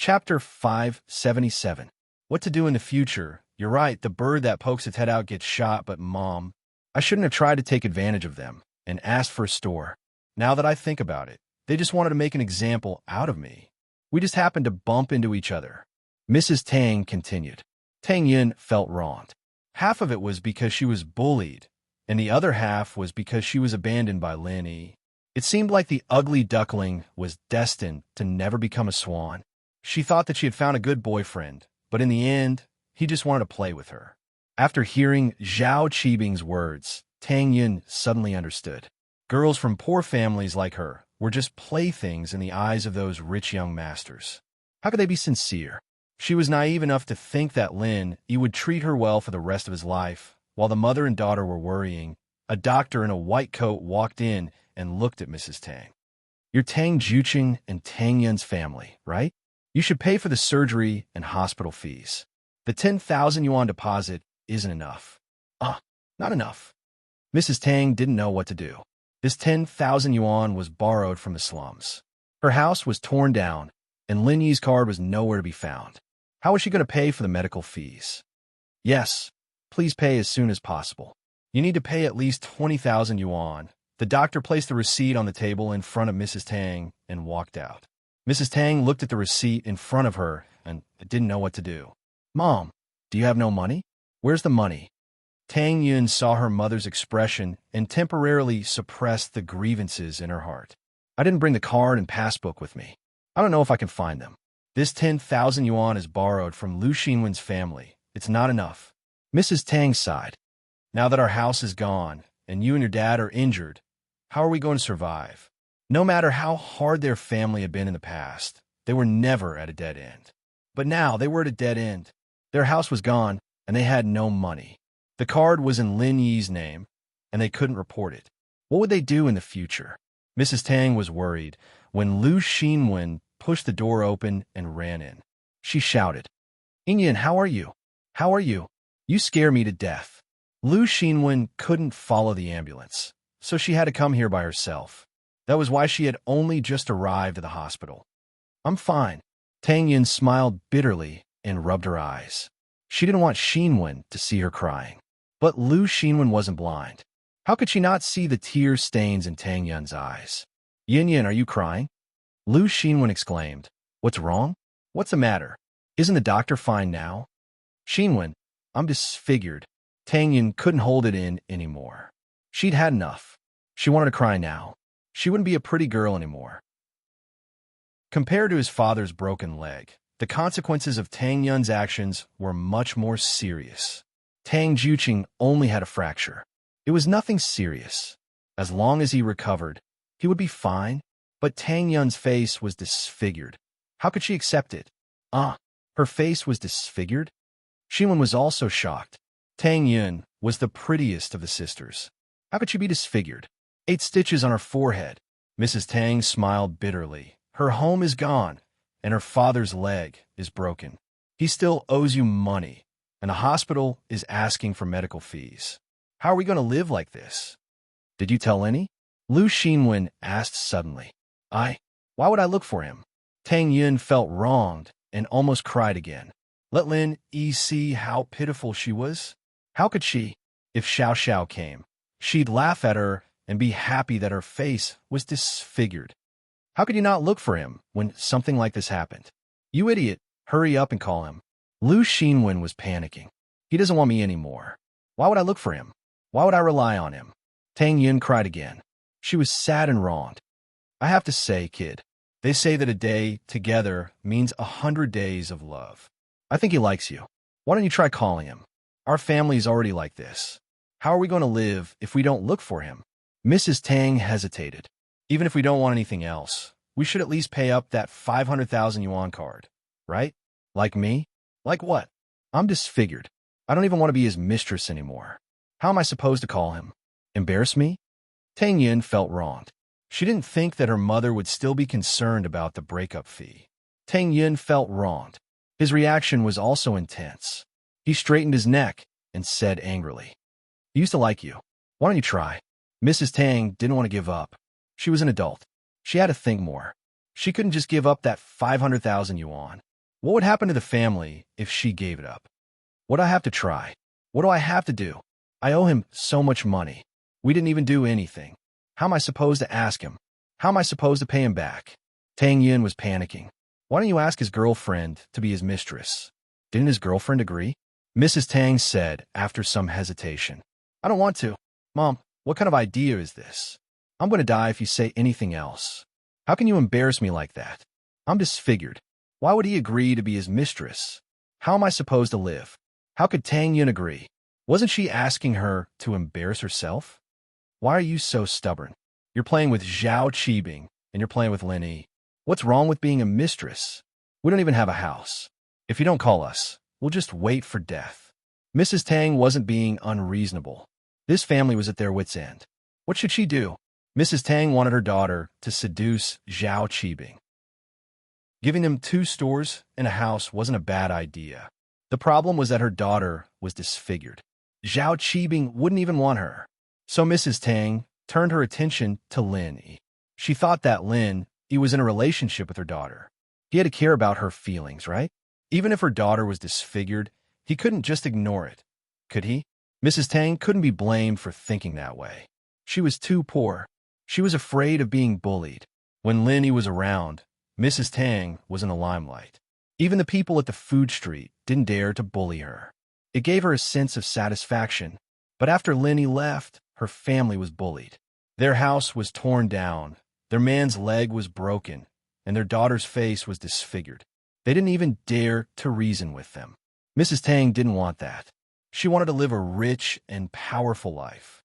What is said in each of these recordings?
Chapter 577. What to do in the future. You're right, the bird that pokes its head out gets shot, but Mom, I shouldn't have tried to take advantage of them and asked for a store. Now that I think about it, they just wanted to make an example out of me. We just happened to bump into each other. Mrs. Tang continued. Tang Yun felt wronged. Half of it was because she was bullied, and the other half was because she was abandoned by Lin Yi. It seemed like the ugly duckling was destined to never become a swan. She thought that she had found a good boyfriend, but in the end, he just wanted to play with her. After hearing Zhao Qibing's words, Tang Yun suddenly understood. Girls from poor families like her were just playthings in the eyes of those rich young masters. How could they be sincere? She was naive enough to think that Lin Yi would treat her well for the rest of his life. While the mother and daughter were worrying, a doctor in a white coat walked in and looked at Mrs. Tang. You're Tang Juqing and Tang Yun's family, right? You should pay for the surgery and hospital fees. The 10,000 yuan deposit isn't enough. Not enough. Mrs. Tang didn't know what to do. This 10,000 yuan was borrowed from the slums. Her house was torn down, and Lin Yi's card was nowhere to be found. How was she going to pay for the medical fees? Yes, please pay as soon as possible. You need to pay at least 20,000 yuan. The doctor placed the receipt on the table in front of Mrs. Tang and walked out. Mrs. Tang looked at the receipt in front of her and didn't know what to do. Mom, do you have no money? Where's the money? Tang Yun saw her mother's expression and temporarily suppressed the grievances in her heart. I didn't bring the card and passbook with me. I don't know if I can find them. This 10,000 yuan is borrowed from Lu Xinwen's family. It's not enough. Mrs. Tang sighed. Now that our house is gone and you and your dad are injured, how are we going to survive? No matter how hard their family had been in the past, they were never at a dead end. But now they were at a dead end. Their house was gone, and they had no money. The card was in Lin Yi's name, and they couldn't report it. What would they do in the future? Mrs. Tang was worried when Lu Xinwen pushed the door open and ran in. She shouted, Yin, how are you? How are you? You scare me to death. Lu Xinwen couldn't follow the ambulance, so she had to come here by herself. That was why she had only just arrived at the hospital. I'm fine. Tang Yun smiled bitterly and rubbed her eyes. She didn't want Xinwen to see her crying. But Lu Xinwen wasn't blind. How could she not see the tear stains in Tang Yun's eyes? Yin, are you crying? Lu Xinwen exclaimed. What's wrong? What's the matter? Isn't the doctor fine now? Xinwen, I'm disfigured. Tang Yun couldn't hold it in anymore. She'd had enough. She wanted to cry now. She wouldn't be a pretty girl anymore. Compared to his father's broken leg, the consequences of Tang Yun's actions were much more serious. Tang Juqing only had a fracture. It was nothing serious. As long as he recovered, he would be fine, but Tang Yun's face was disfigured. How could she accept it? Her face was disfigured? Xinwen was also shocked. Tang Yun was the prettiest of the sisters. How could she be disfigured? 8 stitches on her forehead. Mrs. Tang smiled bitterly. Her home is gone, and her father's leg is broken. He still owes you money, and the hospital is asking for medical fees. How are we going to live like this? Did you tell any? Lu Xinwen asked suddenly. Why would I look for him? Tang Yun felt wronged and almost cried again. Let Lin Yi see how pitiful she was. How could she? If Xiao Xiao came, she'd laugh at her and be happy that her face was disfigured. How could you not look for him when something like this happened? You idiot, hurry up and call him. Lu Xinwen was panicking. He doesn't want me anymore. Why would I look for him? Why would I rely on him? Tang Yun cried again. She was sad and wronged. I have to say, kid, they say that a day together means 100 days of love. I think he likes you. Why don't you try calling him? Our family's already like this. How are we going to live if we don't look for him? Mrs. Tang hesitated. Even if we don't want anything else, we should at least pay up that 500,000 yuan card, right? Like me? Like what? I'm disfigured. I don't even want to be his mistress anymore. How am I supposed to call him? Embarrass me? Tang Yun felt wronged. She didn't think that her mother would still be concerned about the breakup fee. Tang Yun felt wronged. His reaction was also intense. He straightened his neck and said angrily, I used to like you. Why don't you try? Mrs. Tang didn't want to give up. She was an adult. She had to think more. She couldn't just give up that 500,000 yuan. What would happen to the family if she gave it up? What do I have to try? What do I have to do? I owe him so much money. We didn't even do anything. How am I supposed to ask him? How am I supposed to pay him back? Tang Yin was panicking. Why don't you ask his girlfriend to be his mistress? Didn't his girlfriend agree? Mrs. Tang said after some hesitation. I don't want to. Mom, what kind of idea is this? I'm going to die if you say anything else. How can you embarrass me like that? I'm disfigured. Why would he agree to be his mistress? How am I supposed to live? How could Tang Yin agree? Wasn't she asking her to embarrass herself? Why are you so stubborn? You're playing with Zhao Qibing, and you're playing with Lin Yi. What's wrong with being a mistress? We don't even have a house. If you don't call us, we'll just wait for death. Mrs. Tang wasn't being unreasonable. This family was at their wits' end. What should she do? Mrs. Tang wanted her daughter to seduce Zhao Qibing. Giving them 2 stores and a house wasn't a bad idea. The problem was that her daughter was disfigured. Zhao Qibing wouldn't even want her. So Mrs. Tang turned her attention to Lin Yi. She thought that Lin Yi was in a relationship with her daughter. He had to care about her feelings, right? Even if her daughter was disfigured, he couldn't just ignore it, could he? Mrs. Tang couldn't be blamed for thinking that way. She was too poor. She was afraid of being bullied. When Lin Yi was around, Mrs. Tang was in the limelight. Even the people at the food street didn't dare to bully her. It gave her a sense of satisfaction. But after Lin Yi left, her family was bullied. Their house was torn down, their man's leg was broken, and their daughter's face was disfigured. They didn't even dare to reason with them. Mrs. Tang didn't want that. She wanted to live a rich and powerful life.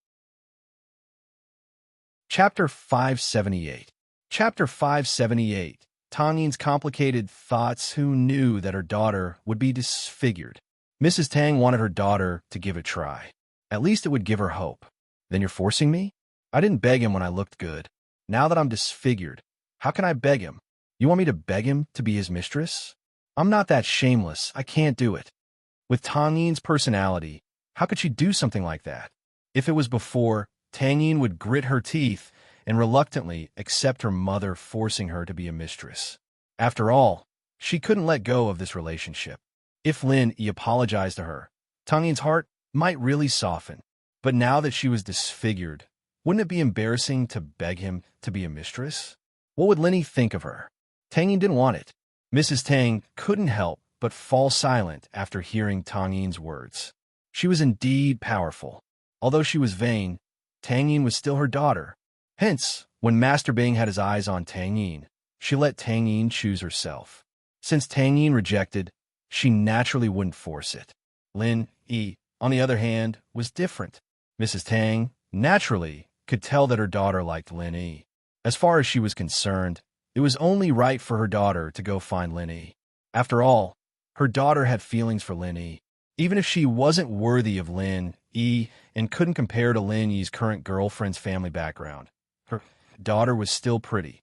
Chapter 578. Chapter 578. Tang Yin's complicated thoughts. Who knew that her daughter would be disfigured? Mrs. Tang wanted her daughter to give it a try. At least it would give her hope. Then you're forcing me? I didn't beg him when I looked good. Now that I'm disfigured, how can I beg him? You want me to beg him to be his mistress? I'm not that shameless. I can't do it. With Tang Yin's personality, how could she do something like that? If it was before, Tang Yin would grit her teeth and reluctantly accept her mother forcing her to be a mistress. After all, she couldn't let go of this relationship. If Lin Yi apologized to her, Tang Yin's heart might really soften. But now that she was disfigured, wouldn't it be embarrassing to beg him to be a mistress? What would Lin Yi think of her? Tang Yin didn't want it. Mrs. Tang couldn't help but fall silent after hearing Tang Yin's words. She was indeed powerful. Although she was vain, Tang Yin was still her daughter. Hence, when Master Bing had his eyes on Tang Yin, she let Tang Yin choose herself. Since Tang Yin rejected, she naturally wouldn't force it. Lin Yi, on the other hand, was different. Mrs. Tang, naturally, could tell that her daughter liked Lin Yi. As far as she was concerned, it was only right for her daughter to go find Lin Yi. After all, her daughter had feelings for Lin Yi. Even if she wasn't worthy of Lin Yi and couldn't compare to Lin Yi's current girlfriend's family background, her daughter was still pretty,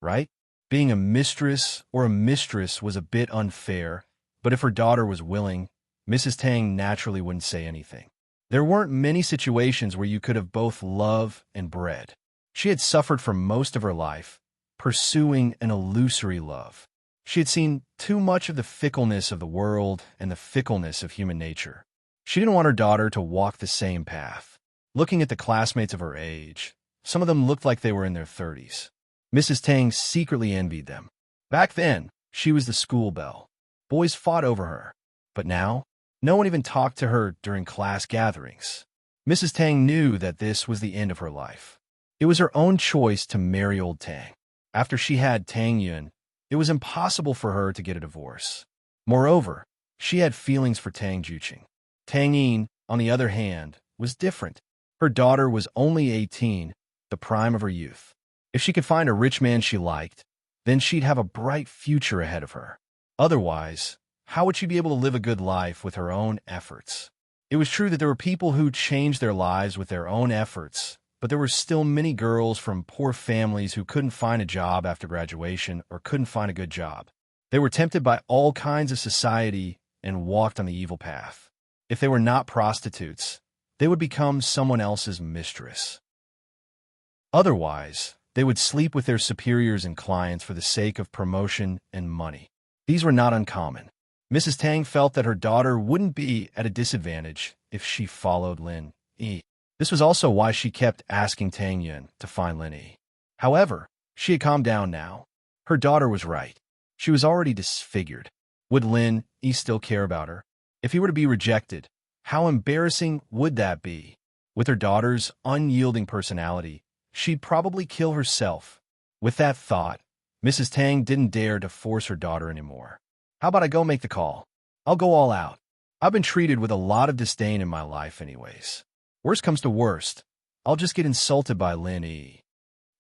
right? Being a mistress or a mistress was a bit unfair, but if her daughter was willing, Mrs. Tang naturally wouldn't say anything. There weren't many situations where you could have both love and bread. She had suffered for most of her life, pursuing an illusory love. She had seen too much of the fickleness of the world and the fickleness of human nature. She didn't want her daughter to walk the same path. Looking at the classmates of her age, some of them looked like they were in their 30s. Mrs. Tang secretly envied them. Back then, she was the school belle. Boys fought over her. But now, no one even talked to her during class gatherings. Mrs. Tang knew that this was the end of her life. It was her own choice to marry old Tang. After she had Tang Yun, it was impossible for her to get a divorce. Moreover, she had feelings for Tang Juqing. Tang Yin, on the other hand, was different. Her daughter was only 18, the prime of her youth. If she could find a rich man she liked, then she'd have a bright future ahead of her. Otherwise, how would she be able to live a good life with her own efforts? It was true that there were people who changed their lives with their own efforts, but there were still many girls from poor families who couldn't find a job after graduation or couldn't find a good job. They were tempted by all kinds of society and walked on the evil path. If they were not prostitutes, they would become someone else's mistress. Otherwise, they would sleep with their superiors and clients for the sake of promotion and money. These were not uncommon. Mrs. Tang felt that her daughter wouldn't be at a disadvantage if she followed Lin Yi. This was also why she kept asking Tang Yun to find Lin Yi. However, she had calmed down now. Her daughter was right. She was already disfigured. Would Lin Yi still care about her? If he were to be rejected, how embarrassing would that be? With her daughter's unyielding personality, she'd probably kill herself. With that thought, Mrs. Tang didn't dare to force her daughter anymore. How about I go make the call? I'll go all out. I've been treated with a lot of disdain in my life anyways. Worst comes to worst, I'll just get insulted by Lin Yi.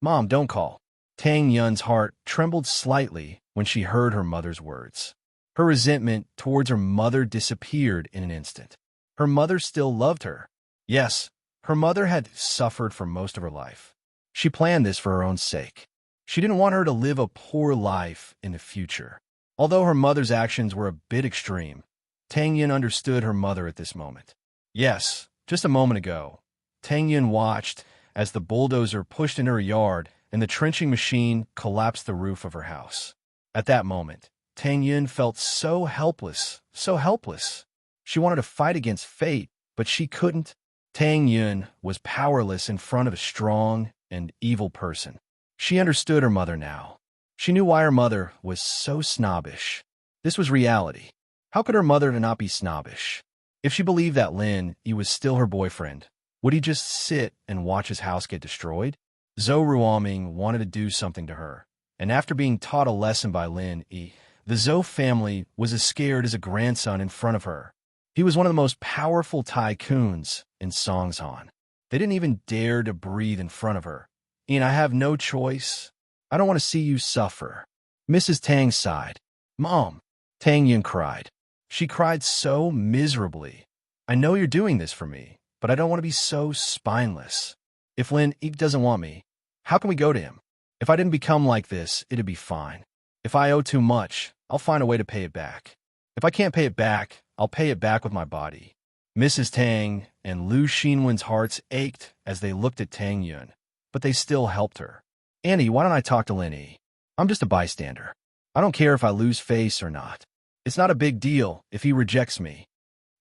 Mom, don't call. Tang Yun's heart trembled slightly when she heard her mother's words. Her resentment towards her mother disappeared in an instant. Her mother still loved her. Yes, her mother had suffered for most of her life. She planned this for her own sake. She didn't want her to live a poor life in the future. Although her mother's actions were a bit extreme, Tang Yun understood her mother at this moment. Yes, just a moment ago, Tang Yun watched as the bulldozer pushed into her yard and the trenching machine collapsed the roof of her house. At that moment, Tang Yun felt so helpless, so helpless. She wanted to fight against fate, but she couldn't. Tang Yun was powerless in front of a strong and evil person. She understood her mother now. She knew why her mother was so snobbish. This was reality. How could her mother not be snobbish? If she believed that Lin Yi was still her boyfriend, would he just sit and watch his house get destroyed? Zhou Ruoming wanted to do something to her, and after being taught a lesson by Lin Yi, the Zhou family was as scared as a grandson in front of her. He was one of the most powerful tycoons in Songshan. They didn't even dare to breathe in front of her. "Ian, I have no choice. I don't want to see you suffer." Mrs. Tang sighed. "Mom," Tang Yun cried. She cried so miserably. "I know you're doing this for me, but I don't want to be so spineless. If Lin Yi doesn't want me, how can we go to him? If I didn't become like this, it'd be fine. If I owe too much, I'll find a way to pay it back. If I can't pay it back, I'll pay it back with my body." Mrs. Tang and Lu Xinwen's hearts ached as they looked at Tang Yun, but they still helped her. "Annie, why don't I talk to Lin Yi? I'm just a bystander. I don't care if I lose face or not. It's not a big deal if he rejects me."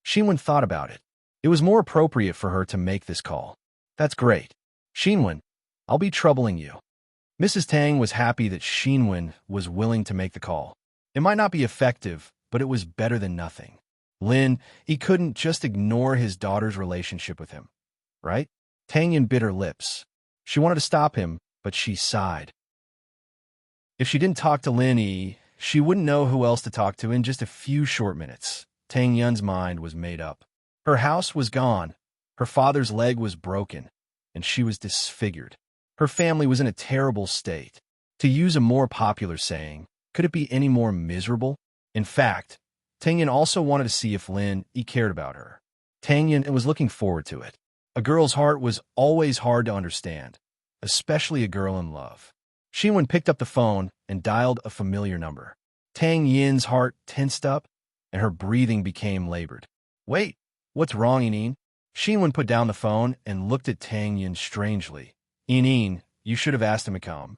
Xinwen thought about it. It was more appropriate for her to make this call. "That's great. Xinwen, I'll be troubling you." Mrs. Tang was happy that Xinwen was willing to make the call. It might not be effective, but it was better than nothing. Lin Yi couldn't just ignore his daughter's relationship with him, right? Tang Yun bit her lips. She wanted to stop him, but she sighed. If she didn't talk to Lin Yi, she wouldn't know who else to talk to in just a few short minutes. Tang Yun's mind was made up. Her house was gone, her father's leg was broken, and she was disfigured. Her family was in a terrible state. To use a more popular saying, could it be any more miserable? In fact, Tang Yun also wanted to see if Lin Yi cared about her. Tang Yun was looking forward to it. A girl's heart was always hard to understand, especially a girl in love. Xinwen picked up the phone and dialed a familiar number. Tang Yin's heart tensed up, and her breathing became labored. "Wait, what's wrong, Yin? Xinwen put down the phone and looked at Tang Yin strangely. "Yin, you should have asked him to come."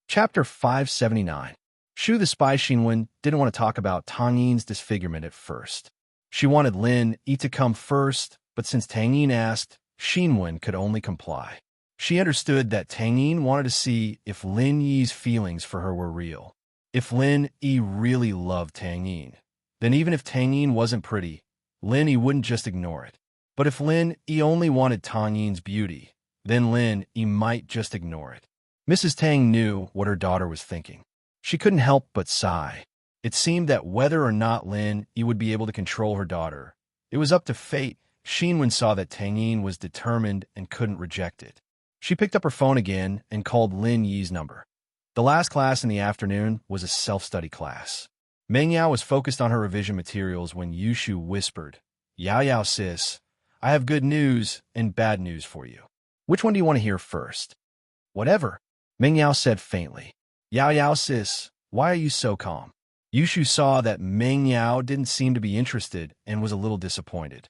Chapter 579. Shu the spy Xinwen didn't want to talk about Tang Yin's disfigurement at first. She wanted Lin Yi to come first, but since Tang Yin asked, Xinwen could only comply. She understood that Tang Yin wanted to see if Lin Yi's feelings for her were real. If Lin Yi really loved Tang Yin, then even if Tang Yin wasn't pretty, Lin Yi wouldn't just ignore it. But if Lin Yi only wanted Tang Yin's beauty, then Lin Yi might just ignore it. Mrs. Tang knew what her daughter was thinking. She couldn't help but sigh. It seemed that whether or not Lin Yi would be able to control her daughter, it was up to fate. Xinwen saw that Tang Yin was determined and couldn't reject it. She picked up her phone again and called Lin Yi's number. The last class in the afternoon was a self-study class. Meng Yao was focused on her revision materials when Yushu whispered, "Yao Yao sis, I have good news and bad news for you. Which one do you want to hear first?" "Whatever," Meng Yao said faintly. "Yao Yao sis, why are you so calm?" Yushu saw that Meng Yao didn't seem to be interested and was a little disappointed.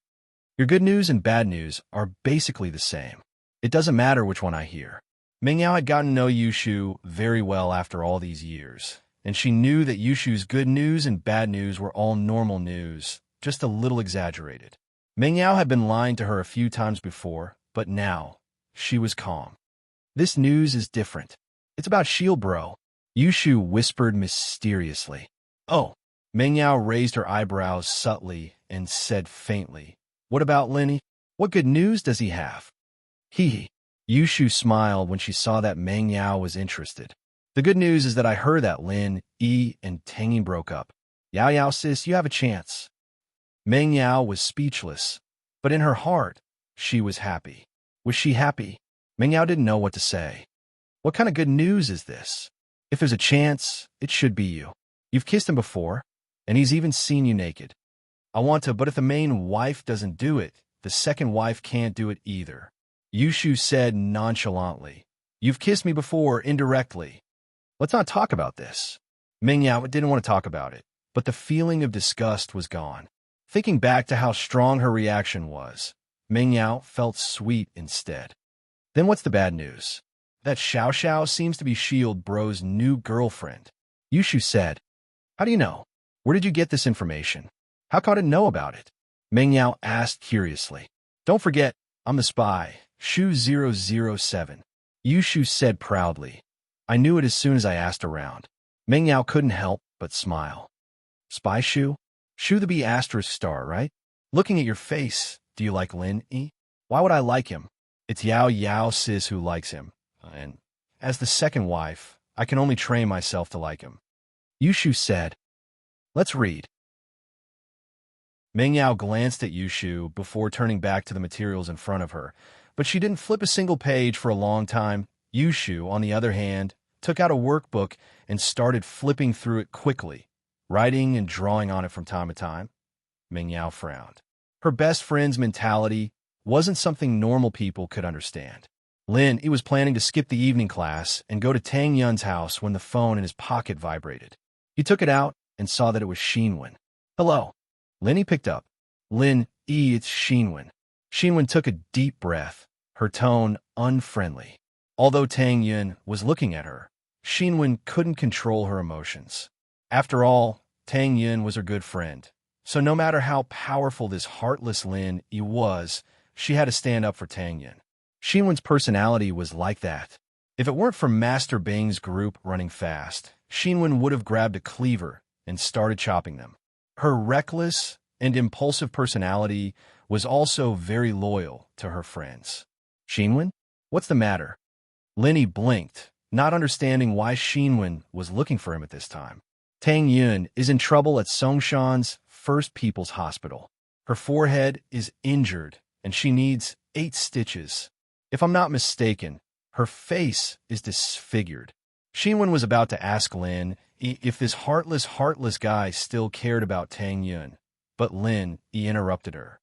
"Your good news and bad news are basically the same. It doesn't matter which one I hear. Ming Yao had gotten to know Yushu very well after all these years, and she knew that Yushu's good news and bad news were all normal news, just a little exaggerated. Ming Yao had been lying to her a few times before, but now, she was calm. This news is different. It's about Shield Bro, Yushu whispered mysteriously. Oh. Ming Yao raised her eyebrows subtly and said faintly, What about Linny? What good news does he have? Hee. Yushu smiled when she saw that Ming Yao was interested. The good news is that I heard that Lin, Yi, and Tangyin broke up. Yao Yao sis, you have a chance. Ming Yao was speechless, but in her heart, she was happy. Was she happy? Ming Yao didn't know what to say. What kind of good news is this? If there's a chance, it should be you. You've kissed him before, and he's even seen you naked. I want to, but if the main wife doesn't do it, the second wife can't do it either. Yushu said nonchalantly. You've kissed me before indirectly. Let's not talk about this. Ming Yao didn't want to talk about it, but the feeling of disgust was gone. Thinking back to how strong her reaction was, Ming Yao felt sweet instead. Then what's the bad news? That Xiao Xiao seems to be Shield Bro's new girlfriend. Yushu said. How do you know? Where did you get this information? How come I didn't know about it? Ming Yao asked curiously. Don't forget, I'm the spy, Shu 007. Yushu said proudly. I knew it as soon as I asked around. Ming Yao couldn't help but smile. Spy Shu? Shu the B asterisk star, right? Looking at your face, do you like Lin Yi? Why would I like him? It's Yao Yao sis who likes him. And as the second wife, I can only train myself to like him. Yushu said. Let's read. Ming Yao glanced at Yushu before turning back to the materials in front of her, but she didn't flip a single page for a long time. Yushu, on the other hand, took out a workbook and started flipping through it quickly, writing and drawing on it from time to time. Ming Yao frowned. Her best friend's mentality wasn't something normal people could understand. Lin, he was planning to skip the evening class and go to Tang Yun's house when the phone in his pocket vibrated. He took it out and saw that it was Xinwen. Hello. Linny picked up. Lin, it's Xinwen. Xinwen took a deep breath, her tone unfriendly. Although Tang Yun was looking at her, Xinwen couldn't control her emotions. After all, Tang Yun was her good friend, so no matter how powerful this heartless Lin Yi was, she had to stand up for Tang Yun. Xinwen's personality was like that. If it weren't for Master Bing's group running fast, Xinwen would have grabbed a cleaver and started chopping them. Her reckless and impulsive personality was also very loyal to her friends. Xinwen? What's the matter? Linny blinked, not understanding why Xinwen was looking for him at this time. Tang Yun is in trouble at Songshan's First People's Hospital. Her forehead is injured, and she needs 8 stitches. If I'm not mistaken, her face is disfigured. Xinwen was about to ask Lin if this heartless guy still cared about Tang Yun, but Lin interrupted her.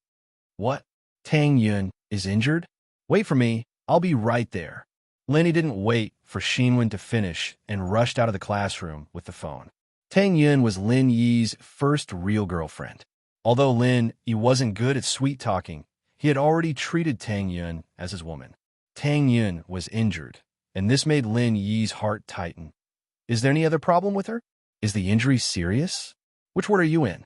What? Tang Yun is injured? Wait for me, I'll be right there. Linny didn't wait for Xinwen to finish and rushed out of the classroom with the phone. Tang Yun was Lin Yi's first real girlfriend. Although Lin Yi wasn't good at sweet-talking, he had already treated Tang Yun as his woman. Tang Yun was injured, and this made Lin Yi's heart tighten. Is there any other problem with her? Is the injury serious? Which ward are you in?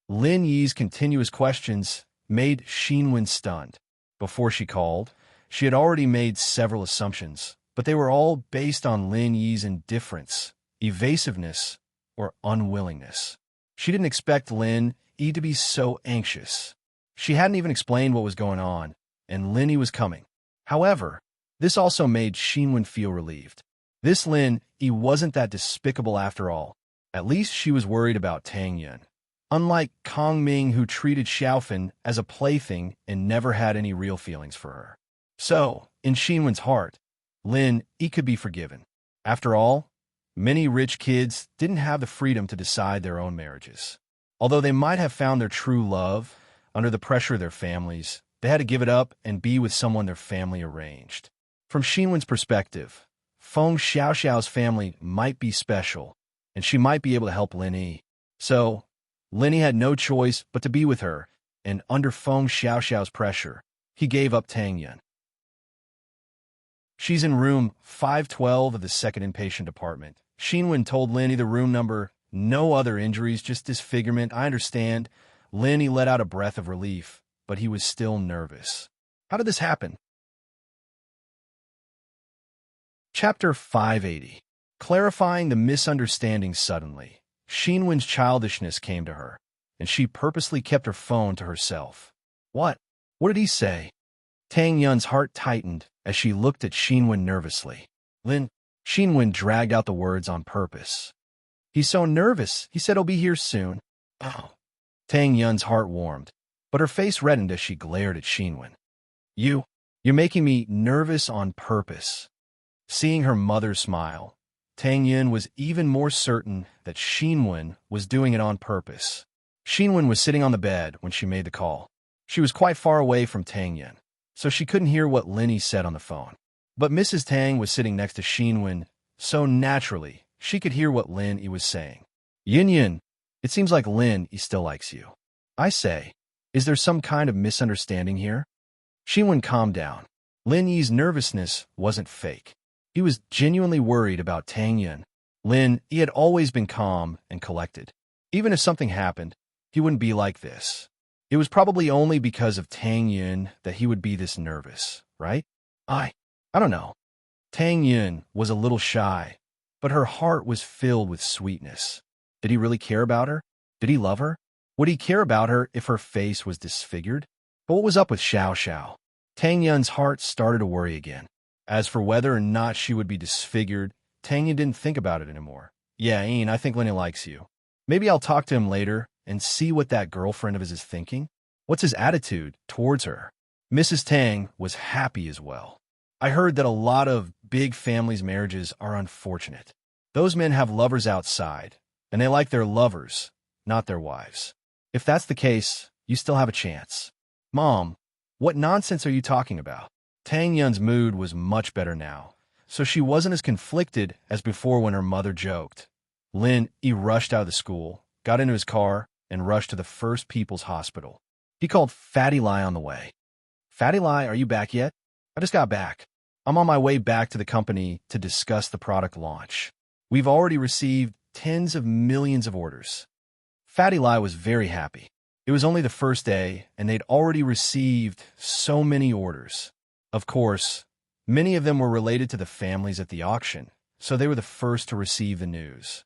Lin Yi's continuous questions made Xinwen stunned. Before she called, she had already made several assumptions, but they were all based on Lin Yi's indifference, evasiveness, or unwillingness. She didn't expect Lin Yi to be so anxious. She hadn't even explained what was going on, and Lin Yi was coming. However, this also made Xinwen feel relieved. This Lin Yi wasn't that despicable after all. At least she was worried about Tang Yun. Unlike Kong Ming, who treated Xiaofan as a plaything and never had any real feelings for her. So, in Xinwen's heart, Lin Yi could be forgiven. After all, many rich kids didn't have the freedom to decide their own marriages. Although they might have found their true love, under the pressure of their families, they had to give it up and be with someone their family arranged. From Xinwen's perspective, Feng Xiaoxiao's family might be special, and she might be able to help Lin Yi. So, Lin Yi had no choice but to be with her, and under Feng Xiaoxiao's pressure, he gave up Tang Yun. She's in room 512 of the second inpatient department. Shinwen told Linny the room number. No other injuries, just disfigurement. I understand. Linny let out a breath of relief, but he was still nervous. How did this happen? Chapter 580. Clarifying the misunderstanding suddenly. Shinwen's childishness came to her, and she purposely kept her phone to herself. What? What did he say? Tang Yun's heart tightened as she looked at Shinwen nervously. Lin, Shinwen dragged out the words on purpose. He's so nervous. He said he'll be here soon. Oh. Tang Yun's heart warmed, but her face reddened as she glared at Shinwen. You're making me nervous on purpose. Seeing her mother smile, Tang Yun was even more certain that Shinwen was doing it on purpose. Shinwen was sitting on the bed when she made the call. She was quite far away from Tang Yun, so she couldn't hear what Linny said on the phone. But Mrs. Tang was sitting next to Shinwen, so naturally, she could hear what Lin was saying. Yin, it seems like Lin still likes you. I say, is there some kind of misunderstanding here? Shinwen calmed down. Lin Yi's nervousness wasn't fake. He was genuinely worried about Tang Yun. Lin Yi had always been calm and collected. Even if something happened, he wouldn't be like this. It was probably only because of Tang Yun that he would be this nervous, right? I don't know. Tang Yun was a little shy, but her heart was filled with sweetness. Did he really care about her? Did he love her? Would he care about her if her face was disfigured? But what was up with Xiao Xiao? Tang Yun's heart started to worry again. As for whether or not she would be disfigured, Tang Yun didn't think about it anymore. Yeah, Ian, I think Lenny likes you. Maybe I'll talk to him later and see what that girlfriend of his is thinking. What's his attitude towards her? Mrs. Tang was happy as well. I heard that a lot of big families' marriages are unfortunate. Those men have lovers outside, and they like their lovers, not their wives. If that's the case, you still have a chance. Mom, what nonsense are you talking about? Tang Yun's mood was much better now, so she wasn't as conflicted as before when her mother joked. Lin Yi rushed out of the school, got into his car, and rushed to the First People's Hospital. He called Fatty Lai on the way. Fatty Lai, are you back yet? I just got back. I'm on my way back to the company to discuss the product launch. We've already received tens of millions of orders. Fatty Lai was very happy. It was only the first day, and they'd already received so many orders. Of course, many of them were related to the families at the auction, so they were the first to receive the news.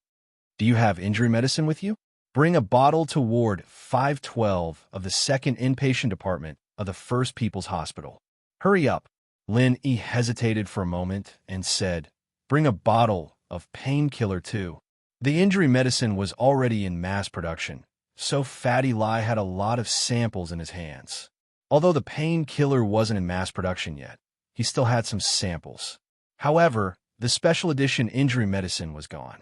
Do you have injury medicine with you? Bring a bottle to Ward 512 of the second inpatient department of the First People's Hospital. Hurry up. Lin Yi hesitated for a moment and said, bring a bottle of painkiller too. The injury medicine was already in mass production, so Fatty Lai had a lot of samples in his hands. Although the painkiller wasn't in mass production yet, he still had some samples. However, the special edition injury medicine was gone.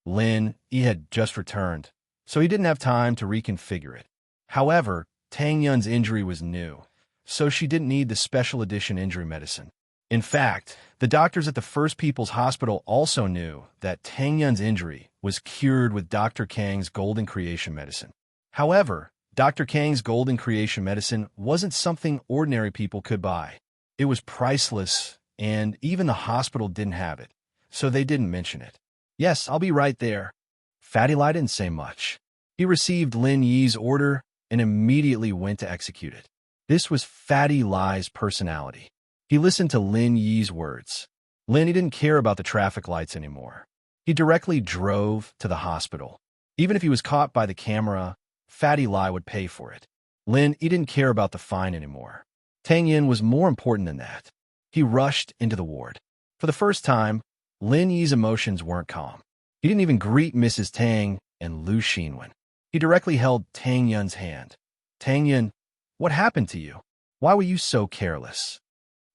Lin Yi had just returned, so he didn't have time to reconfigure it. However, Tang Yun's injury was new, so she didn't need the special edition injury medicine. In fact, the doctors at the First People's Hospital also knew that Tang Yun's injury was cured with Dr. Kang's Golden Creation medicine. However, Dr. Kang's Golden Creation medicine wasn't something ordinary people could buy. It was priceless, and even the hospital didn't have it, so they didn't mention it. Yes, I'll be right there. Fatty Lai didn't say much. He received Lin Yi's order and immediately went to execute it. This was Fatty Lai's personality. He listened to Lin Yi's words. Lin Yi didn't care about the traffic lights anymore. He directly drove to the hospital. Even if he was caught by the camera, Fatty Lai would pay for it. Lin Yi didn't care about the fine anymore. Tang Yun was more important than that. He rushed into the ward. For the first time, Lin Yi's emotions weren't calm. He didn't even greet Mrs. Tang and Lu Xinwen. He directly held Tang Yun's hand. Tang Yun, what happened to you? Why were you so careless?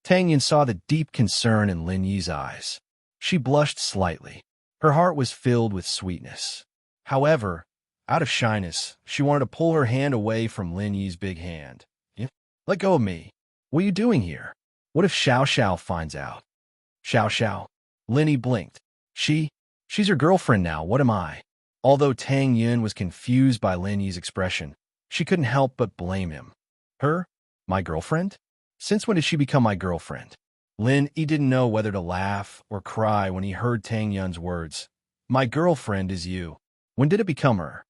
Tang Yun saw the deep concern in Lin Yi's eyes. She blushed slightly. Her heart was filled with sweetness. However, out of shyness, she wanted to pull her hand away from Lin Yi's big hand. Let go of me. What are you doing here? What if Xiao Xiao finds out? Xiao Xiao. Lin Yi blinked. She's your girlfriend now, what am I? Although Tang Yun was confused by Lin Yi's expression, she couldn't help but blame him. Her? My girlfriend? Since when did she become my girlfriend? Lin Yi didn't know whether to laugh or cry when he heard Tang Yun's words. My girlfriend is you. When did it become her?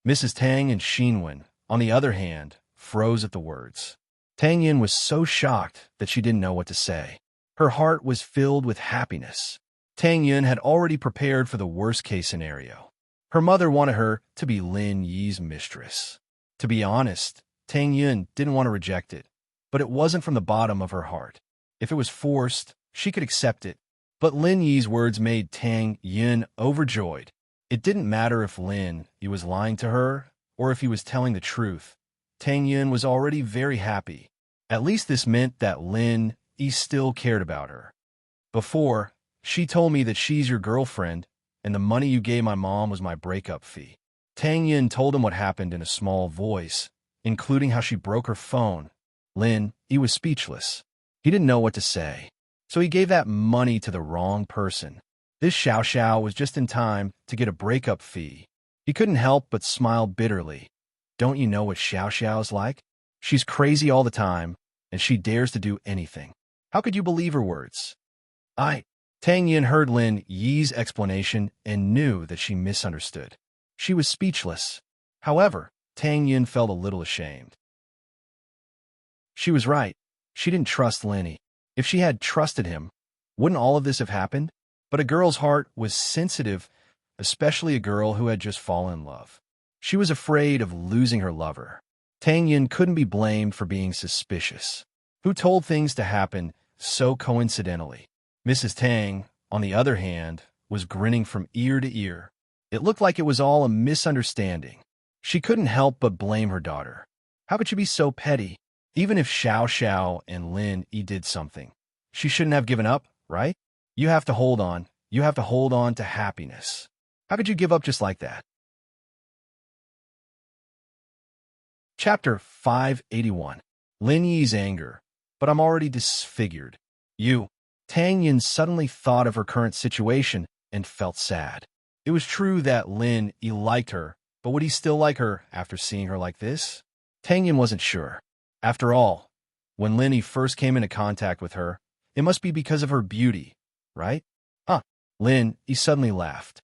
Mrs. Tang and Xinwen, on the other hand, froze at the words. Tang Yun was so shocked that she didn't know what to say. Her heart was filled with happiness. Tang Yun had already prepared for the worst-case scenario. Her mother wanted her to be Lin Yi's mistress. To be honest, Tang Yun didn't want to reject it, but it wasn't from the bottom of her heart. If it was forced, she could accept it. But Lin Yi's words made Tang Yun overjoyed. It didn't matter if Lin Yi was lying to her or if he was telling the truth. Tang Yun was already very happy. At least this meant that Lin Yi still cared about her. Before, she told me that she's your girlfriend, and the money you gave my mom was my breakup fee. Tang Yun told him what happened in a small voice, including how she broke her phone. Lin Yi was speechless. He didn't know what to say, so he gave that money to the wrong person. This Xiao Xiao was just in time to get a breakup fee. He couldn't help but smile bitterly. Don't you know what Xiao Xiao's like? She's crazy all the time, and she dares to do anything. How could you believe her words? Tang Yun heard Lin Yi's explanation and knew that she misunderstood. She was speechless. However, Tang Yun felt a little ashamed. She was right. She didn't trust Lin Yi. If she had trusted him, wouldn't all of this have happened? But a girl's heart was sensitive, especially a girl who had just fallen in love. She was afraid of losing her lover. Tang Yun couldn't be blamed for being suspicious. Who told things to happen so coincidentally? Mrs. Tang, on the other hand, was grinning from ear to ear. It looked like it was all a misunderstanding. She couldn't help but blame her daughter. How could she be so petty? Even if Xiao Xiao and Lin Yi did something, she shouldn't have given up, right? You have to hold on. You have to hold on to happiness. How could you give up just like that? Chapter 581. Lin Yi's anger. But I'm already disfigured. Tang Yun suddenly thought of her current situation and felt sad. It was true that Lin Yi liked her, but would he still like her after seeing her like this? Tang Yun wasn't sure. After all, when Lin Yi first came into contact with her, it must be because of her beauty, right? Lin Yi suddenly laughed.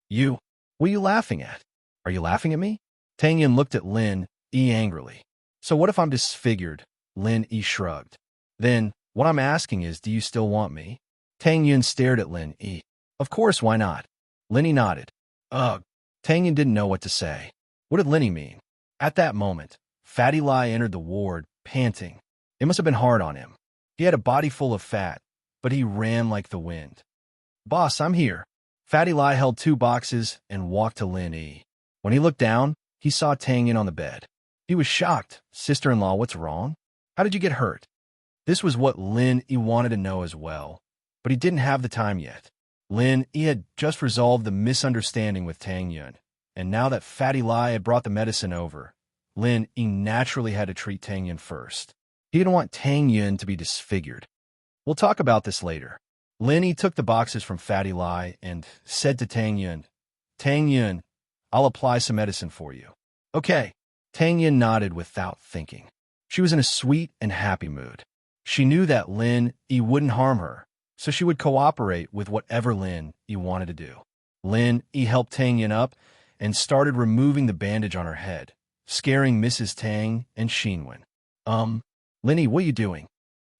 What are you laughing at? Are you laughing at me? Tang Yun looked at Lin Yi angrily. So what if I'm disfigured? Lin Yi shrugged. Then, what I'm asking is, do you still want me? Tang Yun stared at Lin Yi. Of course, why not? Lin Yi nodded. Ugh. Tang Yun didn't know what to say. What did Lin Yi mean? At that moment, Fatty Lai entered the ward, panting. It must have been hard on him. He had a body full of fat, but he ran like the wind. Boss, I'm here. Fatty Lai held 2 boxes and walked to Lin Yi. When he looked down, he saw Tang Yun on the bed. He was shocked. Sister-in-law, what's wrong? How did you get hurt? This was what Lin Yi wanted to know as well, but he didn't have the time yet. Lin Yi had just resolved the misunderstanding with Tang Yun, and now that Fatty Lai had brought the medicine over, Lin Yi naturally had to treat Tang Yun first. He didn't want Tang Yun to be disfigured. We'll talk about this later. Lin Yi took the boxes from Fatty Lai and said to Tang Yun, I'll apply some medicine for you. Okay. Tang Yun nodded without thinking. She was in a sweet and happy mood. She knew that Lin Yi wouldn't harm her, so she would cooperate with whatever Lin Yi wanted to do. Lin Yi helped Tang Yun up and started removing the bandage on her head, scaring Mrs. Tang and Xinwen. Lin Yi, what are you doing?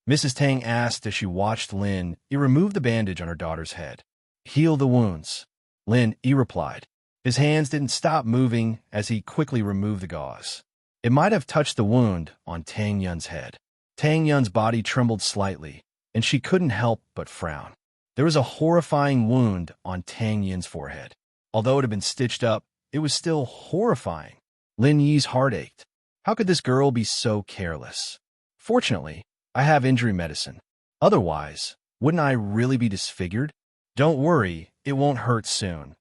Mrs. Tang asked as she watched Lin Yi remove the bandage on her daughter's head. Heal the wounds. Lin Yi replied. His hands didn't stop moving as he quickly removed the gauze. It might have touched the wound on Tang Yun's head. Tang Yun's body trembled slightly, and she couldn't help but frown. There was a horrifying wound on Tang Yun's forehead. Although it had been stitched up, it was still horrifying. Lin Yi's heart ached. How could this girl be so careless? Fortunately, I have injury medicine. Otherwise, wouldn't I really be disfigured? Don't worry, it won't hurt soon.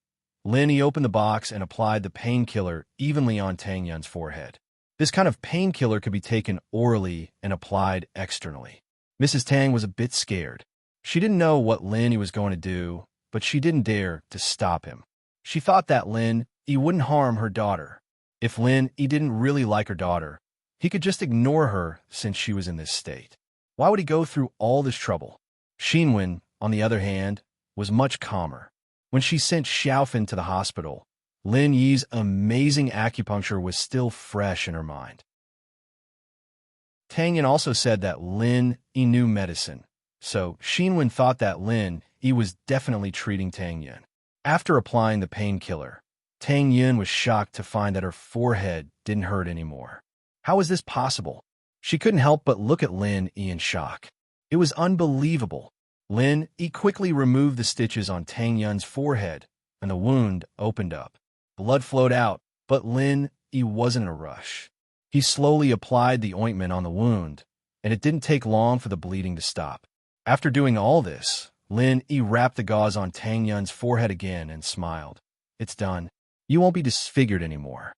Lin Yi opened the box and applied the painkiller evenly on Tang Yun's forehead. This kind of painkiller could be taken orally and applied externally. Mrs. Tang was a bit scared. She didn't know what Lin Yi was going to do, but she didn't dare to stop him. She thought that Lin Yi wouldn't harm her daughter. If Lin Yi didn't really like her daughter, he could just ignore her since she was in this state. Why would he go through all this trouble? Xinwen, on the other hand, was much calmer. When she sent Xiaofan to the hospital, Lin Yi's amazing acupuncture was still fresh in her mind. Tang Yin also said that Lin Yi knew medicine, so Xinwen thought that Lin Yi was definitely treating Tang Yin. After applying the painkiller, Tang Yin was shocked to find that her forehead didn't hurt anymore. How was this possible? She couldn't help but look at Lin Yi in shock. It was unbelievable. Lin Yi quickly removed the stitches on Tang Yin's forehead, and the wound opened up. Blood flowed out, but Lin Yi wasn't in a rush. He slowly applied the ointment on the wound, and it didn't take long for the bleeding to stop. After doing all this, Lin Yi wrapped the gauze on Tang Yin's forehead again and smiled. It's done. You won't be disfigured anymore.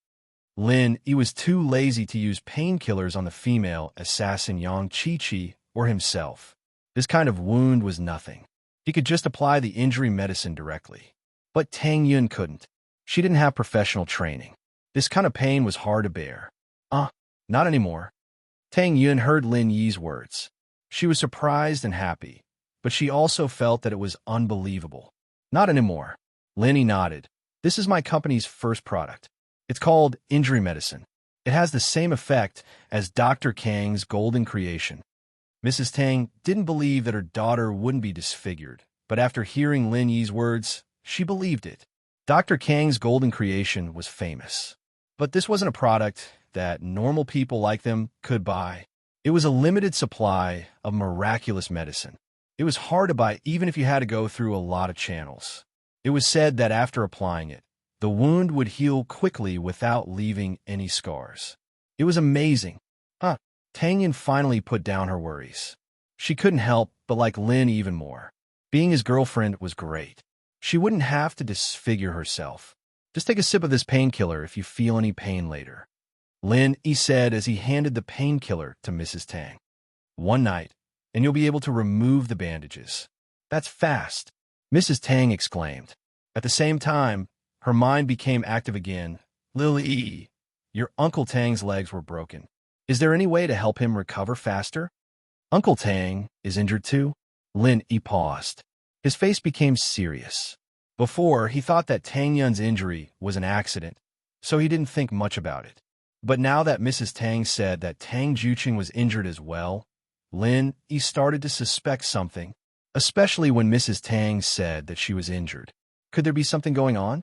Lin Yi was too lazy to use painkillers on the female assassin Yang Chi-Chi or himself. This kind of wound was nothing. He could just apply the injury medicine directly. But Tang Yin couldn't. She didn't have professional training. This kind of pain was hard to bear. Not anymore. Tang Yin heard Lin Yi's words. She was surprised and happy, but she also felt that it was unbelievable. Not anymore. Lin Yi nodded. This is my company's first product. It's called injury medicine. It has the same effect as Dr. Kang's golden creation. Mrs. Tang didn't believe that her daughter wouldn't be disfigured, but after hearing Lin Yi's words, she believed it. Dr. Kang's golden creation was famous. But this wasn't a product that normal people like them could buy. It was a limited supply of miraculous medicine. It was hard to buy even if you had to go through a lot of channels. It was said that after applying it, the wound would heal quickly without leaving any scars. It was amazing. Tang Yin finally put down her worries. She couldn't help but like Lin even more. Being his girlfriend was great. She wouldn't have to disfigure herself. Just take a sip of this painkiller if you feel any pain later. Lin Yi said as he handed the painkiller to Mrs. Tang. One night, and you'll be able to remove the bandages. That's fast, Mrs. Tang exclaimed. At the same time, her mind became active again. Lily, your Uncle Tang's legs were broken. Is there any way to help him recover faster? Uncle Tang is injured too? Lin Yi paused. His face became serious. Before, he thought that Tang Yun's injury was an accident, so he didn't think much about it. But now that Mrs. Tang said that Tang Juqing was injured as well, Lin Yi started to suspect something, especially when Mrs. Tang said that she was injured. Could there be something going on?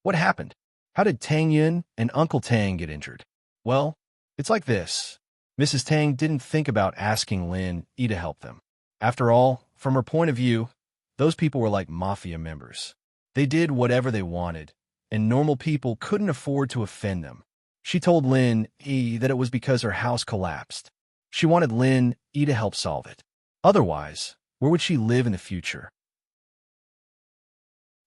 What happened? How did Tang Yun and Uncle Tang get injured? Well, it's like this. Mrs. Tang didn't think about asking Lin Yi to help them. After all, from her point of view, those people were like mafia members. They did whatever they wanted, and normal people couldn't afford to offend them. She told Lin Yi that it was because her house collapsed. She wanted Lin Yi to help solve it. Otherwise, where would she live in the future?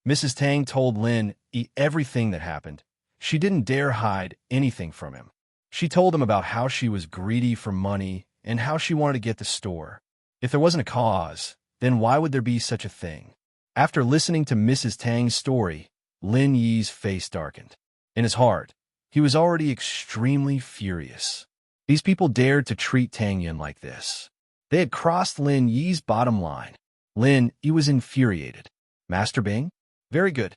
Mrs. Tang told Lin Yi everything that happened. She didn't dare hide anything from him. She told him about how she was greedy for money and how she wanted to get the store. If there wasn't a cause, then why would there be such a thing? After listening to Mrs. Tang's story, Lin Yi's face darkened. In his heart, he was already extremely furious. These people dared to treat Tang Yun like this. They had crossed Lin Yi's bottom line. Lin Yi was infuriated. Master Bing? Very good.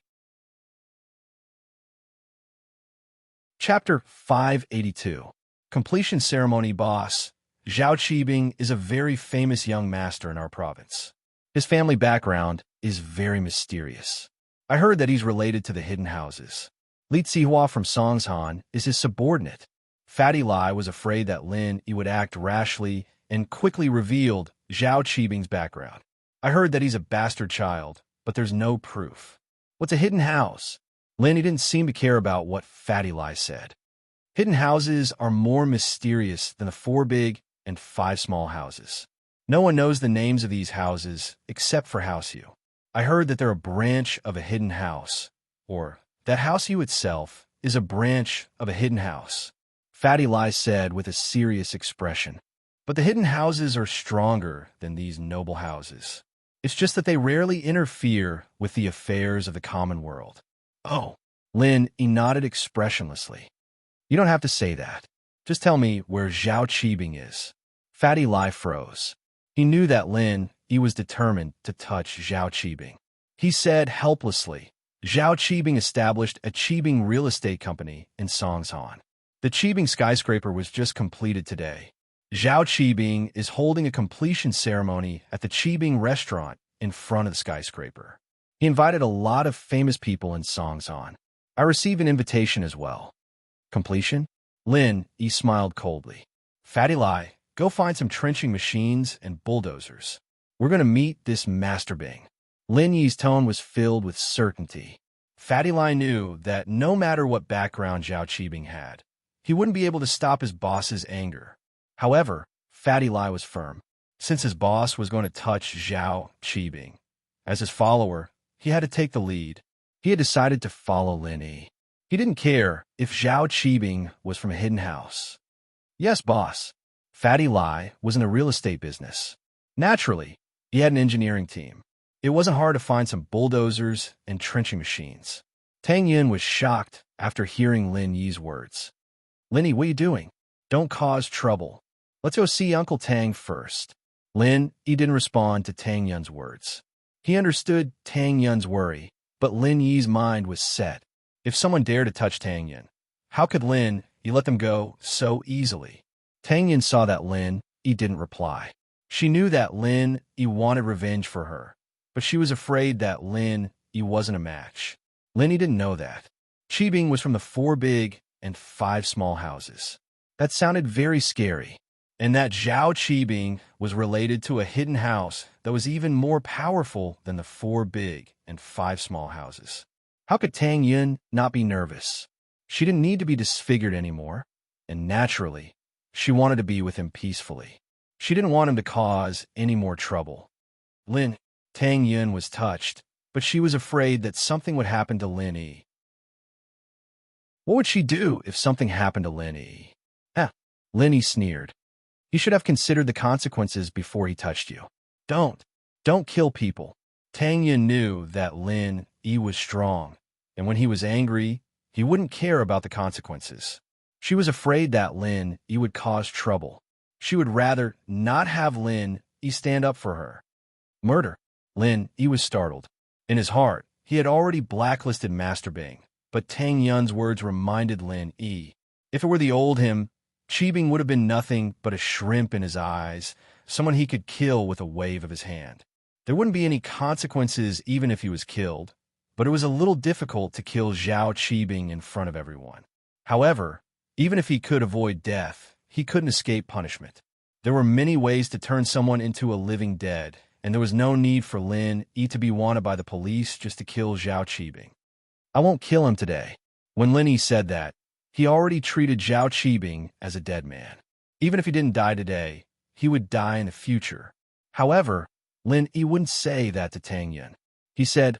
Chapter 582. Completion Ceremony Boss. Zhao Qibing is a very famous young master in our province. His family background is very mysterious. I heard that he's related to the hidden houses. Li Zihua from Songshan is his subordinate. Fatty Lai was afraid that Lin Yi would act rashly and quickly revealed Zhao Qibing's background. I heard that he's a bastard child, but there's no proof. What's a hidden house? Lin Yi didn't seem to care about what Fatty Lai said. Hidden houses are more mysterious than the 4 big and 5 small houses. No one knows the names of these houses except for House Yu. I heard that they're a branch of a hidden house, or that House Yu itself is a branch of a hidden house. Fatty Lai said with a serious expression. But the hidden houses are stronger than these noble houses. It's just that they rarely interfere with the affairs of the common world. Oh, Lin Yi nodded expressionlessly. You don't have to say that. Just tell me where Zhao Qibing is. Fatty Lai froze. He knew that Lin Yi was determined to touch Zhao Qibing. He said helplessly. Zhao Qibing established a Qibing real estate company in Songshan. The Qibing skyscraper was just completed today. Zhao Qibing is holding a completion ceremony at the Qibing restaurant in front of the skyscraper. He invited a lot of famous people in Songshan. I received an invitation as well. Completion? Lin Yi smiled coldly. Fatty Lai, go find some trenching machines and bulldozers. We're going to meet this Master Bing. Lin Yi's tone was filled with certainty. Fatty Lai knew that no matter what background Zhao Qibing had, he wouldn't be able to stop his boss's anger. However, Fatty Lai was firm. Since his boss was going to touch Zhao Qibing, as his follower, he had to take the lead. He had decided to follow Lin Yi. He didn't care if Zhao Qibing was from a hidden house. Yes, boss. Fatty Lai was in the real estate business. Naturally, he had an engineering team. It wasn't hard to find some bulldozers and trenching machines. Tang Yin was shocked after hearing Lin Yi's words. Lin Yi, what are you doing? Don't cause trouble. Let's go see Uncle Tang first. Lin Yi didn't respond to Tang Yun's words. He understood Tang Yun's worry, but Lin Yi's mind was set. If someone dared to touch Tang Yun, how could Lin Yi let them go so easily? Tang Yun saw that Lin Yi didn't reply. She knew that Lin Yi wanted revenge for her, but she was afraid that Lin Yi wasn't a match. Lin Yi didn't know that. Qibing was from the 4 big and 5 small houses. That sounded very scary. And that Zhao Qibing was related to a hidden house that was even more powerful than the 4 big and 5 small houses. How could Tang Yun not be nervous? She didn't need to be disfigured anymore, and naturally, she wanted to be with him peacefully. She didn't want him to cause any more trouble. Tang Yun was touched, but she was afraid that something would happen to Lin Yi. What would she do if something happened to Lin Yi? Lin Yi sneered. You should have considered the consequences before he touched you. Don't kill people. Tang Yun knew that Lin Yi was strong, and when he was angry, he wouldn't care about the consequences. She was afraid that Lin Yi would cause trouble. She would rather not have Lin Yi stand up for her. Murder. Lin Yi was startled. In his heart, he had already blacklisted Master Bing, but Tang Yun's words reminded Lin Yi. If it were the old him, Qibing would have been nothing but a shrimp in his eyes, someone he could kill with a wave of his hand. There wouldn't be any consequences even if he was killed, but it was a little difficult to kill Zhao Qibing in front of everyone. However, even if he could avoid death, he couldn't escape punishment. There were many ways to turn someone into a living dead, and there was no need for Lin Yi to be wanted by the police just to kill Zhao Qibing. I won't kill him today. When Lin Yi said that, he already treated Zhao Qibing as a dead man. Even if he didn't die today, he would die in the future. However, Lin Yi wouldn't say that to Tang Yun. He said,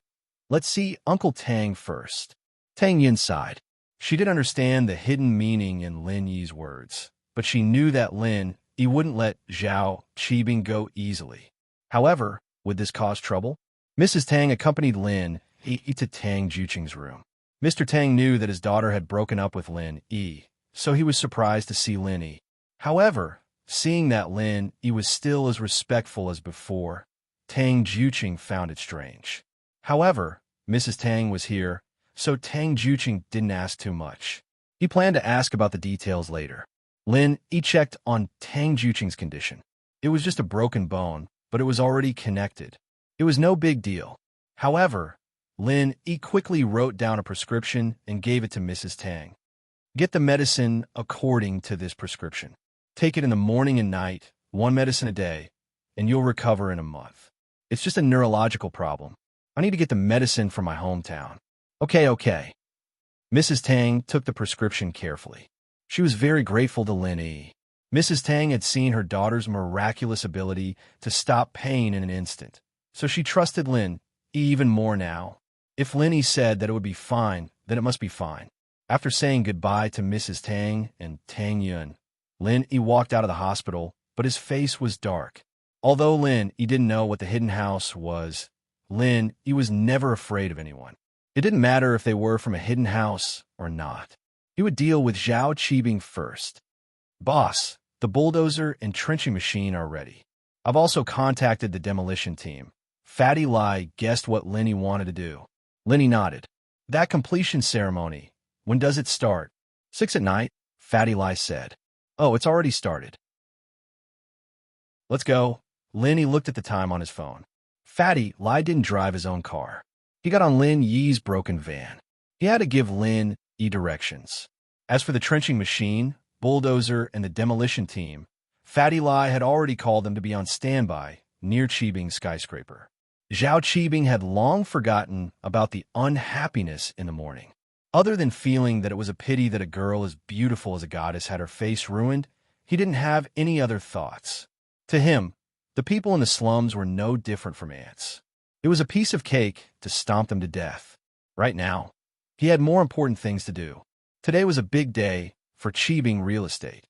let's see Uncle Tang first. Tang Yun sighed. She didn't understand the hidden meaning in Lin Yi's words, but she knew that Lin Yi wouldn't let Zhao Qibing go easily. However, would this cause trouble? Mrs. Tang accompanied Lin Yi to Tang Juqing's room. Mr. Tang knew that his daughter had broken up with Lin Yi, so he was surprised to see Lin Yi. However, seeing that Lin Yi was still as respectful as before, Tang Juqing found it strange. However, Mrs. Tang was here, so Tang Juqing didn't ask too much. He planned to ask about the details later. Lin Yi checked on Tang Juqing's condition. It was just a broken bone, but it was already connected. It was no big deal. However, Lin Yi quickly wrote down a prescription and gave it to Mrs. Tang. Get the medicine according to this prescription. Take it in the morning and night, 1 medicine a day, and you'll recover in a month. It's just a neurological problem. I need to get the medicine from my hometown. Okay. Mrs. Tang took the prescription carefully. She was very grateful to Lin Yi. Mrs. Tang had seen her daughter's miraculous ability to stop pain in an instant, so she trusted Lin Yi even more now. If Lin Yi said that it would be fine, then it must be fine. After saying goodbye to Mrs. Tang and Tang Yun, Lin Yi walked out of the hospital, but his face was dark. Although Lin Yi didn't know what the hidden house was, Lin Yi was never afraid of anyone. It didn't matter if they were from a hidden house or not. He would deal with Zhao Qibing first. Boss, the bulldozer and trenching machine are ready. I've also contacted the demolition team. Fatty Lai guessed what Lenny wanted to do. Lenny nodded. That completion ceremony, when does it start? 6 at night, Fatty Lai said. Oh, it's already started. Let's go. Lenny looked at the time on his phone. Fatty Lai didn't drive his own car. He got on Lin Yi's broken van. He had to give Lin Yi directions. As for the trenching machine, bulldozer, and the demolition team, Fatty Lai had already called them to be on standby near Qibing's skyscraper. Zhao Qibing had long forgotten about the unhappiness in the morning. Other than feeling that it was a pity that a girl as beautiful as a goddess had her face ruined, he didn't have any other thoughts. To him, the people in the slums were no different from ants. It was a piece of cake to stomp them to death. Right now, he had more important things to do. Today was a big day for Qibing real estate.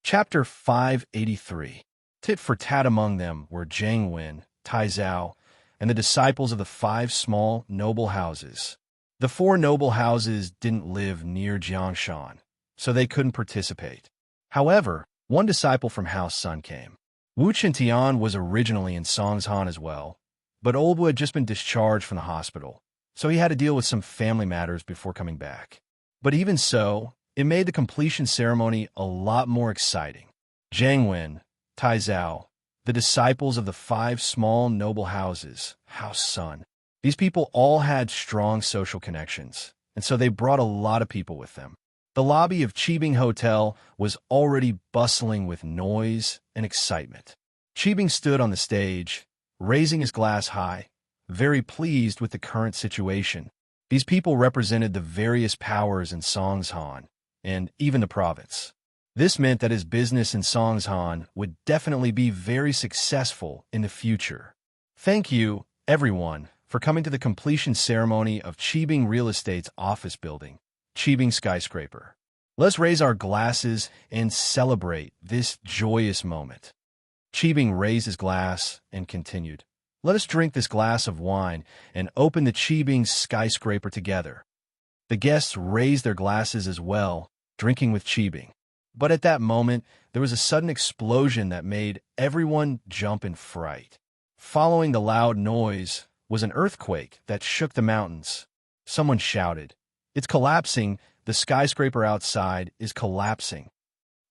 Chapter 583. Tit for tat among them were Zhang Wen, Tai Zhao, and the disciples of the 5 small, noble houses. The 4 noble houses didn't live near Jiangshan, so they couldn't participate. However, one disciple from House Sun came. Wu Qintian was originally in Songshan as well, but Old Wu had just been discharged from the hospital, so he had to deal with some family matters before coming back. But even so, it made the completion ceremony a lot more exciting. Zhang Wen, Tai Zhao, the disciples of the 5 small noble houses, House Sun. These people all had strong social connections, and so they brought a lot of people with them. The lobby of Qibing Hotel was already bustling with noise and excitement. Qibing stood on the stage, raising his glass high, very pleased with the current situation. These people represented the various powers in Songshan, and even the province. This meant that his business in Songshan would definitely be very successful in the future. Thank you, everyone, for coming to the completion ceremony of Qibing Real Estate's office building, Qibing Skyscraper. Let's raise our glasses and celebrate this joyous moment. Qibing raised his glass and continued. Let us drink this glass of wine and open the Qibing Skyscraper together. The guests raised their glasses as well, drinking with Qibing. But at that moment, there was a sudden explosion that made everyone jump in fright. Following the loud noise was an earthquake that shook the mountains. Someone shouted, "It's collapsing! The skyscraper outside is collapsing!"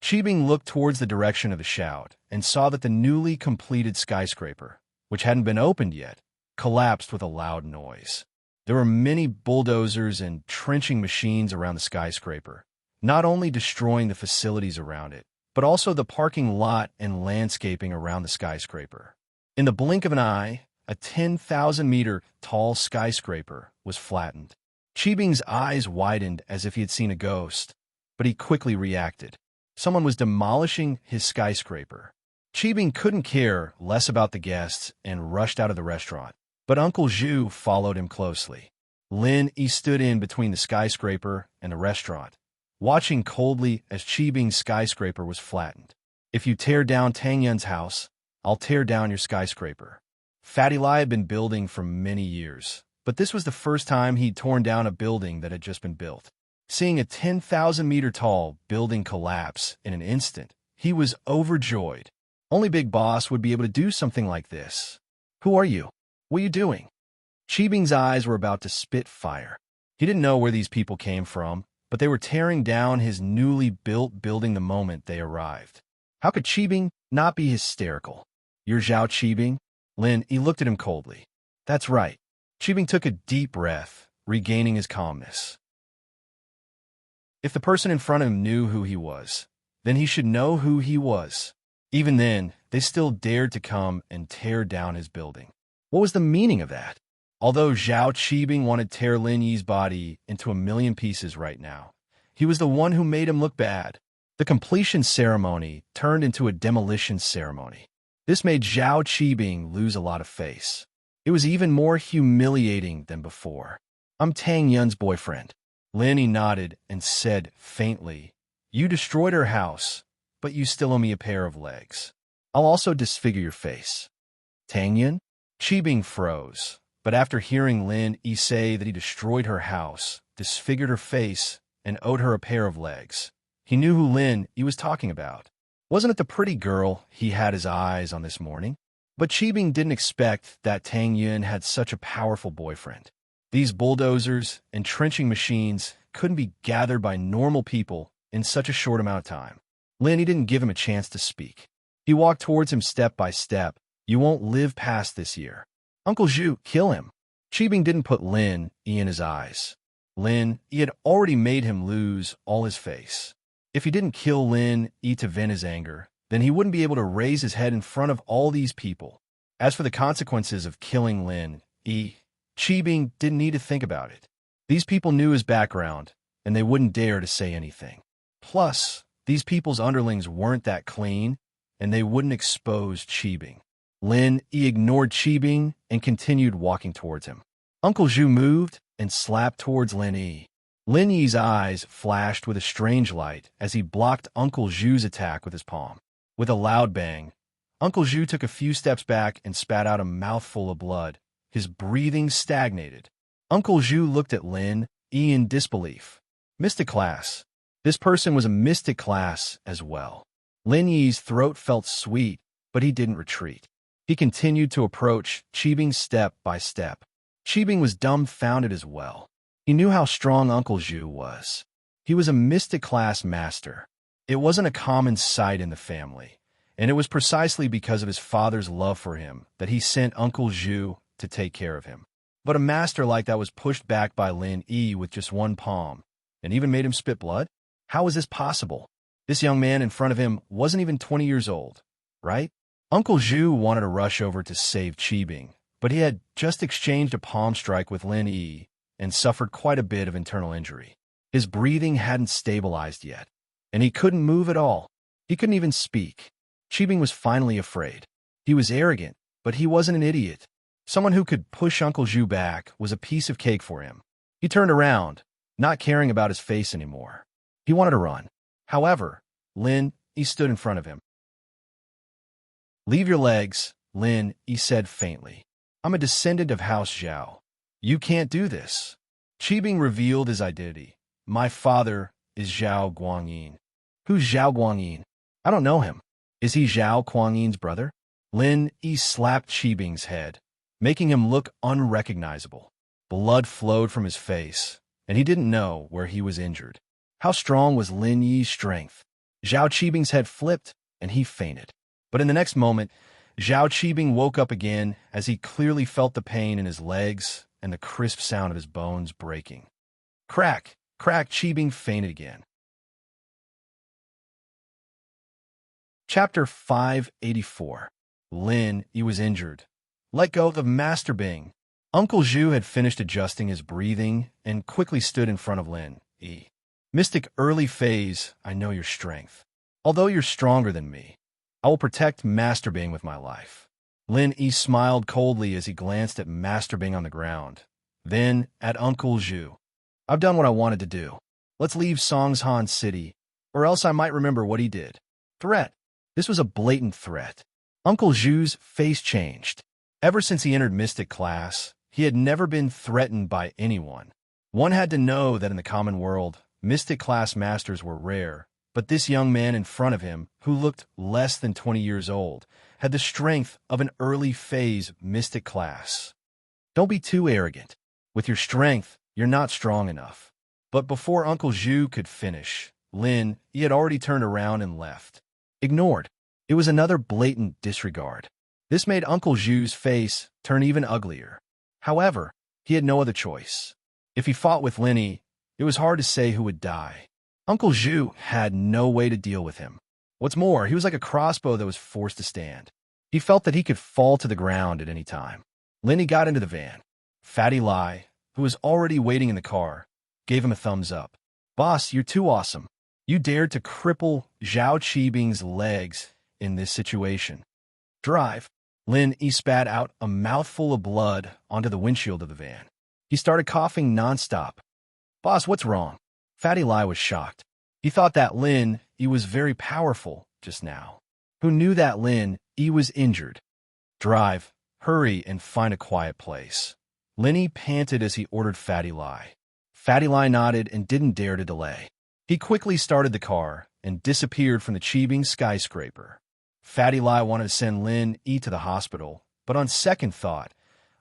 Qibing looked towards the direction of the shout and saw that the newly completed skyscraper, which hadn't been opened yet, collapsed with a loud noise. There were many bulldozers and trenching machines around the skyscraper, not only destroying the facilities around it, but also the parking lot and landscaping around the skyscraper. In the blink of an eye, a 10,000-meter tall skyscraper was flattened. Qibing's eyes widened as if he had seen a ghost, but he quickly reacted. Someone was demolishing his skyscraper. Qibing couldn't care less about the guests and rushed out of the restaurant, but Uncle Zhu followed him closely. Lin Yi stood in between the skyscraper and the restaurant, watching coldly as Qibing's skyscraper was flattened. If you tear down Tang Yun's house, I'll tear down your skyscraper. Fatty Lai had been building for many years, but this was the first time he'd torn down a building that had just been built. Seeing a 10,000-meter-tall building collapse in an instant, he was overjoyed. Only Big Boss would be able to do something like this. Who are you? What are you doing? Qibing's eyes were about to spit fire. He didn't know where these people came from, but they were tearing down his newly built building the moment they arrived. How could Qibing not be hysterical? You're Zhao Qibing? Lin Yi looked at him coldly. That's right. Qibing took a deep breath, regaining his calmness. If the person in front of him knew who he was, then he should know who he was. Even then, they still dared to come and tear down his building. What was the meaning of that? Although Zhao Qibing wanted to tear Lin Yi's body into a million pieces right now, he was the one who made him look bad. The completion ceremony turned into a demolition ceremony. This made Zhao Qibing lose a lot of face. It was even more humiliating than before. I'm Tang Yun's boyfriend. Lin Yi nodded and said faintly, You destroyed her house, but you still owe me a pair of legs. I'll also disfigure your face. Tang Yun? Qibing froze. But after hearing Lin Yi say that he destroyed her house, disfigured her face, and owed her a pair of legs, he knew who Lin Yi was talking about. Wasn't it the pretty girl he had his eyes on this morning? But Qibing didn't expect that Tang Yun had such a powerful boyfriend. These bulldozers and trenching machines couldn't be gathered by normal people in such a short amount of time. Lin, he didn't give him a chance to speak. He walked towards him step by step. You won't live past this year. Uncle Zhu, kill him. Qibing didn't put Lin in his eyes. Lin, he had already made him lose all his face. If he didn't kill Lin to vent his anger, then he wouldn't be able to raise his head in front of all these people. As for the consequences of killing Lin, Qibing didn't need to think about it. These people knew his background, and they wouldn't dare to say anything. Plus, these people's underlings weren't that clean, and they wouldn't expose Qibing. Lin ignored Qibing and continued walking towards him. Uncle Zhu moved and slapped towards Lin Yi. Lin Yi's eyes flashed with a strange light as he blocked Uncle Zhu's attack with his palm. With a loud bang, Uncle Zhu took a few steps back and spat out a mouthful of blood. His breathing stagnated. Uncle Zhu looked at Lin Yi in disbelief. Mystic class. This person was a mystic class as well. Lin Yi's throat felt sweet, but he didn't retreat. He continued to approach Qibing step by step. Qibing was dumbfounded as well. He knew how strong Uncle Zhu was. He was a mystic class master. It wasn't a common sight in the family, and it was precisely because of his father's love for him that he sent Uncle Zhu to take care of him. But a master like that was pushed back by Lin Yi with just one palm, and even made him spit blood? How was this possible? This young man in front of him wasn't even 20 years old, right? Uncle Zhu wanted to rush over to save Qibing, but he had just exchanged a palm strike with Lin Yi and suffered quite a bit of internal injury. His breathing hadn't stabilized yet, and he couldn't move at all. He couldn't even speak. Qibing was finally afraid. He was arrogant, but he wasn't an idiot. Someone who could push Uncle Zhu back was a piece of cake for him. He turned around, not caring about his face anymore. He wanted to run. However, Lin Yi stood in front of him. "Leave your legs," Lin Yi said faintly. "I'm a descendant of House Zhao. You can't do this." Qibing revealed his identity. "My father is Zhao Guangyin." "Who's Zhao Guangyin? I don't know him. Is he Zhao Guangyin's brother?" Lin Yi slapped Qibing's head, making him look unrecognizable. Blood flowed from his face, and he didn't know where he was injured. How strong was Lin Yi's strength? Zhao Qibing's head flipped, and he fainted. But in the next moment, Zhao Qibing woke up again as he clearly felt the pain in his legs and the crisp sound of his bones breaking. Crack! Crack! Qibing fainted again. Chapter 584. Lin Yi was injured. Let go of Master Bing. Uncle Zhu had finished adjusting his breathing and quickly stood in front of Lin Yi. "Mystic early phase, I know your strength. Although you're stronger than me, I will protect Master Bing with my life." Lin Yi smiled coldly as he glanced at Master Bing on the ground, then at Uncle Zhu. "I've done what I wanted to do. Let's leave Songshan City, or else I might remember what he did." Threat. This was a blatant threat. Uncle Zhu's face changed. Ever since he entered Mystic class, he had never been threatened by anyone. One had to know that in the common world, Mystic class masters were rare, but this young man in front of him, who looked less than 20 years old, had the strength of an early phase Mystic class. Don't be too arrogant. With your strength, you're not strong enough. But before Uncle Zhu could finish, Lin Yi had already turned around and left. Ignored. It was another blatant disregard. This made Uncle Zhu's face turn even uglier. However, he had no other choice. If he fought with Lin Yi, it was hard to say who would die. Uncle Zhu had no way to deal with him. What's more, he was like a crossbow that was forced to stand. He felt that he could fall to the ground at any time. Lin Yi got into the van. Fatty Lai, who was already waiting in the car, gave him a thumbs up. "Boss, you're too awesome. You dared to cripple Zhao Qibing's legs in this situation." Drive. Lin Yi spat out a mouthful of blood onto the windshield of the van. He started coughing nonstop. "Boss, what's wrong?" Fatty Lai was shocked. He thought that Lin Yi was very powerful just now. Who knew that Lin Yi was injured? Drive. Hurry and find a quiet place. Lin Yi panted as he ordered Fatty Lai. Fatty Lai nodded and didn't dare to delay. He quickly started the car, and disappeared from the Cheebing skyscraper. Fatty Lai wanted to send Lin Yi to the hospital, but on second thought,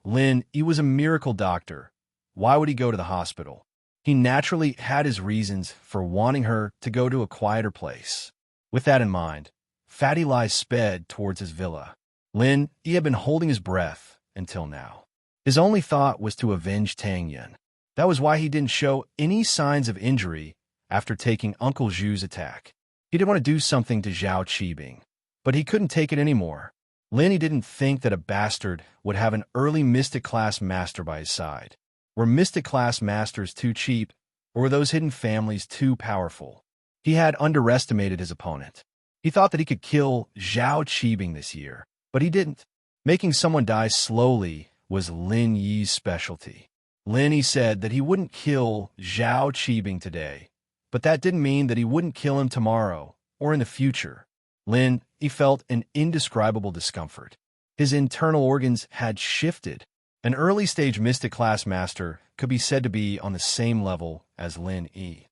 Lin Yi was a miracle doctor. Why would he go to the hospital? He naturally had his reasons for wanting her to go to a quieter place. With that in mind, Fatty Lai sped towards his villa. Lin Yi had been holding his breath until now. His only thought was to avenge Tang Yin. That was why he didn't show any signs of injury after taking Uncle Zhu's attack. He didn't want to do something to Zhao Qibing, but he couldn't take it anymore. Lin Yi didn't think that a bastard would have an early Mystic Class Master by his side. Were Mystic Class Masters too cheap, or were those hidden families too powerful? He had underestimated his opponent. He thought that he could kill Zhao Qibing this year, but he didn't. Making someone die slowly was Lin Yi's specialty. Lin Yi said that he wouldn't kill Zhao Qibing today, but that didn't mean that he wouldn't kill him tomorrow or in the future. Lin Yi felt an indescribable discomfort. His internal organs had shifted. An early-stage Mystic Class Master could be said to be on the same level as Lin Yi.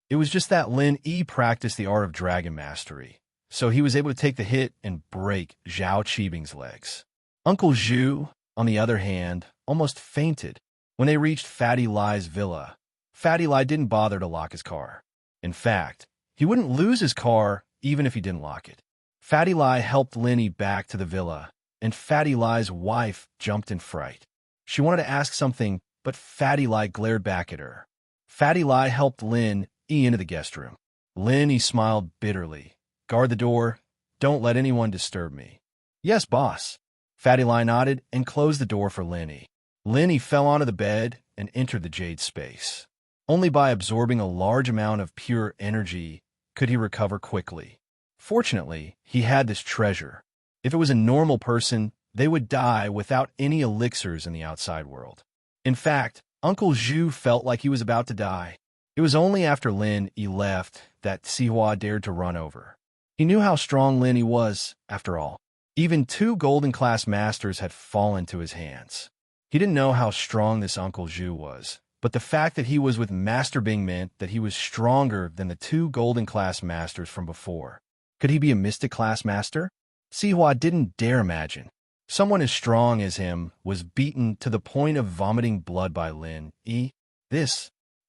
It was just that Lin Yi practiced the art of dragon mastery, so he was able to take the hit and break Zhao Qibing's legs. Uncle Zhu, on the other hand, almost fainted. When they reached Fatty Lai's villa, Fatty Lai didn't bother to lock his car. In fact, he wouldn't lose his car even if he didn't lock it. Fatty Lai helped Lin Yi back to the villa, and Fatty Lai's wife jumped in fright. She wanted to ask something, but Fatty Lai glared back at her. Fatty Lai helped Lin Yi into the guest room. Lin Yi smiled bitterly. "Guard the door. Don't let anyone disturb me." "Yes, boss." Fatty Lai nodded and closed the door for Lin Yi. Lin Yi fell onto the bed and entered the jade space. Only by absorbing a large amount of pure energy could he recover quickly. Fortunately, he had this treasure. If it was a normal person, they would die without any elixirs in the outside world. In fact, Uncle Zhu felt like he was about to die. It was only after Lin Yi left that Sihua dared to run over. He knew how strong Lin Yi was, after all. Even 2 Golden Class Masters had fallen to his hands. He didn't know how strong this Uncle Zhu was, but the fact that he was with Master Bing meant that he was stronger than the 2 Golden Class Masters from before. Could he be a Mystic Class Master? Sihua didn't dare imagine. Someone as strong as him was beaten to the point of vomiting blood by Lin Yi.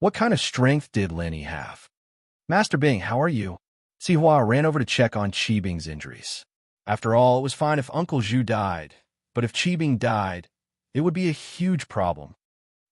What kind of strength did Lin Yi have? "Master Bing, how are you?" Sihua ran over to check on Qibing's injuries. After all, it was fine if Uncle Zhu died, but if Qibing died, it would be a huge problem.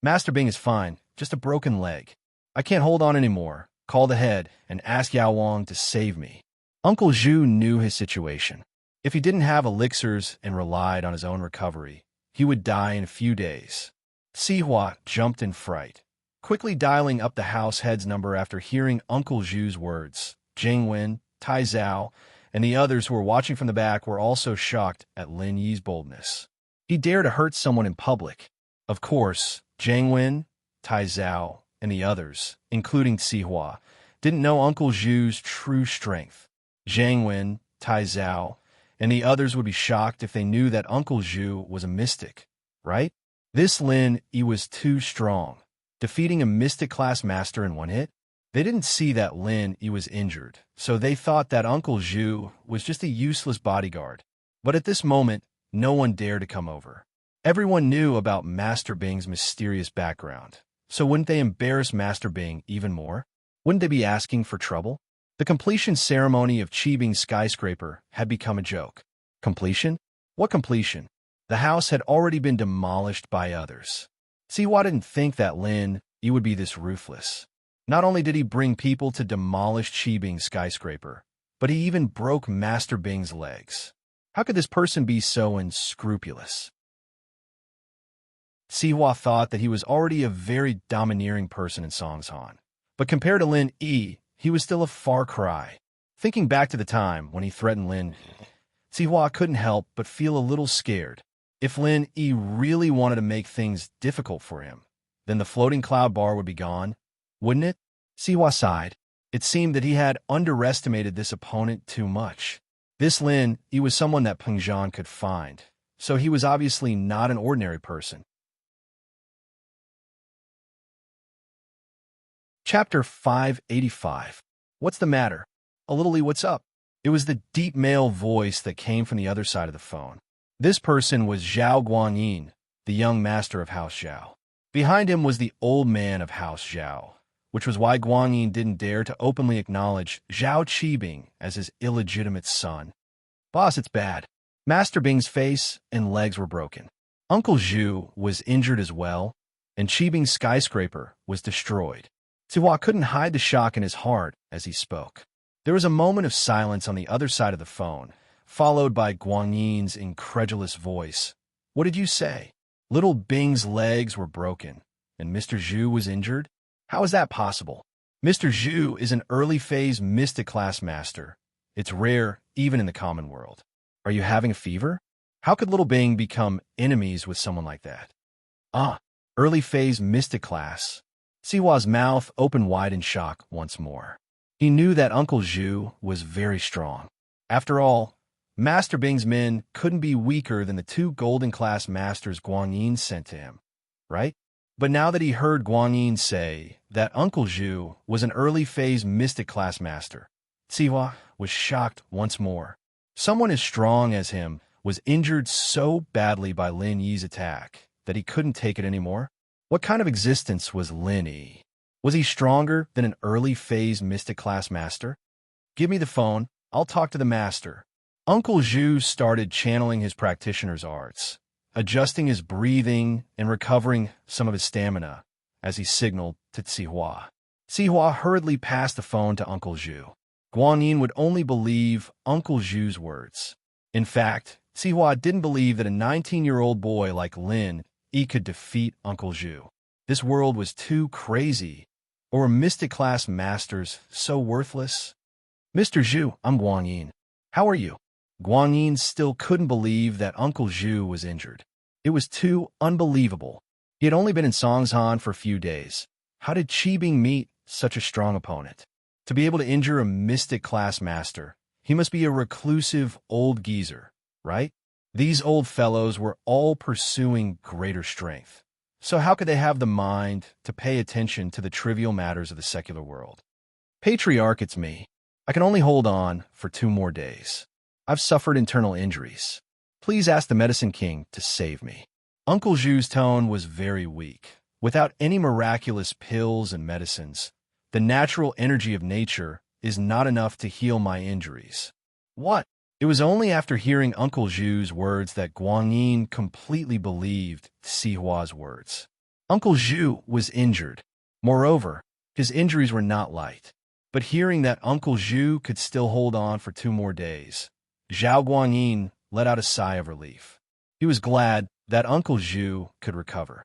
"Master Bing is fine, just a broken leg. I can't hold on anymore. Call the head and ask Yao Wang to save me." Uncle Zhu knew his situation. If he didn't have elixirs and relied on his own recovery, he would die in a few days. Sihua jumped in fright, quickly dialing up the house head's number after hearing Uncle Zhu's words. Jing Wen, Tai Zhao, and the others who were watching from the back were also shocked at Lin Yi's boldness. He dared to hurt someone in public. Of course, Jing Wen, Tai Zhao, and the others, including Sihua, didn't know Uncle Zhu's true strength. Jing Wen, Tai Zhao, and the others would be shocked if they knew that Uncle Zhu was a mystic, right? This Lin Yi was too strong, defeating a Mystic Class Master in one hit. They didn't see that Lin Yi was injured, so they thought that Uncle Zhu was just a useless bodyguard. But at this moment, no one dared to come over. Everyone knew about Master Bing's mysterious background, so wouldn't they embarrass Master Bing even more? Wouldn't they be asking for trouble? The completion ceremony of Qibing's skyscraper had become a joke. Completion? What completion? The house had already been demolished by others. Sihua didn't think that Lin Yi would be this ruthless. Not only did he bring people to demolish Qibing's skyscraper, but he even broke Master Bing's legs. How could this person be so unscrupulous? Sihua thought that he was already a very domineering person in Songshan, but compared to Lin Yi, he was still a far cry. Thinking back to the time when he threatened Lin, Sihua couldn't help but feel a little scared. If Lin Yi really wanted to make things difficult for him, then the floating cloud bar would be gone, wouldn't it? Sihua sighed. It seemed that he had underestimated this opponent too much. This Lin Yi was someone that Peng Zhan could find, so he was obviously not an ordinary person. Chapter 585. What's the matter? A little Lee, what's up? It was the deep male voice that came from the other side of the phone. This person was Zhao Guanyin, the young master of House Zhao. Behind him was the old man of House Zhao, which was why Guanyin didn't dare to openly acknowledge Zhao Qibing as his illegitimate son. Boss, it's bad. Master Bing's face and legs were broken. Uncle Zhu was injured as well, and Qibing's skyscraper was destroyed. Sihua couldn't hide the shock in his heart as he spoke. There was a moment of silence on the other side of the phone, followed by Guanyin's incredulous voice. What did you say? Little Bing's legs were broken, and Mr. Zhu was injured? How is that possible? Mr. Zhu is an early-phase mystic class master. It's rare, even in the common world. Are you having a fever? How could Little Bing become enemies with someone like that? Early-phase mystic class. Sihua's mouth opened wide in shock once more. He knew that Uncle Zhu was very strong. After all, Master Bing's men couldn't be weaker than the 2 golden-class masters Guanyin sent to him, right? But now that he heard Guanyin say that Uncle Zhu was an early-phase mystic class master, Sihua was shocked once more. Someone as strong as him was injured so badly by Lin Yi's attack that he couldn't take it anymore. What kind of existence was Lin Yi? Was he stronger than an early-phase mystic class master? Give me the phone. I'll talk to the master. Uncle Zhu started channeling his practitioner's arts, adjusting his breathing and recovering some of his stamina as he signaled to Sihua. Sihua hurriedly passed the phone to Uncle Zhu. Guanyin would only believe Uncle Zhu's words. In fact, Sihua didn't believe that a 19-year-old boy like Lin Yi could defeat Uncle Zhu. This world was too crazy. Or were mystic class masters so worthless? Mr. Zhu, I'm Guanyin. How are you? Guanyin still couldn't believe that Uncle Zhu was injured. It was too unbelievable. He had only been in Songshan for a few days. How did Qibing meet such a strong opponent? To be able to injure a mystic class master, he must be a reclusive old geezer, right? These old fellows were all pursuing greater strength. So how could they have the mind to pay attention to the trivial matters of the secular world? Patriarch, it's me. I can only hold on for 2 more days. I've suffered internal injuries. Please ask the Medicine King to save me. Uncle Zhu's tone was very weak. Without any miraculous pills and medicines, the natural energy of nature is not enough to heal my injuries. What? It was only after hearing Uncle Zhu's words that Guanyin completely believed Sihua's words. Uncle Zhu was injured. Moreover, his injuries were not light. But hearing that Uncle Zhu could still hold on for 2 more days, Zhao Guanyin let out a sigh of relief. He was glad that Uncle Zhu could recover.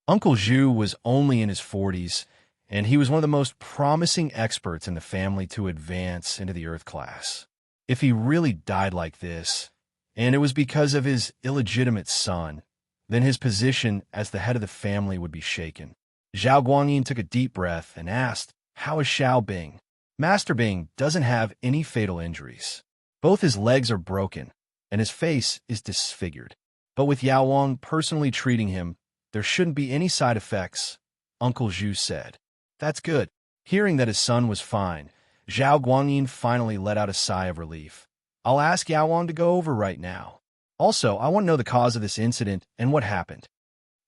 Uncle Zhu was only in his 40s, and he was one of the most promising experts in the family to advance into the Earth class. If he really died like this, and it was because of his illegitimate son, then his position as the head of the family would be shaken. Zhao Guanyin took a deep breath and asked, "How is Xiao Bing?" Master Bing doesn't have any fatal injuries. Both his legs are broken, and his face is disfigured. But with Yao Wang personally treating him, there shouldn't be any side effects, Uncle Zhu said. That's good. Hearing that his son was fine, Zhao Guanyin finally let out a sigh of relief. I'll ask Yao Wang to go over right now. Also, I want to know the cause of this incident and what happened.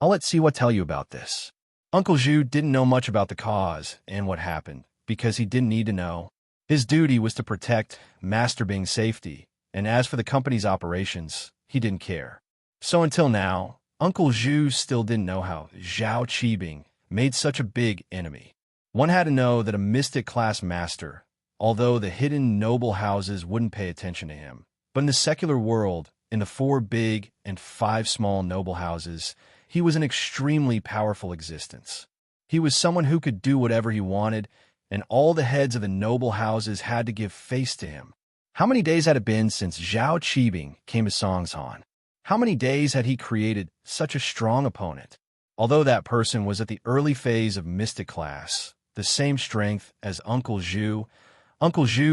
I'll let Siwa tell you about this. Uncle Zhu didn't know much about the cause and what happened, because he didn't need to know. His duty was to protect Master Bing's safety, and as for the company's operations, he didn't care. So until now, Uncle Zhu still didn't know how Zhao Qibing made such a big enemy. One had to know that a mystic class master, although the hidden noble houses wouldn't pay attention to him, but in the secular world, in the 4 big and 5 small noble houses, he was an extremely powerful existence. He was someone who could do whatever he wanted, and all the heads of the noble houses had to give face to him. How many days had it been since Zhao Qibing came to Songshan? How many days had he created such a strong opponent? Although that person was at the early phase of mystic class, the same strength as Uncle Zhu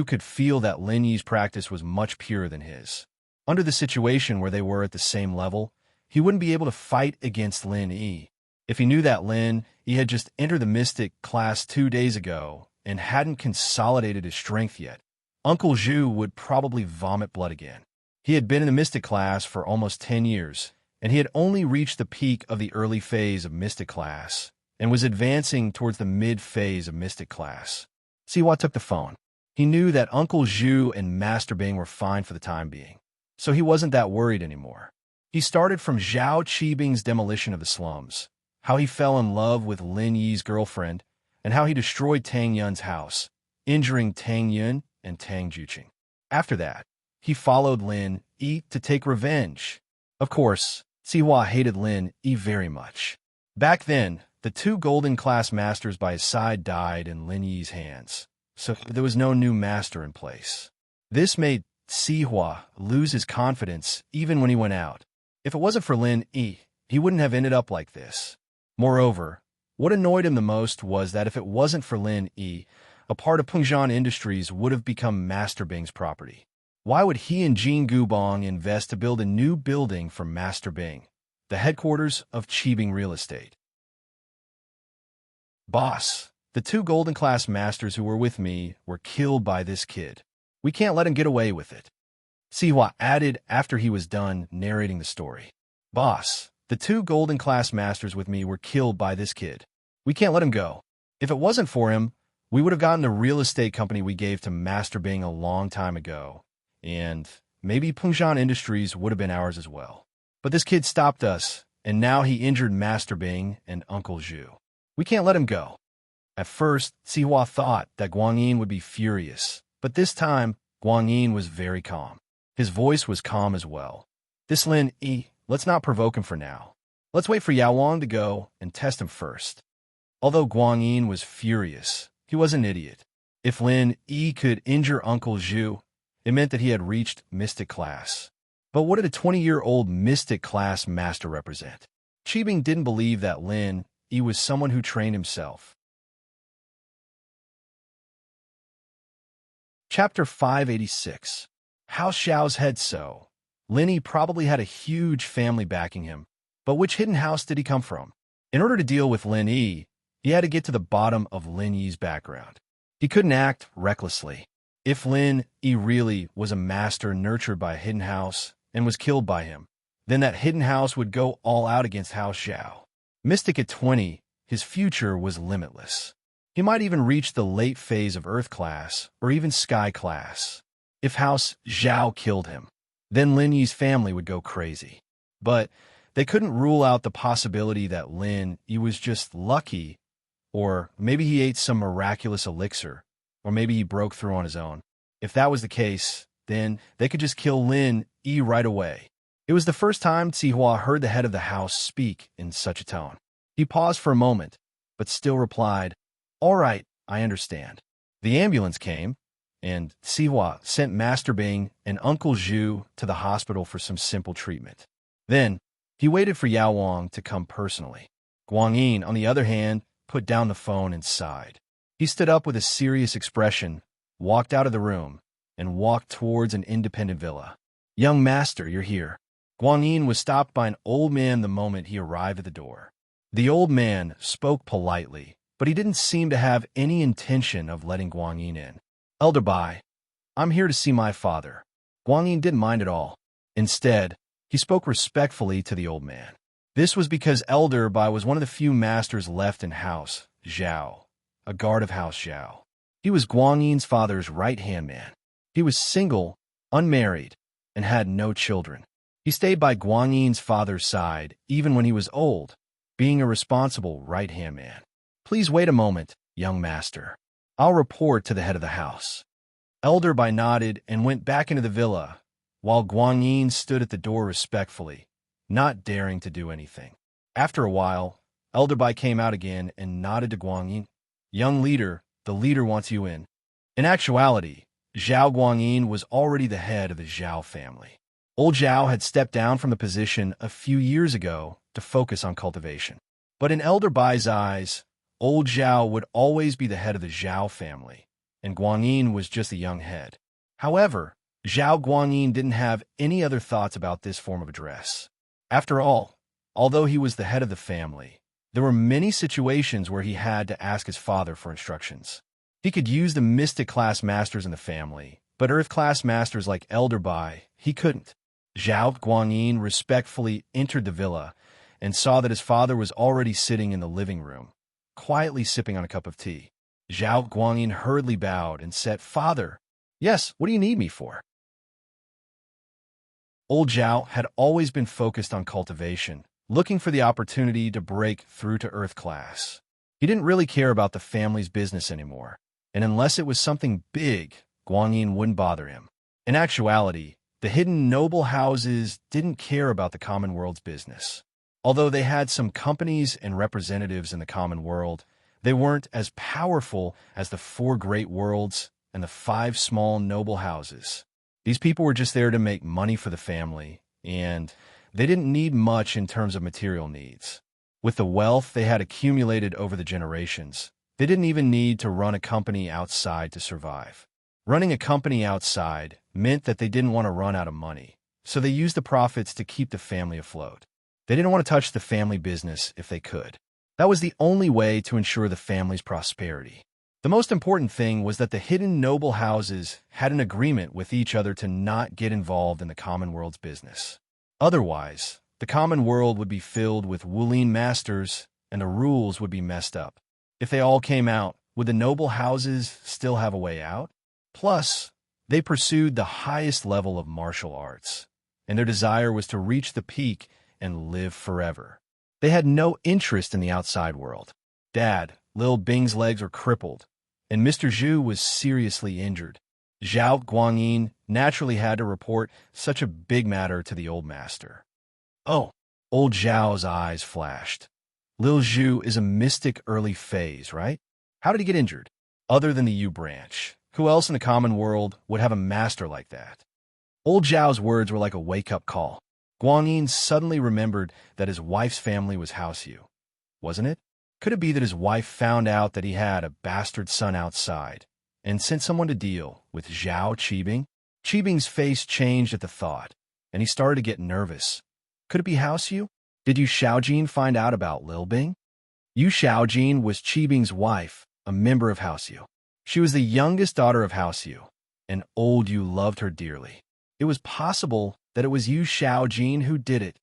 could feel that Lin Yi's practice was much purer than his. Under the situation where they were at the same level, he wouldn't be able to fight against Lin Yi. If he knew that Lin Yi had just entered the mystic class 2 days ago, and hadn't consolidated his strength yet, Uncle Zhu would probably vomit blood again. He had been in the Mystic class for almost 10 years, and he had only reached the peak of the early phase of Mystic class and was advancing towards the mid-phase of Mystic class. Siwa took the phone. He knew that Uncle Zhu and Master Bing were fine for the time being, so he wasn't that worried anymore. He started from Zhao Qibing's demolition of the slums, how he fell in love with Lin Yi's girlfriend, and how he destroyed Tang Yun's house, injuring Tang Yun and Tang Juqing. After that, he followed Lin Yi to take revenge. Of course, Siwa hated Lin Yi very much. Back then, the two golden class masters by his side died in Lin Yi's hands, so there was no new master in place. This made Siwa lose his confidence even when he went out. If it wasn't for Lin Yi, he wouldn't have ended up like this. Moreover, what annoyed him the most was that if it wasn't for Lin Yi, a part of Pengzhan Industries would have become Master Bing's property. Why would he and Jin Gubong invest to build a new building for Master Bing, the headquarters of Qibing Real Estate? Boss, the two golden class masters who were with me were killed by this kid. We can't let him get away with it. Siwa added after he was done narrating the story. Boss, the two golden class masters with me were killed by this kid. We can't let him go. If it wasn't for him, we would have gotten the real estate company we gave to Master Bing a long time ago, and maybe Pengzhan Industries would have been ours as well. But this kid stopped us, and now he injured Master Bing and Uncle Zhu. We can't let him go. At first, Siwa thought that Guanyin would be furious, but this time, Guanyin was very calm. His voice was calm as well. This Lin Yi, let's not provoke him for now. Let's wait for Yao Wang to go and test him first. Although Guanyin was furious, he was an idiot. If Lin Yi could injure Uncle Zhu, it meant that he had reached Mystic class. But what did a 20-year-old Mystic class master represent? Qibing didn't believe that Lin Yi was someone who trained himself. Chapter 586. How Xiao's head so? Lin Yi probably had a huge family backing him, but which hidden house did he come from? In order to deal with Lin Yi, he had to get to the bottom of Lin Yi's background. He couldn't act recklessly. If Lin Yi really was a master nurtured by a hidden house and was killed by him, then that hidden house would go all out against House Xiao. Mystic at 20, his future was limitless. He might even reach the late phase of Earth class or even Sky class. If House Xiao killed him, then Lin Yi's family would go crazy. But they couldn't rule out the possibility that Lin Yi was just lucky, or maybe he ate some miraculous elixir, or maybe he broke through on his own. If that was the case, then they could just kill Lin Yi right away. It was the first time Sihua heard the head of the house speak in such a tone. He paused for a moment, but still replied, "All right, I understand." The ambulance came, and Sihua sent Master Bing and Uncle Zhu to the hospital for some simple treatment. Then, he waited for Yao Wang to come personally. Guanyin, on the other hand, put down the phone and sighed. He stood up with a serious expression, walked out of the room, and walked towards an independent villa. "Young master, you're here." Guanyin was stopped by an old man the moment he arrived at the door. The old man spoke politely, but he didn't seem to have any intention of letting Guanyin in. "Elder Bai, I'm here to see my father." Guanyin didn't mind at all. Instead, he spoke respectfully to the old man. This was because Elder Bai was one of the few masters left in House Zhao, a guard of House Zhao. He was Guanyin's father's right-hand man. He was single, unmarried, and had no children. He stayed by Guanyin's father's side even when he was old, being a responsible right-hand man. "Please wait a moment, young master. I'll report to the head of the house." Elder Bai nodded and went back into the villa, while Guanyin stood at the door respectfully, not daring to do anything. After a while, Elder Bai came out again and nodded to Guanyin. "Young leader, the leader wants you in." In actuality, Zhao Guanyin was already the head of the Zhao family. Old Zhao had stepped down from the position a few years ago to focus on cultivation. But in Elder Bai's eyes, Old Zhao would always be the head of the Zhao family, and Guanyin was just a young head. However, Zhao Guanyin didn't have any other thoughts about this form of address. After all, although he was the head of the family, there were many situations where he had to ask his father for instructions. He could use the mystic class masters in the family, but earth class masters like Elder Bai, he couldn't. Zhao Guanyin respectfully entered the villa and saw that his father was already sitting in the living room, quietly sipping on a cup of tea. Zhao Guanyin hurriedly bowed and said, "Father, yes, what do you need me for?" Old Zhao had always been focused on cultivation, looking for the opportunity to break through to earth class. He didn't really care about the family's business anymore, and unless it was something big, Guanyin wouldn't bother him. In actuality, the hidden noble houses didn't care about the common world's business. Although they had some companies and representatives in the common world, they weren't as powerful as the 4 great worlds and the 5 small noble houses. These people were just there to make money for the family, and they didn't need much in terms of material needs. With the wealth they had accumulated over the generations, they didn't even need to run a company outside to survive. Running a company outside meant that they didn't want to run out of money, so they used the profits to keep the family afloat. They didn't want to touch the family business if they could. That was the only way to ensure the family's prosperity. The most important thing was that the hidden noble houses had an agreement with each other to not get involved in the common world's business. Otherwise, the common world would be filled with Wulin masters and the rules would be messed up. If they all came out, would the noble houses still have a way out? Plus, they pursued the highest level of martial arts, and their desire was to reach the peak and live forever. They had no interest in the outside world. Dad, Lil Bing's legs were crippled, and Mr. Zhu was seriously injured. Zhao Guanyin naturally had to report such a big matter to the old master. Oh, old Zhao's eyes flashed. Lil Zhu is a mystic early phase, right? How did he get injured? Other than the U branch, who else in the common world would have a master like that? Old Zhao's words were like a wake-up call. Guanyin suddenly remembered that his wife's family was House Yu, wasn't it? Could it be that his wife found out that he had a bastard son outside and sent someone to deal with Zhao Qibing? Qibing's face changed at the thought, and he started to get nervous. Could it be House Yu? Did Yu Xiaojin find out about Lil Bing? Yu Xiaojin was Qibing's wife, a member of House Yu. She was the youngest daughter of House Yu, and old Yu loved her dearly. It was possible that it was Yu Xiaojin who did it.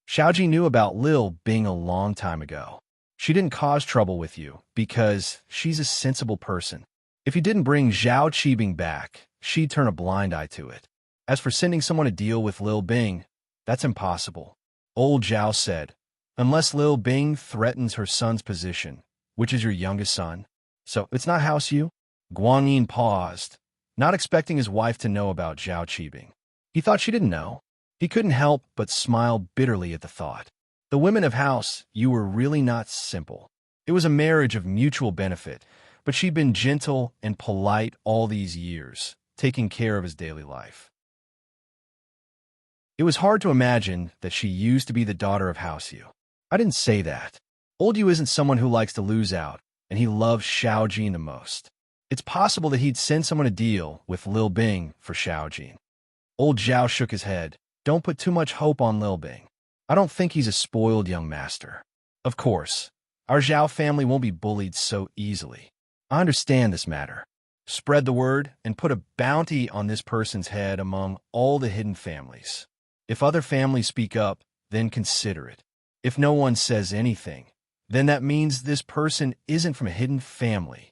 Xiaojin knew about Lil Bing a long time ago. She didn't cause trouble with you because she's a sensible person. If you didn't bring Zhao Qibing back, she'd turn a blind eye to it. As for sending someone to deal with Lil Bing, that's impossible. Old Zhao said, unless Lil Bing threatens her son's position, which is your youngest son. So it's not House Yu? Guanyin paused, not expecting his wife to know about Zhao Qibing. He thought she didn't know. He couldn't help but smile bitterly at the thought. The women of House Yu were really not simple. It was a marriage of mutual benefit, but she'd been gentle and polite all these years, taking care of his daily life. It was hard to imagine that she used to be the daughter of House Yu. I didn't say that. Old Yu isn't someone who likes to lose out, and he loves Xiaojin the most. It's possible that he'd send someone to deal with Lil Bing for Xiaojin. Old Zhao shook his head. Don't put too much hope on Lil Bing. I don't think he's a spoiled young master. Of course, our Zhao family won't be bullied so easily. I understand this matter. Spread the word and put a bounty on this person's head among all the hidden families. If other families speak up, then consider it. If no one says anything, then that means this person isn't from a hidden family.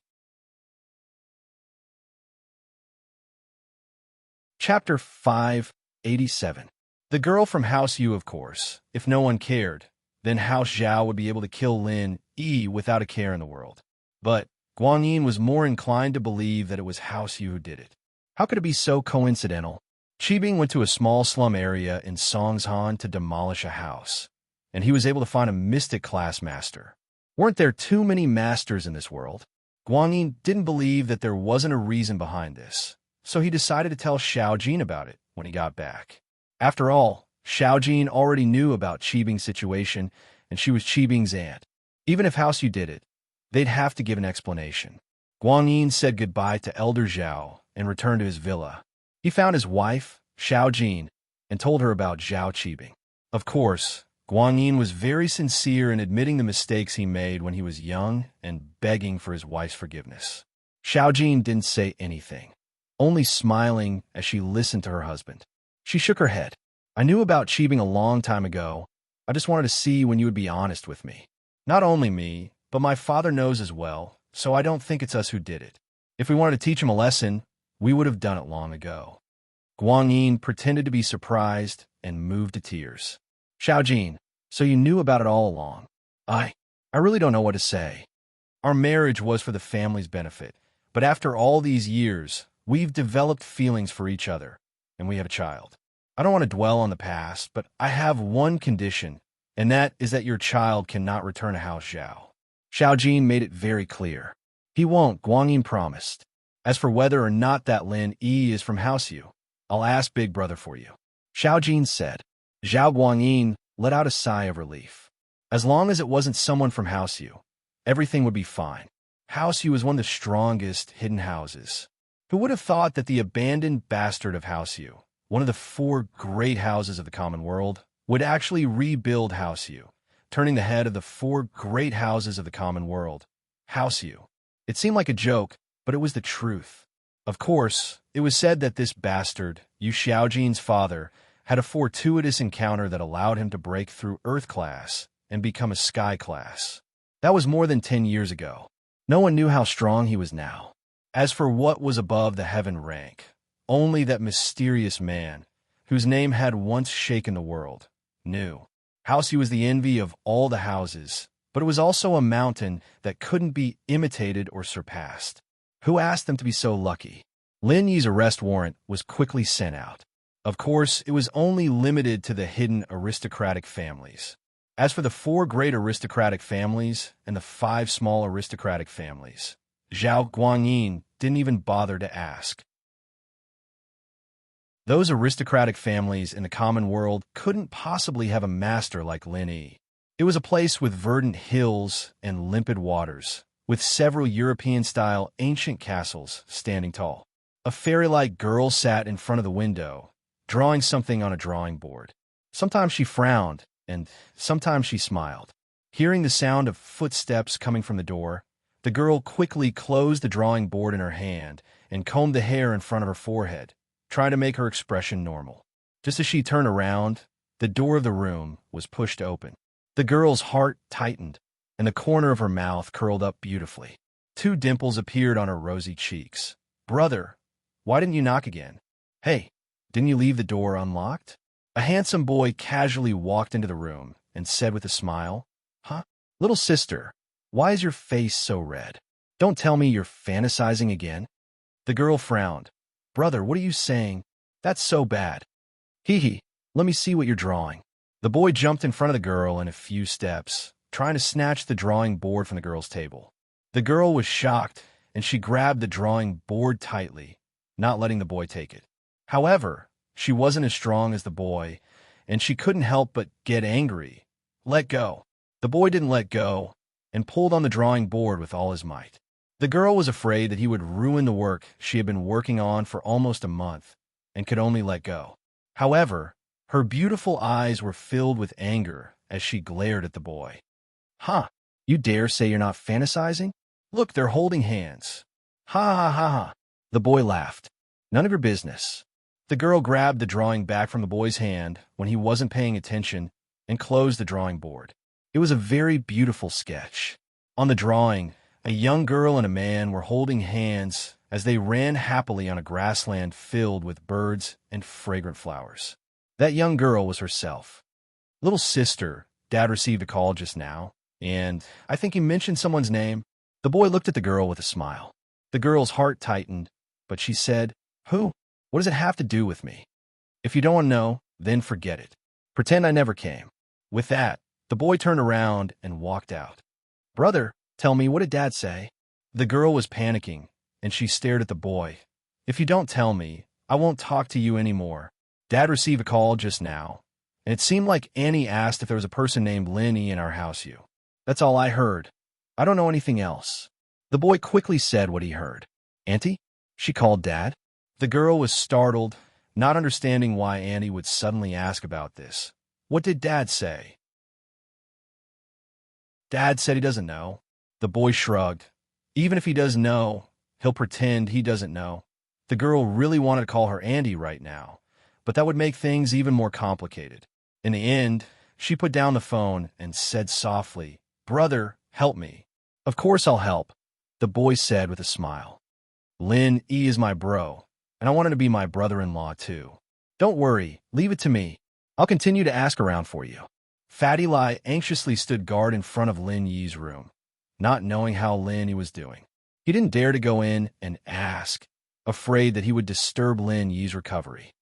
Chapter 587. The girl from House Yu, of course. If no one cared, then House Zhao would be able to kill Lin Yi without a care in the world. But Guanyin was more inclined to believe that it was House Yu who did it. How could it be so coincidental? Qibing went to a small slum area in Songshan to demolish a house, and he was able to find a mystic class master. Weren't there too many masters in this world? Guanyin didn't believe that there wasn't a reason behind this, so he decided to tell Xiaojin about it when he got back. After all, Xiaojin already knew about Qibing's situation, and she was Qibing's aunt. Even if House Yu did it, they'd have to give an explanation. Guanyin said goodbye to Elder Zhao and returned to his villa. He found his wife, Xiaojin, and told her about Zhao Qibing. Of course, Guanyin was very sincere in admitting the mistakes he made when he was young and begging for his wife's forgiveness. Xiaojin didn't say anything, only smiling as she listened to her husband. She shook her head. I knew about cheating a long time ago. I just wanted to see when you would be honest with me. Not only me, but my father knows as well, so I don't think it's us who did it. If we wanted to teach him a lesson, we would have done it long ago. Guanyin pretended to be surprised and moved to tears. Xiaojin, so you knew about it all along. I really don't know what to say. Our marriage was for the family's benefit, but after all these years, we've developed feelings for each other, and we have a child. I don't want to dwell on the past, but I have one condition, and that is that your child cannot return to House Zhao. Xiaojin made it very clear. He won't, Guanyin promised. As for whether or not that Lin Yi is from House Yu, I'll ask Big Brother for you. Xiaojin said. Zhao Guanyin let out a sigh of relief. As long as it wasn't someone from House Yu, everything would be fine. House Yu is one of the strongest hidden houses. Who would have thought that the abandoned bastard of House Yu, one of the 4 great houses of the common world, would actually rebuild House Yu, turning the head of the 4 great houses of the common world, House Yu. It seemed like a joke, but it was the truth. Of course, it was said that this bastard, Yu Xiaojin's father, had a fortuitous encounter that allowed him to break through Earth class and become a Sky class. That was more than 10 years ago. No one knew how strong he was now. As for what was above the heaven rank, only that mysterious man, whose name had once shaken the world, knew. House Yu was the envy of all the houses, but it was also a mountain that couldn't be imitated or surpassed. Who asked them to be so lucky? Lin Yi's arrest warrant was quickly sent out. Of course, it was only limited to the hidden aristocratic families. As for the 4 great aristocratic families and the 5 small aristocratic families, Zhao Guanyin didn't even bother to ask. Those aristocratic families in the common world couldn't possibly have a master like Lin Yi. It was a place with verdant hills and limpid waters, with several European-style ancient castles standing tall. A fairy-like girl sat in front of the window, drawing something on a drawing board. Sometimes she frowned, and sometimes she smiled. Hearing the sound of footsteps coming from the door, the girl quickly closed the drawing board in her hand and combed the hair in front of her forehead, trying to make her expression normal. Just as she turned around, the door of the room was pushed open. The girl's heart tightened, and the corner of her mouth curled up beautifully. 2 dimples appeared on her rosy cheeks. Brother, why didn't you knock again? Hey, didn't you leave the door unlocked? A handsome boy casually walked into the room and said with a smile, Huh? Little sister, why is your face so red? Don't tell me you're fantasizing again. The girl frowned. Brother, what are you saying? That's so bad. Hee, let me see what you're drawing. The boy jumped in front of the girl in a few steps, trying to snatch the drawing board from the girl's table. The girl was shocked, and she grabbed the drawing board tightly, not letting the boy take it. However, she wasn't as strong as the boy, and she couldn't help but get angry. Let go. The boy didn't let go, and pulled on the drawing board with all his might. The girl was afraid that he would ruin the work she had been working on for almost a month, and could only let go. However, her beautiful eyes were filled with anger as she glared at the boy. Huh, you dare say you're not fantasizing? Look, they're holding hands. Ha ha ha ha. The boy laughed. None of your business. The girl grabbed the drawing back from the boy's hand when he wasn't paying attention and closed the drawing board. It was a very beautiful sketch. On the drawing, a young girl and a man were holding hands as they ran happily on a grassland filled with birds and fragrant flowers. That young girl was herself. Little sister, Dad received a call just now, and I think he mentioned someone's name. The boy looked at the girl with a smile. The girl's heart tightened, but she said, Who? What does it have to do with me? If you don't want to know, then forget it. Pretend I never came. With that, the boy turned around and walked out. Brother, tell me, what did Dad say? The girl was panicking, and she stared at the boy. If you don't tell me, I won't talk to you anymore. Dad received a call just now, and it seemed like Annie asked if there was a person named Lin Yi in our house. That's all I heard. I don't know anything else. The boy quickly said what he heard. Auntie? She called Dad. The girl was startled, not understanding why Annie would suddenly ask about this. What did Dad say? Dad said he doesn't know. The boy shrugged. Even if he does know, He'll pretend he doesn't know. The girl really wanted to call her Andy right now, but that would make things even more complicated. In the end, she put down the phone and said softly, "Brother, help me." "Of course I'll help," the boy said with a smile. "Lin E is my bro, and I want him to be my brother-in-law too. Don't worry, leave it to me. I'll continue to ask around for you." Fatty Lai anxiously stood guard in front of Lin Yi's room, not knowing how Lin Yi was doing. He didn't dare to go in and ask, afraid that he would disturb Lin Yi's recovery.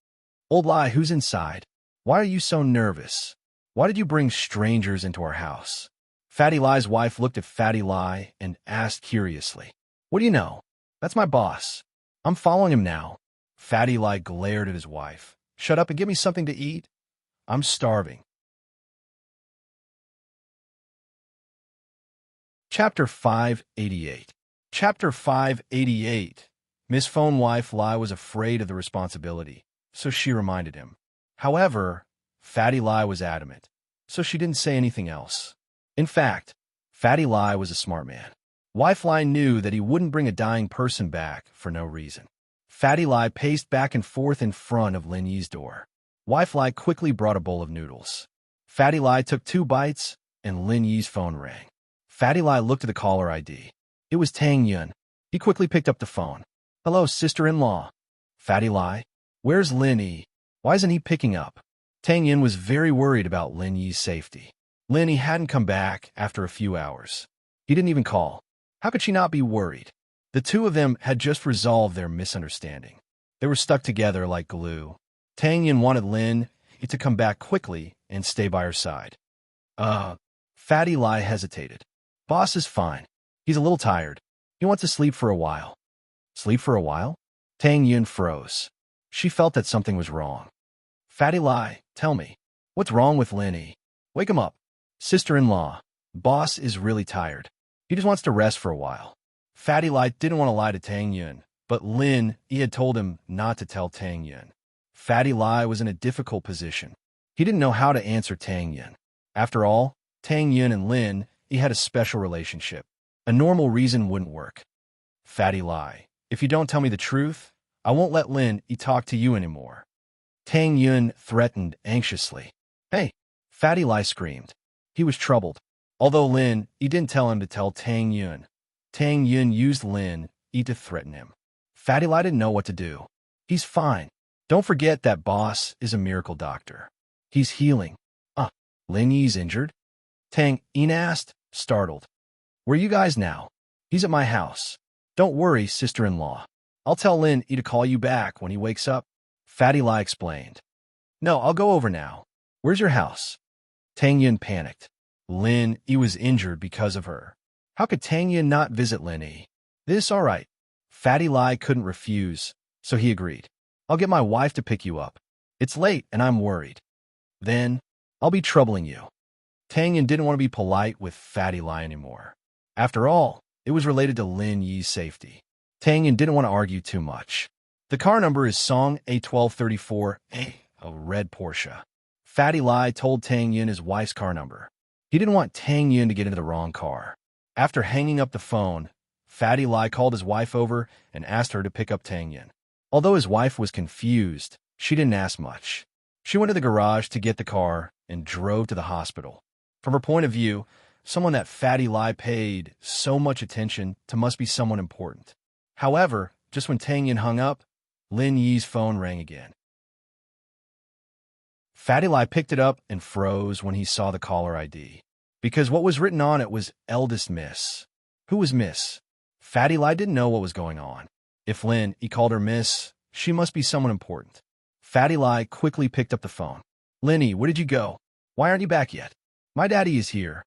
"Old Lai, who's inside? Why are you so nervous? Why did you bring strangers into our house?" Fatty Lai's wife looked at Fatty Lai and asked curiously, "What do you know? That's my boss. I'm following him now." Fatty Lai glared at his wife. "Shut up and give me something to eat. I'm starving." Chapter 588. Chapter 588. Miss Phone Wife Lai was afraid of the responsibility, so she reminded him. However, Fatty Lai was adamant, so she didn't say anything else. In fact, Fatty Lai was a smart man. Wife Lai knew that he wouldn't bring a dying person back for no reason. Fatty Lai paced back and forth in front of Lin Yi's door. Wife Lai quickly brought a bowl of noodles. Fatty Lai took 2 bites, and Lin Yi's phone rang. Fatty Lai looked at the caller ID. It was Tang Yun. He quickly picked up the phone. "Hello, sister-in-law." "Fatty Lai? Where's Lin Yi? Why isn't he picking up?" Tang Yun was very worried about Lin Yi's safety. Lin Yi hadn't come back after a few hours. He didn't even call. How could she not be worried? The two of them had just resolved their misunderstanding. They were stuck together like glue. Tang Yun wanted Lin Yi to come back quickly and stay by her side. Fatty Lai hesitated. "Boss is fine. He's a little tired. He wants to sleep for a while." "Sleep for a while?" Tang Yun froze. She felt that something was wrong. "Fatty Lai, tell me, what's wrong with Lin Yi? Wake him up." "Sister-in-law, boss is really tired. He just wants to rest for a while." Fatty Lai didn't want to lie to Tang Yun, but Lin Yi had told him not to tell Tang Yun. Fatty Lai was in a difficult position. He didn't know how to answer Tang Yun. After all, Tang Yun and Lin Yi had a special relationship. A normal reason wouldn't work. "Fatty Lai, if you don't tell me the truth, I won't let Lin Yi talk to you anymore." Tang Yun threatened anxiously. "Hey!" Fatty Lai screamed. He was troubled. Although Lin Yi didn't tell him to tell Tang Yun used Lin Yi to threaten him. Fatty Lai didn't know what to do. "He's fine. Don't forget that boss is a miracle doctor. He's healing." Lin Yi's injured?" Tang Yun asked, startled. "Where are you guys now?" "He's at my house." "Don't worry, sister-in-law. I'll tell Lin Yi to call you back when he wakes up." Fatty Lai explained. "No, I'll go over now. Where's your house?" Tang Yun panicked. Lin Yi was injured because of her. How could Tang Yun not visit Lin Yi? "This all right." Fatty Lai couldn't refuse, so he agreed. "I'll get my wife to pick you up. It's late and I'm worried. Then, I'll be troubling you." Tang Yun didn't want to be polite with Fatty Lai anymore. After all, it was related to Lin Yi's safety. Tang Yun didn't want to argue too much. "The car number is Song A1234, a red Porsche." Fatty Lai told Tang Yun his wife's car number. He didn't want Tang Yun to get into the wrong car. After hanging up the phone, Fatty Lai called his wife over and asked her to pick up Tang Yun. Although his wife was confused, she didn't ask much. She went to the garage to get the car and drove to the hospital. From her point of view, someone that Fatty Lai paid so much attention to must be someone important. However, just when Tang Yun hung up, Lin Yi's phone rang again. Fatty Lai picked it up and froze when he saw the caller ID, because what was written on it was Eldest Miss. Who was Miss? Fatty Lai didn't know what was going on. If Lin Yi called her Miss, she must be someone important. Fatty Lai quickly picked up the phone. "Lin Yi, where did you go? Why aren't you back yet?" "My daddy is here."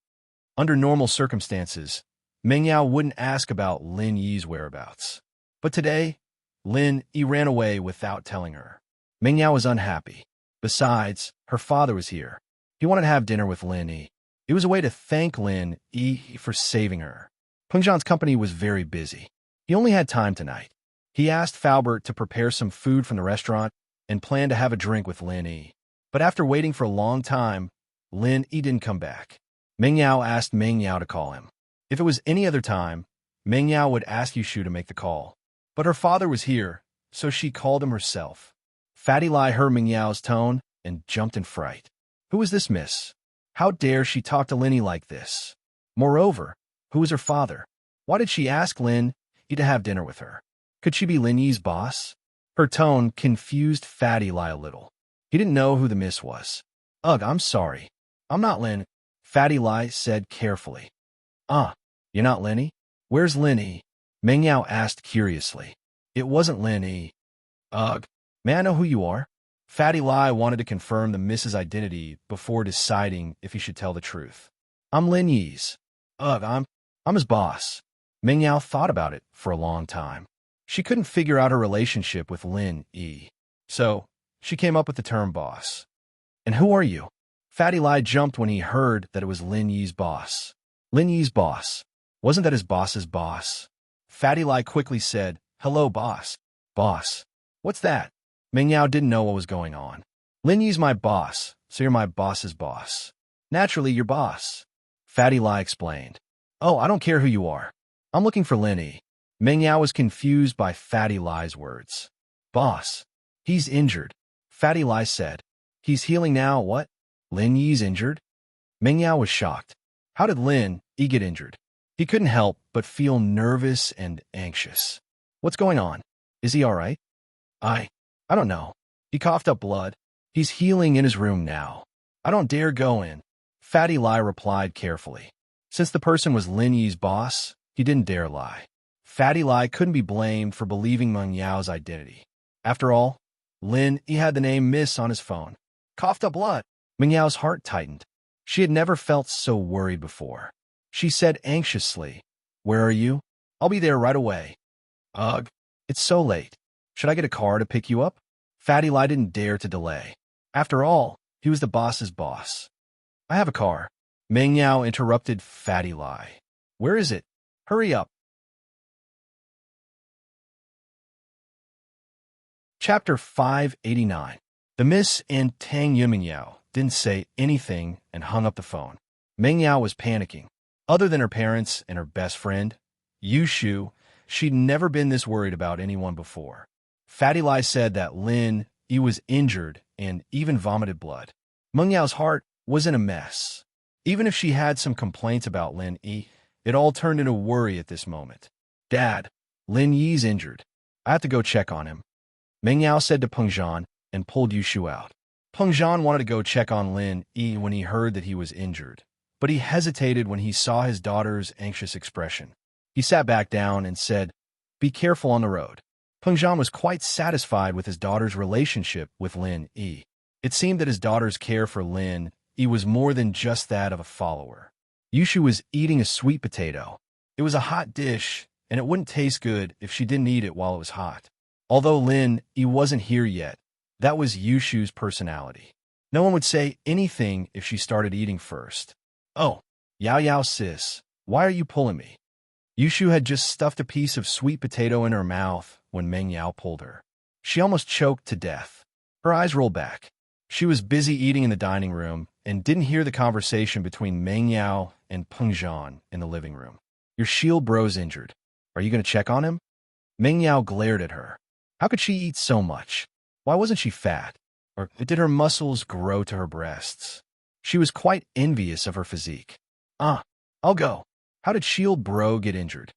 Under normal circumstances, Meng Yao wouldn't ask about Lin Yi's whereabouts. But today, Lin Yi ran away without telling her. Meng Yao was unhappy. Besides, her father was here. He wanted to have dinner with Lin Yi. It was a way to thank Lin Yi for saving her. Pengzhan's company was very busy. He only had time tonight. He asked Faubert to prepare some food from the restaurant and planned to have a drink with Lin Yi. But after waiting for a long time, Lin Yi didn't come back. Meng Yao asked Meng Yao to call him. If it was any other time, Meng Yao would ask Yushu to make the call. But her father was here, so she called him herself. Fatty Lai heard Meng Yao's tone and jumped in fright. Who is this miss? How dare she talk to Linny like this? Moreover, who is her father? Why did she ask Lin Yi to have dinner with her? Could she be Lin Yi's boss? Her tone confused Fatty Lai a little. He didn't know who the miss was. Ugh, I'm sorry. I'm not Lin, Fatty Lai said carefully. You're not Linny? Where's Linny? Meng Yao asked curiously. It wasn't Linny. Ugh, may I know who you are? Fatty Lai wanted to confirm the miss's identity before deciding if he should tell the truth. I'm Lin Yi's. Ugh, I'm his boss. Meng Yao thought about it for a long time. She couldn't figure out her relationship with Lin Yi. So, she came up with the term boss. And who are you? Fatty Lai jumped when he heard that it was Lin Yi's boss. Lin Yi's boss. Wasn't that his boss's boss? Fatty Lai quickly said, Hello, boss. Boss. What's that? Meng Yao didn't know what was going on. Lin Yi's my boss, so you're my boss's boss. Naturally, your boss. Fatty Lai explained. Oh, I don't care who you are. I'm looking for Lin Yi. Meng Yao was confused by Fatty Lai's words. Boss. He's injured. Fatty Lai said. He's healing now, what? Lin Yi's injured? Meng Yao was shocked. How did Lin Yi get injured? He couldn't help but feel nervous and anxious. What's going on? Is he all right? I don't know. He coughed up blood. He's healing in his room now. I don't dare go in. Fatty Lai replied carefully. Since the person was Lin Yi's boss, he didn't dare lie. Fatty Lai couldn't be blamed for believing Meng Yao's identity. After all, Lin Yi had the name Miss on his phone. Coughed up blood. Meng Yao's heart tightened. She had never felt so worried before. She said anxiously, Where are you? I'll be there right away. Ugh, it's so late. Should I get a car to pick you up? Fatty Lai didn't dare to delay. After all, he was the boss's boss. I have a car. Meng Yao interrupted Fatty Lai. Where is it? Hurry up. Chapter 589. The Miss and Tang Yunming Yao didn't say anything and hung up the phone. Meng Yao was panicking. Other than her parents and her best friend, Yu Shu, she'd never been this worried about anyone before. Fatty Lai said that Lin Yi was injured and even vomited blood. Meng Yao's heart was in a mess. Even if she had some complaints about Lin Yi, it all turned into worry at this moment. Dad, Lin Yi's injured. I have to go check on him. Meng Yao said to Peng Zhan and pulled Yu Shu out. Peng Zhan wanted to go check on Lin Yi when he heard that he was injured, but he hesitated when he saw his daughter's anxious expression. He sat back down and said, Be careful on the road. Peng Zhan was quite satisfied with his daughter's relationship with Lin Yi. It seemed that his daughter's care for Lin Yi was more than just that of a follower. Yu Shu was eating a sweet potato. It was a hot dish, and it wouldn't taste good if she didn't eat it while it was hot. Although Lin Yi wasn't here yet, that was Yu Shu's personality. No one would say anything if she started eating first. Oh, Yao Yao sis, why are you pulling me? Yu Shu had just stuffed a piece of sweet potato in her mouth when Meng Yao pulled her. She almost choked to death. Her eyes rolled back. She was busy eating in the dining room and didn't hear the conversation between Meng Yao and Peng Zhan in the living room. Your shield bro's injured. Are you going to check on him? Meng Yao glared at her. How could she eat so much? Why wasn't she fat? Or did her muscles grow to her breasts? She was quite envious of her physique. I'll go. How did Shield Bro get injured?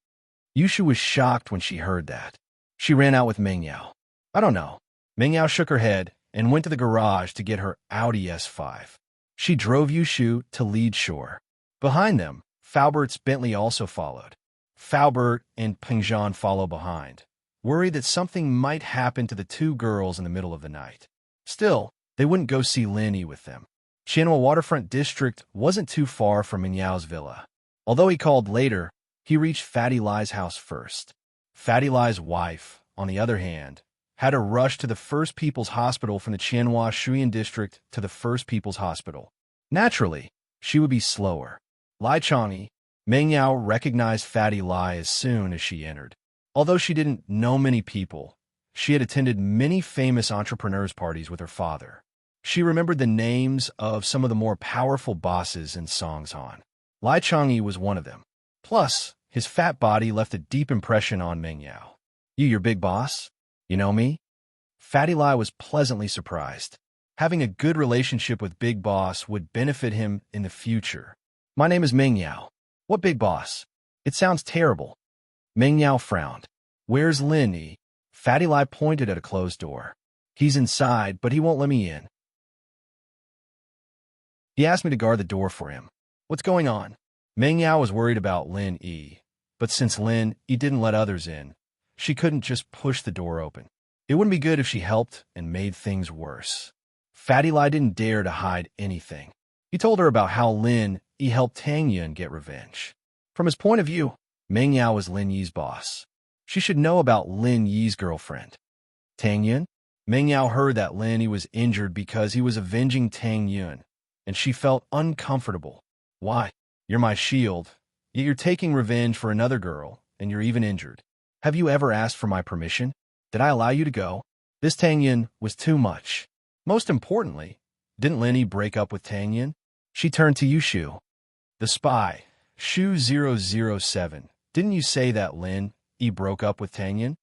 Yu Shu was shocked when she heard that. She ran out with Meng Yao. I don't know. Meng Yao shook her head and went to the garage to get her Audi S5. She drove Yu Shu to Lead Shore. Behind them, Faubert's Bentley also followed. Faubert and Peng Zhan followed behind, worried that something might happen to the two girls in the middle of the night. Still, they wouldn't go see Lin Yi with them. Qianhua Waterfront District wasn't too far from Meng Yao's villa. Although he called later, he reached Fatty Lai's house first. Fatty Lai's wife, on the other hand, had to rush to the First People's Hospital from the Qianhua Shuyan District to the First People's Hospital. Naturally, she would be slower. Lai Changyi, Meng Yao recognized Fatty Lai as soon as she entered. Although she didn't know many people, she had attended many famous entrepreneurs' parties with her father. She remembered the names of some of the more powerful bosses in Songzhan. Lai Changyi was one of them. Plus, his fat body left a deep impression on Meng Yao. You your big boss? You know me? Fatty Lai was pleasantly surprised. Having a good relationship with Big Boss would benefit him in the future. My name is Ming Yao. What big boss? It sounds terrible. Ming Yao frowned. Where's Lin Yi? Fatty Lai pointed at a closed door. He's inside, but he won't let me in. He asked me to guard the door for him. What's going on? Ming Yao was worried about Lin Yi, but since Lin Yi didn't let others in, she couldn't just push the door open. It wouldn't be good if she helped and made things worse. Fatty Lai didn't dare to hide anything. He told her about how Lin Yi helped Tang Yun get revenge. From his point of view, Ming Yao was Lin Yi's boss. She should know about Lin Yi's girlfriend. Tang Yun? Ming Yao heard that Lin Yi was injured because he was avenging Tang Yun, and she felt uncomfortable. Why? You're my shield, yet you're taking revenge for another girl, and you're even injured. Have you ever asked for my permission? Did I allow you to go? This Tang Yun was too much. Most importantly, didn't Lin Yi break up with Tang Yun? She turned to Yushu. The spy, Shu 007. Didn't you say that Lin Yi broke up with Tang Yun?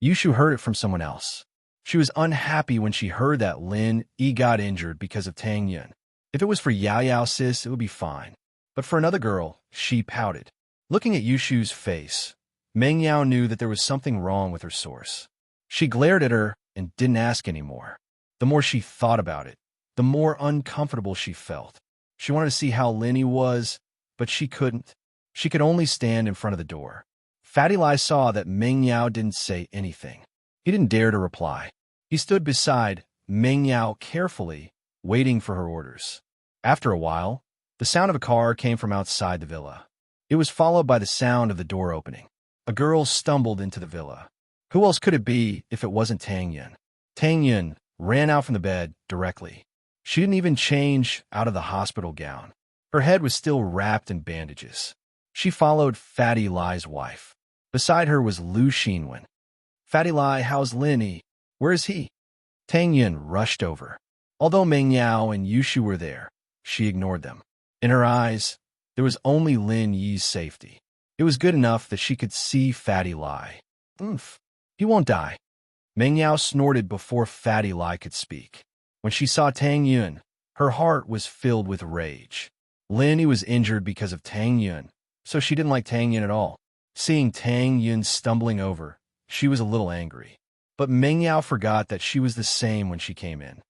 Yushu heard it from someone else. She was unhappy when she heard that Lin Yi got injured because of Tang Yun. If it was for Yao Yao sis, it would be fine. But for another girl, she pouted. Looking at Yushu's face, Meng Yao knew that there was something wrong with her source. She glared at her and didn't ask anymore. The more she thought about it, the more uncomfortable she felt. She wanted to see how Lin Yi was, but she couldn't. She could only stand in front of the door. Fatty Lai saw that Meng Yao didn't say anything. He didn't dare to reply. He stood beside Meng Yao carefully, waiting for her orders. After a while, the sound of a car came from outside the villa. It was followed by the sound of the door opening. A girl stumbled into the villa. Who else could it be if it wasn't Tang Yun? Tang Yun ran out from the bed directly. She didn't even change out of the hospital gown. Her head was still wrapped in bandages. She followed Fatty Lai's wife. Beside her was Lu Xinwen. Fatty Lai, how's Lin Yi? Where is he? Tang Yun rushed over. Although Meng Yao and Yushu were there, she ignored them. In her eyes, there was only Lin Yi's safety. It was good enough that she could see Fatty Lai. Oomph. He won't die. Meng Yao snorted before Fatty Lai could speak. When she saw Tang Yun, her heart was filled with rage. Lin Yi was injured because of Tang Yun, so she didn't like Tang Yun at all. Seeing Tang Yun stumbling over, she was a little angry. But Meng Yao forgot that she was the same when she came in.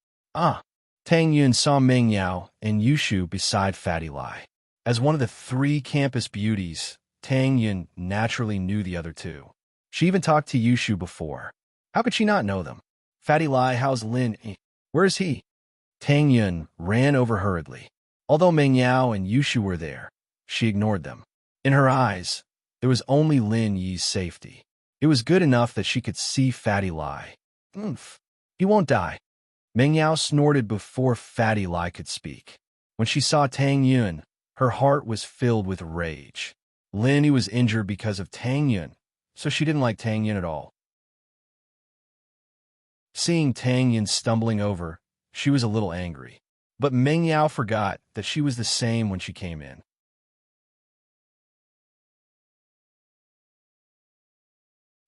Tang Yun saw Meng Yao and Yushu beside Fatty Lai. As one of the three campus beauties, Tang Yun naturally knew the other two. She even talked to Yushu before. How could she not know them? Fatty Lai, how's Lin Yi? Where is he? Tang Yun ran over hurriedly. Although Meng Yao and Yushu were there, she ignored them. In her eyes, there was only Lin Yi's safety. It was good enough that she could see Fatty Lai. Oomph. He won't die. Meng Yao snorted before Fatty Lai could speak. When she saw Tang Yun, her heart was filled with rage. Lin Yi was injured because of Tang Yun, so she didn't like Tang Yun at all. Seeing Tang Yun stumbling over, she was a little angry. But Meng Yao forgot that she was the same when she came in.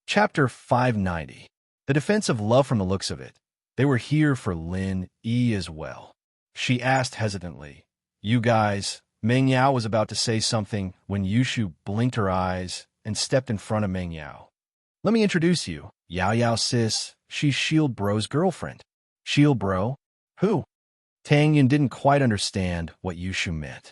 Chapter 590. The defense of love. From the looks of it, they were here for Lin Yi as well. She asked hesitantly, "You guys..." Meng Yao was about to say something when Yushu blinked her eyes and stepped in front of Meng Yao. "Let me introduce you. Yao Yao sis, she's Shield Bro's girlfriend." Shield Bro? Who? Tang Yun didn't quite understand what Yushu meant.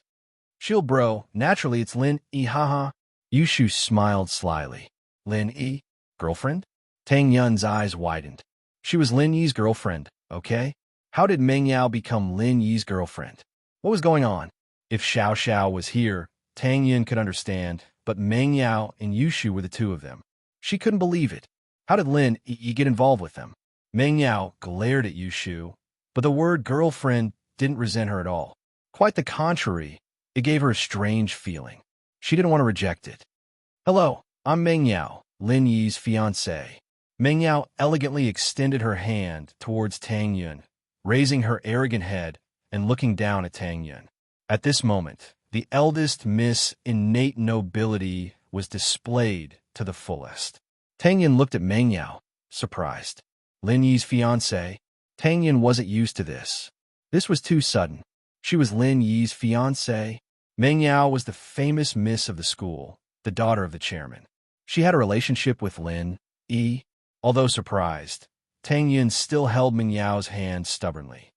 Shield Bro, naturally it's Lin Yi, haha. Yushu smiled slyly. Lin Yi? Girlfriend? Tang Yun's eyes widened. She was Lin Yi's girlfriend, okay? How did Meng Yao become Lin Yi's girlfriend? What was going on? If Xiao Xiao was here, Tang Yun could understand, but Meng Yao and Yushu were the two of them. She couldn't believe it. How did Lin Yi get involved with them? Meng Yao glared at Yushu, but the word girlfriend didn't resent her at all. Quite the contrary, it gave her a strange feeling. She didn't want to reject it. "Hello, I'm Meng Yao, Lin Yi's fiancé." Meng Yao elegantly extended her hand towards Tang Yun, raising her arrogant head and looking down at Tang Yun. At this moment, the eldest Miss Innate Nobility was displayed to the fullest. Tang Yin looked at Meng Yao, surprised. Lin Yi's fiancée? Tang Yin wasn't used to this. This was too sudden. She was Lin Yi's fiancée. Meng Yao was the famous miss of the school, the daughter of the chairman. She had a relationship with Lin Yi. Although surprised, Tang Yun still held Meng Yao's hand stubbornly.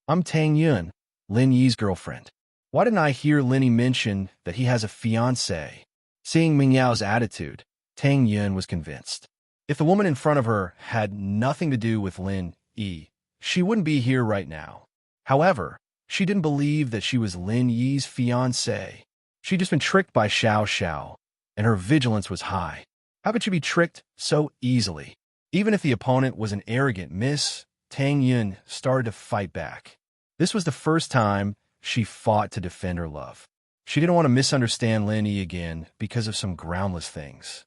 I'm Tang Yun, Lin Yi's girlfriend. Why didn't I hear Lin Yi mention that he has a fiancée? Seeing Meng Yao's attitude, Tang Yun was convinced. If the woman in front of her had nothing to do with Lin Yi, she wouldn't be here right now. However, she didn't believe that she was Lin Yi's fiancée. She'd just been tricked by Xiao Xiao, and her vigilance was high. How could she be tricked so easily? Even if the opponent was an arrogant miss, Tang Yun started to fight back. This was the first time she fought to defend her love. She didn't want to misunderstand Lin Yi again because of some groundless things.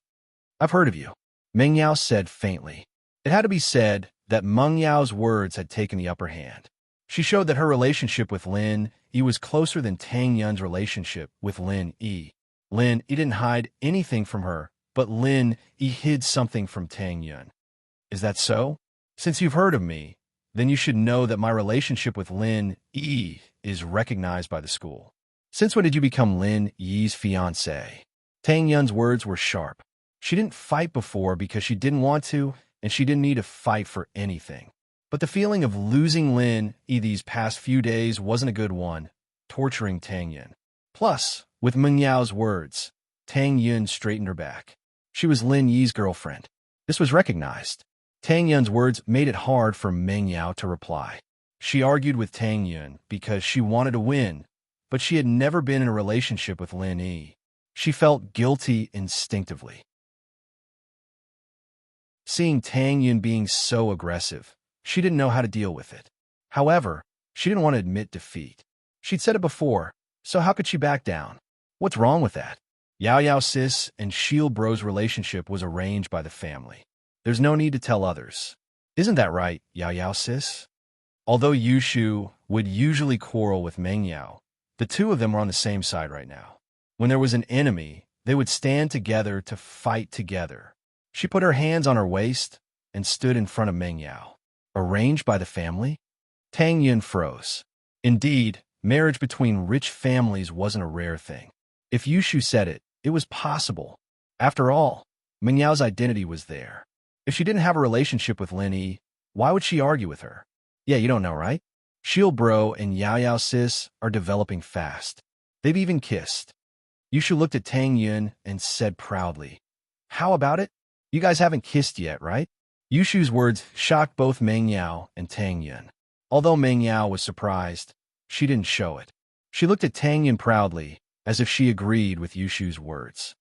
I've heard of you, Meng Yao said faintly. It had to be said that Meng Yao's words had taken the upper hand. She showed that her relationship with Lin Yi was closer than Tang Yun's relationship with Lin Yi. Lin Yi didn't hide anything from her, but Lin Yi hid something from Tang Yun. Is that so? Since you've heard of me, then you should know that my relationship with Lin Yi is recognized by the school. Since when did you become Lin Yi's fiancé? Tang Yun's words were sharp. She didn't fight before because she didn't want to, and she didn't need to fight for anything. But the feeling of losing Lin Yi these past few days wasn't a good one, torturing Tang Yun. Plus, with Meng Yao's words, Tang Yun straightened her back. She was Lin Yi's girlfriend. This was recognized. Tang Yun's words made it hard for Meng Yao to reply. She argued with Tang Yun because she wanted to win, but she had never been in a relationship with Lin Yi. She felt guilty instinctively. Seeing Tang Yun being so aggressive, she didn't know how to deal with it. However, she didn't want to admit defeat. She'd said it before, so how could she back down? What's wrong with that? Yao Yao Sis and Shield Bro's relationship was arranged by the family. There's no need to tell others. Isn't that right, Yao Yao Sis? Although Yushu would usually quarrel with Meng Yao, the two of them were on the same side right now. When there was an enemy, they would stand together to fight together. She put her hands on her waist and stood in front of Meng Yao. Arranged by the family? Tang Yun froze. Indeed, marriage between rich families wasn't a rare thing. If Yushu said it, it was possible. After all, Meng Yao's identity was there. If she didn't have a relationship with Lin Yi, why would she argue with her? Yeah, you don't know, right? Shield Bro and Yao Yao Sis are developing fast. They've even kissed. Yushu looked at Tang Yun and said proudly, "How about it? You guys haven't kissed yet, right?" Yushu's words shocked both Meng Yao and Tang Yun. Although Meng Yao was surprised, she didn't show it. She looked at Tang Yun proudly, as if she agreed with Yushu's words.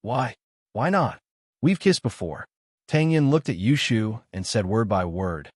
Why? Why not? We've kissed before. Tang Yun looked at Yushu and said word by word,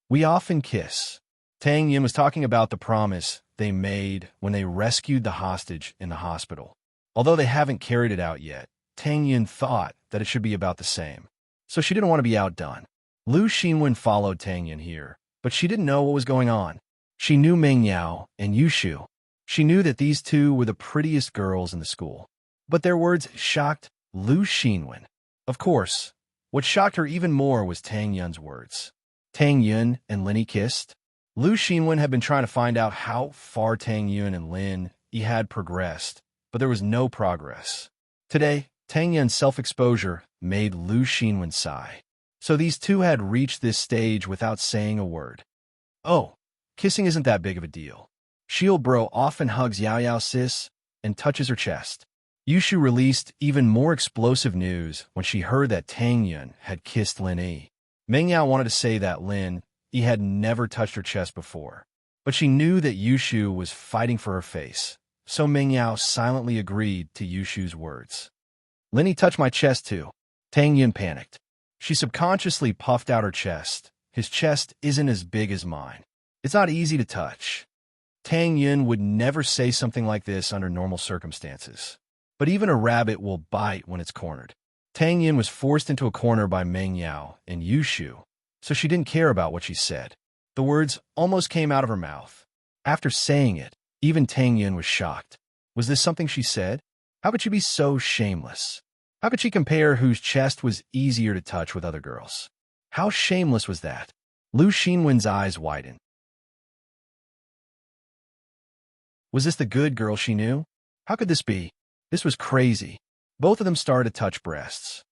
"We often kiss." Tang Yun was talking about the promise they made when they rescued the hostage in the hospital. Although they haven't carried it out yet, Tang Yun thought that it should be about the same. So she didn't want to be outdone. Lu Xinwen followed Tang Yun here, but she didn't know what was going on. She knew Meng Yao and Yushu. She knew that these two were the prettiest girls in the school. But their words shocked Lu Xinwen. Of course, what shocked her even more was Tang Yun's words. Tang Yun and Lin Yi kissed. Lu Xinwen had been trying to find out how far Tang Yun and Lin Yi had progressed, but there was no progress. Today, Tang Yun's self-exposure made Lu Xinwen sigh. So these two had reached this stage without saying a word. Oh, kissing isn't that big of a deal. Shield Bro often hugs Yao Yao Sis and touches her chest. Yushu released even more explosive news when she heard that Tang Yun had kissed Lin Yi. Meng Yao wanted to say that Lin Yi had never touched her chest before, but she knew that Yushu was fighting for her face, so Meng Yao silently agreed to Yushu's words. Lin Yi touched my chest too. Tang Yun panicked. She subconsciously puffed out her chest. His chest isn't as big as mine. It's not easy to touch. Tang Yun would never say something like this under normal circumstances. But even a rabbit will bite when it's cornered. Tang Yun was forced into a corner by Meng Yao and Yushu, so she didn't care about what she said. The words almost came out of her mouth. After saying it, even Tang Yun was shocked. Was this something she said? How could she be so shameless? How could she compare whose chest was easier to touch with other girls? How shameless was that? Lu Xinwen's eyes widened. Was this the good girl she knew? How could this be? This was crazy. Both of them started to touch breasts.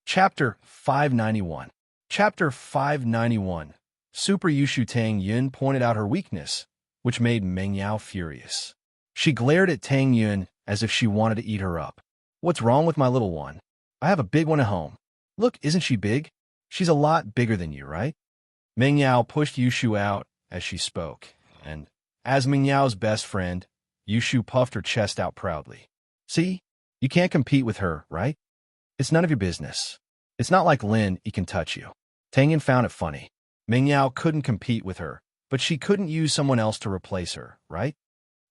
Chapter 591. Chapter 591. Super Yushu Tang Yun pointed out her weakness, which made Meng Yao furious. She glared at Tang Yun as if she wanted to eat her up. What's wrong with my little one? I have a big one at home. Look, isn't she big? She's a lot bigger than you, right? Meng Yao pushed Yushu out as she spoke, and as Meng Yao's best friend, Yushu puffed her chest out proudly. See? You can't compete with her, right? It's none of your business. It's not like Lin, he can touch you. Tang Yun found it funny. Meng Yao couldn't compete with her, but she couldn't use someone else to replace her, right?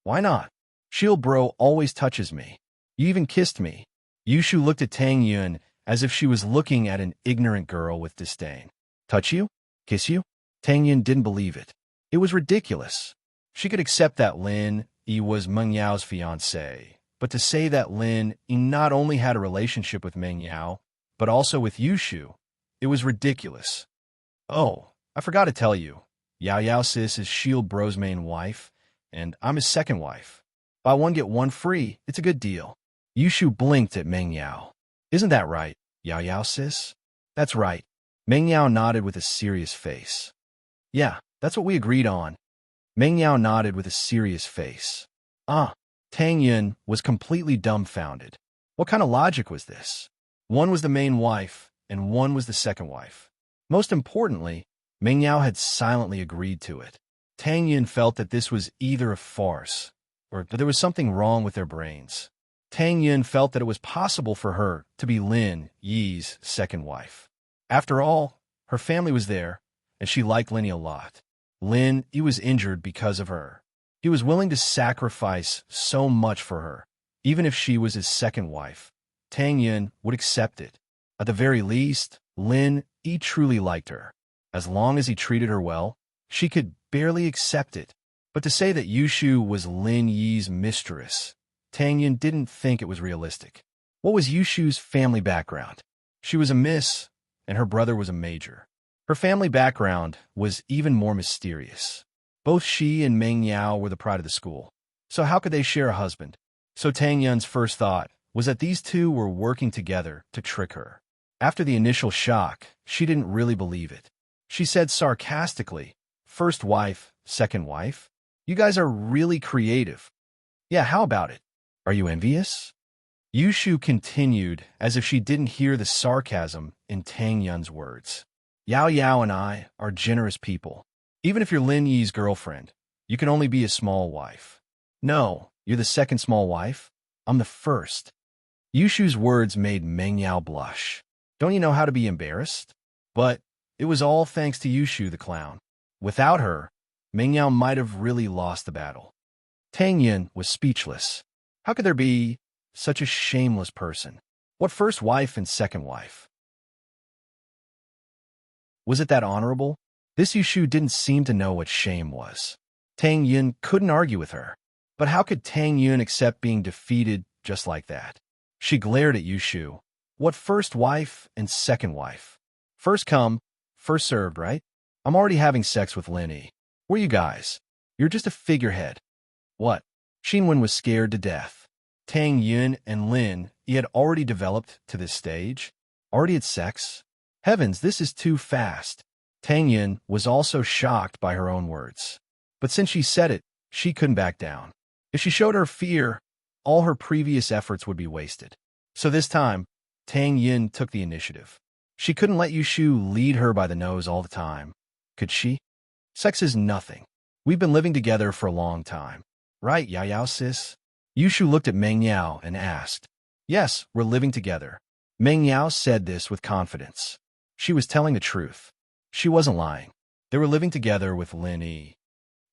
Why not? Shield Bro always touches me. You even kissed me. Yushu looked at Tang Yun as if she was looking at an ignorant girl with disdain. Touch you? Kiss you? Tang Yun didn't believe it. It was ridiculous. She could accept that Lin Yi was Meng Yao's fiancé, but to say that Lin Yi not only had a relationship with Meng Yao, but also with Yushu, it was ridiculous. Oh, I forgot to tell you, Yao Yao Sis is Shield Bro's main wife, and I'm his second wife. Buy one get one free, it's a good deal. Yushu blinked at Meng Yao. Isn't that right, Yao Yao Sis? That's right. Meng Yao nodded with a serious face. Yeah, that's what we agreed on. Meng Yao nodded with a serious face. Tang Yun was completely dumbfounded. What kind of logic was this? One was the main wife, and one was the second wife. Most importantly, Meng Yao had silently agreed to it. Tang Yun felt that this was either a farce, or that there was something wrong with their brains. Tang Yun felt that it was possible for her to be Lin Yi's second wife. After all, her family was there, and she liked Lin Yi a lot. Lin Yi was injured because of her. He was willing to sacrifice so much for her. Even if she was his second wife, Tang Yun would accept it. At the very least, Lin Yi truly liked her. As long as he treated her well, she could barely accept it. But to say that Yushu was Lin Yi's mistress, Tang Yun didn't think it was realistic. What was Yushu's family background? She was a miss, and her brother was a major. Her family background was even more mysterious. Both she and Meng Yao were the pride of the school. So how could they share a husband? So Tang Yun's first thought was that these two were working together to trick her. After the initial shock, she didn't really believe it. She said sarcastically, "First wife, second wife? You guys are really creative." "Yeah, how about it? Are you envious?" Yushu continued as if she didn't hear the sarcasm in Tang Yun's words. "Yao Yao and I are generous people. Even if you're Lin Yi's girlfriend, you can only be a small wife." "No, you're the second small wife. I'm the first." Yushu's words made Meng Yao blush. Don't you know how to be embarrassed? But it was all thanks to Yushu the clown. Without her, Meng Yao might have really lost the battle. Tang Yun was speechless. How could there be such a shameless person? What first wife and second wife? Was it that honorable? This Yushu didn't seem to know what shame was. Tang Yun couldn't argue with her. But how could Tang Yun accept being defeated just like that? She glared at Yushu. What first wife and second wife? First come, first served, right? I'm already having sex with Lin Yi. Where you guys? You're just a figurehead. What? Xinwen was scared to death. Tang Yun and Lin Yi had already developed to this stage? Already had sex? Heavens, this is too fast. Tang Yun was also shocked by her own words. But since she said it, she couldn't back down. If she showed her fear, all her previous efforts would be wasted. So this time, Tang Yun took the initiative. She couldn't let Yushu lead her by the nose all the time. Could she? Sex is nothing. We've been living together for a long time. Right, Yao Yao sis? Yushu looked at Meng Yao and asked. Yes, we're living together. Meng Yao said this with confidence. She was telling the truth. She wasn't lying. They were living together with Lin Yi.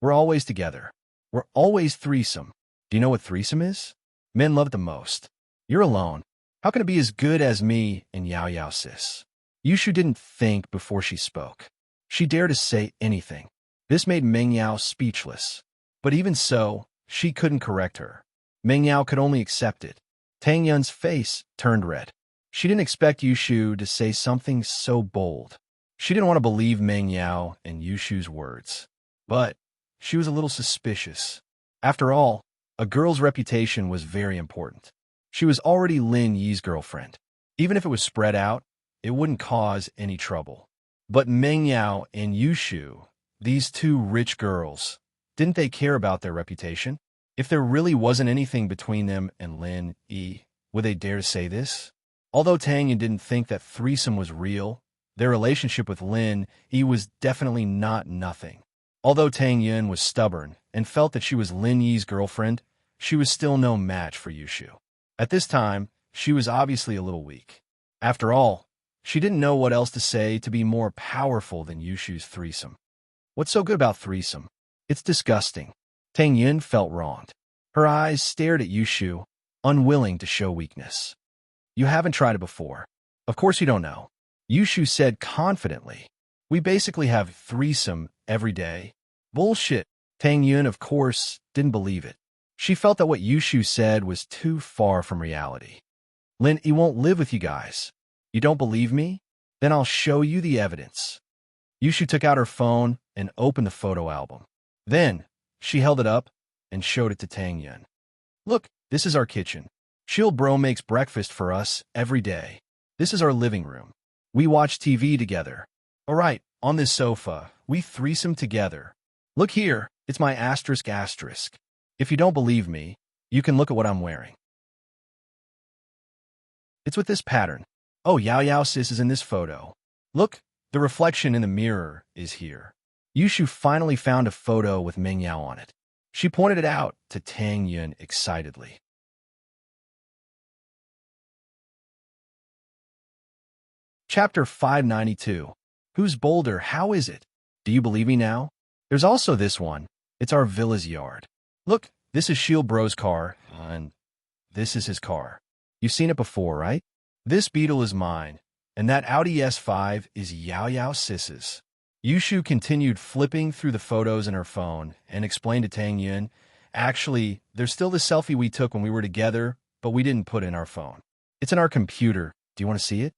We're always together. We're always threesome. Do you know what threesome is? Men love it the most. You're alone. How can it be as good as me and Yao Yao sis? Yushu didn't think before she spoke. She dared to say anything. This made Meng Yao speechless. But even so, She couldn't correct her. Meng Yao could only accept it. Tang Yun's face turned red. She didn't expect Yushu to say something so bold. She didn't want to believe Meng Yao and Yushu's words. But she was a little suspicious. After all, a girl's reputation was very important. She was already Lin Yi's girlfriend. Even if it was spread out, it wouldn't cause any trouble. But Meng Yao and Yushu, these two rich girls, didn't they care about their reputation? If there really wasn't anything between them and Lin Yi, would they dare to say this? Although Tang Yun didn't think that threesome was real, their relationship with Lin Yi was definitely not nothing. Although Tang Yun was stubborn and felt that she was Lin Yi's girlfriend, she was still no match for Yushu. At this time, she was obviously a little weak. After all, she didn't know what else to say to be more powerful than Yushu's threesome. What's so good about threesome? It's disgusting. Tang Yun felt wronged. Her eyes stared at Yushu, unwilling to show weakness. You haven't tried it before. Of course you don't know. Yushu said confidently. We basically have threesome every day. Bullshit. Tang Yun, of course, didn't believe it. She felt that what Yushu said was too far from reality. Lin Yi won't live with you guys. You don't believe me? Then I'll show you the evidence. Yushu took out her phone and opened the photo album. Then, she held it up and showed it to Tang Yun. Look, this is our kitchen. Chill Bro makes breakfast for us every day. This is our living room. We watch TV together. All right, on this sofa, we threesome together. Look here, it's my asterisk asterisk. If you don't believe me, you can look at what I'm wearing. It's with this pattern. Oh, Yao Yao sis is in this photo. Look, the reflection in the mirror is here. Yushu finally found a photo with Meng Yao on it. She pointed it out to Tang Yun excitedly. Chapter 592. Who's bolder? How is it? Do you believe me now? There's also this one. It's our villa's yard. Look, this is Shield Bro's car, and this is his car. You've seen it before, right? This Beetle is mine, and that Audi S5 is Yao Yao Sis's. Yushu continued flipping through the photos in her phone and explained to Tang Yun, actually, there's still the selfie we took when we were together, but we didn't put in our phone. It's in our computer. Do you want to see it?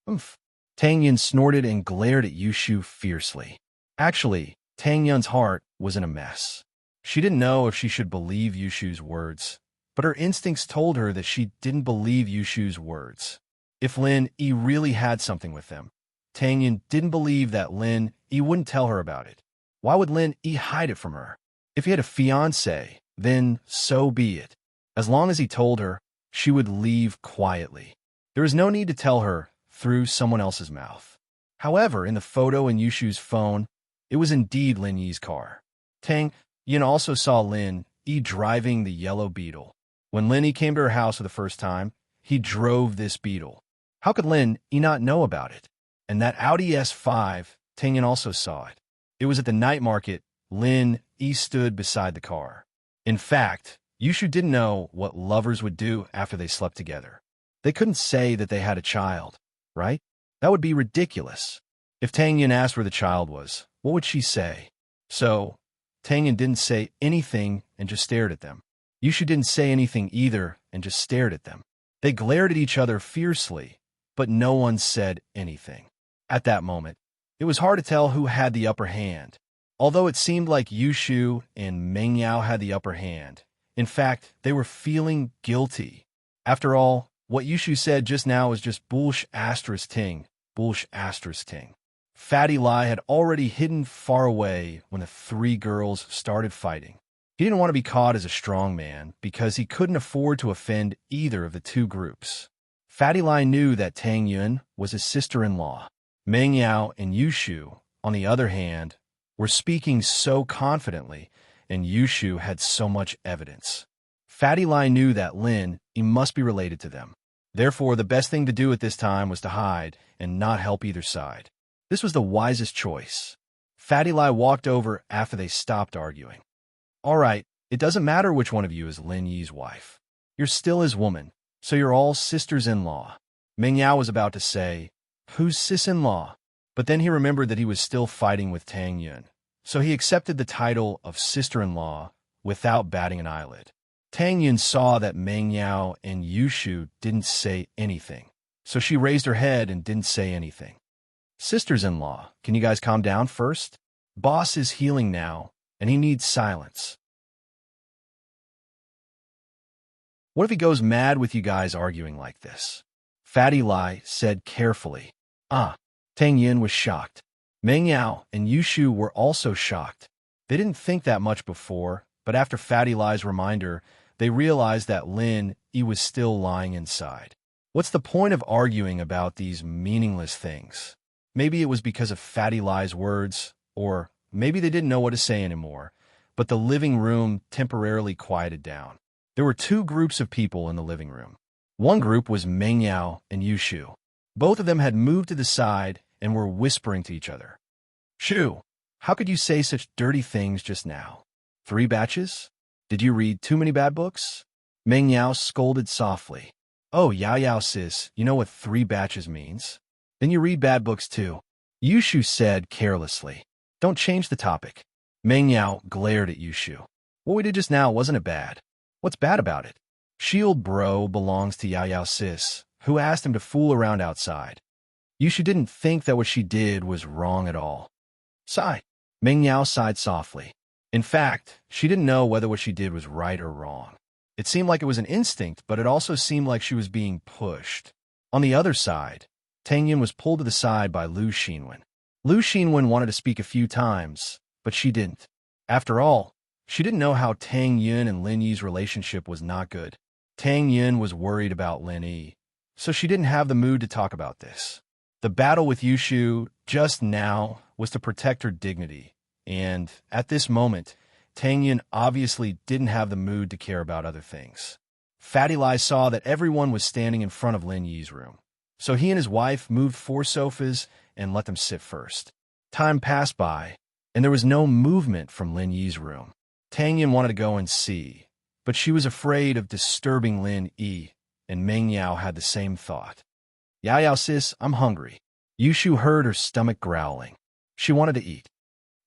Oomph. Tang Yun snorted and glared at Yushu fiercely. Actually, Tang Yun's heart was in a mess. She didn't know if she should believe Yushu's words, but her instincts told her that she didn't believe Yushu's words. If Lin Yi really had something with them, Tang Yun didn't believe that Lin Yi wouldn't tell her about it. Why would Lin Yi hide it from her? If he had a fiancé, then so be it. As long as he told her, she would leave quietly. There was no need to tell her through someone else's mouth. However, in the photo in Yushu's phone, it was indeed Lin Yi's car. Tang Yun also saw Lin Yi driving the yellow Beetle. When Lin Yi came to her house for the first time, he drove this Beetle. How could Lin Yi not know about it? And that Audi S5, Tang Yun also saw it. It was at the night market. Lin Yi stood beside the car. In fact, Yushu didn't know what lovers would do after they slept together. They couldn't say that they had a child, right? That would be ridiculous. If Tang Yun asked where the child was, what would she say? So, Tang Yun didn't say anything and just stared at them. Yushu didn't say anything either and just stared at them. They glared at each other fiercely, but no one said anything. At that moment, it was hard to tell who had the upper hand. Although it seemed like Yushu and Meng Yao had the upper hand, in fact, they were feeling guilty. After all, what Yushu said just now was just bullsh asterisk ting, bullsh asterisk ting. Fatty Lai had already hidden far away when the three girls started fighting. He didn't want to be caught as a strong man because he couldn't afford to offend either of the two groups. Fatty Lai knew that Tang Yun was his sister-in-law. Meng Yao and Yushu, on the other hand, were speaking so confidently, and Yushu had so much evidence. Fatty Lai knew that Lin Yi must be related to them. Therefore, the best thing to do at this time was to hide and not help either side. This was the wisest choice. Fatty Lai walked over after they stopped arguing. All right, it doesn't matter which one of you is Lin Yi's wife. You're still his woman, so you're all sisters-in-law. Meng Yao was about to say, who's sis-in-law? But then he remembered that he was still fighting with Tang Yun, so he accepted the title of sister-in-law without batting an eyelid. Tang Yun saw that Meng Yao and Yushu didn't say anything, so she raised her head and didn't say anything. Sisters-in-law, can you guys calm down first? Boss is healing now, and he needs silence. What if he goes mad with you guys arguing like this? Fatty Lai said carefully. Tang Yin was shocked. Meng Yao and Yushu were also shocked. They didn't think that much before, but after Fatty Lai's reminder, they realized that Lin Yi was still lying inside. What's the point of arguing about these meaningless things? Maybe it was because of Fatty Lai's words, or maybe they didn't know what to say anymore, but the living room temporarily quieted down. There were two groups of people in the living room. One group was Meng Yao and Yushu. Both of them had moved to the side and were whispering to each other. Shu, how could you say such dirty things just now? 3 batches? Did you read too many bad books? Meng Yao scolded softly. Oh, Yao sis, you know what 3 batches means? Then you read bad books too. Yushu said carelessly. Don't change the topic. Meng Yao glared at Yushu. What we did just now wasn't it bad? What's bad about it? Shield Bro belongs to Yao sis, who asked him to fool around outside. Yushu didn't think that what she did was wrong at all. Sigh. Meng Yao sighed softly. In fact, she didn't know whether what she did was right or wrong. It seemed like it was an instinct, but it also seemed like she was being pushed. On the other side, Tang Yin was pulled to the side by Lu Xinwen. Lu Xinwen wanted to speak a few times, but she didn't. After all, she didn't know how Tang Yun and Lin Yi's relationship was not good. Tang Yun was worried about Lin Yi, so she didn't have the mood to talk about this. The battle with Yushu just now was to protect her dignity, and at this moment, Tang Yun obviously didn't have the mood to care about other things. Fatty Lai saw that everyone was standing in front of Lin Yi's room, so he and his wife moved 4 sofas and let them sit first. Time passed by, and there was no movement from Lin Yi's room. Tang Yin wanted to go and see, but she was afraid of disturbing Lin Yi, and Meng Yao had the same thought. Yao sis, I'm hungry. Yushu heard her stomach growling. She wanted to eat.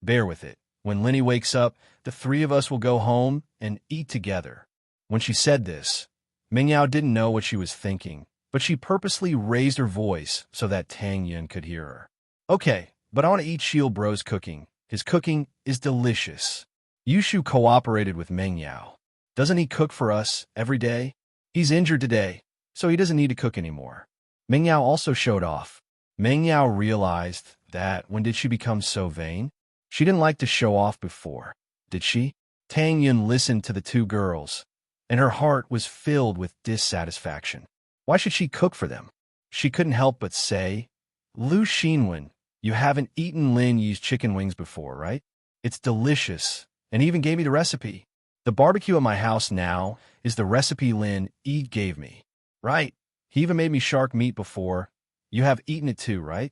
Bear with it. When Lin Yi wakes up, the 3 of us will go home and eat together. When she said this, Meng Yao didn't know what she was thinking, but she purposely raised her voice so that Tang Yin could hear her. Okay, but I want to eat Shield Bro's cooking. His cooking is delicious. Yushu cooperated with Meng Yao. Doesn't he cook for us every day? He's injured today, so he doesn't need to cook anymore. Meng Yao also showed off. Meng Yao realized that when did she become so vain? She didn't like to show off before, did she? Tang Yun listened to the 2 girls, and her heart was filled with dissatisfaction. Why should she cook for them? She couldn't help but say, Lu Xinwen, you haven't eaten Lin Yi's chicken wings before, right? It's delicious, and he even gave me the recipe. The barbecue at my house now is the recipe Lin Yi gave me. Right. He even made me shark meat before. You have eaten it too, right?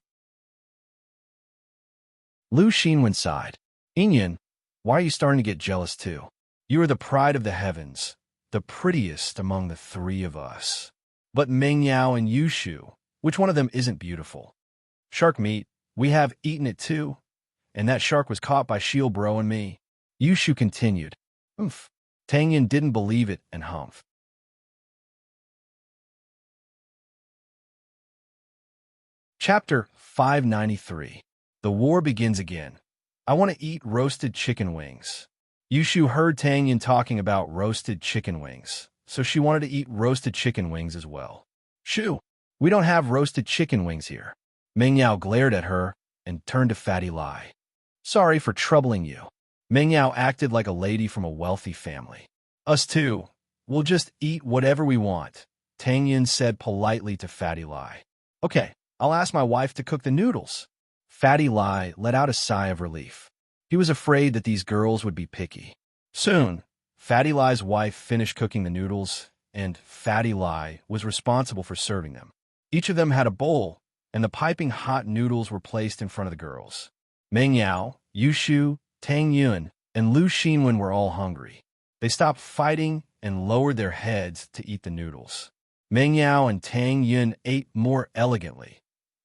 Lu Xinwen sighed. Inyan, why are you starting to get jealous too? You are the pride of the heavens, the prettiest among the 3 of us. But Meng Yao and Yushu, which one of them isn't beautiful? Shark meat, we have eaten it too, and that shark was caught by Shield Bro and me. Yushu continued. Oomph. Tang Yin didn't believe it and humphed. Chapter 593. The war begins again. I want to eat roasted chicken wings. Yushu heard Tang Yin talking about roasted chicken wings, so she wanted to eat roasted chicken wings as well. Shu, we don't have roasted chicken wings here. Meng Yao glared at her and turned to Fatty Lai. Sorry for troubling you. Meng Yao acted like a lady from a wealthy family. Us too. We'll just eat whatever we want, Tang Yin said politely to Fatty Lai. Okay, I'll ask my wife to cook the noodles. Fatty Lai let out a sigh of relief. He was afraid that these girls would be picky. Soon, Fatty Lai's wife finished cooking the noodles, and Fatty Lai was responsible for serving them. Each of them had a bowl, and the piping hot noodles were placed in front of the girls. Meng Yao, Yushu, Tang Yun, and Lu Xinwen were all hungry. They stopped fighting and lowered their heads to eat the noodles. Meng Yao and Tang Yun ate more elegantly,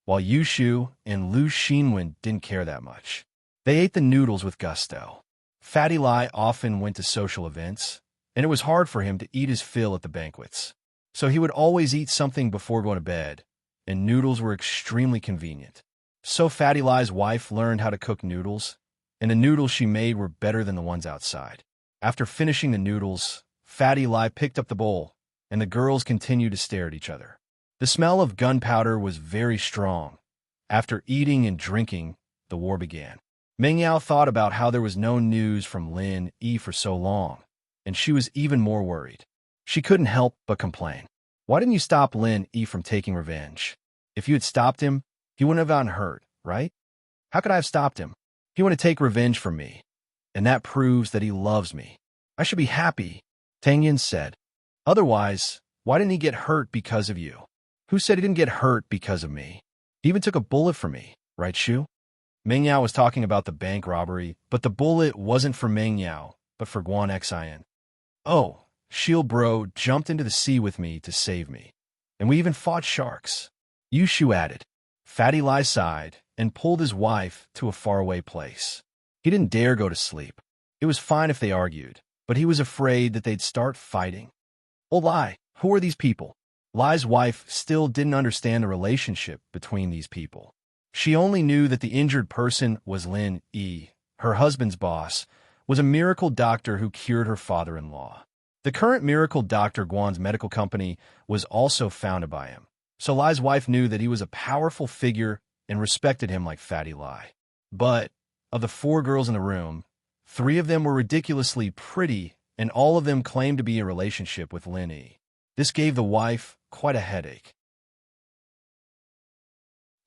while Yushu and Lu Xinwen didn't care that much. They ate the noodles with gusto. Fatty Lai often went to social events, and it was hard for him to eat his fill at the banquets. So he would always eat something before going to bed, and noodles were extremely convenient. So Fatty Lai's wife learned how to cook noodles, and the noodles she made were better than the ones outside. After finishing the noodles, Fatty Lai picked up the bowl, and the girls continued to stare at each other. The smell of gunpowder was very strong. After eating and drinking, the war began. Meng Yao thought about how there was no news from Lin Yi for so long, and she was even more worried. She couldn't help but complain. Why didn't you stop Lin Yi from taking revenge? If you had stopped him, he wouldn't have gotten hurt, right? How could I have stopped him? He wanted to take revenge from me, and that proves that he loves me. I should be happy, Tang Yin said. Otherwise, why didn't he get hurt because of you? Who said he didn't get hurt because of me? He even took a bullet for me, right, Shu? Meng Yao was talking about the bank robbery, but the bullet wasn't for Meng Yao, but for Guan Xin. Oh, Shield Bro jumped into the sea with me to save me. And we even fought sharks. Yu Shu added. Fatty Lai sighed and pulled his wife to a faraway place. He didn't dare go to sleep. It was fine if they argued, but he was afraid that they'd start fighting. Oh, Lai, who are these people? Lai's wife still didn't understand the relationship between these people. She only knew that the injured person was Lin Yi, her husband's boss, was a miracle doctor who cured her father-in-law. The current miracle doctor Guan's medical company was also founded by him, so Lai's wife knew that he was a powerful figure and respected him like Fatty Lai. But of the 4 girls in the room, 3 of them were ridiculously pretty, and all of them claimed to be in a relationship with Lin Yi. This gave the wife quite a headache.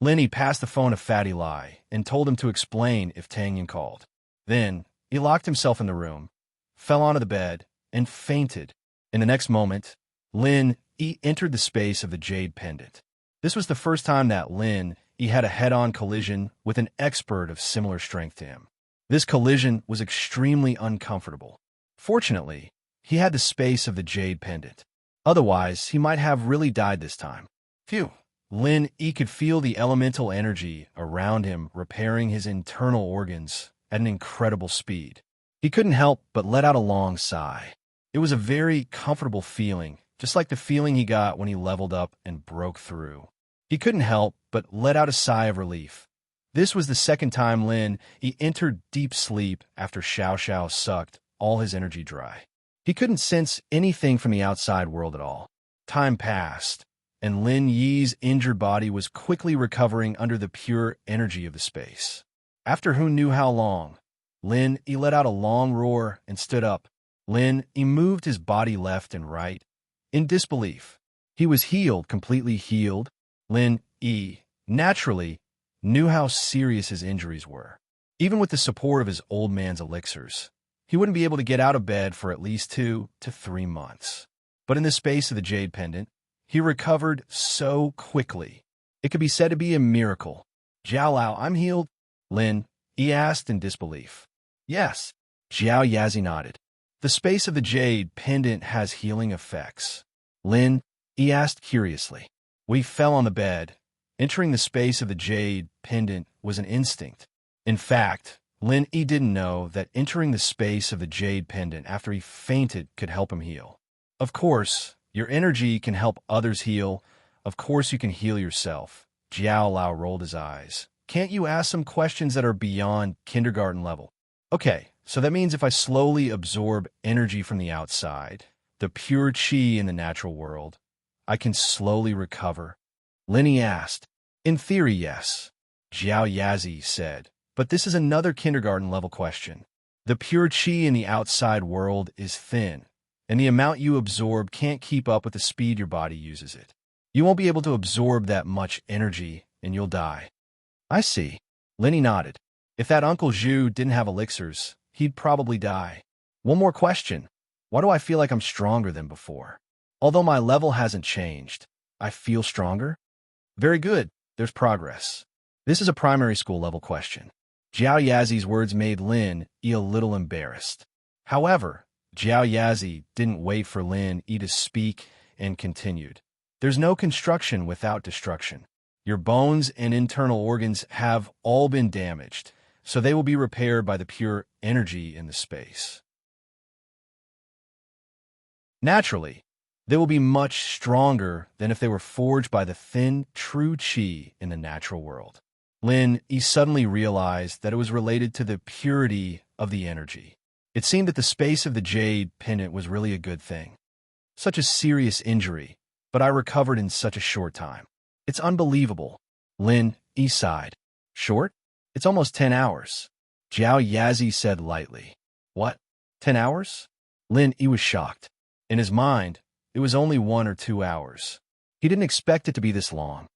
Lin Yi passed the phone to Fatty Lai and told him to explain if Tang Yin called. Then, he locked himself in the room, fell onto the bed, and fainted. In the next moment, Lin Yi entered the space of the jade pendant. This was the first time that Lin Yi had a head-on collision with an expert of similar strength to him. This collision was extremely uncomfortable. Fortunately, he had the space of the jade pendant. Otherwise, he might have really died this time. Phew! Lin Yi could feel the elemental energy around him repairing his internal organs at an incredible speed. He couldn't help but let out a long sigh. It was a very comfortable feeling, just like the feeling he got when he leveled up and broke through. He couldn't help but let out a sigh of relief. This was the second time Lin Yi entered deep sleep after Xiao Xiao sucked all his energy dry. He couldn't sense anything from the outside world at all. Time passed, and Lin Yi's injured body was quickly recovering under the pure energy of the space. After who knew how long, Lin Yi let out a long roar and stood up. Lin Yi moved his body left and right, in disbelief. He was healed, completely healed. Lin Yi, naturally, knew how serious his injuries were. Even with the support of his old man's elixirs, he wouldn't be able to get out of bed for at least 2 to 3 months. But in the space of the jade pendant, he recovered so quickly. It could be said to be a miracle. Jiao Lao, I'm healed? Lin Yi asked in disbelief. Yes, Jiao Yazi nodded. The space of the jade pendant has healing effects. Lin Yi asked curiously. We fell on the bed. Entering the space of the jade pendant was an instinct. In fact, Lin Yi didn't know that entering the space of the jade pendant after he fainted could help him heal. Of course, your energy can help others heal. Of course you can heal yourself. Jiao Lao rolled his eyes. Can't you ask some questions that are beyond kindergarten level? Okay, so that means if I slowly absorb energy from the outside, the pure qi in the natural world, I can slowly recover? Lin Yi asked. In theory, yes, Jiao Yazi said. But this is another kindergarten-level question. The pure qi in the outside world is thin, and the amount you absorb can't keep up with the speed your body uses it. You won't be able to absorb that much energy, and you'll die. I see. Lin Yi nodded. If that Uncle Zhu didn't have elixirs, he'd probably die. One more question. Why do I feel like I'm stronger than before? Although my level hasn't changed, I feel stronger? Very good. There's progress. This is a primary school level question. Jiao Yazi's words made Lin Yi a little embarrassed. However, Jiao Yazi didn't wait for Lin Yi to speak and continued. There's no construction without destruction. Your bones and internal organs have all been damaged, so they will be repaired by the pure energy in the space. Naturally, they will be much stronger than if they were forged by the thin, true chi in the natural world. Lin Yi suddenly realized that it was related to the purity of the energy. It seemed that the space of the jade pendant was really a good thing. Such a serious injury, but I recovered in such a short time. It's unbelievable. Lin Yi sighed. Short? It's almost 10 hours. Jiao Yazi said lightly. What? 10 hours? Lin Yi was shocked. In his mind, it was only 1 or 2 hours. He didn't expect it to be this long.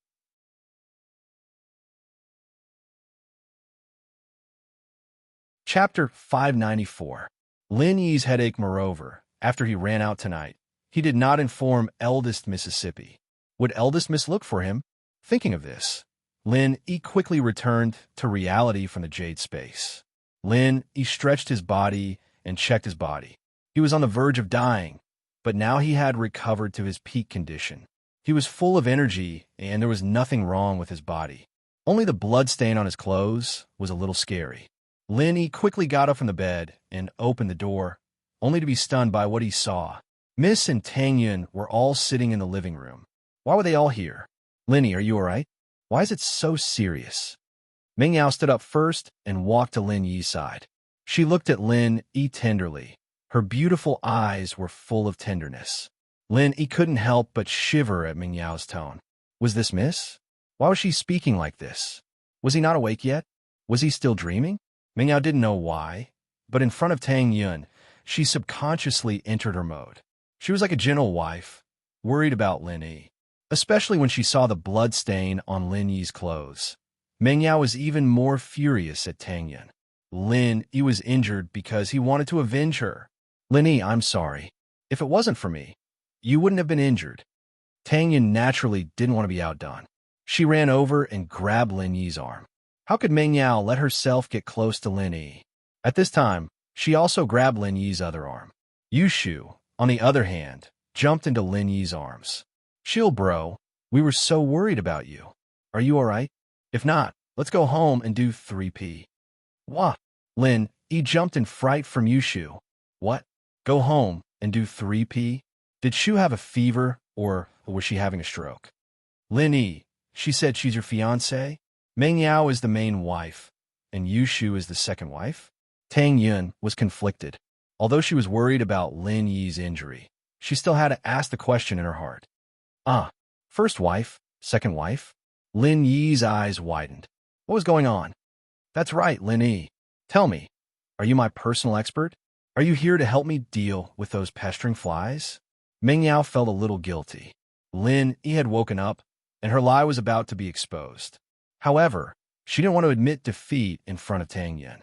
Chapter 594. Lin Yi's headache. Moreover, after he ran out tonight, he did not inform eldest Mississippi. Would eldest Miss look for him? Thinking of this, Lin Yi quickly returned to reality from the jade space. Lin Yi stretched his body and checked his body. He was on the verge of dying, but now he had recovered to his peak condition. He was full of energy, and there was nothing wrong with his body. Only the blood stain on his clothes was a little scary. Lin Yi quickly got up from the bed and opened the door, only to be stunned by what he saw. Miss and Tang Yun were all sitting in the living room. Why were they all here? Lin Yi, are you all right? Why is it so serious? Meng Yao stood up first and walked to Lin Yi's side. She looked at Lin Yi tenderly. Her beautiful eyes were full of tenderness. Lin Yi couldn't help but shiver at Meng Yao's tone. Was this Miss? Why was she speaking like this? Was he not awake yet? Was he still dreaming? Meng Yao didn't know why, but in front of Tang Yun, she subconsciously entered her mode. She was like a gentle wife, worried about Lin Yi, especially when she saw the blood stain on Lin Yi's clothes. Meng Yao was even more furious at Tang Yun. Lin Yi was injured because he wanted to avenge her. Lin Yi, I'm sorry. If it wasn't for me, you wouldn't have been injured. Tang Yun naturally didn't want to be outdone. She ran over and grabbed Lin Yi's arm. How could Meng Yao let herself get close to Lin Yi? At this time, she also grabbed Lin Yi's other arm. Yushu, on the other hand, jumped into Lin Yi's arms. Chill, bro. We were so worried about you. Are you all right? If not, let's go home and do 3P. Wah! Lin Yi jumped in fright from Yushu. What? Go home and do 3P? Did Shu have a fever, or was she having a stroke? Lin Yi, she said she's your fiancé? Meng Yao is the main wife, and Yushu is the second wife? Tang Yun was conflicted. Although she was worried about Lin Yi's injury, she still had to ask the question in her heart. First wife, second wife? Lin Yi's eyes widened. What was going on? That's right, Lin Yi. Tell me, are you my personal expert? Are you here to help me deal with those pestering flies? Meng Yao felt a little guilty. Lin Yi had woken up, and her lie was about to be exposed. However, she didn't want to admit defeat in front of Tang Yun.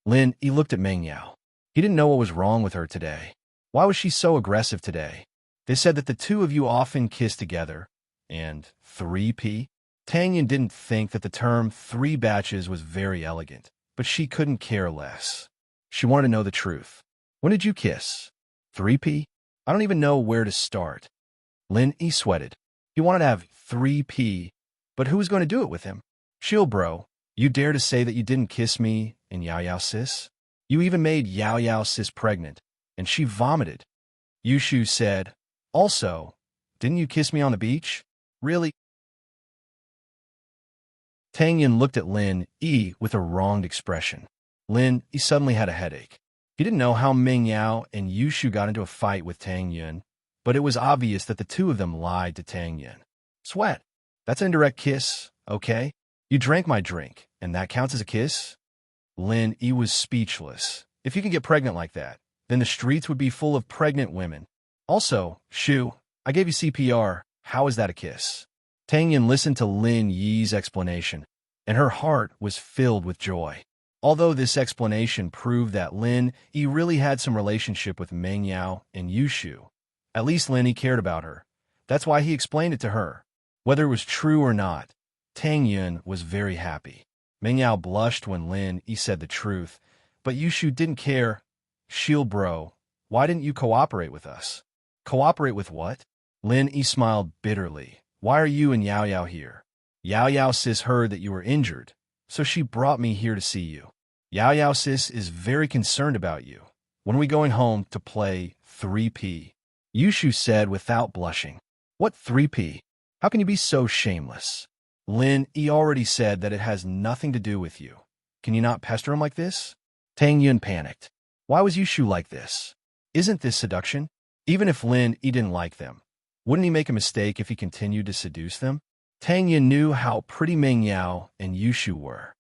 Lin Yi looked at Meng Yao. He didn't know what was wrong with her today. Why was she so aggressive today? They said that the two of you often kiss together, and 3P? Tang Yun didn't think that the term 3 batches was very elegant, but she couldn't care less. She wanted to know the truth. When did you kiss? 3P? I don't even know where to start. Lin Yi sweated. He wanted to have 3P, but who was going to do it with him? Chill, bro. You dare to say that you didn't kiss me and Yao Yao sis? You even made Yao Yao sis pregnant, and she vomited. Yushu said, also, didn't you kiss me on the beach? Really? Tang Yun looked at Lin Yi with a wronged expression. Lin Yi suddenly had a headache. He didn't know how Meng Yao and Yushu got into a fight with Tang Yun, but it was obvious that the two of them lied to Tang Yun. Sweat. That's an indirect kiss, okay? You drank my drink, and that counts as a kiss? Lin Yi was speechless. If you can get pregnant like that, then the streets would be full of pregnant women. Also, Shu, I gave you CPR. How is that a kiss? Tang Yun listened to Lin Yi's explanation, and her heart was filled with joy. Although this explanation proved that Lin Yi really had some relationship with Meng Yao and Yushu, at least Lin Yi cared about her. That's why he explained it to her. Whether it was true or not, Tang Yun was very happy. Meng Yao blushed when Lin Yi said the truth, but Yushu didn't care. Shield bro, why didn't you cooperate with us? Cooperate with what? Lin Yi smiled bitterly. Why are you and Yao Yao here? Yao Yao sis heard that you were injured, so she brought me here to see you. Yao Yao sis is very concerned about you. When are we going home to play 3P? Yushu said without blushing. What 3P? How can you be so shameless? Lin Yi already said that it has nothing to do with you. Can you not pester him like this? Tang Yun panicked. Why was Yushu like this? Isn't this seduction? Even if Lin Yi didn't like them, wouldn't he make a mistake if he continued to seduce them? Tang Yun knew how pretty Meng Yao and Yushu were.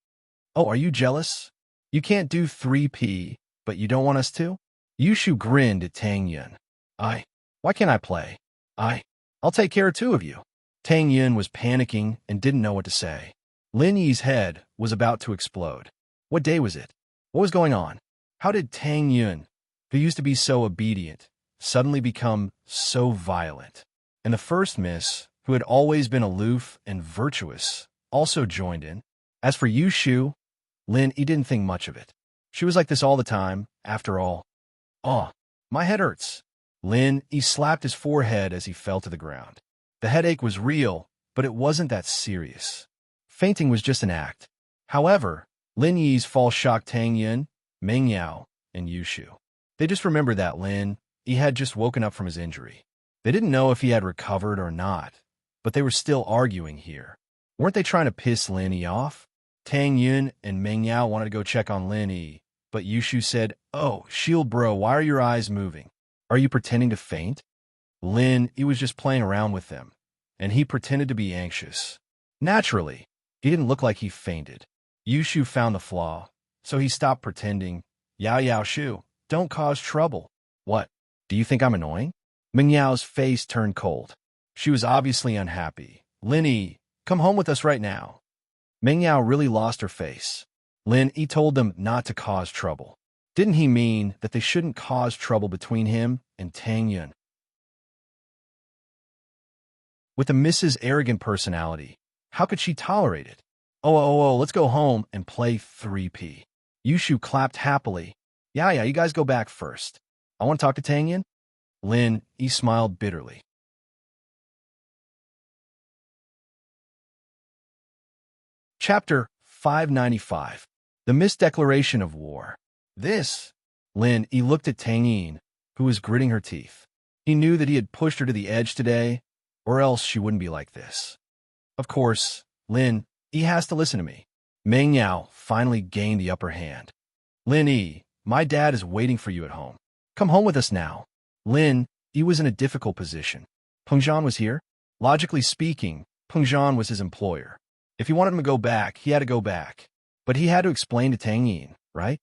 Oh, are you jealous? You can't do 3P, but you don't want us to? Yushu grinned at Tang Yun. Why can't I play? I'll take care of two of you. Tang Yun was panicking and didn't know what to say. Lin Yi's head was about to explode. What day was it? What was going on? How did Tang Yun, who used to be so obedient, suddenly become so violent? And the first miss, who had always been aloof and virtuous, also joined in. As for Yushu, Lin Yi didn't think much of it. She was like this all the time, after all. Oh, my head hurts. Lin Yi slapped his forehead as he fell to the ground. The headache was real, but it wasn't that serious. Fainting was just an act. However, Lin Yi's fall shocked Tang Yun, Meng Yao, and Yushu. They just remembered that Lin Yi had just woken up from his injury. They didn't know if he had recovered or not, but they were still arguing here. Weren't they trying to piss Lin Yi off? Tang Yun and Meng Yao wanted to go check on Lin Yi, but Yushu said, "Oh, shield bro, why are your eyes moving? Are you pretending to faint?" Lin Yi was just playing around with them, and he pretended to be anxious. Naturally, he didn't look like he fainted. Yushu found the flaw, so he stopped pretending. Yao Yao Shu, don't cause trouble. What? Do you think I'm annoying? Meng Yao's face turned cold. She was obviously unhappy. Lin Yi, come home with us right now. Meng Yao really lost her face. Lin Yi told them not to cause trouble. Didn't he mean that they shouldn't cause trouble between him and Tang Yun? With a Mrs. Arrogant personality, how could she tolerate it? Oh, let's go home and play 3P. Yushu clapped happily. Yeah, you guys go back first. I want to talk to Tang Yun. Lin Yi smiled bitterly. Chapter 595. The Misdeclaration of War. Lin Yi looked at Tang Yun, who was gritting her teeth. He knew that he had pushed her to the edge today, or else she wouldn't be like this. Of course, Lin Yi has to listen to me. Meng Yao finally gained the upper hand. Lin Yi, my dad is waiting for you at home. Come home with us now. Lin Yi was in a difficult position. Peng Zhan was here. Logically speaking, Peng Zhan was his employer. If he wanted him to go back, he had to go back. But he had to explain to Tang Yun, right?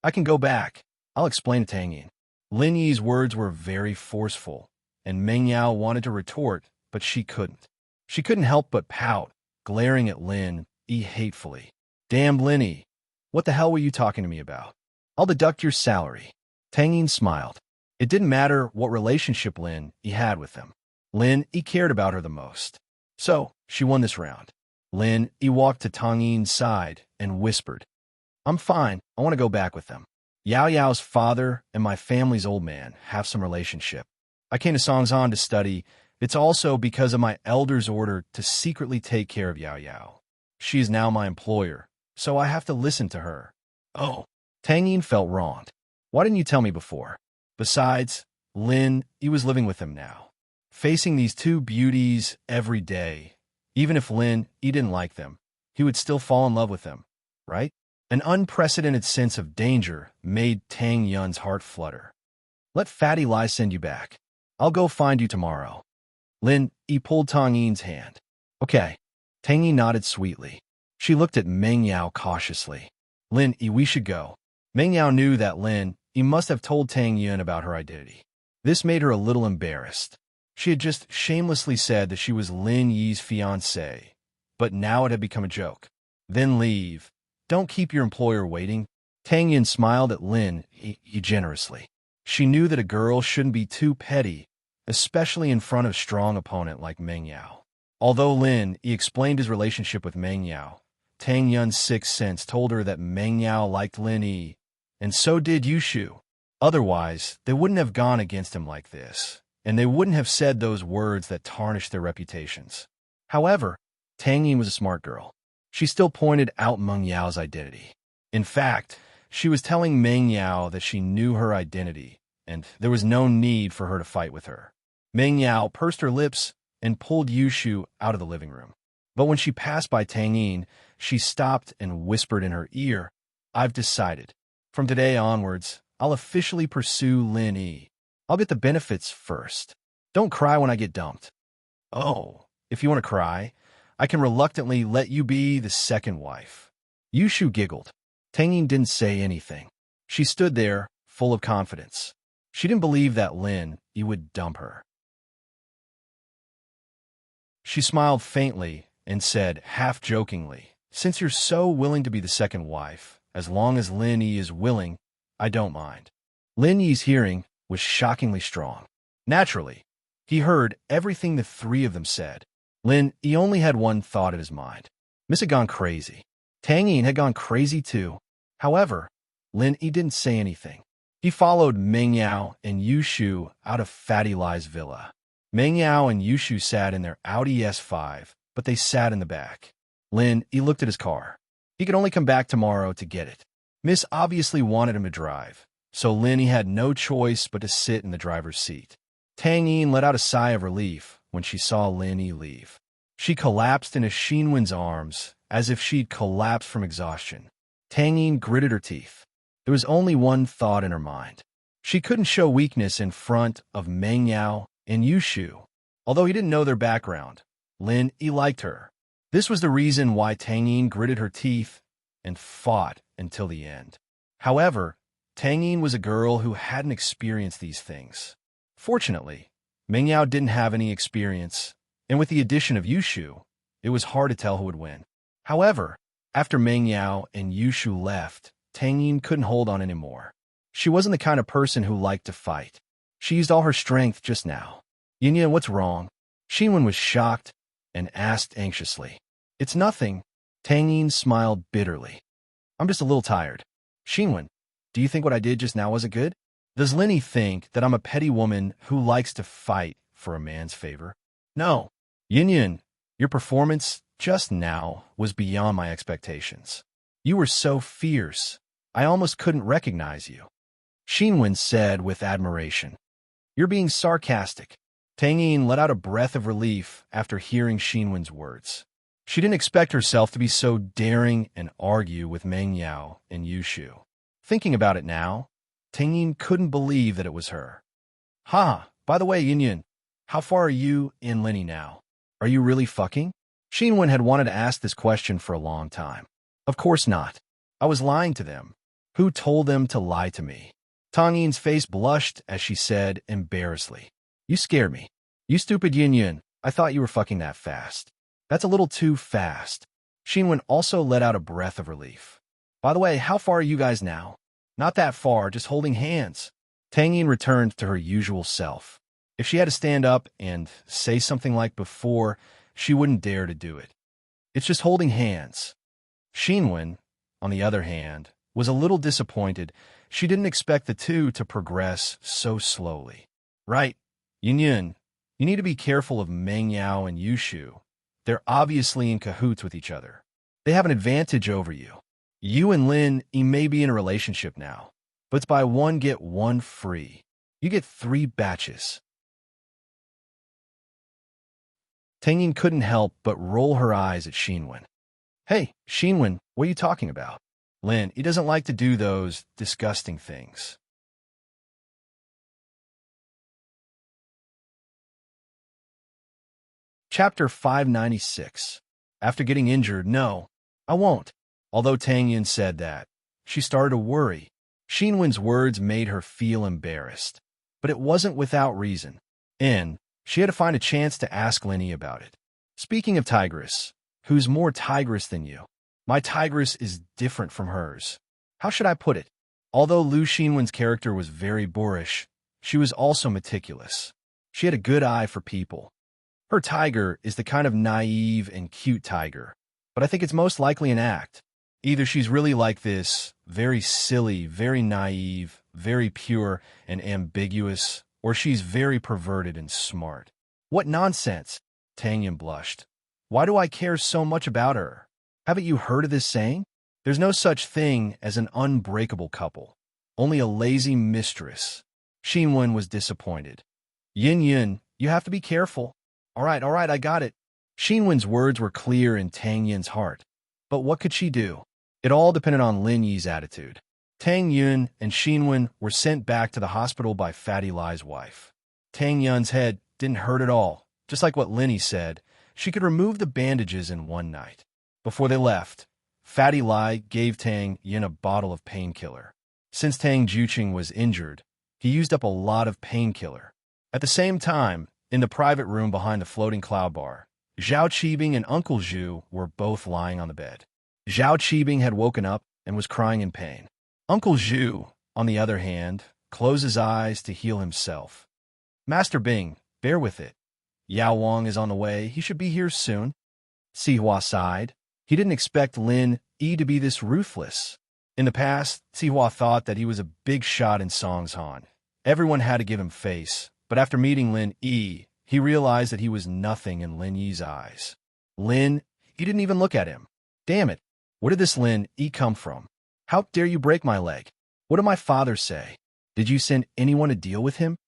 I can go back. I'll explain to Tang Yun. Lin Yi's words were very forceful, and Meng Yao wanted to retort, but she couldn't. She couldn't help but pout, glaring at Lin Yi hatefully. Damn, Lin Yi, what the hell were you talking to me about? I'll deduct your salary. Tang Yun smiled. It didn't matter what relationship Lin Yi had with them. Lin Yi cared about her the most. So, she won this round. Lin Yi walked to Tang Yun's side and whispered, I'm fine. I want to go back with them. Yao Yao's father and my family's old man have some relationship. I came to Songzhan to study. It's also because of my elder's order to secretly take care of Yao Yao. She is now my employer, so I have to listen to her. Oh, Tang Yun felt wronged. Why didn't you tell me before? Besides, Lin Yi was living with him now, facing these two beauties every day. Even if Lin Yi didn't like them, he would still fall in love with them, right? An unprecedented sense of danger made Tang Yun's heart flutter. Let Fatty Lai send you back. I'll go find you tomorrow. Lin Yi pulled Tang Yun's hand. Okay. Tang Yun nodded sweetly. She looked at Meng Yao cautiously. Lin Yi, we should go. Meng Yao knew that Lin Yi must have told Tang Yun about her identity. This made her a little embarrassed. She had just shamelessly said that she was Lin Yi's fiancée, but now it had become a joke. Then leave. Don't keep your employer waiting. Tang Yun smiled at Lin Yi generously. She knew that a girl shouldn't be too petty, especially in front of a strong opponent like Meng Yao. Although Lin Yi explained his relationship with Meng Yao, Tang Yun's sixth sense told her that Meng Yao liked Lin Yi, and so did Yushu. Otherwise, they wouldn't have gone against him like this, and they wouldn't have said those words that tarnished their reputations. However, Tang Yun was a smart girl. She still pointed out Meng Yao's identity. In fact, she was telling Meng Yao that she knew her identity, and there was no need for her to fight with her. Meng Yao pursed her lips and pulled Yushu out of the living room. But when she passed by Tang Yin, she stopped and whispered in her ear, "I've decided. From today onwards, I'll officially pursue Lin Yi. I'll get the benefits first. Don't cry when I get dumped." "Oh, if you want to cry, I can reluctantly let you be the second wife." Yushu giggled. Tang Yin didn't say anything. She stood there, full of confidence. She didn't believe that Lin Yi would dump her. She smiled faintly and said, half-jokingly, "Since you're so willing to be the second wife, as long as Lin Yi is willing, I don't mind." Lin Yi's hearing was shockingly strong. Naturally, he heard everything the three of them said. Lin Yi only had one thought in his mind. Miss had gone crazy. Tang Yin had gone crazy too. However, Lin Yi didn't say anything. He followed Meng Yao and Yushu out of Fatty Lai's villa. Meng Yao and Yushu sat in their Audi S5, but they sat in the back. Lin Yi looked at his car. He could only come back tomorrow to get it. Miss obviously wanted him to drive, so Lin Yi had no choice but to sit in the driver's seat. Tang Yin let out a sigh of relief when she saw Lin Yi leave. She collapsed into Xinwen's arms as if she'd collapsed from exhaustion. Tang Yin gritted her teeth. There was only one thought in her mind. She couldn't show weakness in front of Meng Yao and Yushu. Although he didn't know their background, Lin Yi liked her. This was the reason why Tang Yin gritted her teeth and fought until the end. However, Tang Yin was a girl who hadn't experienced these things. Fortunately, Meng Yao didn't have any experience, and with the addition of Yushu, it was hard to tell who would win. However, after Meng Yao and Yushu left, Tang Yin couldn't hold on anymore. She wasn't the kind of person who liked to fight. She used all her strength just now. "Yin Yin, what's wrong?" Xinwen was shocked and asked anxiously. "It's nothing." Tang Yin smiled bitterly. "I'm just a little tired." "Xinwen, do you think what I did just now wasn't good? Does Lin Yi think that I'm a petty woman who likes to fight for a man's favor?" "No. Yin Yin, your performance just now was beyond my expectations. You were so fierce, I almost couldn't recognize you," Xinwen said with admiration. "You're being sarcastic." Tang Yin let out a breath of relief after hearing Xinwen's words. She didn't expect herself to be so daring and argue with Meng Yao and Yushu. Thinking about it now, Tang Yin couldn't believe that it was her. "Ha, by the way, Yin Yin, how far are you in Lin Yi now? Are you really fucking?" Xinwen had wanted to ask this question for a long time. "Of course not. I was lying to them. Who told them to lie to me?" Tang Yin's face blushed as she said embarrassedly, "You scared me. You stupid Yin Yin, I thought you were fucking that fast." "That's a little too fast." Xinwen also let out a breath of relief. "By the way, how far are you guys now?" "Not that far, just holding hands." Tang Yin returned to her usual self. If she had to stand up and say something like before, she wouldn't dare to do it. "It's just holding hands." Xinwen, on the other hand, was a little disappointed. She didn't expect the two to progress so slowly. "Right, Yin Yin, you need to be careful of Meng Yao and Yushu. They're obviously in cahoots with each other. They have an advantage over you. You and Lin Yi may be in a relationship now, but it's buy one get one free. You get 3 batches. Tang Yin couldn't help but roll her eyes at Xinwen. "Hey, Xinwen, what are you talking about?" "Lin, he doesn't like to do those disgusting things." Chapter 596. After getting injured, no, I won't. Although Tang Yin said that, she started to worry. Xinwen's words made her feel embarrassed, but it wasn't without reason. And she had to find a chance to ask Lin Yi about it. "Speaking of Tigress, who's more Tigress than you? My Tigress is different from hers. How should I put it?" Although Lu Xinwen's character was very boorish, she was also meticulous. She had a good eye for people. Her tiger is the kind of naive and cute tiger, but I think it's most likely an act. Either she's really like this, very silly, very naive, very pure and ambiguous, or she's very perverted and smart. "What nonsense!" Tang Yin blushed. "Why do I care so much about her? Haven't you heard of this saying? There's no such thing as an unbreakable couple, only a lazy mistress. Xinwen was disappointed. Yin Yin, you have to be careful. All right, I got it. Xinwen's words were clear in Tang Yin's heart. But what could she do? It all depended on Lin Yi's attitude. Tang Yun and Xinwen were sent back to the hospital by Fatty Lai's wife. Tang Yun's head didn't hurt at all. Just like what Lin Yi said, she could remove the bandages in one night. Before they left, Fatty Lai gave Tang Yun a bottle of painkiller. Since Tang Juqing was injured, he used up a lot of painkiller. At the same time, in the private room behind the floating cloud bar, Zhao Qibing and Uncle Zhu were both lying on the bed. Zhao Qibing had woken up and was crying in pain. Uncle Zhu, on the other hand, closed his eyes to heal himself. Master Bing, bear with it. Yao Wang is on the way. He should be here soon. Sihua sighed. He didn't expect Lin Yi to be this ruthless. In the past, Sihua thought that he was a big shot in Songshan. Everyone had to give him face, but after meeting Lin Yi, he realized that he was nothing in Lin Yi's eyes. Lin, he didn't even look at him. Damn it, where did this Lin Yi come from? How dare you break my leg? What did my father say? Did you send anyone to deal with him?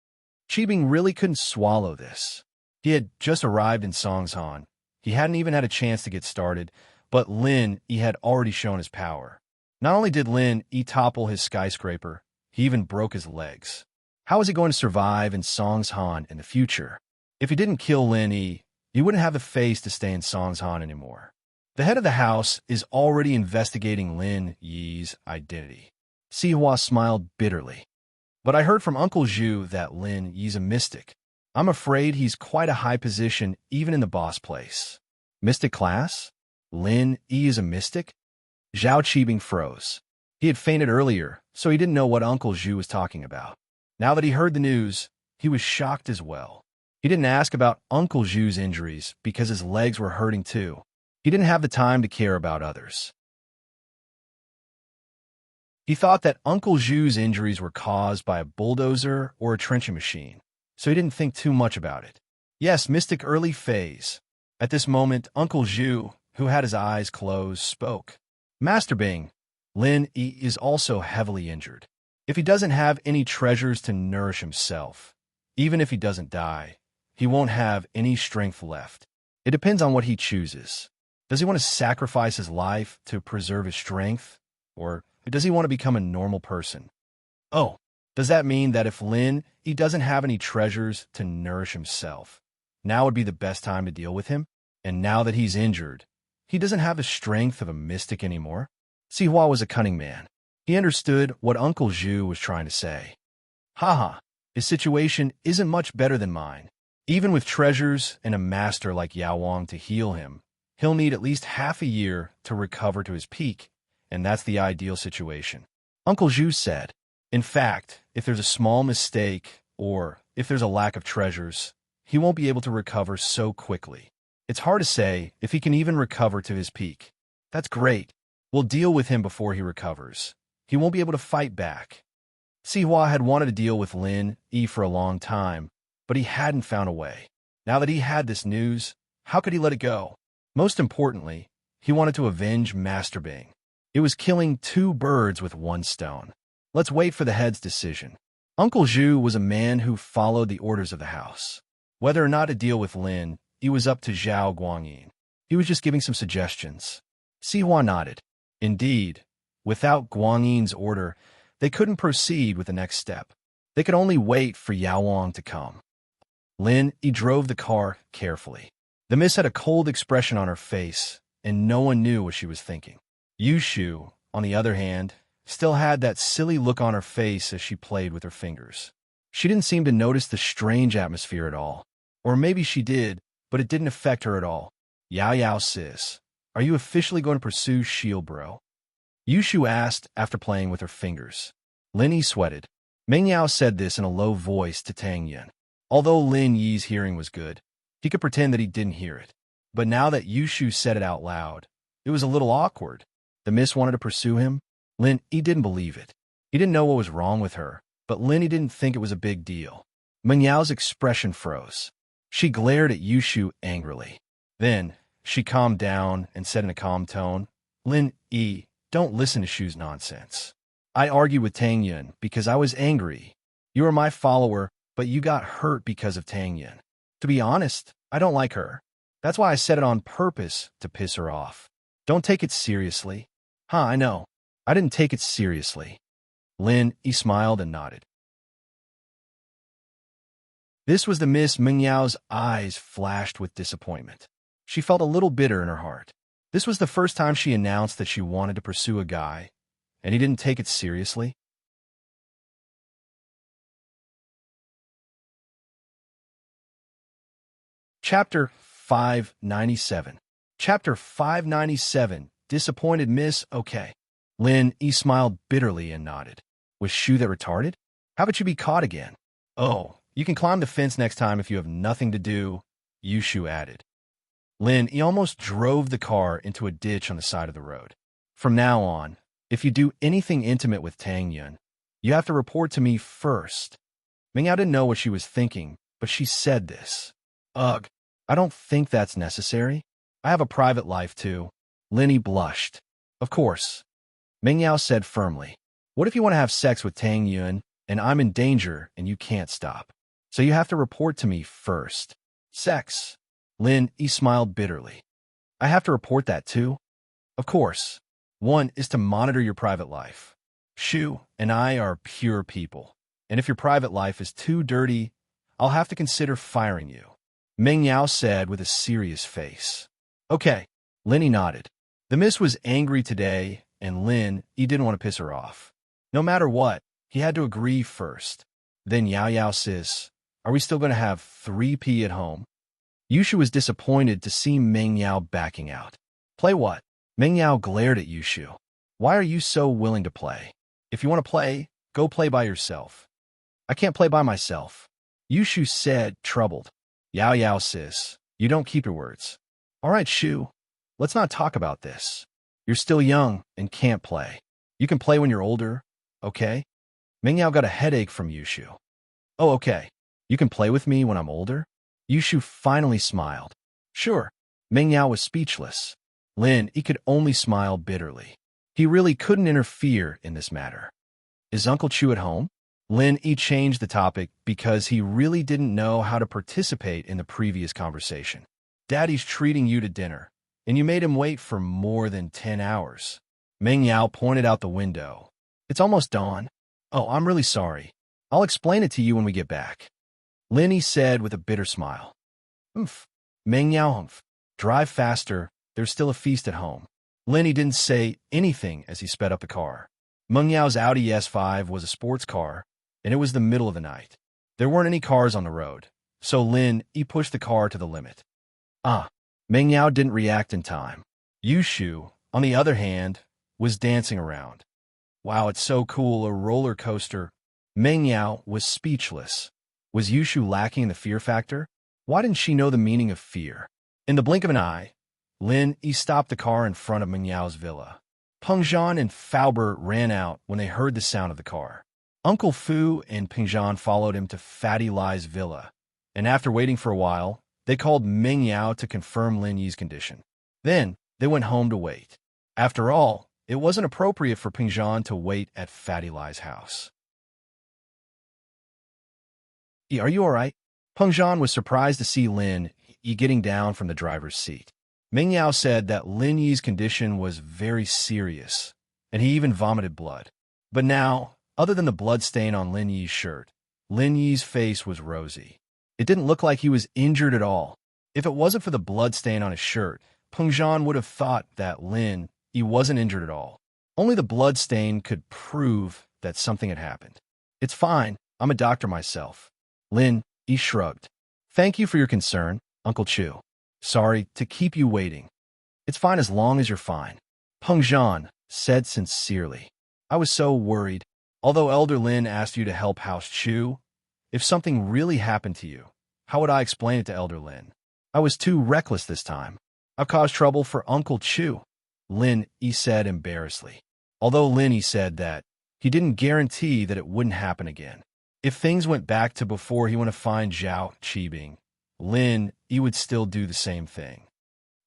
Qibing really couldn't swallow this. He had just arrived in Songshan. He hadn't even had a chance to get started, but Lin Yi had already shown his power. Not only did Lin Yi topple his skyscraper, he even broke his legs. How was he going to survive in Songshan in the future? If he didn't kill Lin Yi, he wouldn't have the face to stay in Songshan anymore. The head of the house is already investigating Lin Yi's identity. Sihua smiled bitterly. But I heard from Uncle Zhu that Lin Yi's a mystic. I'm afraid he's quite a high position even in the boss place. Mystic class? Lin Yi is a mystic? Zhao Qibing froze. He had fainted earlier, so he didn't know what Uncle Zhu was talking about. Now that he heard the news, he was shocked as well. He didn't ask about Uncle Zhu's injuries because his legs were hurting too. He didn't have the time to care about others. He thought that Uncle Zhu's injuries were caused by a bulldozer or a trenching machine, so he didn't think too much about it. Yes, mystic early phase. At this moment, Uncle Zhu, who had his eyes closed, spoke. Master Bing, Lin Yi is also heavily injured. If he doesn't have any treasures to nourish himself, even if he doesn't die, he won't have any strength left. It depends on what he chooses. Does he want to sacrifice his life to preserve his strength, or does he want to become a normal person? Oh, does that mean that if Lin Yi doesn't have any treasures to nourish himself, now would be the best time to deal with him? And now that he's injured, he doesn't have the strength of a mystic anymore? Sihua was a cunning man. He understood what Uncle Zhu was trying to say. Haha, his situation isn't much better than mine. Even with treasures and a master like Yao Wang to heal him, he'll need at least half a year to recover to his peak, and that's the ideal situation. Uncle Zhu said, in fact, if there's a small mistake or if there's a lack of treasures, he won't be able to recover so quickly. It's hard to say if he can even recover to his peak. That's great. We'll deal with him before he recovers. He won't be able to fight back. Sihua had wanted to deal with Lin Yi for a long time, but he hadn't found a way. Now that he had this news, how could he let it go? Most importantly, he wanted to avenge Master Bing. It was killing two birds with one stone. Let's wait for the head's decision. Uncle Zhu was a man who followed the orders of the house. Whether or not to deal with Lin, he was up to Zhao Guangyin. He was just giving some suggestions. Sihua nodded. Indeed, without Guangyin's order, they couldn't proceed with the next step. They could only wait for Yao Wang to come. Lin Yi drove the car carefully. The miss had a cold expression on her face, and no one knew what she was thinking. Yushu, on the other hand, still had that silly look on her face as she played with her fingers. She didn't seem to notice the strange atmosphere at all. Or maybe she did, but it didn't affect her at all. Yao sis, are you officially going to pursue Shield Bro? Yushu asked after playing with her fingers. Lin Yi sweated. Meng Yao said this in a low voice to Tang Yin. Although Lin Yi's hearing was good, he could pretend that he didn't hear it. But now that Yushu said it out loud, it was a little awkward. The miss wanted to pursue him. Lin Yi didn't believe it. He didn't know what was wrong with her, but Lin Yi didn't think it was a big deal. Meng Yao's expression froze. She glared at Yushu angrily. Then, she calmed down and said in a calm tone, Lin E, don't listen to Shu's nonsense. I argued with Tang Yun because I was angry. You are my follower, but you got hurt because of Tang Yun. To be honest, I don't like her. That's why I said it on purpose to piss her off. Don't take it seriously. I know. I didn't take it seriously. Lin E smiled and nodded. This was the Miss Mingyao's eyes flashed with disappointment. She felt a little bitter in her heart. This was the first time she announced that she wanted to pursue a guy, and he didn't take it seriously. Chapter 597. Chapter 597. Disappointed Miss. Okay. Lin E smiled bitterly and nodded. Was Shu that retarded? How about you be caught again? Oh, you can climb the fence next time if you have nothing to do, Yushu added. Lin E almost drove the car into a ditch on the side of the road. From now on, if you do anything intimate with Tang Yun, you have to report to me first. Mingyao didn't know what she was thinking, but she said this. Ugh, I don't think that's necessary. I have a private life too. Lin E blushed. Of course. Mingyao said firmly. What if you want to have sex with Tang Yun, and I'm in danger and you can't stop? So you have to report to me first. Sex. Lin E smiled bitterly. I have to report that too? Of course. One is to monitor your private life. Shu and I are pure people, and if your private life is too dirty, I'll have to consider firing you. Mingyao said with a serious face. Okay. Lin E nodded. The miss was angry today, and Lin E didn't want to piss her off. No matter what, he had to agree first. Then Yao Yao says, are we still going to have 3P at home? Yushu was disappointed to see Mingyao backing out. Play what? Mingyao glared at Yushu. Why are you so willing to play? If you want to play, go play by yourself. I can't play by myself. Yushu said, troubled. Yao Yao says, you don't keep your words. All right, Shu, let's not talk about this. You're still young and can't play. You can play when you're older, okay? Mingyao got a headache from Yushu. Oh, okay. You can play with me when I'm older? Yushu finally smiled. Sure. Mingyao was speechless. Lin E could only smile bitterly. He really couldn't interfere in this matter. Is Uncle Chu at home? Lin E changed the topic because he really didn't know how to participate in the previous conversation. Daddy's treating you to dinner, and you made him wait for more than 10 hours. Mingyao pointed out the window. It's almost dawn. Oh, I'm really sorry. I'll explain it to you when we get back. Lin E said with a bitter smile. Humph. Mingyao humph. Drive faster. There's still a feast at home. Lin E didn't say anything as he sped up the car. Mingyao Audi S5 was a sports car, and it was the middle of the night. There weren't any cars on the road, so Lin E pushed the car to the limit. Mingyao didn't react in time. Yushu, on the other hand, was dancing around. Wow, it's so cool, a roller coaster. Mingyao was speechless. Was Yushu lacking in the fear factor? Why didn't she know the meaning of fear? In the blink of an eye, Lin E stopped the car in front of Mingyao's villa. Pengzhan and Faubert ran out when they heard the sound of the car. Uncle Fu and Pengzhan followed him to Fatty Lai's villa, and after waiting for a while, they called Mingyao to confirm Lin Yi's condition. Then, they went home to wait. After all, it wasn't appropriate for Pengzhan to wait at Fatty Lai's house. Are you all right? Pengzhan was surprised to see Lin Yi getting down from the driver's seat. Mingyao said that Lin Yi's condition was very serious, and he even vomited blood. But now, other than the blood stain on Lin Yi's shirt, Lin Yi's face was rosy. It didn't look like he was injured at all. If it wasn't for the blood stain on his shirt, Pengzhan would have thought that Lin Yi wasn't injured at all. Only the blood stain could prove that something had happened. It's fine. I'm a doctor myself. Lin Yi shrugged. Thank you for your concern, Uncle Chu. Sorry to keep you waiting. It's fine as long as you're fine. Pengzhan said sincerely. I was so worried. Although Elder Lin asked you to help House Chu, if something really happened to you, how would I explain it to Elder Lin? I was too reckless this time. I've caused trouble for Uncle Chu, Lin Yi said embarrassedly. Although Lin Yi said that, he didn't guarantee that it wouldn't happen again. If things went back to before he went to find Zhao Qibing, Lin Yi would still do the same thing.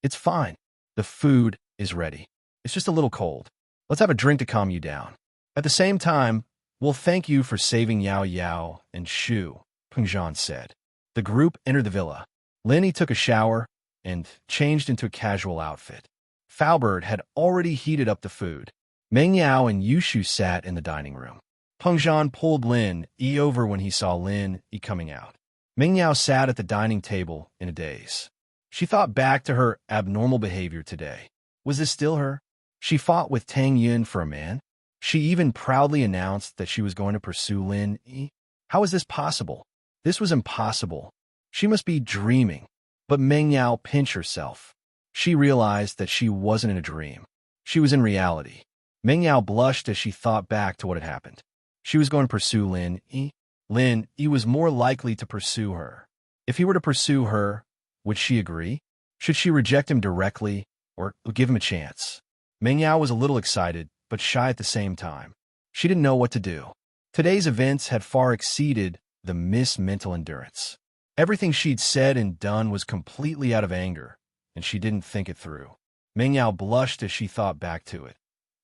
It's fine. The food is ready. It's just a little cold. Let's have a drink to calm you down. At the same time, we'll thank you for saving Yao Yao and Shu, Peng Zhan said. The group entered the villa. Lin took a shower and changed into a casual outfit. Faubert had already heated up the food. Meng Yao and Yushu sat in the dining room. Peng Zhan pulled Lin over when he saw Lin coming out. Meng Yao sat at the dining table in a daze. She thought back to her abnormal behavior today. Was this still her? She fought with Tang Yun for a man. She even proudly announced that she was going to pursue Lin Yi. How is this possible? This was impossible. She must be dreaming. But Meng Yao pinched herself. She realized that she wasn't in a dream. She was in reality. Meng Yao blushed as she thought back to what had happened. She was going to pursue Lin Yi. Lin Yi was more likely to pursue her. If he were to pursue her, would she agree? Should she reject him directly or give him a chance? Meng Yao was a little excited, but shy at the same time. She didn't know what to do. Today's events had far exceeded the Miss mental endurance. Everything she'd said and done was completely out of anger, and she didn't think it through. Meng Yao blushed as she thought back to it.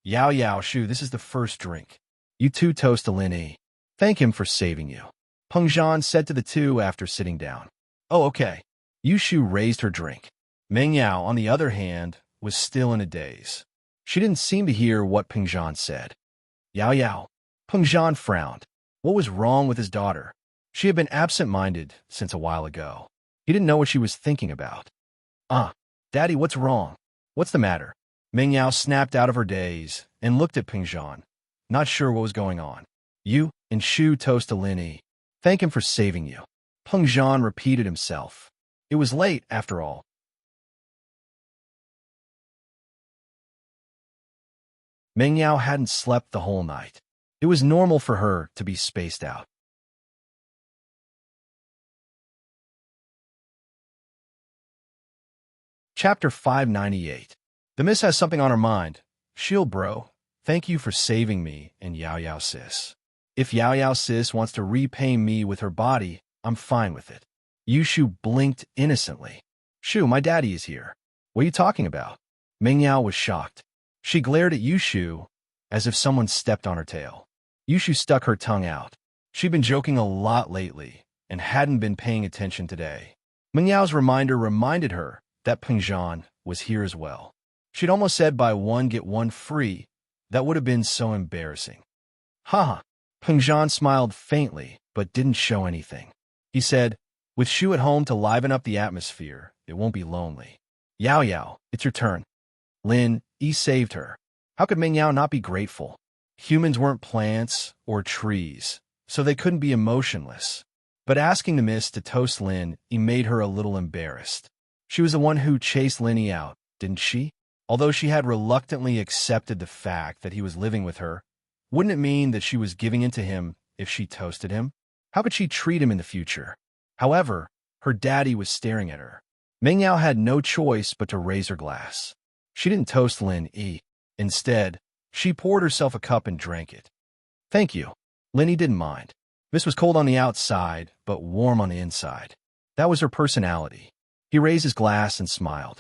Yao Yao, Shu, this is the first drink. You two toast to Lin Yi. Thank him for saving you. Peng Zhan said to the two after sitting down. Oh, okay. Yushu raised her drink. Meng Yao, on the other hand, was still in a daze. She didn't seem to hear what Peng Zhan said. Yao Yao. Peng Zhan frowned. What was wrong with his daughter? She had been absent-minded since a while ago. He didn't know what she was thinking about. Daddy, what's wrong? What's the matter? Meng Yao snapped out of her daze and looked at Peng Zhan, not sure what was going on. You and Shu toast to Lin Yi. Thank him for saving you. Peng Zhan repeated himself. It was late, after all. Meng Yao hadn't slept the whole night. It was normal for her to be spaced out. Chapter 598. The miss has something on her mind. Shield bro, thank you for saving me and Yao Yao sis. If Yao Yao sis wants to repay me with her body, I'm fine with it. Yushu blinked innocently. Shu, my daddy is here. What are you talking about? Meng Yao was shocked. She glared at Yushu as if someone stepped on her tail. Yushu stuck her tongue out. She'd been joking a lot lately and hadn't been paying attention today. Meng Yao's reminder reminded her that Peng Zhan was here as well. She'd almost said buy one get one free. That would have been so embarrassing. Haha. Peng Zhan smiled faintly, but didn't show anything. He said, with Shu at home to liven up the atmosphere, it won't be lonely. Yao Yao, it's your turn. Lin Yi saved her. How could Meng Yao not be grateful? Humans weren't plants or trees, so they couldn't be emotionless. But asking the miss to toast Lin Yi made her a little embarrassed. She was the one who chased Lin Yi out, didn't she? Although she had reluctantly accepted the fact that he was living with her, wouldn't it mean that she was giving in to him if she toasted him? How could she treat him in the future? However, her daddy was staring at her. Meng Yao had no choice but to raise her glass. She didn't toast Lin Yi. Instead, she poured herself a cup and drank it. Thank you. Lin Yi didn't mind. This was cold on the outside, but warm on the inside. That was her personality. He raised his glass and smiled.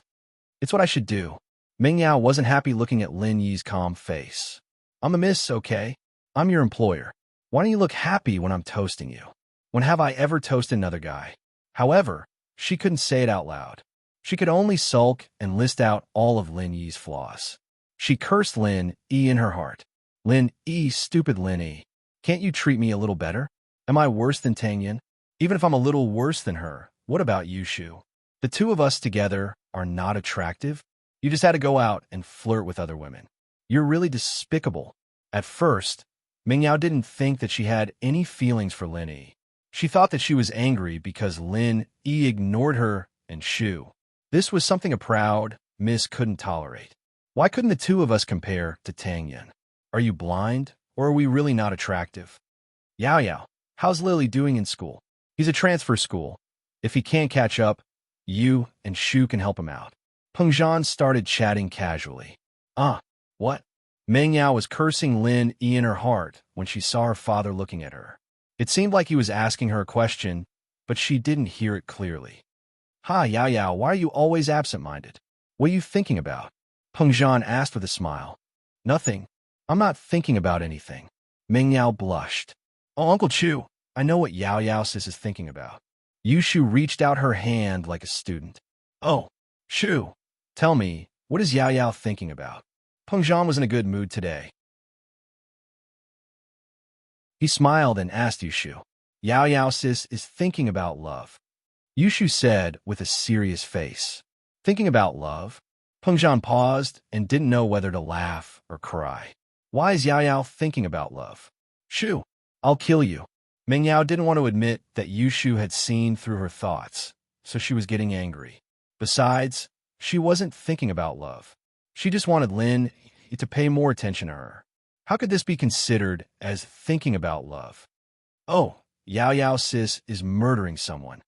It's what I should do. Meng Yao wasn't happy looking at Lin Yi's calm face. I'm a miss, okay? I'm your employer. Why don't you look happy when I'm toasting you? When have I ever toasted another guy? However, she couldn't say it out loud. She could only sulk and list out all of Lin Yi's flaws. She cursed Lin Yi in her heart. Lin Yi, stupid Lin Yi. Can't you treat me a little better? Am I worse than Tang Yin? Even if I'm a little worse than her, what about you, Shu? The two of us together are not attractive? You just had to go out and flirt with other women. You're really despicable. At first, Meng Yao didn't think that she had any feelings for Lin Yi. She thought that she was angry because Lin Yi ignored her and Shu. This was something a proud miss couldn't tolerate. Why couldn't the two of us compare to Tang Yin? Are you blind, or are we really not attractive? Yao Yao, how's Lily doing in school? He's a transfer school. If he can't catch up, you and Shu can help him out. Peng Zhan started chatting casually. What? Meng Yao was cursing Lin Yi in her heart when she saw her father looking at her. It seemed like he was asking her a question, but she didn't hear it clearly. Yao Yao, why are you always absent-minded? What are you thinking about? Peng Zhan asked with a smile. Nothing. I'm not thinking about anything. Meng Yao blushed. Oh, Uncle Chu, I know what Yao Yao sis is thinking about. Yushu reached out her hand like a student. Oh, Shu, tell me, what is Yao Yao thinking about? Peng Zhan was in a good mood today. He smiled and asked Yushu. Yao Yao sis is thinking about love. Yushu said with a serious face. Thinking about love? Peng Zhan paused and didn't know whether to laugh or cry. Why is Yao Yao thinking about love? Shu, I'll kill you. Meng Yao didn't want to admit that Yushu had seen through her thoughts, so she was getting angry. Besides, she wasn't thinking about love. She just wanted Lin to pay more attention to her. How could this be considered as thinking about love? Oh, Yao Yao sis is murdering someone.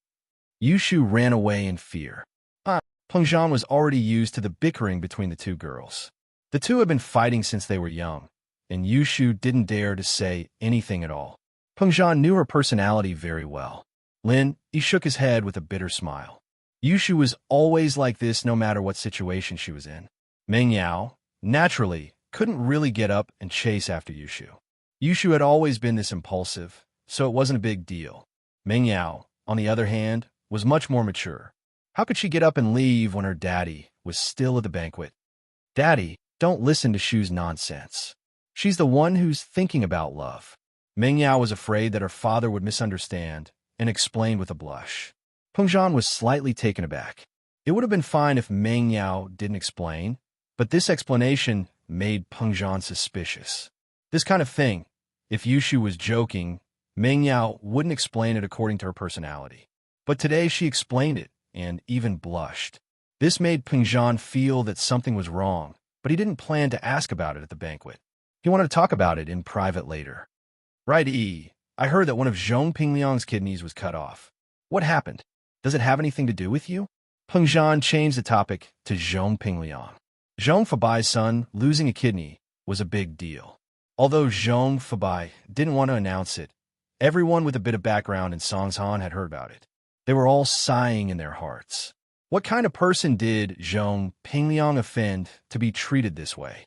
Yushu ran away in fear. Peng Zhan was already used to the bickering between the two girls. The two had been fighting since they were young, and Yushu didn't dare to say anything at all. Peng Zhan knew her personality very well. Lin, he shook his head with a bitter smile. Yushu was always like this no matter what situation she was in. Meng Yao, naturally, couldn't really get up and chase after Yushu. Yushu had always been this impulsive, so it wasn't a big deal. Meng Yao, on the other hand, was much more mature. How could she get up and leave when her daddy was still at the banquet? Daddy, don't listen to Shu's nonsense. She's the one who's thinking about love. Meng Yao was afraid that her father would misunderstand and explained with a blush. Peng Zhan was slightly taken aback. It would have been fine if Meng Yao didn't explain, but this explanation made Peng Zhan suspicious. This kind of thing, if Yushu was joking, Meng Yao wouldn't explain it according to her personality. But today she explained it and even blushed. This made Peng Zhan feel that something was wrong, but he didn't plan to ask about it at the banquet. He wanted to talk about it in private later. Right, I heard that one of Zhong Pingliang's kidneys was cut off. What happened? Does it have anything to do with you? Peng Zhan changed the topic to Zhong Pingliang. Zhong Fabai's son losing a kidney was a big deal. Although Zhong Fabai didn't want to announce it, everyone with a bit of background in Songshan had heard about it. They were all sighing in their hearts. What kind of person did Zhong Pingliang offend to be treated this way?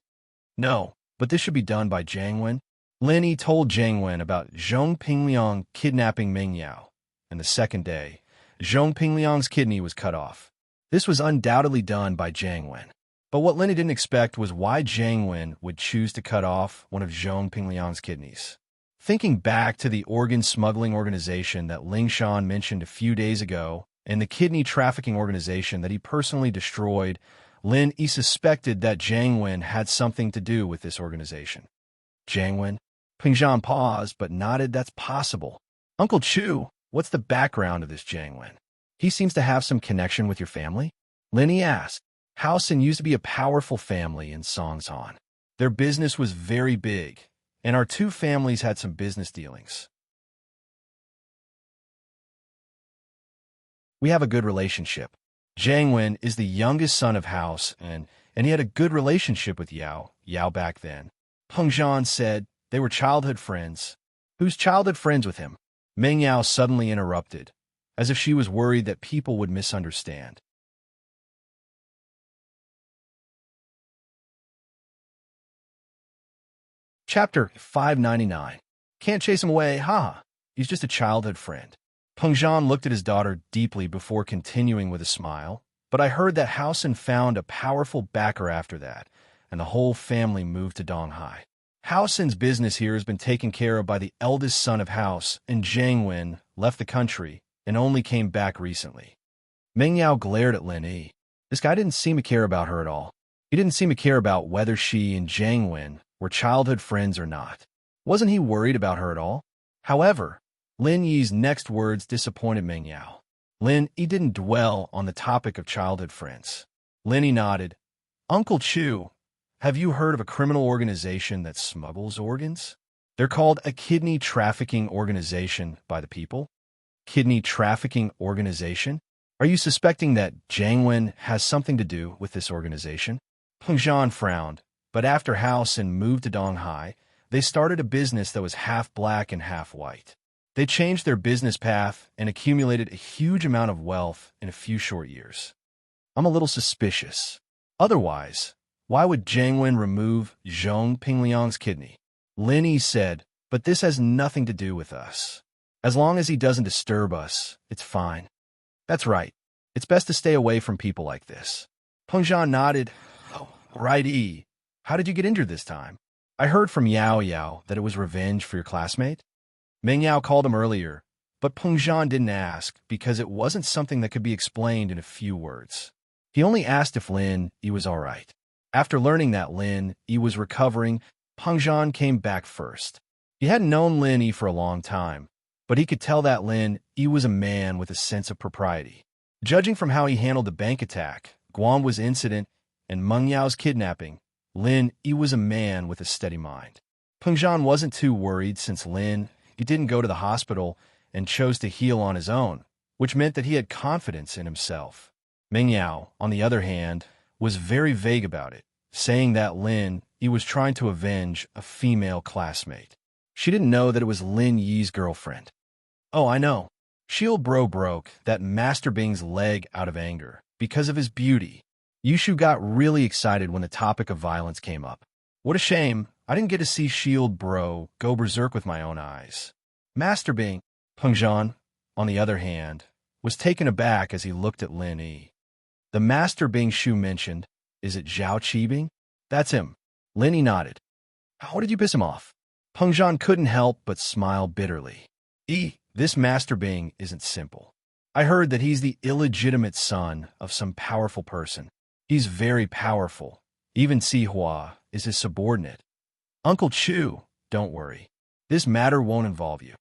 No, but this should be done by Jiang Wen. Lin Yi told Jiang Wen about Zhong Pingliang kidnapping Meng Yao, and the second day, Zhong Pingliang's kidney was cut off. This was undoubtedly done by Jiang Wen. But what Lin Yi didn't expect was why Jiang Wen would choose to cut off one of Zhong Pingliang's kidneys. Thinking back to the organ smuggling organization that Ling Shan mentioned a few days ago, and the kidney trafficking organization that he personally destroyed, Lin Yi suspected that Jiang Wen had something to do with this organization. Jiang Wen? Peng Zhan paused but nodded that's possible. Uncle Chu, what's the background of this Jiang Wen? He seems to have some connection with your family? Lin Yi asked. Housen used to be a powerful family in Songshan. Their business was very big, and our two families had some business dealings. We have a good relationship. Jiang Wen is the youngest son of House, and he had a good relationship with Yao back then. Peng Zhan said they were childhood friends. Who's childhood friends with him? Meng Yao suddenly interrupted, as if she was worried that people would misunderstand. Chapter 599. Can't chase him away, haha. He's just a childhood friend. Peng Zhan looked at his daughter deeply before continuing with a smile, but I heard that Housen found a powerful backer after that, and the whole family moved to Donghai. Housen's business here has been taken care of by the eldest son of House, and Jiang Wen left the country and only came back recently. Meng Yao glared at Lin Yi. This guy didn't seem to care about her at all. He didn't seem to care about whether she and Jiang Wen were childhood friends or not. Wasn't he worried about her at all? However, Lin Yi's next words disappointed Meng Yao. Lin Yi didn't dwell on the topic of childhood friends. Lin Yi nodded. Uncle Chu, have you heard of a criminal organization that smuggles organs? They're called a kidney trafficking organization by the people. Kidney trafficking organization? Are you suspecting that Jiang Wen has something to do with this organization? Peng Zhan frowned, but after Housen moved to Donghai, they started a business that was half black and half white. They changed their business path and accumulated a huge amount of wealth in a few short years. I'm a little suspicious. Otherwise, Why would Jiangwen remove Zhong Pingliang's kidney? Lin Yi said, but this has nothing to do with us. As long as he doesn't disturb us, it's fine. That's right. It's best to stay away from people like this. Peng Zhan nodded. Oh, right, Yi. How did you get injured this time? I heard from Yao Yao that it was revenge for your classmate. Meng Yao called him earlier, but Peng Zhan didn't ask because it wasn't something that could be explained in a few words. He only asked if Lin Yi was all right. After learning that Lin Yi was recovering, Peng Zhan came back first. He hadn't known Lin Yi for a long time, but he could tell that Lin Yi was a man with a sense of propriety. Judging from how he handled the bank attack, Guan's incident, and Meng Yao's kidnapping, Lin Yi was a man with a steady mind. Peng Zhan wasn't too worried since Lin Yi didn't go to the hospital and chose to heal on his own, which meant that he had confidence in himself. Meng Yao, on the other hand, was very vague about it, saying that Lin Yi was trying to avenge a female classmate. She didn't know that it was Lin Yi's girlfriend. Oh, I know. Shield Bro broke that Master Bing's leg out of anger because of his beauty. Yushu got really excited when the topic of violence came up. What a shame, I didn't get to see Shield Bro go berserk with my own eyes. Master Bing, Peng Zhan, on the other hand, was taken aback as he looked at Lin Yi. The Master Bing Shu mentioned, is it Zhao Qibing? That's him. Lin Yi nodded. How did you piss him off? Peng Zhan couldn't help but smile bitterly. This Master Bing isn't simple. I heard that he's the illegitimate son of some powerful person. He's very powerful. Even Sihua is his subordinate. Uncle Chu, don't worry. This matter won't involve you.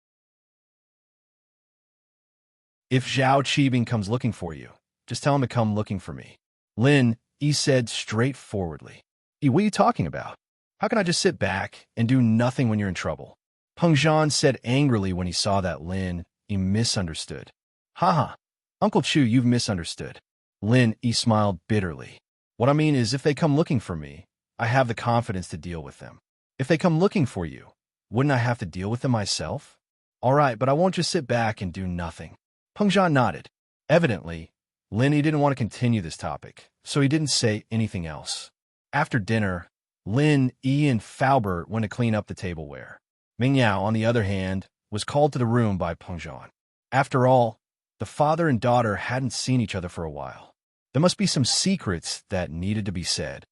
If Zhao Qibing comes looking for you, just tell him to come looking for me. Lin Yi said straightforwardly. What are you talking about? How can I just sit back and do nothing when you're in trouble? Peng Zhan said angrily when he saw that Lin Yi misunderstood. Haha, Uncle Chu, you've misunderstood. Lin Yi smiled bitterly. What I mean is, if they come looking for me, I have the confidence to deal with them. If they come looking for you, wouldn't I have to deal with them myself? All right, but I won't just sit back and do nothing. Peng Zhan nodded. Evidently, Lin Yi didn't want to continue this topic, so he didn't say anything else. After dinner, Lin Yi and Faubert went to clean up the tableware. Meng Yao, on the other hand, was called to the room by Peng Zhan. After all, the father and daughter hadn't seen each other for a while. There must be some secrets that needed to be said.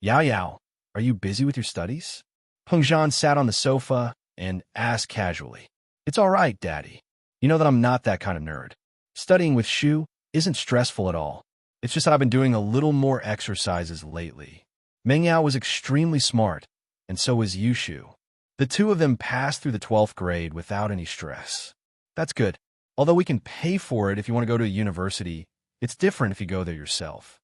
Yao Yao, are you busy with your studies? Peng Zhan sat on the sofa and asked casually. It's all right, Daddy. You know that I'm not that kind of nerd. Studying with Shu isn't stressful at all. It's just that I've been doing a little more exercises lately. Meng Yao was extremely smart, and so was Yushu. The two of them passed through the 12th grade without any stress. That's good. Although we can pay for it if you want to go to a university, it's different if you go there yourself.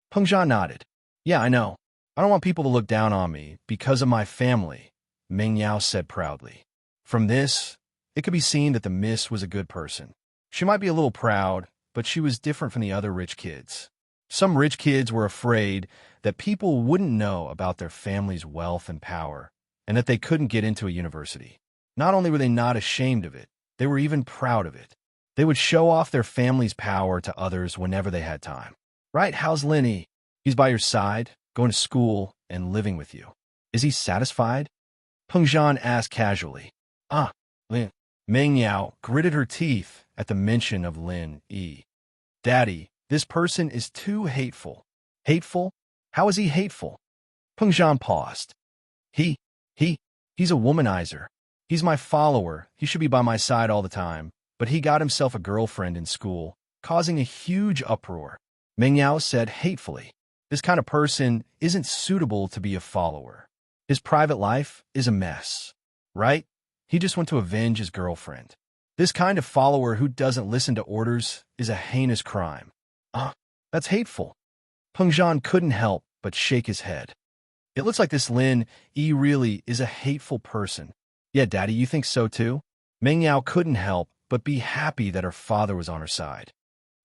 Peng Zhan nodded. Yeah, I know. I don't want people to look down on me because of my family, Meng Yao said proudly. From this, it could be seen that the miss was a good person. She might be a little proud, but she was different from the other rich kids. Some rich kids were afraid that people wouldn't know about their family's wealth and power, and that they couldn't get into a university. Not only were they not ashamed of it, they were even proud of it. They would show off their family's power to others whenever they had time. Right, how's Lin Yi? He's by your side, going to school, and living with you. Is he satisfied? Peng Zhan asked casually. Lin. Meng Yao gritted her teeth at the mention of Lin Yi. Daddy, this person is too hateful. Hateful? How is he hateful? Peng Zhan paused. He's a womanizer. He's my follower. He should be by my side all the time. But he got himself a girlfriend in school, causing a huge uproar. Meng Yao said hatefully. This kind of person isn't suitable to be a follower. His private life is a mess. Right? He just went to avenge his girlfriend. This kind of follower who doesn't listen to orders is a heinous crime. That's hateful. Peng Zhan couldn't help but shake his head. It looks like this Lin Yi really is a hateful person. Yeah, Daddy, you think so too? Meng Yao couldn't help but be happy that her father was on her side.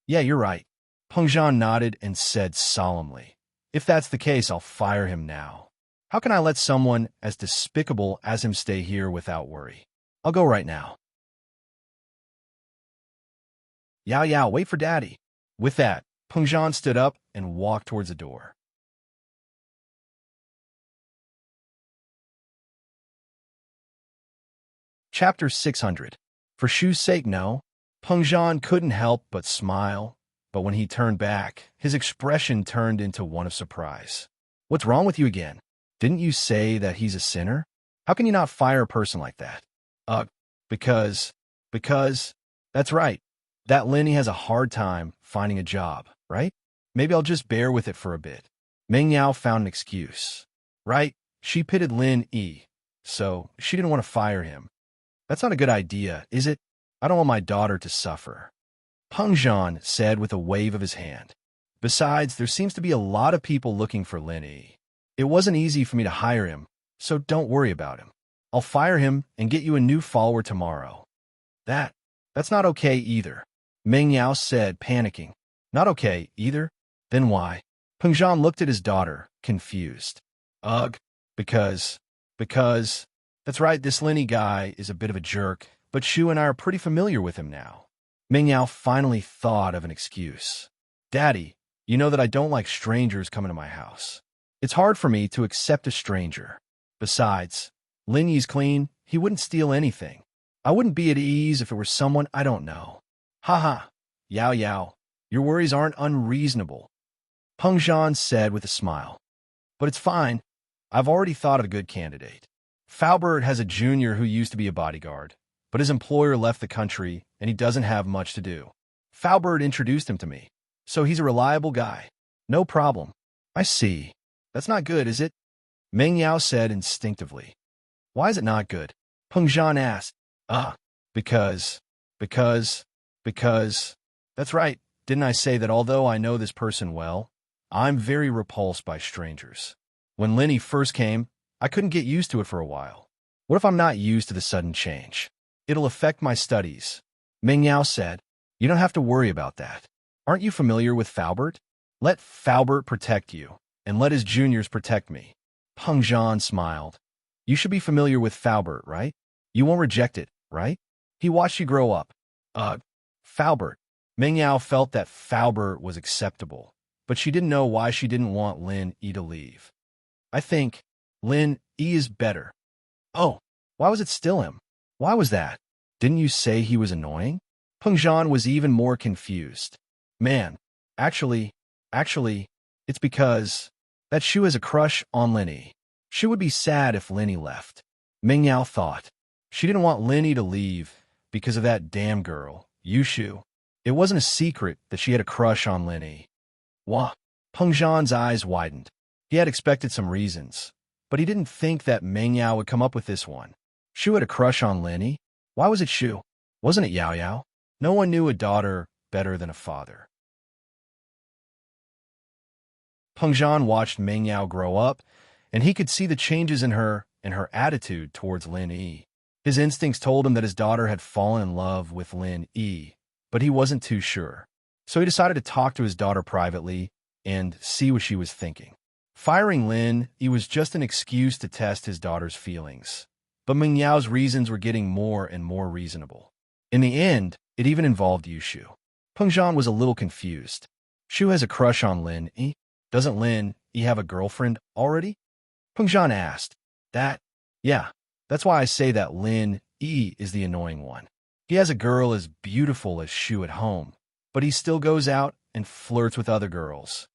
Yeah, you're right. Peng Zhan nodded and said solemnly, if that's the case, I'll fire him now. How can I let someone as despicable as him stay here without worry? I'll go right now. Yao Yao, wait for Daddy. With that, Peng Zhan stood up and walked towards the door. Chapter 600. For Shu's sake, no. Peng Zhan couldn't help but smile, but when he turned back, his expression turned into one of surprise. What's wrong with you again? Didn't you say that he's a sinner? How can you not fire a person like that? Because, that's right. That Lin has a hard time finding a job, right? Maybe I'll just bear with it for a bit. Meng Yao found an excuse. Right? She pitted Lin Yi, so she didn't want to fire him. That's not a good idea, is it? I don't want my daughter to suffer. Peng Zhan said with a wave of his hand. Besides, there seems to be a lot of people looking for Lin Yi. It wasn't easy for me to hire him, so don't worry about him. I'll fire him and get you a new follower tomorrow. That's not okay either. Meng Yao said, panicking. Not okay either? Then why? Peng Zhan looked at his daughter, confused. Because, that's right, this Lin Yi guy is a bit of a jerk, but Shu and I are pretty familiar with him now. Meng Yao finally thought of an excuse. Daddy, you know that I don't like strangers coming to my house. It's hard for me to accept a stranger. Besides, Lin Yi's clean, he wouldn't steal anything. I wouldn't be at ease if it were someone I don't know. Haha, Yao Yao, your worries aren't unreasonable, Peng Zhan said with a smile. But it's fine. I've already thought of a good candidate. Faubert has a junior who used to be a bodyguard, but his employer left the country and he doesn't have much to do. Faubert introduced him to me, so he's a reliable guy. No problem. I see. That's not good, is it? Meng Yao said instinctively. Why is it not good? Peng Zhan asked. Because. That's right. Didn't I say that although I know this person well, I'm very repulsed by strangers. When Lin Yi first came, I couldn't get used to it for a while. What if I'm not used to the sudden change? It'll affect my studies. Meng Yao said. You don't have to worry about that. Aren't you familiar with Faubert? Let Faubert protect you, and let his juniors protect me. Peng Zhan smiled. You should be familiar with Faubert, right? You won't reject it, right? He watched you grow up. Faubert. Meng Yao felt that Faubert was acceptable, but she didn't know why she didn't want Lin Yi to leave. I think Lin Yi is better. Oh, why was it still him? Why was that? Didn't you say he was annoying? Peng Zhan was even more confused. Man, actually, it's because that Shu has a crush on Lin Yi. She would be sad if Lin Yi left. Meng Yao thought. She didn't want Lin Yi to leave because of that damn girl, Yushu. It wasn't a secret that she had a crush on Lin Yi. Wah! Peng Zhan's eyes widened. He had expected some reasons, but he didn't think that Meng Yao would come up with this one. Shu had a crush on Lin Yi? Why was it Shu? Wasn't it Yao Yao? No one knew a daughter better than a father. Peng Zhan watched Meng Yao grow up, and he could see the changes in her and her attitude towards Lin Yi. His instincts told him that his daughter had fallen in love with Lin Yi, but he wasn't too sure. So he decided to talk to his daughter privately and see what she was thinking. Firing Lin Yi was just an excuse to test his daughter's feelings, but Meng Yao's reasons were getting more and more reasonable. In the end, it even involved Yushu. Peng Zhan was a little confused. Shu has a crush on Lin Yi. Doesn't Lin Yi have a girlfriend already? Peng Zhan asked. Yeah, that's why I say that Lin Yi is the annoying one. He has a girl as beautiful as Shu at home, but he still goes out and flirts with other girls.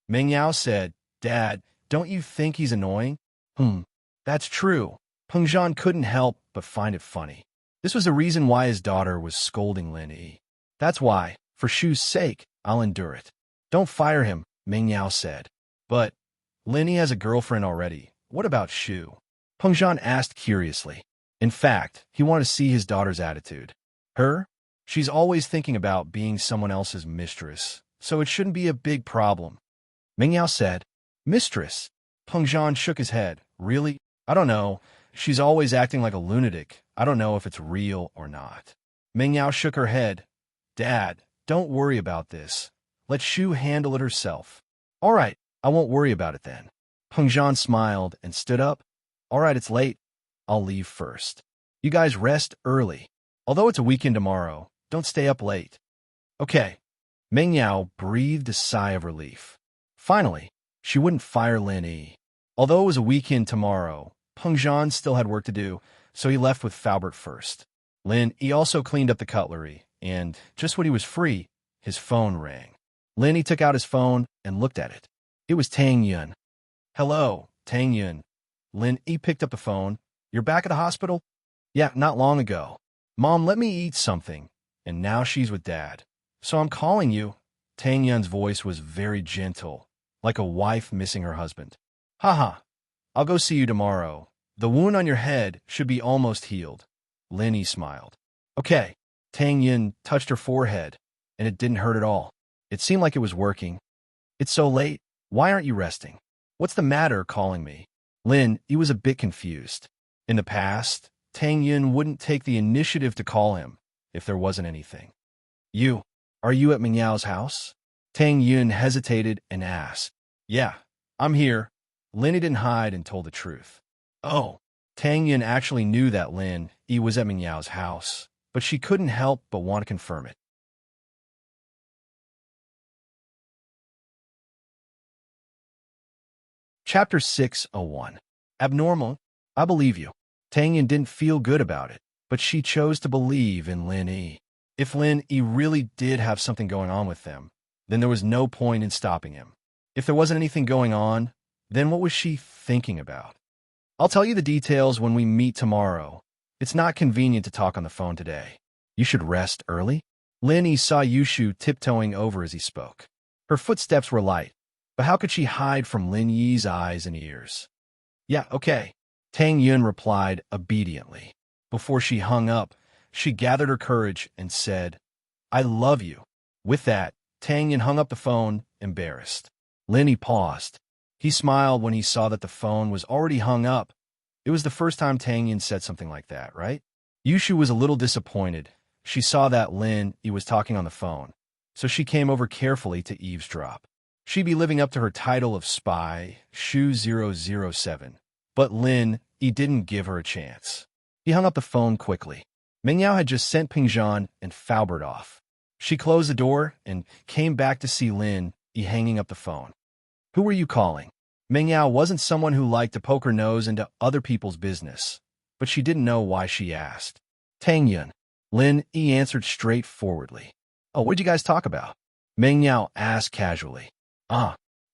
Meng Yao said, Dad, don't you think he's annoying? That's true. Peng Zhan couldn't help but find it funny. This was the reason why his daughter was scolding Lin Yi. That's why, for Shu's sake, I'll endure it. Don't fire him, Meng Yao said. But Lin Yi has a girlfriend already. What about Shu? Peng Zhan asked curiously. In fact, he wanted to see his daughter's attitude. Her? She's always thinking about being someone else's mistress, so it shouldn't be a big problem. Meng Yao said. Mistress? Peng Zhan shook his head. Really? I don't know. She's always acting like a lunatic. I don't know if it's real or not. Meng Yao shook her head. Dad, don't worry about this. Let Shu handle it herself. All right, I won't worry about it then. Peng Zhan smiled and stood up. All right, it's late. I'll leave first. You guys rest early. Although it's a weekend tomorrow, don't stay up late. Okay. Meng Yao breathed a sigh of relief. Finally, she wouldn't fire Lin Yi. Although it was a weekend tomorrow, Peng Zhan still had work to do, so he left with Faubert first. Lin, he also cleaned up the cutlery, and just when he was free, his phone rang. Lin, he took out his phone and looked at it. It was Tang Yun. Hello, Tang Yun. Lin, he picked up the phone. You're back at the hospital? Yeah, not long ago. Mom let me eat something, and now she's with Dad. So I'm calling you. Tang Yun's voice was very gentle, like a wife missing her husband. Haha, I'll go see you tomorrow. The wound on your head should be almost healed. Lin smiled. Okay. Tang Yun touched her forehead, and it didn't hurt at all. It seemed like it was working. It's so late. Why aren't you resting? What's the matter calling me? Lin, he was a bit confused. In the past, Tang Yun wouldn't take the initiative to call him if there wasn't anything. Are you at Mingyao's house? Tang Yun hesitated and asked. Yeah, I'm here. Lin didn't hide and told the truth. Oh, Tang Yun actually knew that Lin was at Mingyao's house, but she couldn't help but want to confirm it. Chapter 601. Abnormal? I believe you. Tang Yun didn't feel good about it, but she chose to believe in Lin Yi. If Lin Yi really did have something going on with them, then there was no point in stopping him. If there wasn't anything going on, then what was she thinking about? I'll tell you the details when we meet tomorrow. It's not convenient to talk on the phone today. You should rest early? Lin Yi saw Yushu tiptoeing over as he spoke. Her footsteps were light, but how could she hide from Lin Yi's eyes and ears? Yeah, okay. Tang Yun replied obediently. Before she hung up, she gathered her courage and said, I love you. With that, Tang Yun hung up the phone, embarrassed. Lin Yi paused. He smiled when he saw that the phone was already hung up. It was the first time Tang Yun said something like that, right? Yushu was a little disappointed. She saw that Lin Yi was talking on the phone, so she came over carefully to eavesdrop. She'd be living up to her title of spy, Shu 007. But Lin Yi didn't give her a chance. He hung up the phone quickly. Mingyao had just sent Pingzhan and Faubert off. She closed the door and came back to see Lin Yi hanging up the phone. Who were you calling? Mingyao wasn't someone who liked to poke her nose into other people's business, but she didn't know why she asked. Tang Yun. Lin Yi answered straightforwardly. Oh, what'd you guys talk about? Mingyao asked casually.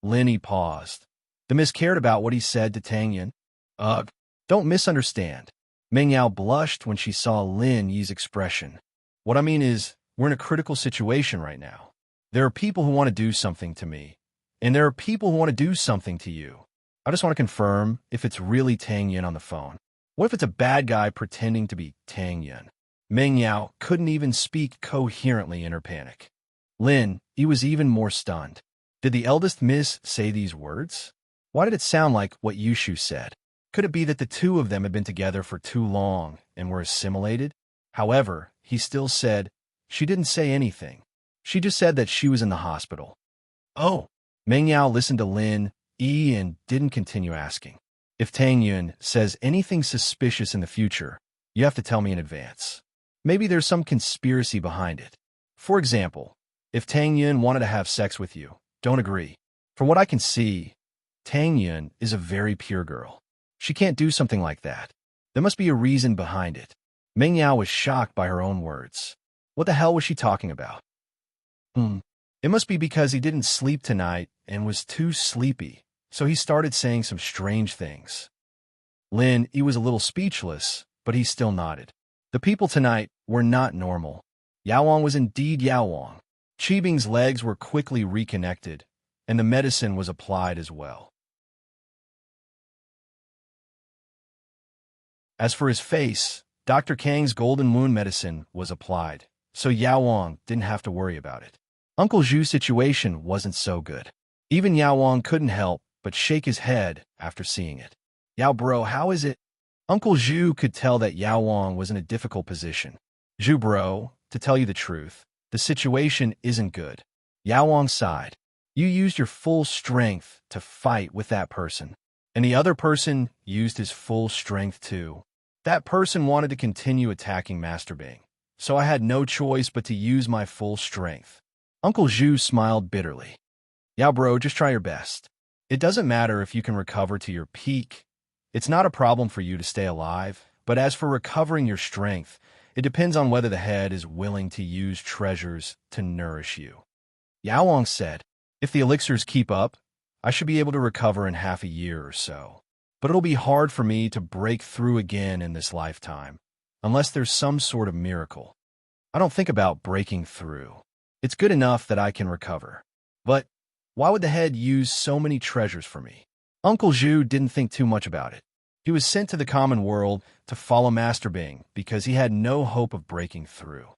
Lin Yi paused. The miss cared about what he said to Tang Yun. Don't misunderstand. Mingyao blushed when she saw Lin Yi's expression. What I mean is, we're in a critical situation right now. There are people who want to do something to me, and there are people who want to do something to you. I just want to confirm if it's really Tang Yun on the phone. What if it's a bad guy pretending to be Tang Yun? Mingyao couldn't even speak coherently in her panic. Lin Yi was even more stunned. Did the eldest miss say these words? Why did it sound like what Yushu said? Could it be that the two of them had been together for too long and were assimilated? However, he still said, she didn't say anything. She just said that she was in the hospital. Oh. Mingyao listened to Lin Yi and didn't continue asking. If Tang Yun says anything suspicious in the future, you have to tell me in advance. Maybe there's some conspiracy behind it. For example, if Tang Yun wanted to have sex with you, don't agree. From what I can see, Tang Yun is a very pure girl. She can't do something like that. There must be a reason behind it. Mingyao was shocked by her own words. What the hell was she talking about? It must be because he didn't sleep tonight and was too sleepy, so he started saying some strange things. Lin Yi was a little speechless, but he still nodded. The people tonight were not normal. Yaowang was indeed Yaowang. Qibing's legs were quickly reconnected, and the medicine was applied as well. As for his face, Dr. Kang's golden wound medicine was applied, so Yaowang didn't have to worry about it. Uncle Zhu's situation wasn't so good. Even Yaowang couldn't help but shake his head after seeing it. Yao bro, how is it? Uncle Zhu could tell that Yaowang was in a difficult position. Zhu bro, to tell you the truth, the situation isn't good. Yaowang sighed. You used your full strength to fight with that person, and the other person used his full strength too. That person wanted to continue attacking Master Bing, so I had no choice but to use my full strength. Uncle Zhu smiled bitterly. Yao bro, just try your best. It doesn't matter if you can recover to your peak. It's not a problem for you to stay alive, but But as for recovering your strength, it depends on whether the head is willing to use treasures to nourish you. Yao Wang said, if the elixirs keep up, I should be able to recover in half a year or so. But it'll be hard for me to break through again in this lifetime, unless there's some sort of miracle. I don't think about breaking through. It's good enough that I can recover. But why would the head use so many treasures for me? Uncle Zhu didn't think too much about it. He was sent to the common world to follow Master Bing because he had no hope of breaking through.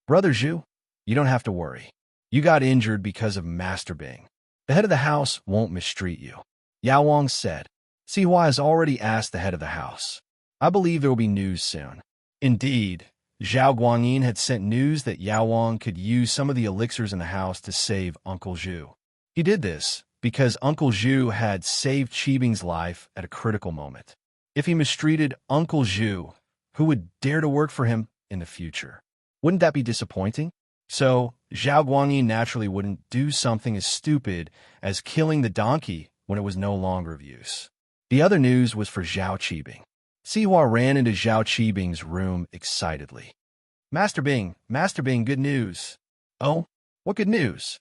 Brother Zhu, you don't have to worry. You got injured because of Master Bing. The head of the house won't mistreat you. Yao Wang said. Sihua has already asked the head of the house. I believe there will be news soon. Indeed, Zhao Guanyin had sent news that Yao Wang could use some of the elixirs in the house to save Uncle Zhu. He did this because Uncle Zhu had saved Qibing's life at a critical moment. If he mistreated Uncle Zhu, who would dare to work for him in the future? Wouldn't that be disappointing? So, Zhao Guanyin naturally wouldn't do something as stupid as killing the donkey when it was no longer of use. The other news was for Zhao Qibing. Sihua ran into Zhao Qibing's room excitedly. Master Bing, good news. Oh, what good news?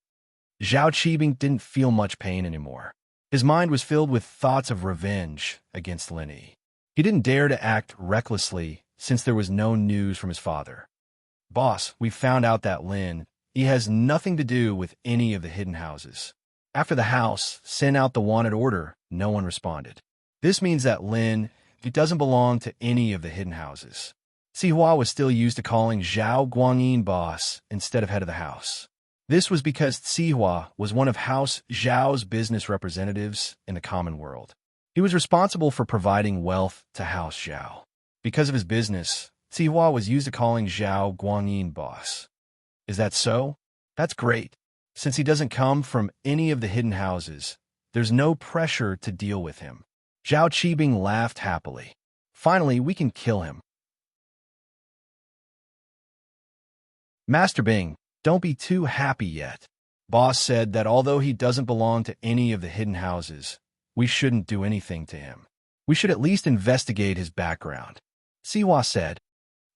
Zhao Qibing didn't feel much pain anymore. His mind was filled with thoughts of revenge against Lin Yi. He didn't dare to act recklessly since there was no news from his father. Boss, we found out that Lin Yi has nothing to do with any of the hidden houses. After the house sent out the wanted order, no one responded. This means that Lin Yi doesn't belong to any of the hidden houses. Sihua was still used to calling Zhao Guanyin boss instead of head of the house. This was because Sihua was one of House Zhao's business representatives in the common world. He was responsible for providing wealth to House Zhao. Because of his business, Sihua was used to calling Zhao Guanyin boss. Is that so? That's great. Since he doesn't come from any of the hidden houses, there's no pressure to deal with him. Zhao Qibing laughed happily. Finally, we can kill him. Master Bing, don't be too happy yet. Boss said that although he doesn't belong to any of the hidden houses, we shouldn't do anything to him. We should at least investigate his background. Sihua said,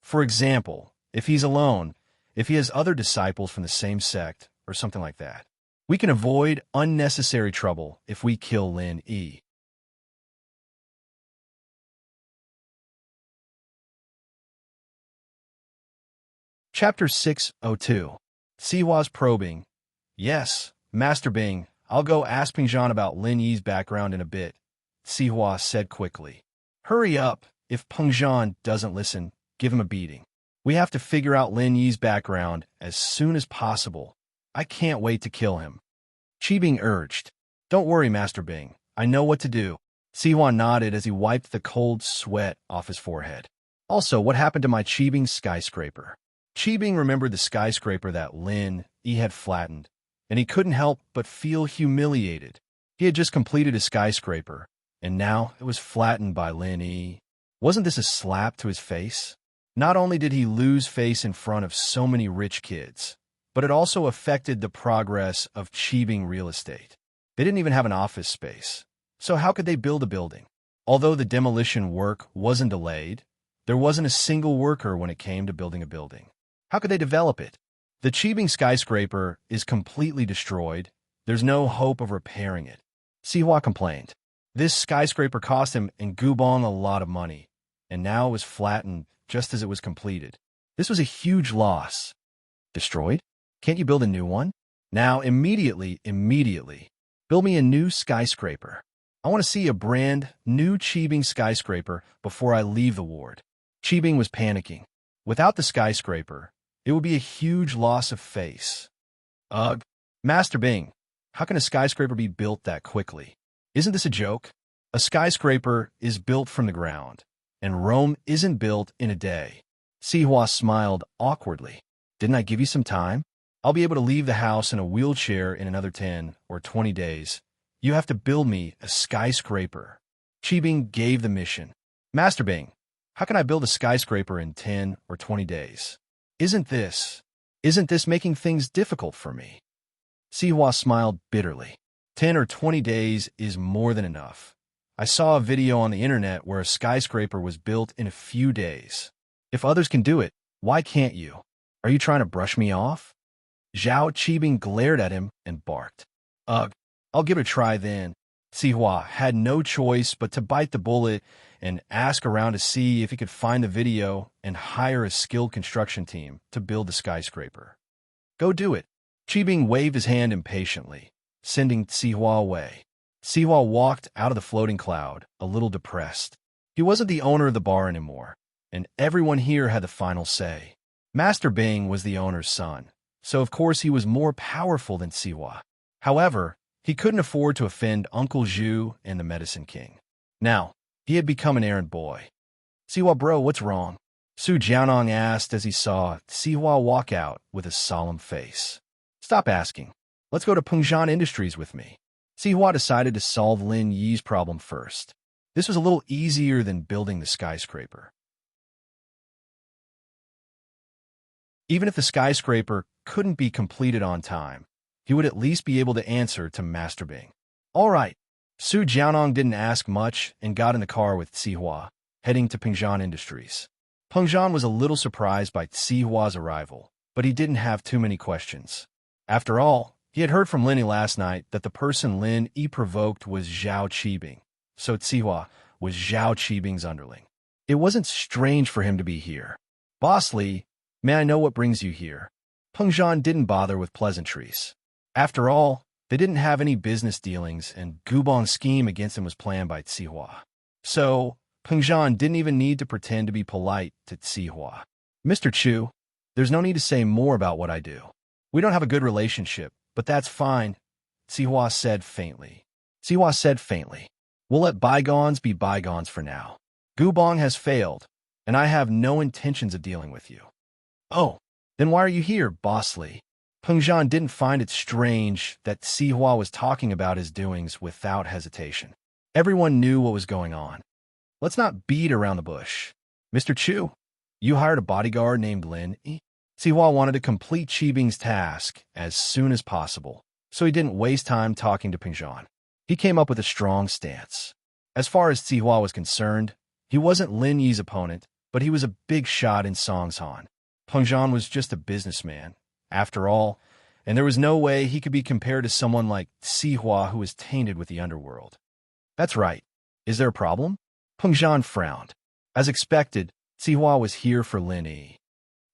for example, if he's alone, if he has other disciples from the same sect, or something like that. We can avoid unnecessary trouble if we kill Lin Yi. Chapter 602. Sihua's probing. Yes, Master Bing, I'll go ask Pingzhan about Lin Yi's background in a bit, Sihua said quickly. Hurry up. If Pingzhan doesn't listen, give him a beating. We have to figure out Lin Yi's background as soon as possible. I can't wait to kill him. Qibing urged. Don't worry, Master Bing. I know what to do. Sihua nodded as he wiped the cold sweat off his forehead. Also, what happened to my Qibing skyscraper? Qibing remembered the skyscraper that Lin Yi had flattened, and he couldn't help but feel humiliated. He had just completed a skyscraper, and now it was flattened by Lin Yi. Wasn't this a slap to his face? Not only did he lose face in front of so many rich kids, but it also affected the progress of Qibing real estate. They didn't even have an office space. So how could they build a building? Although the demolition work wasn't delayed, there wasn't a single worker when it came to building a building. How could they develop it? The Qibing skyscraper is completely destroyed. There's no hope of repairing it. Sihua complained. This skyscraper cost him and Gubong a lot of money, and now it was flattened just as it was completed. This was a huge loss. Destroyed? Can't you build a new one? Now, immediately, build me a new skyscraper. I want to see a brand new Qibing skyscraper before I leave the ward. Qibing was panicking. Without the skyscraper, it would be a huge loss of face. Ugh. Master Bing, how can a skyscraper be built that quickly? Isn't this a joke? A skyscraper is built from the ground, and Rome isn't built in a day. Sihua smiled awkwardly. Didn't I give you some time? I'll be able to leave the house in a wheelchair in another 10 or 20 days. You have to build me a skyscraper. Qibing gave the mission. Master Bing, how can I build a skyscraper in 10 or 20 days? Isn't this making things difficult for me? Sihua smiled bitterly. 10 or 20 days is more than enough. I saw a video on the internet where a skyscraper was built in a few days. If others can do it, why can't you? Are you trying to brush me off? Zhao Qibing glared at him and barked. Ugh, I'll give it a try then. Sihua had no choice but to bite the bullet and ask around to see if he could find the video and hire a skilled construction team to build the skyscraper. Go do it. Qibing waved his hand impatiently, sending Sihua away. Sihua walked out of the floating cloud, a little depressed. He wasn't the owner of the bar anymore, and everyone here had the final say. Master Bing was the owner's son, so of course he was more powerful than Sihua. However, he couldn't afford to offend Uncle Zhu and the Medicine King. Now, he had become an errand boy. Sihua bro, what's wrong? Su Jianong asked as he saw Sihua walk out with a solemn face. Stop asking. Let's go to Pengzhan Industries with me. Sihua decided to solve Lin Yi's problem first. This was a little easier than building the skyscraper. Even if the skyscraper couldn't be completed on time, he would at least be able to answer to Master Bing. All right. Su Jianong didn't ask much and got in the car with Sihua, heading to Pengzhan Industries. Pengzhan was a little surprised by Sihua's arrival, but he didn't have too many questions. After all, he had heard from Lin Yi last night that the person Lin Yi provoked was Zhao Qibing, so Sihua was Zhao Qibing's underling. It wasn't strange for him to be here. Boss Li, may I know what brings you here? Pengzhan didn't bother with pleasantries. After all, they didn't have any business dealings, and Gubong's scheme against him was planned by Sihua. So, Pengzhan didn't even need to pretend to be polite to Sihua. Mr. Chu, there's no need to say more about what I do. We don't have a good relationship, but that's fine, Sihua said faintly. We'll let bygones be bygones for now. Gubong has failed, and I have no intentions of dealing with you. Oh, then why are you here, Boss Li? Pengzhan didn't find it strange that Sihua was talking about his doings without hesitation. Everyone knew what was going on. Let's not beat around the bush. Mr. Chu, you hired a bodyguard named Lin Yi? Sihua wanted to complete Qibing's task as soon as possible, so he didn't waste time talking to Pengzhan. He came up with a strong stance. As far as Sihua was concerned, he wasn't Lin Yi's opponent, but he was a big shot in Songshan. Pengzhan was just a businessman, after all, and there was no way he could be compared to someone like Sihua who was tainted with the underworld. That's right. Is there a problem? Pengzhan frowned. As expected, Sihua was here for Lin Yi.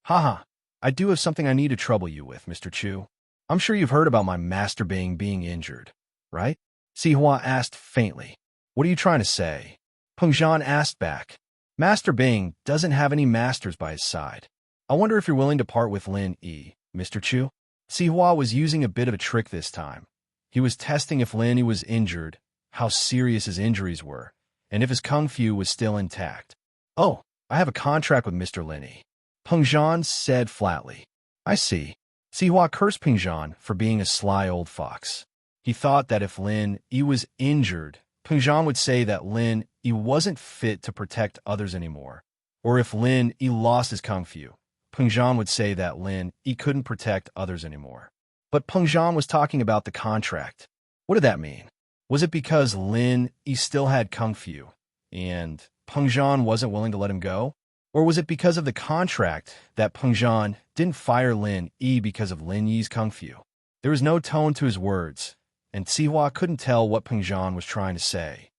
Haha, I do have something I need to trouble you with, Mr. Chu. I'm sure you've heard about my Master Bing being injured, right? Sihua asked faintly. What are you trying to say? Pengzhan asked back. Master Bing doesn't have any masters by his side. I wonder if you're willing to part with Lin Yi, Mr. Chu? Sihua was using a bit of a trick this time. He was testing if Lin Yi was injured, how serious his injuries were, and if his kung fu was still intact. Oh, I have a contract with Mr. Lin Yi, Pengzhan said flatly. I see. Sihua cursed Pengzhan for being a sly old fox. He thought that if Lin Yi was injured, Pengzhan would say that Lin Yi wasn't fit to protect others anymore, or if Lin Yi lost his kung fu, Pengzhan would say that Lin Yi couldn't protect others anymore. But Pengzhan was talking about the contract. What did that mean? Was it because Lin Yi still had kung fu, and Pengzhan wasn't willing to let him go? Or was it because of the contract that Pengzhan didn't fire Lin Yi because of Lin Yi's kung fu? There was no tone to his words, and Sihua couldn't tell what Pengzhan was trying to say.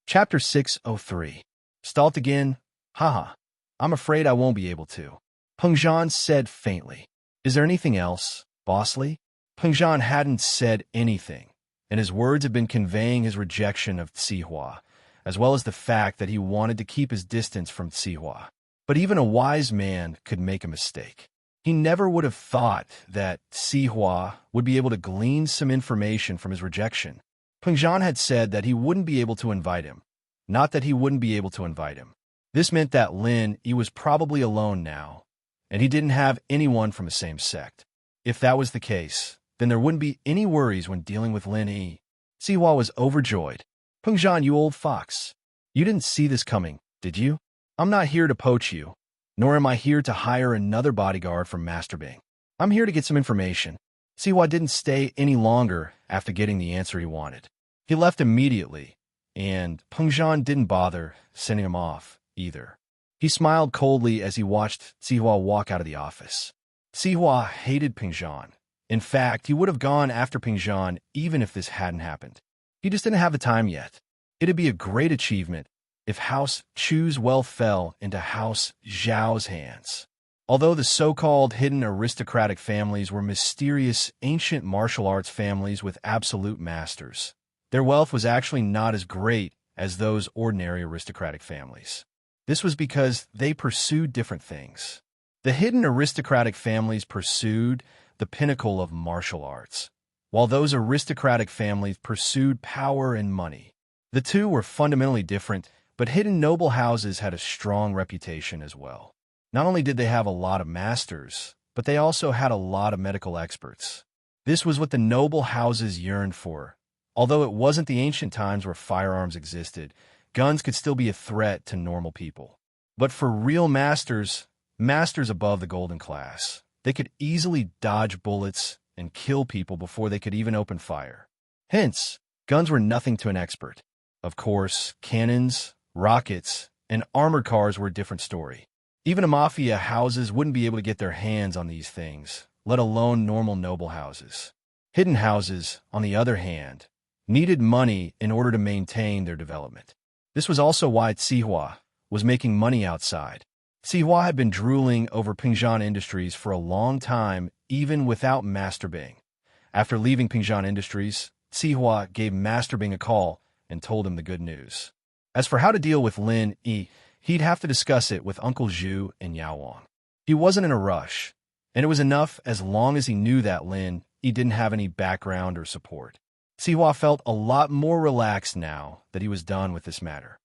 Chapter 603. Stalt again? Haha. I'm afraid I won't be able to. Pengzhan said faintly. Is there anything else, Boss Li? Pengzhan hadn't said anything, and his words had been conveying his rejection of Sihua, as well as the fact that he wanted to keep his distance from Sihua. But even a wise man could make a mistake. He never would have thought that Sihua would be able to glean some information from his rejection. Pengzhan had said that he wouldn't be able to invite him, not that he wouldn't be able to invite him. This meant that Lin Yi was probably alone now, and he didn't have anyone from the same sect. If that was the case, then there wouldn't be any worries when dealing with Lin Yi. Sihua was overjoyed. Pengzhan, you old fox. You didn't see this coming, did you? I'm not here to poach you. nor am I here to hire another bodyguard from Master Bing. I'm here to get some information. Sihua didn't stay any longer after getting the answer he wanted. He left immediately, and Peng Zhan didn't bother sending him off either. He smiled coldly as he watched Sihua walk out of the office. Sihua hated Peng Zhan. In fact, he would have gone after Peng Zhan even if this hadn't happened. He just didn't have the time yet. It'd be a great achievement if House Chu's wealth fell into House Zhao's hands. Although the so-called hidden aristocratic families were mysterious ancient martial arts families with absolute masters, their wealth was actually not as great as those ordinary aristocratic families. This was because they pursued different things. The hidden aristocratic families pursued the pinnacle of martial arts, while those aristocratic families pursued power and money. The two were fundamentally different, but hidden noble houses had a strong reputation as well. Not only did they have a lot of masters, but they also had a lot of medical experts. This was what the noble houses yearned for. Although it wasn't the ancient times where firearms existed, guns could still be a threat to normal people. But for real masters, masters above the golden class, they could easily dodge bullets and kill people before they could even open fire. Hence, guns were nothing to an expert. Of course, cannons, rockets, and armored cars were a different story. Even a mafia houses wouldn't be able to get their hands on these things, let alone normal noble houses. Hidden houses, on the other hand, needed money in order to maintain their development. This was also why Sihua was making money outside. Sihua had been drooling over Peng Zhan Industries for a long time, even without Master Bing. After leaving Peng Zhan Industries, Sihua gave Master Bing a call and told him the good news. As for how to deal with Lin Yi, he'd have to discuss it with Uncle Zhu and Yao Wang. He wasn't in a rush, and it was enough as long as he knew that Lin Yi didn't have any background or support. Sihua felt a lot more relaxed now that he was done with this matter.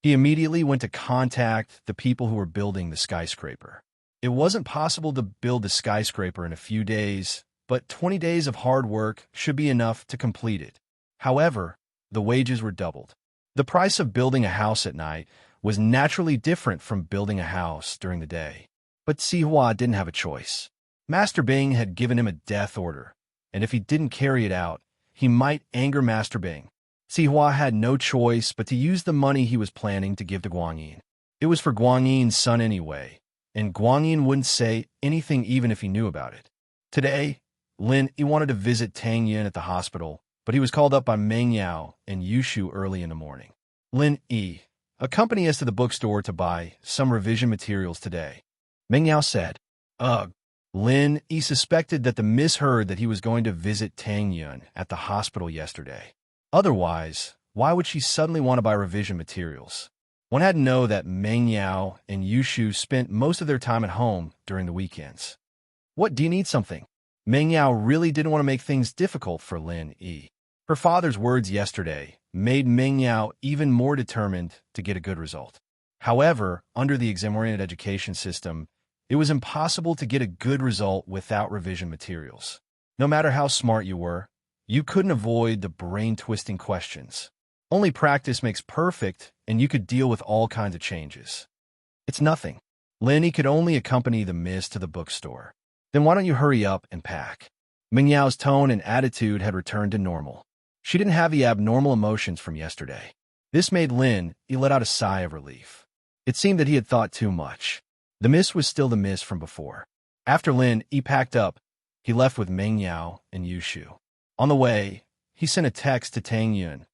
He immediately went to contact the people who were building the skyscraper. It wasn't possible to build the skyscraper in a few days, but 20 days of hard work should be enough to complete it. However, the wages were doubled. The price of building a house at night was naturally different from building a house during the day. But Sihua didn't have a choice. Master Bing had given him a death order, and if he didn't carry it out, he might anger Master Bing. Sihua had no choice but to use the money he was planning to give to Guanyin. It was for Guanyin's son anyway, and Guanyin wouldn't say anything even if he knew about it. Today, Lin Yi wanted to visit Tang Yin at the hospital, but he was called up by Meng Yao and Yushu early in the morning. Lin Yi, accompany us to the bookstore to buy some revision materials today, Meng Yao said. Ugh. Lin Yi suspected that the miss heard that he was going to visit Tang Yun at the hospital yesterday. Otherwise, why would she suddenly want to buy revision materials? One had to know that Meng Yao and Yushu spent most of their time at home during the weekends. What, do you need something? Meng Yao really didn't want to make things difficult for Lin Yi. Her father's words yesterday made Meng Yao even more determined to get a good result. However, under the exam-oriented education system, it was impossible to get a good result without revision materials. No matter how smart you were, you couldn't avoid the brain-twisting questions. Only practice makes perfect, and you could deal with all kinds of changes. It's nothing. Lin Yi could only accompany the miss to the bookstore. Then why don't you hurry up and pack? Meng Yao's tone and attitude had returned to normal. She didn't have the abnormal emotions from yesterday. This made Lin Yi let out a sigh of relief. It seemed that he had thought too much. The miss was still the miss from before. After Lin Yi packed up, he left with Meng Yao and Yushu. On the way, he sent a text to Tang Yun,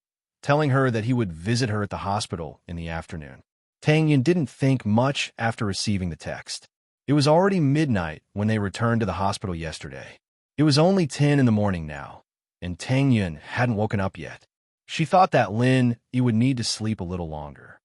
telling her that he would visit her at the hospital in the afternoon. Tang Yun didn't think much after receiving the text. It was already midnight when they returned to the hospital yesterday. It was only 10 in the morning now, and Tang Yun hadn't woken up yet. She thought that Lin Yi would need to sleep a little longer.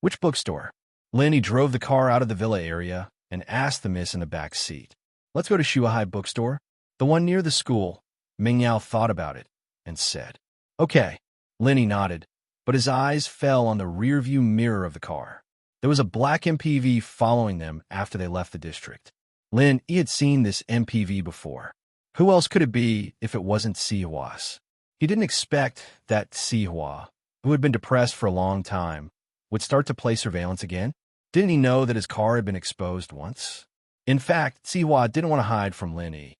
Which bookstore? Lin Yi drove the car out of the villa area and asked the miss in the back seat. Let's go to Shuahai bookstore, the one near the school. Meng Yao thought about it and said, Okay. Lin Yi nodded, but his eyes fell on the rearview mirror of the car. There was a black MPV following them after they left the district. Lin Yi had seen this MPV before. Who else could it be if it wasn't Sihua's? He didn't expect that Sihua, who had been depressed for a long time, would start to play surveillance again? Didn't he know that his car had been exposed once? In fact, Sihua didn't want to hide from Lin Yi.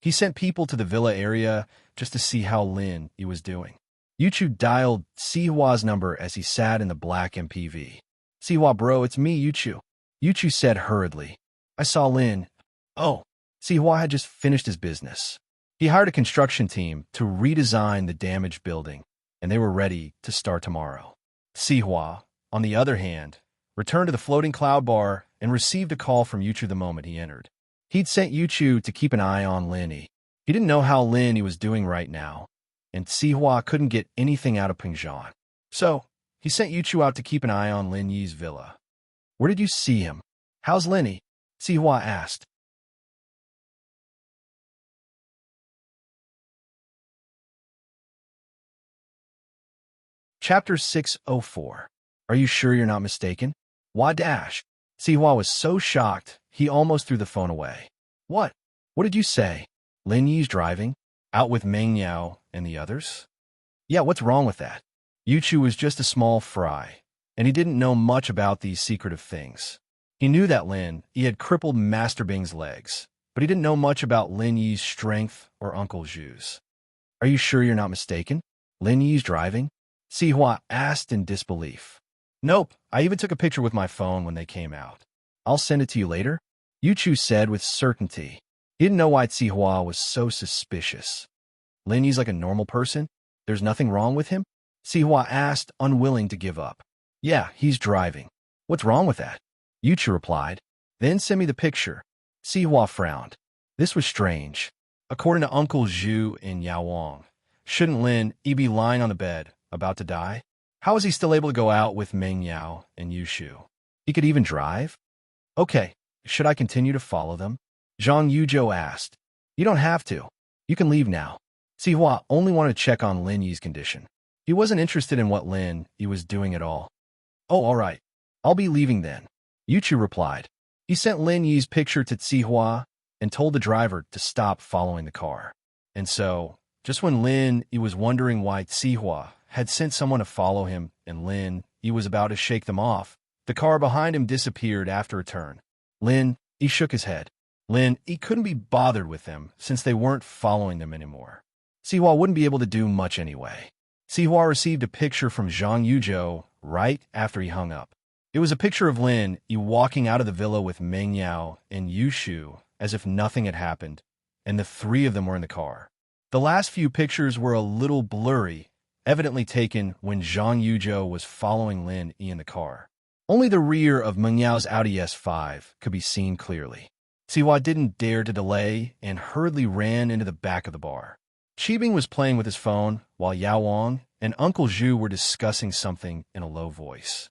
He sent people to the villa area just to see how Lin Yi was doing. Yuchu dialed Sihua's number as he sat in the black MPV. "Sihua, bro, it's me, Yuchu." Yuchu said hurriedly. "I saw Lin." Oh, Sihua had just finished his business. He hired a construction team to redesign the damaged building, and they were ready to start tomorrow. Sihua, on the other hand, returned to the floating cloud bar and received a call from Yuchu the moment he entered. He'd sent Yuchu to keep an eye on Lin Yi. He didn't know how Lin Yi was doing right now, and Sihua couldn't get anything out of Pingzhan. So, he sent Yuchu out to keep an eye on Lin Yi's villa. "Where did you see him? How's Lin Yi?" Sihua asked. Chapter 604. Are you sure you're not mistaken? Why dash? Sihua was so shocked, he almost threw the phone away. What? What did you say? Lin Yi's driving? Out with Meng Yao and the others? Yeah, what's wrong with that? Yuchu was just a small fry, and he didn't know much about these secretive things. He knew that Lin Yi had crippled Master Bing's legs, but he didn't know much about Lin Yi's strength or Uncle Zhu's. Are you sure you're not mistaken? Lin Yi's driving? Sihua asked in disbelief. Nope, I even took a picture with my phone when they came out. I'll send it to you later, Yuchu said with certainty. He didn't know why Sihua was so suspicious. Lin Yi's like a normal person? There's nothing wrong with him? Sihua asked, unwilling to give up. Yeah, he's driving. What's wrong with that? Yuchu replied. Then send me the picture. Sihua frowned. This was strange. According to Uncle Zhu in Yaowang, shouldn't Lin Yi be lying on the bed, about to die? How was he still able to go out with Meng Yao and Yushu? He could even drive? Okay, should I continue to follow them? Zhang Yuzhou asked. You don't have to. You can leave now. Sihua only wanted to check on Lin Yi's condition. He wasn't interested in what Lin Yi was doing at all. Oh, all right. I'll be leaving then, Yuchu replied. He sent Lin Yi's picture to Sihua and told the driver to stop following the car. And so, just when Lin Yi was wondering why Sihua had sent someone to follow him and Lin Yi was about to shake them off, the car behind him disappeared after a turn. Lin Yi shook his head. Lin Yi couldn't be bothered with them since they weren't following them anymore. Sihua wouldn't be able to do much anyway. Sihua received a picture from Zhang Yuzhou right after he hung up. It was a picture of Lin Yi walking out of the villa with Meng Yao and Yushu as if nothing had happened, and the three of them were in the car. The last few pictures were a little blurry, evidently taken when Zhang Yuzhou was following Lin Yi in the car. Only the rear of Meng Yao's Audi S5 could be seen clearly. Sihua didn't dare to delay and hurriedly ran into the back of the bar. Qibing was playing with his phone while Yao Wang and Uncle Zhu were discussing something in a low voice.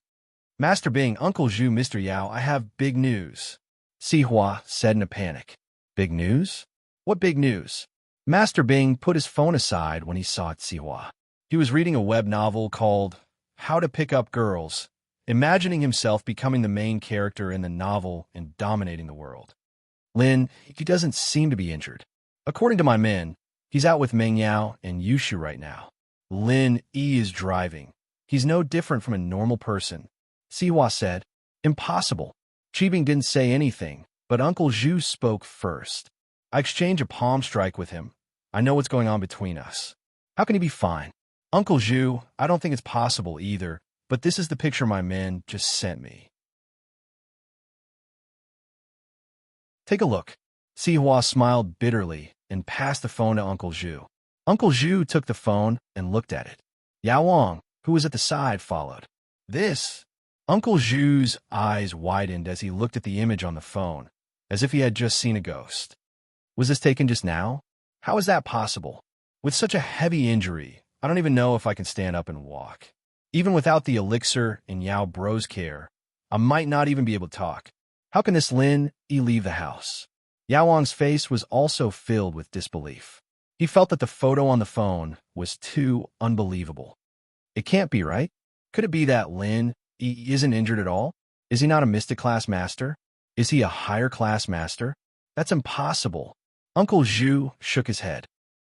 Master Bing, Uncle Zhu, Mr. Yao, I have big news, Sihua said in a panic. Big news? What big news? Master Bing put his phone aside when he saw Sihua. He was reading a web novel called How to Pick Up Girls, imagining himself becoming the main character in the novel and dominating the world. Lin, he doesn't seem to be injured. According to my men, he's out with Meng Yao and Yushu right now. Lin Yi is driving. He's no different from a normal person. Sihua said, Impossible. Qibing didn't say anything, but Uncle Zhu spoke first. I exchanged a palm strike with him. I know what's going on between us. How can he be fine? Uncle Zhu, I don't think it's possible either, but this is the picture my men just sent me. Take a look. Sihua smiled bitterly and passed the phone to Uncle Zhu. Uncle Zhu took the phone and looked at it. Yao Wang, who was at the side, followed. This? Uncle Zhu's eyes widened as he looked at the image on the phone, as if he had just seen a ghost. Was this taken just now? How is that possible? With such a heavy injury, I don't even know if I can stand up and walk. Even without the elixir and Yao Bro's care, I might not even be able to talk. How can this Lin Yi leave the house? Yao Wang's face was also filled with disbelief. He felt that the photo on the phone was too unbelievable. It can't be, right? Could it be that Lin Yi isn't injured at all? Is he not a mystic class master? Is he a higher class master? That's impossible. Uncle Zhu shook his head.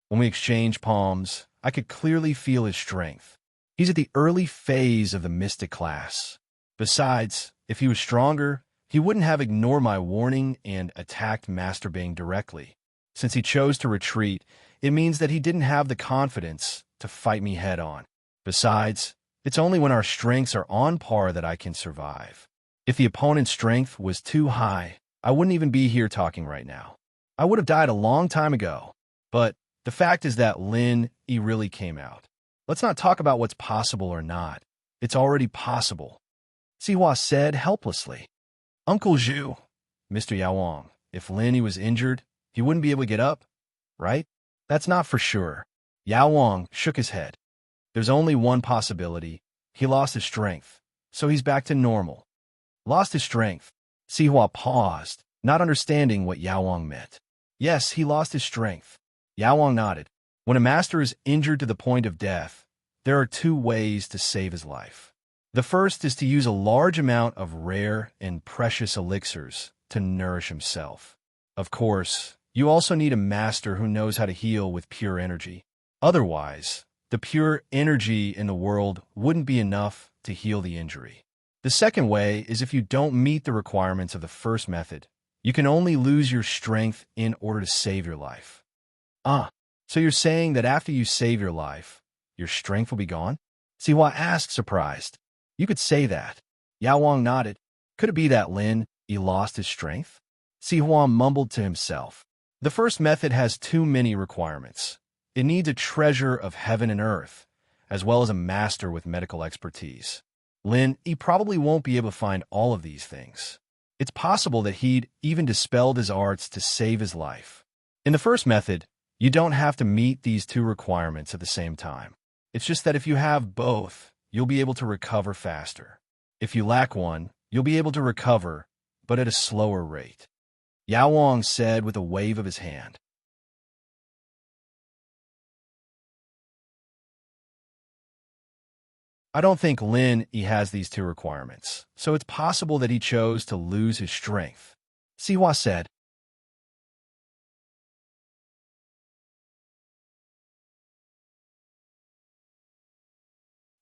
When we exchanged palms, I could clearly feel his strength. He's at the early phase of the mystic class. Besides, if he was stronger, he wouldn't have ignored my warning and attacked Master Bing directly. Since he chose to retreat, it means that he didn't have the confidence to fight me head-on. Besides, it's only when our strengths are on par that I can survive. If the opponent's strength was too high, I wouldn't even be here talking right now. I would have died a long time ago. But the fact is that Lin Yi really came out. Let's not talk about what's possible or not. It's already possible. Sihua said helplessly. Uncle Zhu, Mr. Yaowang, if Lin Yi was injured, he wouldn't be able to get up, right? That's not for sure. Yaowang shook his head. There's only one possibility. He lost his strength, so he's back to normal. Lost his strength. Sihua paused, not understanding what Yaowang meant. Yes, he lost his strength. Yaowang nodded. When a master is injured to the point of death, there are two ways to save his life. The first is to use a large amount of rare and precious elixirs to nourish himself. Of course, you also need a master who knows how to heal with pure energy. Otherwise, the pure energy in the world wouldn't be enough to heal the injury. The second way is if you don't meet the requirements of the first method, you can only lose your strength in order to save your life. So you're saying that after you save your life, your strength will be gone? Sihua asked, surprised. You could say that. Yaowang nodded. Could it be that Lin Yi lost his strength? Sihua mumbled to himself. The first method has too many requirements. It needs a treasure of heaven and earth, as well as a master with medical expertise. Lin Yi probably won't be able to find all of these things. It's possible that he'd even dispelled his arts to save his life. In the first method, you don't have to meet these two requirements at the same time. It's just that if you have both, you'll be able to recover faster. If you lack one, you'll be able to recover, but at a slower rate. Yaowang said with a wave of his hand. I don't think Lin Yi has these two requirements, so it's possible that he chose to lose his strength. Sihua said.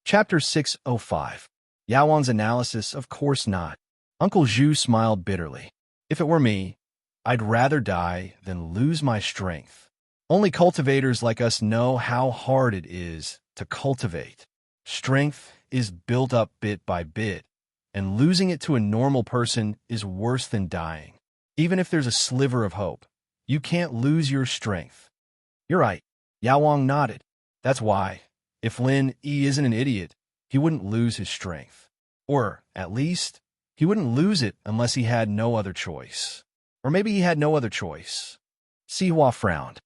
Chapter 605. Yaowang's analysis, of course not. Uncle Zhu smiled bitterly. If it were me, I'd rather die than lose my strength. Only cultivators like us know how hard it is to cultivate. Strength is built up bit by bit, and losing it to a normal person is worse than dying. Even if there's a sliver of hope, you can't lose your strength. You're right. Yaowang nodded. That's why, if Lin Yi isn't an idiot, he wouldn't lose his strength. Or, at least, he wouldn't lose it unless he had no other choice. Or maybe he had no other choice. Sihua frowned.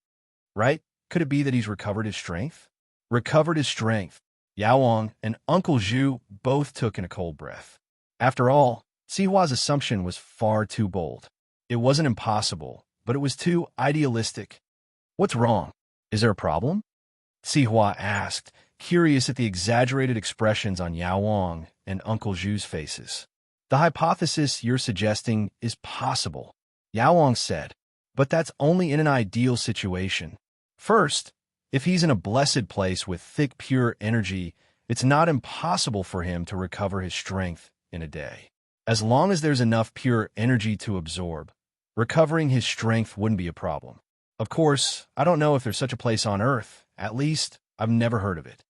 Right? Could it be that he's recovered his strength? Recovered his strength. Yaowang and Uncle Zhu both took in a cold breath. After all, Sihua's assumption was far too bold. It wasn't impossible, but it was too idealistic. What's wrong? Is there a problem? Sihua asked, curious at the exaggerated expressions on Yaowang and Uncle Zhu's faces. The hypothesis you're suggesting is possible, Yaowang said, but that's only in an ideal situation. First, if he's in a blessed place with thick, pure energy, it's not impossible for him to recover his strength in a day. As long as there's enough pure energy to absorb, recovering his strength wouldn't be a problem. Of course, I don't know if there's such a place on Earth. At least, I've never heard of it.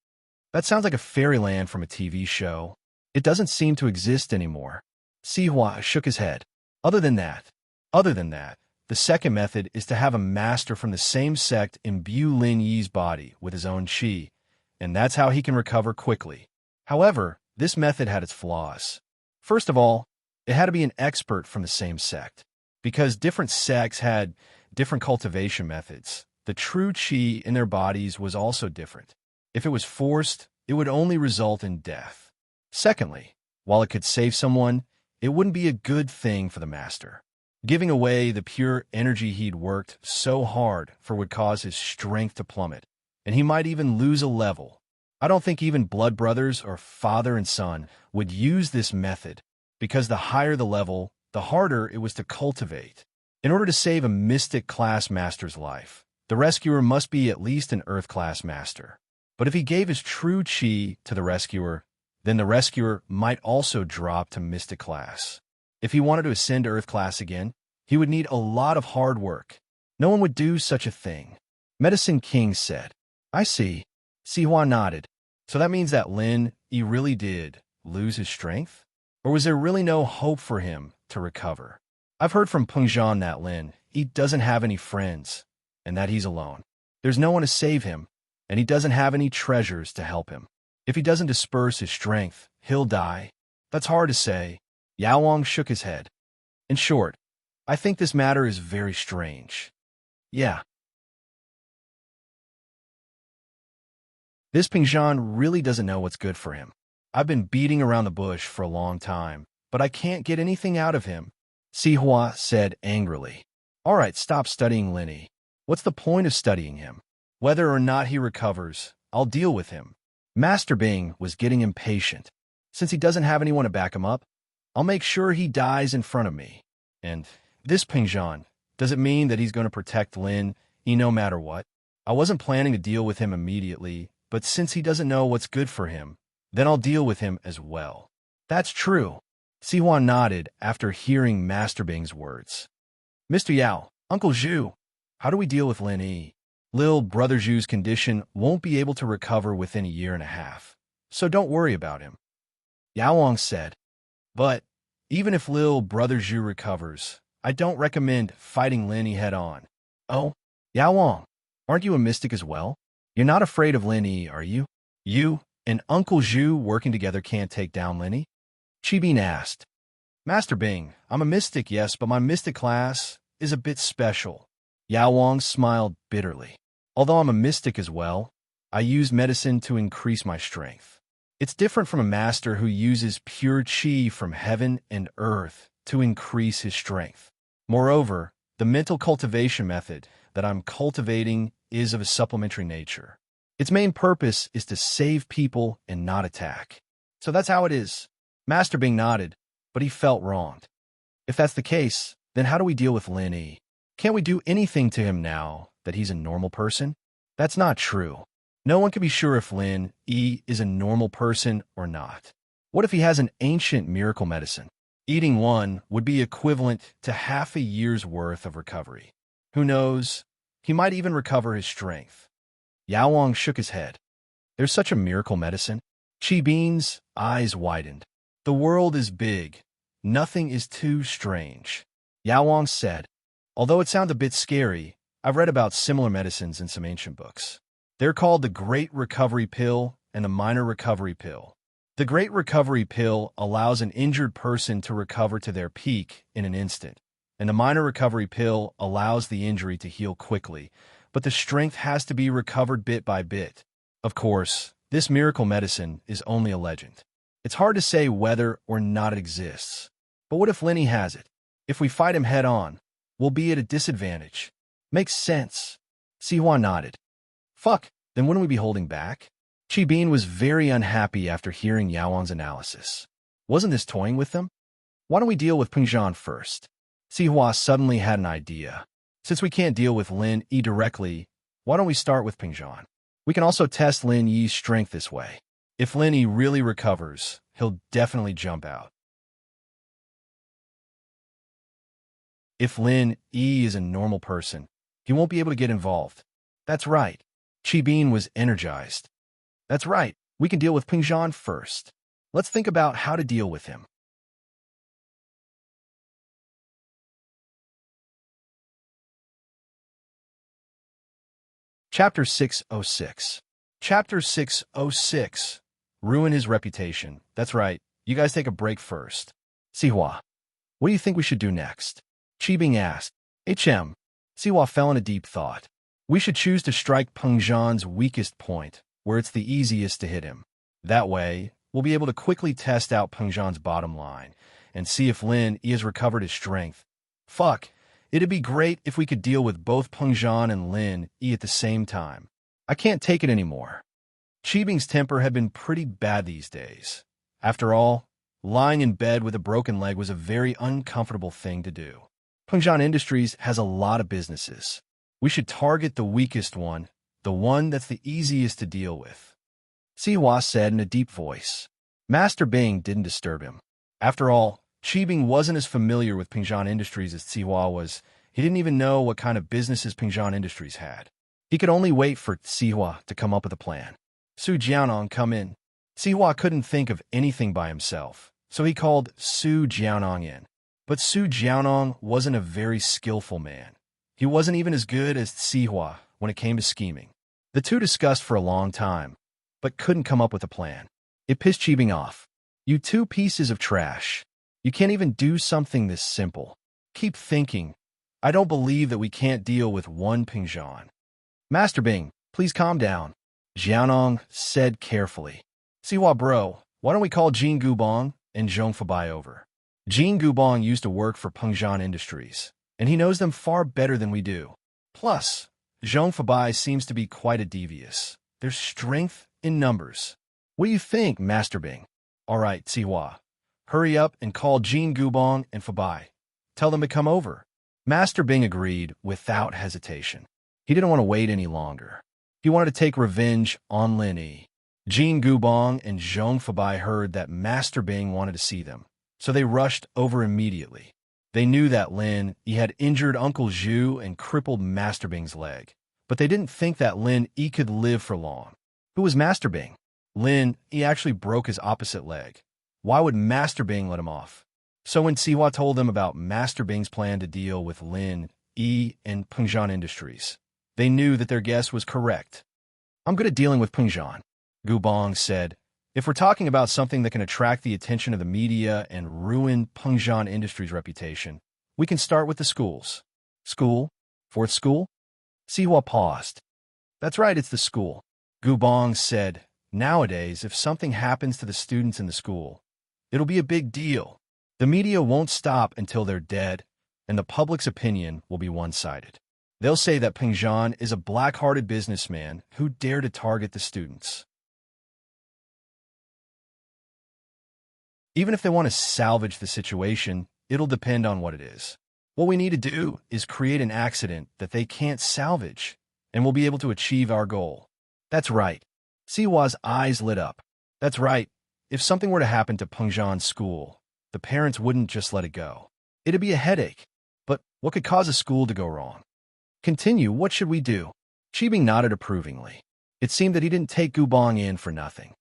That sounds like a fairyland from a TV show. It doesn't seem to exist anymore. Sihua shook his head. Other than that, the second method is to have a master from the same sect imbue Lin Yi's body with his own qi, and that's how he can recover quickly. However, this method had its flaws. First of all, it had to be an expert from the same sect. Because different sects had different cultivation methods, the true qi in their bodies was also different. If it was forced, it would only result in death. Secondly, while it could save someone, it wouldn't be a good thing for the master. Giving away the pure energy he'd worked so hard for would cause his strength to plummet, and he might even lose a level. I don't think even blood brothers or father and son would use this method, because the higher the level, the harder it was to cultivate. In order to save a mystic class master's life, the rescuer must be at least an earth class master. But But if he gave his true chi to the rescuer, then the rescuer might also drop to Mystic class. If he wanted to ascend to Earth class again, he would need a lot of hard work. No one would do such a thing. Medicine King said. I see. Sihua nodded. So that means that Lin Yi really did lose his strength? Or was there really no hope for him to recover? I've heard from Pengzhan that Lin Yi doesn't have any friends, and that he's alone. There's no one to save him, and he doesn't have any treasures to help him. If he doesn't disperse his strength, he'll die. That's hard to say. Yao Wang shook his head. In short, I think this matter is very strange. Yeah. This Pengzhan really doesn't know what's good for him. I've been beating around the bush for a long time, but I can't get anything out of him, Sihua said angrily. All right, stop studying Lin Yi. What's the point of studying him? Whether or not he recovers, I'll deal with him. Master Bing was getting impatient. Since he doesn't have anyone to back him up, I'll make sure he dies in front of me. And this Pengzhan, does it mean that he's going to protect Lin Yi no matter what? I wasn't planning to deal with him immediately, but since he doesn't know what's good for him, then I'll deal with him as well. That's true. Sihua nodded after hearing Master Bing's words. Mr. Yao, Uncle Zhu, how do we deal with Lin Yi? Lil Brother Zhu's condition won't be able to recover within a year and a half, so don't worry about him. Yao Wang said. But even if Lil Brother Zhu recovers, I don't recommend fighting Lin Yi head-on. Oh, Yao Wang, aren't you a mystic as well? You're not afraid of Lin Yi, are you? You and Uncle Zhu working together can't take down Lin Yi? Qibin asked. Master Bing, I'm a mystic, yes, but my mystic class is a bit special. Yao Wang smiled bitterly. Although I'm a mystic as well, I use medicine to increase my strength. It's different from a master who uses pure qi from heaven and earth to increase his strength. Moreover, the mental cultivation method that I'm cultivating is of a supplementary nature. Its main purpose is to save people and not attack. So that's how it is. Master Bing nodded, but he felt wronged. If that's the case, then how do we deal with Lin Yi? Can't we do anything to him now that he's a normal person? That's not true. No one can be sure if Lin Yi is a normal person or not. What if he has an ancient miracle medicine? Eating one would be equivalent to half a year's worth of recovery. Who knows? He might even recover his strength. Yao Wang shook his head. There's such a miracle medicine? Qibin's eyes widened. The world is big. Nothing is too strange. Yao Wang said. Although it sounds a bit scary, I've read about similar medicines in some ancient books. They're called the Great Recovery Pill and the Minor Recovery Pill. The Great Recovery Pill allows an injured person to recover to their peak in an instant, and the Minor Recovery Pill allows the injury to heal quickly, but the strength has to be recovered bit by bit. Of course, this miracle medicine is only a legend. It's hard to say whether or not it exists. But what if Lin Yi has it? If we fight him head-on, we'll be at a disadvantage. Makes sense. Sihua nodded. Fuck, then wouldn't we be holding back? Qibin was very unhappy after hearing Yao Wang's analysis. Wasn't this toying with them? Why don't we deal with Pengzhan first? Sihua suddenly had an idea. Since we can't deal with Lin Yi directly, why don't we start with Pengzhan? We can also test Lin Yi's strength this way. If Lin Yi really recovers, he'll definitely jump out. If Lin Yi is a normal person, he won't be able to get involved. That's right. Qibin was energized. That's right. We can deal with Pengzhan first. Let's think about how to deal with him. Chapter 606. Chapter 606. Ruin his reputation. That's right. You guys take a break first. Sihua, what do you think we should do next? Qibin asked. Sihua fell in a deep thought. We should choose to strike Pengzhan's weakest point, where it's the easiest to hit him. That way, we'll be able to quickly test out Pengzhan's bottom line and see if Lin Yi has recovered his strength. Fuck, it'd be great if we could deal with both Pengzhan and Lin Yi at the same time. I can't take it anymore. Qibin's temper had been pretty bad these days. After all, lying in bed with a broken leg was a very uncomfortable thing to do. Pengzhan Industries has a lot of businesses. We should target the weakest one the one that's the easiest to deal with, Sihua said in a deep voice. Master Bing didn't disturb him. After all, Qibing wasn't as familiar with Pingzhan Industries as Sihua was. He didn't even know what kind of businesses Pingzhan Industries had. He could only wait for Sihua to come up with a plan. Su Jiaonong, come in. Sihua couldn't think of anything by himself, so he called Su Jiaonong in. But Su Jiaonong wasn't a very skillful man. He wasn't even as good as Sihua when it came to scheming. The two discussed for a long time, but couldn't come up with a plan. It pissed Qibing off. You two pieces of trash. You can't even do something this simple. Keep thinking. I don't believe that we can't deal with one Pingzhan. Master Bing, please calm down, Jiaonong said carefully. Sihua bro, why don't we call Jin Gubong and Zhong Fabai over? Jin Gubong used to work for Pingzhan Industries, and he knows them far better than we do. Plus, Zhong Fabai seems to be quite a devious. There's strength in numbers. What do you think, Master Bing? All right, Sihua. Hurry up and call Jin Gubong and Fabai. Tell them to come over. Master Bing agreed without hesitation. He didn't want to wait any longer. He wanted to take revenge on Lin Yi. Jin Gubong and Zhong Fabai heard that Master Bing wanted to see them, so they rushed over immediately. They knew that Lin Yi had injured Uncle Zhu and crippled Master Bing's leg, but they didn't think that Lin Yi could live for long. Who was Master Bing? Lin Yi actually broke his opposite leg. Why would Master Bing let him off? So when Sihua told them about Master Bing's plan to deal with Lin Yi and Pingzhan Industries, they knew that their guess was correct. I'm good at dealing with Pingzhan, Gubong said. If we're talking about something that can attract the attention of the media and ruin Pingzhan Industries' reputation, we can start with the schools. School? Fourth school? Sihua paused. That's right, it's the school. Gubong said, nowadays, if something happens to the students in the school, it'll be a big deal. The media won't stop until they're dead, and the public's opinion will be one-sided. They'll say that Pingzhan is a black-hearted businessman who dared to target the students. Even if they want to salvage the situation, it'll depend on what it is. What we need to do is create an accident that they can't salvage, and we'll be able to achieve our goal. That's right. Sihua's eyes lit up. That's right. If something were to happen to Pengzhan's school, the parents wouldn't just let it go. It'd be a headache. But what could cause a school to go wrong? Continue, what should we do? Qibing nodded approvingly. It seemed that he didn't take Gubong in for nothing.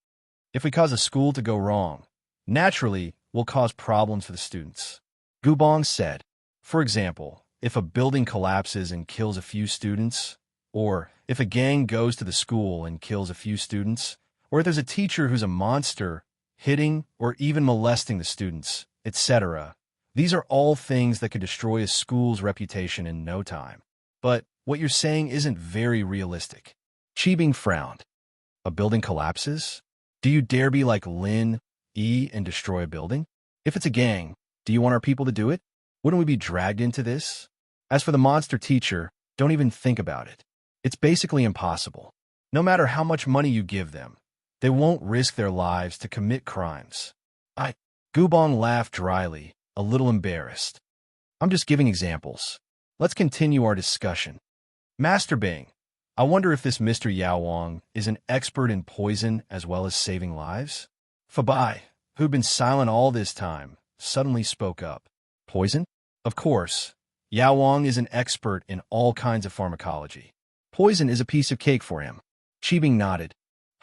If we cause a school to go wrong, naturally, we'll cause problems for the students. Gubong said, for example, if a building collapses and kills a few students, or if a gang goes to the school and kills a few students, or if there's a teacher who's a monster, hitting or even molesting the students, etc. These are all things that could destroy a school's reputation in no time. But what you're saying isn't very realistic. Qibing frowned. A building collapses? Do you dare be like Lin Yi and destroy a building? If it's a gang, do you want our people to do it? Wouldn't we be dragged into this? As for the monster teacher, don't even think about it. It's basically impossible. No matter how much money you give them, they won't risk their lives to commit crimes. Gubong laughed dryly, a little embarrassed. I'm just giving examples. Let's continue our discussion. Master Bing, I wonder if this Mr. Yao Wang is an expert in poison as well as saving lives? Fabai, who'd been silent all this time, suddenly spoke up. Poison? Of course. Yao Wang is an expert in all kinds of pharmacology. Poison is a piece of cake for him. Qibing nodded.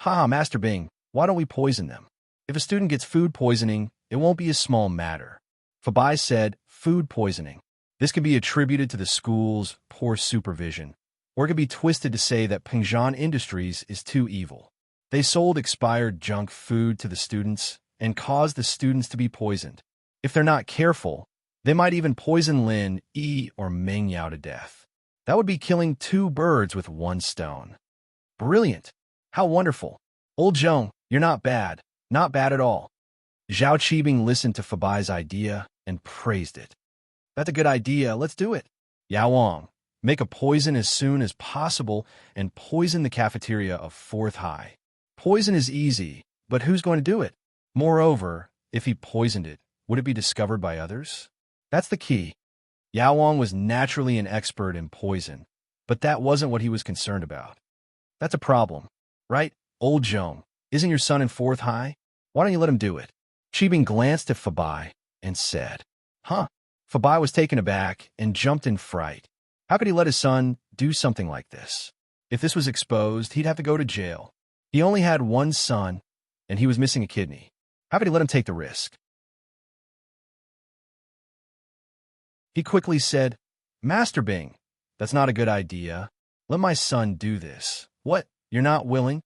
Ha, Master Bing, why don't we poison them? If a student gets food poisoning, it won't be a small matter. Fabai said, food poisoning. This can be attributed to the school's poor supervision, or it could be twisted to say that Pingzhan Industries is too evil. They sold expired junk food to the students and caused the students to be poisoned. If they're not careful, they might even poison Lin Yi or Meng Yao to death. That would be killing two birds with one stone. Brilliant. How wonderful. Old Zhong, you're not bad. Not bad at all. Zhao Qibing listened to Fabai's idea and praised it. That's a good idea. Let's do it. Yao Wang, make a poison as soon as possible and poison the cafeteria of 4th High. Poison is easy, but who's going to do it? Moreover, if he poisoned it, would it be discovered by others? That's the key. Yao Wang was naturally an expert in poison, but that wasn't what he was concerned about. That's a problem, right? Old Joan, isn't your son in fourth high? Why don't you let him do it? Chibing glanced at Fabai and said, Huh? Fabai was taken aback and jumped in fright. How could he let his son do something like this? If this was exposed, he'd have to go to jail. He only had one son, and he was missing a kidney. How could he let him take the risk? He quickly said, Master Bing, that's not a good idea. Let my son do this. What? You're not willing?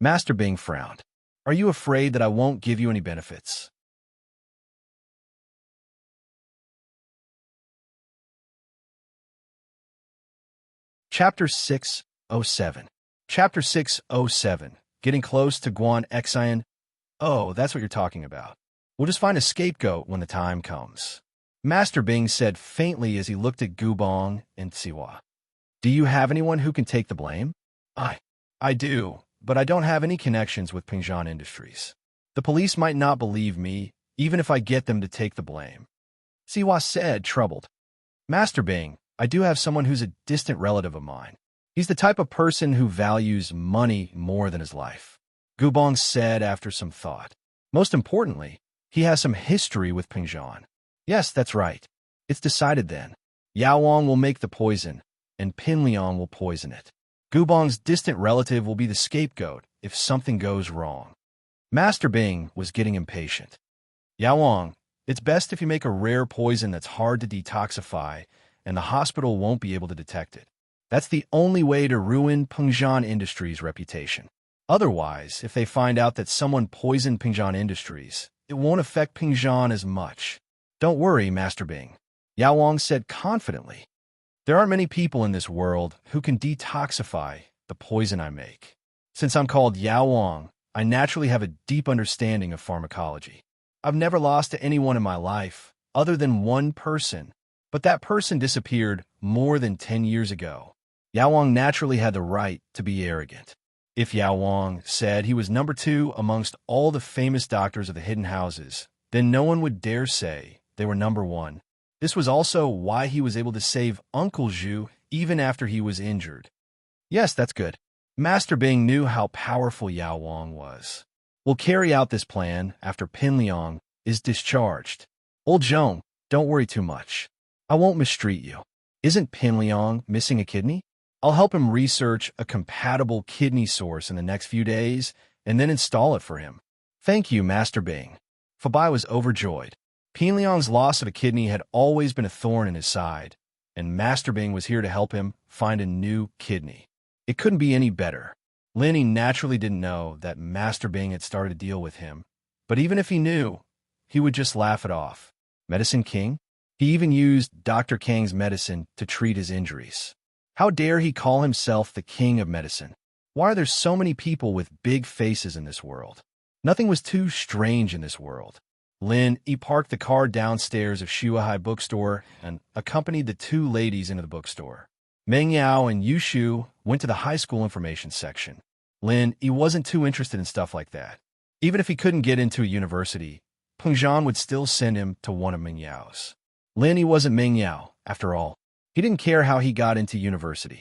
Master Bing frowned. Are you afraid that I won't give you any benefits? Chapter 607. Chapter 607. Getting close to Guan Xian. Oh, that's what you're talking about. We'll just find a scapegoat when the time comes. Master Bing said faintly as he looked at Gubong and Siwa. Do you have anyone who can take the blame? I do, but I don't have any connections with Pingzhan Industries. The police might not believe me, even if I get them to take the blame. Siwa said, troubled. Master Bing, I do have someone who's a distant relative of mine. He's the type of person who values money more than his life. Gubong said after some thought. Most importantly, he has some history with Pingzhan. Yes, that's right. It's decided then. Yao Wang will make the poison, and Pin Liang will poison it. Gubong's distant relative will be the scapegoat if something goes wrong. Master Bing was getting impatient. Yao Wang, it's best if you make a rare poison that's hard to detoxify, and the hospital won't be able to detect it. That's the only way to ruin Pingzhan Industries' reputation. Otherwise, if they find out that someone poisoned Pingzhan Industries, it won't affect Pingzhan as much. Don't worry, Master Bing, Yao Wang said confidently. There aren't many people in this world who can detoxify the poison I make. Since I'm called Yao Wang, I naturally have a deep understanding of pharmacology. I've never lost to anyone in my life, other than one person, but that person disappeared more than 10 years ago. Yao Wang naturally had the right to be arrogant. If Yao Wang said he was number 2 amongst all the famous doctors of the hidden houses, then no one would dare say they were number 1. This was also why he was able to save Uncle Zhu even after he was injured. Yes, that's good. Master Bing knew how powerful Yao Wang was. We'll carry out this plan after Pin Liang is discharged. Old Joan, don't worry too much. I won't mistreat you. Isn't Pin Liang missing a kidney? I'll help him research a compatible kidney source in the next few days and then install it for him. Thank you, Master Bing. Fabai was overjoyed. Pin Liang's loss of a kidney had always been a thorn in his side, and Master Bing was here to help him find a new kidney. It couldn't be any better. Linny naturally didn't know that Master Bing had started a deal with him, but even if he knew, he would just laugh it off. Medicine King? He even used Dr. Kang's medicine to treat his injuries. How dare he call himself the king of medicine? Why are there so many people with big faces in this world? Nothing was too strange in this world. Lin parked the car downstairs of Shuahai bookstore and accompanied the 2 ladies into the bookstore. Meng Yao and Yu Shu went to the high school information section. Lin wasn't too interested in stuff like that. Even if he couldn't get into a university, Pengzhan would still send him to one of Meng Yao's. Lin wasn't Meng Yao, after all. He didn't care how he got into university.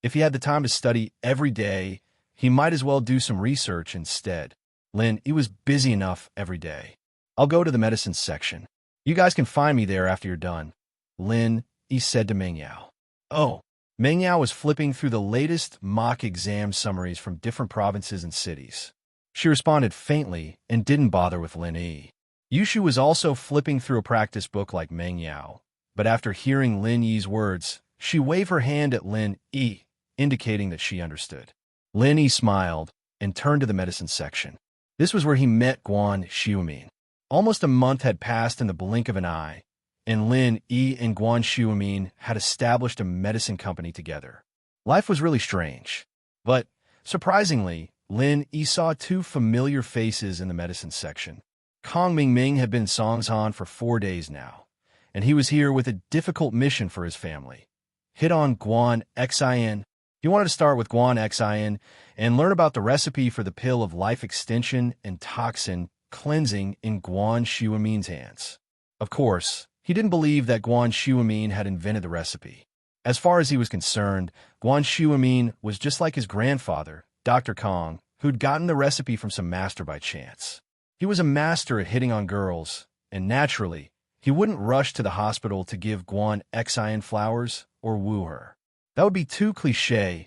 If he had the time to study every day, he might as well do some research instead. Lin was busy enough every day. I'll go to the medicine section. You guys can find me there after you're done. Lin said to Meng Yao. Oh, Meng Yao was flipping through the latest mock exam summaries from different provinces and cities. She responded faintly and didn't bother with Lin. Yushu was also flipping through a practice book like Meng Yao, but after hearing Lin Yi's words, she waved her hand at Lin Yi, indicating that she understood. Lin Yi smiled and turned to the medicine section. This was where he met Guan Xiumin. Almost a month had passed in the blink of an eye, and Lin Yi and Guan Xiumin had established a medicine company together. Life was really strange, but surprisingly, Lin Yi saw 2 familiar faces in the medicine section. Kong Mingming had been in Songshan for 4 days now, and he was here with a difficult mission for his family. Hit on Guan Xian. He wanted to start with Guan Xian and learn about the recipe for the pill of life extension and toxin cleansing in Guan Xiumin's hands. Of course, he didn't believe that Guan Xiumin had invented the recipe. As far as he was concerned, Guan Shuamin was just like his grandfather, Dr. Kong, who'd gotten the recipe from some master by chance. He was a master at hitting on girls, and naturally, he wouldn't rush to the hospital to give Guan Xian flowers or woo her. That would be too cliché,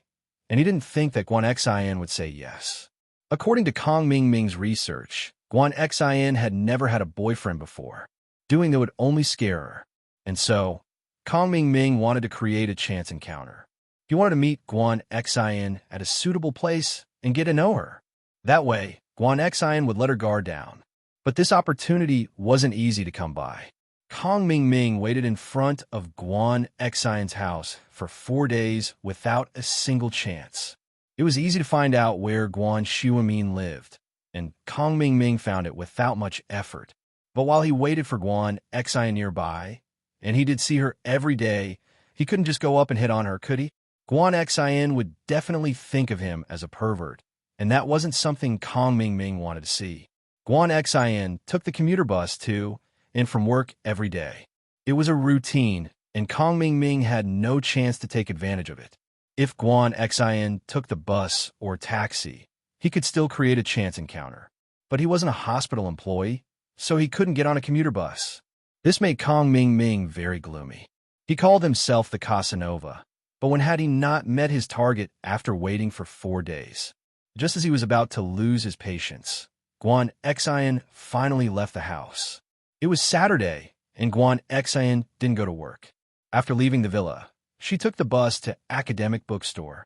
and he didn't think that Guan Xian would say yes. According to Kong Mingming's research, Guan Xian had never had a boyfriend before, doing that would only scare her. And so, Kong Mingming wanted to create a chance encounter. He wanted to meet Guan Xian at a suitable place and get to know her. That way, Guan Xian would let her guard down. But this opportunity wasn't easy to come by. Kong Mingming waited in front of Guan Xian's house for 4 days without a single chance. It was easy to find out where Guan Shuamin lived, and Kong Mingming found it without much effort. But while he waited for Guan Xian nearby, and he did see her every day, he couldn't just go up and hit on her, could he? Guan Xian would definitely think of him as a pervert, and that wasn't something Kong Mingming wanted to see. Guan Xian took the commuter bus to and from work every day. It was a routine, and Kong Mingming had no chance to take advantage of it. If Guan Xian took the bus or taxi, he could still create a chance encounter. But he wasn't a hospital employee, so he couldn't get on a commuter bus. This made Kong Mingming very gloomy. He called himself the Casanova, but when had he not met his target after waiting for 4 days? Just as he was about to lose his patience, Guan Xian finally left the house. It was Saturday, and Guan Xian didn't go to work. After leaving the villa, she took the bus to academic bookstore.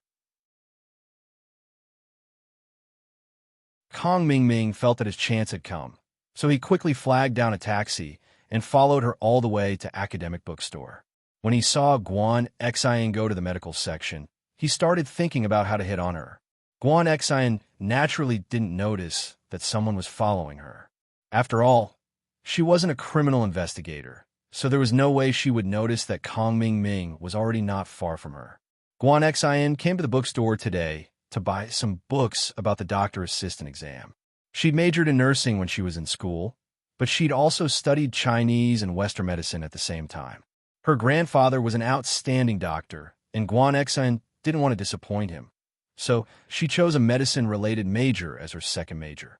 Kong Mingming felt that his chance had come, so he quickly flagged down a taxi and followed her all the way to academic bookstore. When he saw Guan Xian go to the medical section, he started thinking about how to hit on her. Guan Xian naturally didn't notice that someone was following her. After all, she wasn't a criminal investigator, so there was no way she would notice that Kong Mingming was already not far from her. Guan Xian came to the bookstore today to buy some books about the doctor assistant exam. She'd majored in nursing when she was in school, but she'd also studied Chinese and Western medicine at the same time. Her grandfather was an outstanding doctor, and Guan Xian didn't want to disappoint him, so she chose a medicine-related major as her second major.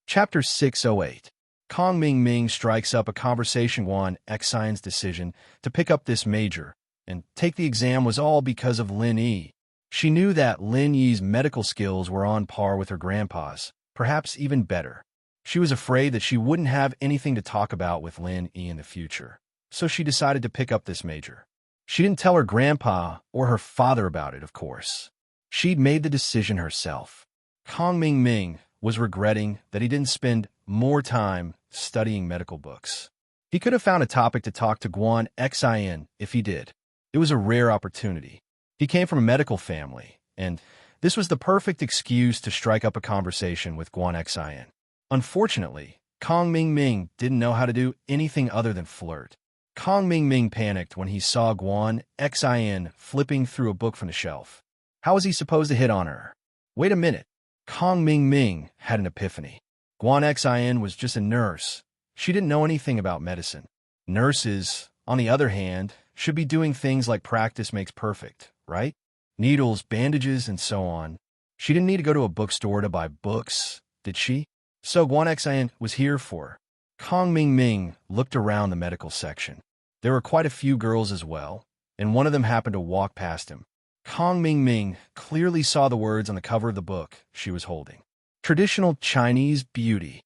Chapter 608. Kong Mingming strikes up a conversation. Guan Xian's decision to pick up this major and take the exam was all because of Lin Yi. She knew that Lin Yi's medical skills were on par with her grandpa's, perhaps even better. She was afraid that she wouldn't have anything to talk about with Lin Yi in the future, so she decided to pick up this major. She didn't tell her grandpa or her father about it, of course. She'd made the decision herself. Kong Mingming was regretting that he didn't spend more time studying medical books. He could have found a topic to talk to Guan Xian if he did. It was a rare opportunity. He came from a medical family, and this was the perfect excuse to strike up a conversation with Guan Xian. Unfortunately, Kong Mingming didn't know how to do anything other than flirt. Kong Mingming panicked when he saw Guan Xian flipping through a book from the shelf. How was he supposed to hit on her? Wait a minute. Kong Mingming had an epiphany. Guan Xian was just a nurse. She didn't know anything about medicine. Nurses, on the other hand, should be doing things like practice makes perfect, right? Needles, bandages, and so on. She didn't need to go to a bookstore to buy books, did she? So Guan Xian was here for her. Kong Mingming looked around the medical section. There were quite a few girls as well, and one of them happened to walk past him. Kong Mingming clearly saw the words on the cover of the book she was holding. Traditional Chinese beauty.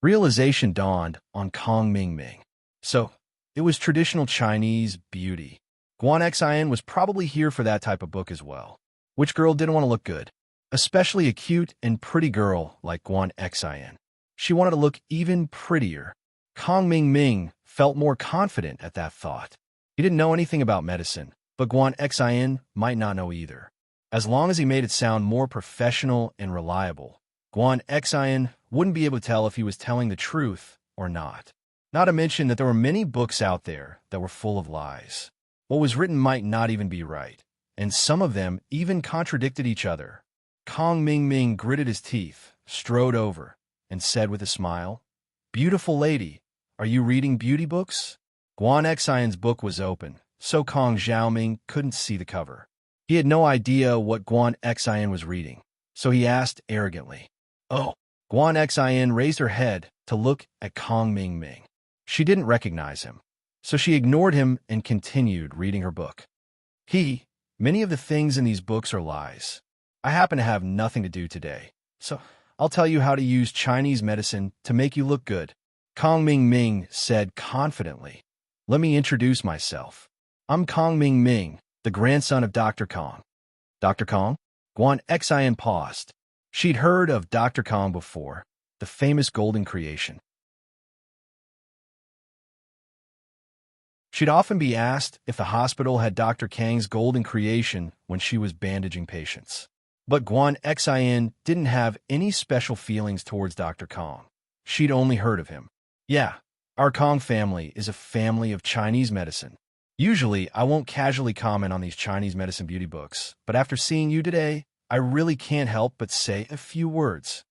Realization dawned on Kong Mingming. So, it was traditional Chinese beauty. Guan Xian was probably here for that type of book as well. Which girl didn't want to look good? Especially a cute and pretty girl like Guan Xian. She wanted to look even prettier. Kong Mingming felt more confident at that thought. He didn't know anything about medicine, but Guan Xian might not know either. As long as he made it sound more professional and reliable, Guan Xian wouldn't be able to tell if he was telling the truth or not. Not to mention that there were many books out there that were full of lies. What was written might not even be right, and some of them even contradicted each other. Kong Mingming gritted his teeth, strode over, and said with a smile, Beautiful lady, are you reading beauty books? Guan Xian's book was open, so Kong Xiaoming couldn't see the cover. He had no idea what Guan Xian was reading, so he asked arrogantly. Oh. Guan Xian raised her head to look at Kong Ming. She didn't recognize him, so she ignored him and continued reading her book. Many of the things in these books are lies. I happen to have nothing to do today, so I'll tell you how to use Chinese medicine to make you look good. Kong Ming said confidently. Let me introduce myself. I'm Kong Ming, the grandson of Dr. Kong. Dr. Kong? Guan Xian paused. She'd heard of Dr. Kong before, the famous golden creation. She'd often be asked if the hospital had Dr. Kang's golden creation when she was bandaging patients. But Guan Xian didn't have any special feelings towards Dr. Kong. She'd only heard of him. Yeah, our Kong family is a family of Chinese medicine. Usually, I won't casually comment on these Chinese medicine beauty books, but after seeing you today, I really can't help but say a few words.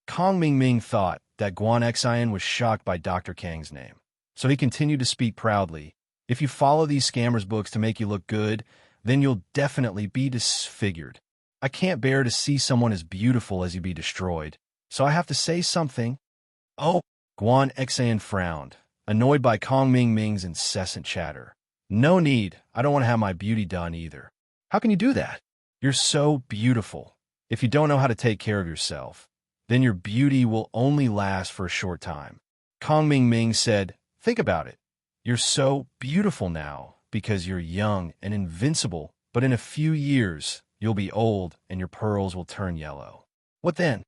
Kong Ming thought that Guan Xian was shocked by Dr. Kang's name, so he continued to speak proudly. If you follow these scammers' books to make you look good, then you'll definitely be disfigured. I can't bear to see someone as beautiful as you be destroyed, so I have to say something. Oh, Guan Xian frowned, annoyed by Kong Ming's incessant chatter. No need, I don't want to have my beauty done either. How can you do that? You're so beautiful. If you don't know how to take care of yourself, then your beauty will only last for a short time. Kong Ming said, think about it. You're so beautiful now because you're young and invincible, but in a few years, you'll be old and your pearls will turn yellow. What then?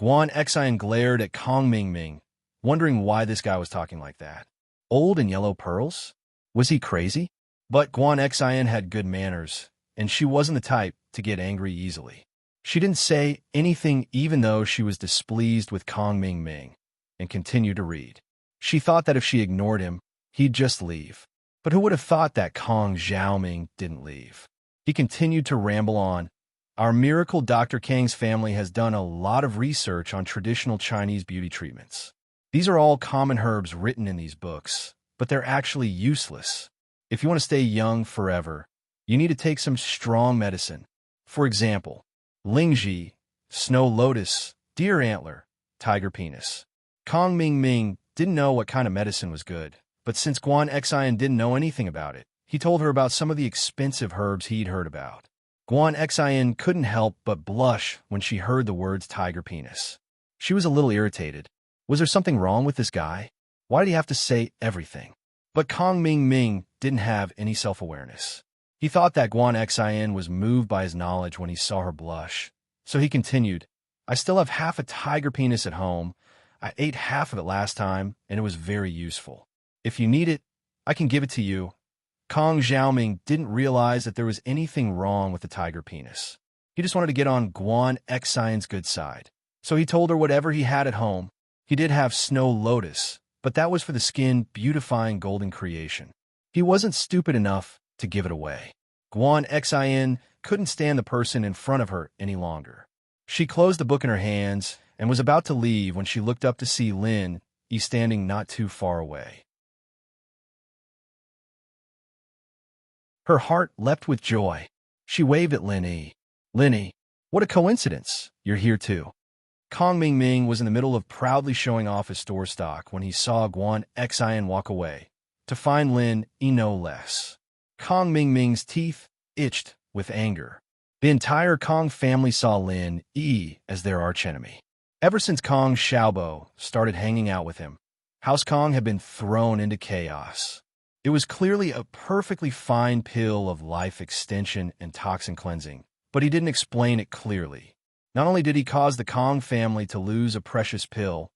Guan Xian glared at Kong Ming, wondering why this guy was talking like that. Old and yellow pearls? Was he crazy? But Guan Xian had good manners, and she wasn't the type to get angry easily. She didn't say anything even though she was displeased with Kong Ming, and continued to read. She thought that if she ignored him, he'd just leave. But who would have thought that Kong Xiaoming didn't leave? He continued to ramble on. Our miracle Dr. Kang's family has done a lot of research on traditional Chinese beauty treatments. These are all common herbs written in these books, but they're actually useless. If you want to stay young forever, you need to take some strong medicine. For example, Lingji, snow lotus, deer antler, tiger penis. Kong Ming didn't know what kind of medicine was good, but since Guan Xian didn't know anything about it, he told her about some of the expensive herbs he'd heard about. Guan Xian couldn't help but blush when she heard the words tiger penis. She was a little irritated. Was there something wrong with this guy? Why did he have to say everything? But Kong Ming didn't have any self-awareness. He thought that Guan Xian was moved by his knowledge when he saw her blush. So he continued, I still have half a tiger penis at home. I ate half of it last time, and it was very useful. If you need it, I can give it to you. Kong Xiaoming didn't realize that there was anything wrong with the tiger penis. He just wanted to get on Guan Xian's good side. So he told her whatever he had at home. He did have snow lotus, but that was for the skin beautifying golden creation. He wasn't stupid enough to give it away. Guan Xian couldn't stand the person in front of her any longer. She closed the book in her hands and was about to leave when she looked up to see Lin Yi standing not too far away. Her heart leapt with joy. She waved at Lin Yi. Lin Yi, what a coincidence. You're here too. Kong Ming was in the middle of proudly showing off his store stock when he saw Guan Xian walk away, to find Lin Yi no less. Kong Ming's teeth itched with anger. The entire Kong family saw Lin Yi as their archenemy. Ever since Kong Xiaobo started hanging out with him, House Kong had been thrown into chaos. It was clearly a perfectly fine pill of life extension and toxin cleansing, but he didn't explain it clearly. Not only did he cause the Kong family to lose a precious pill,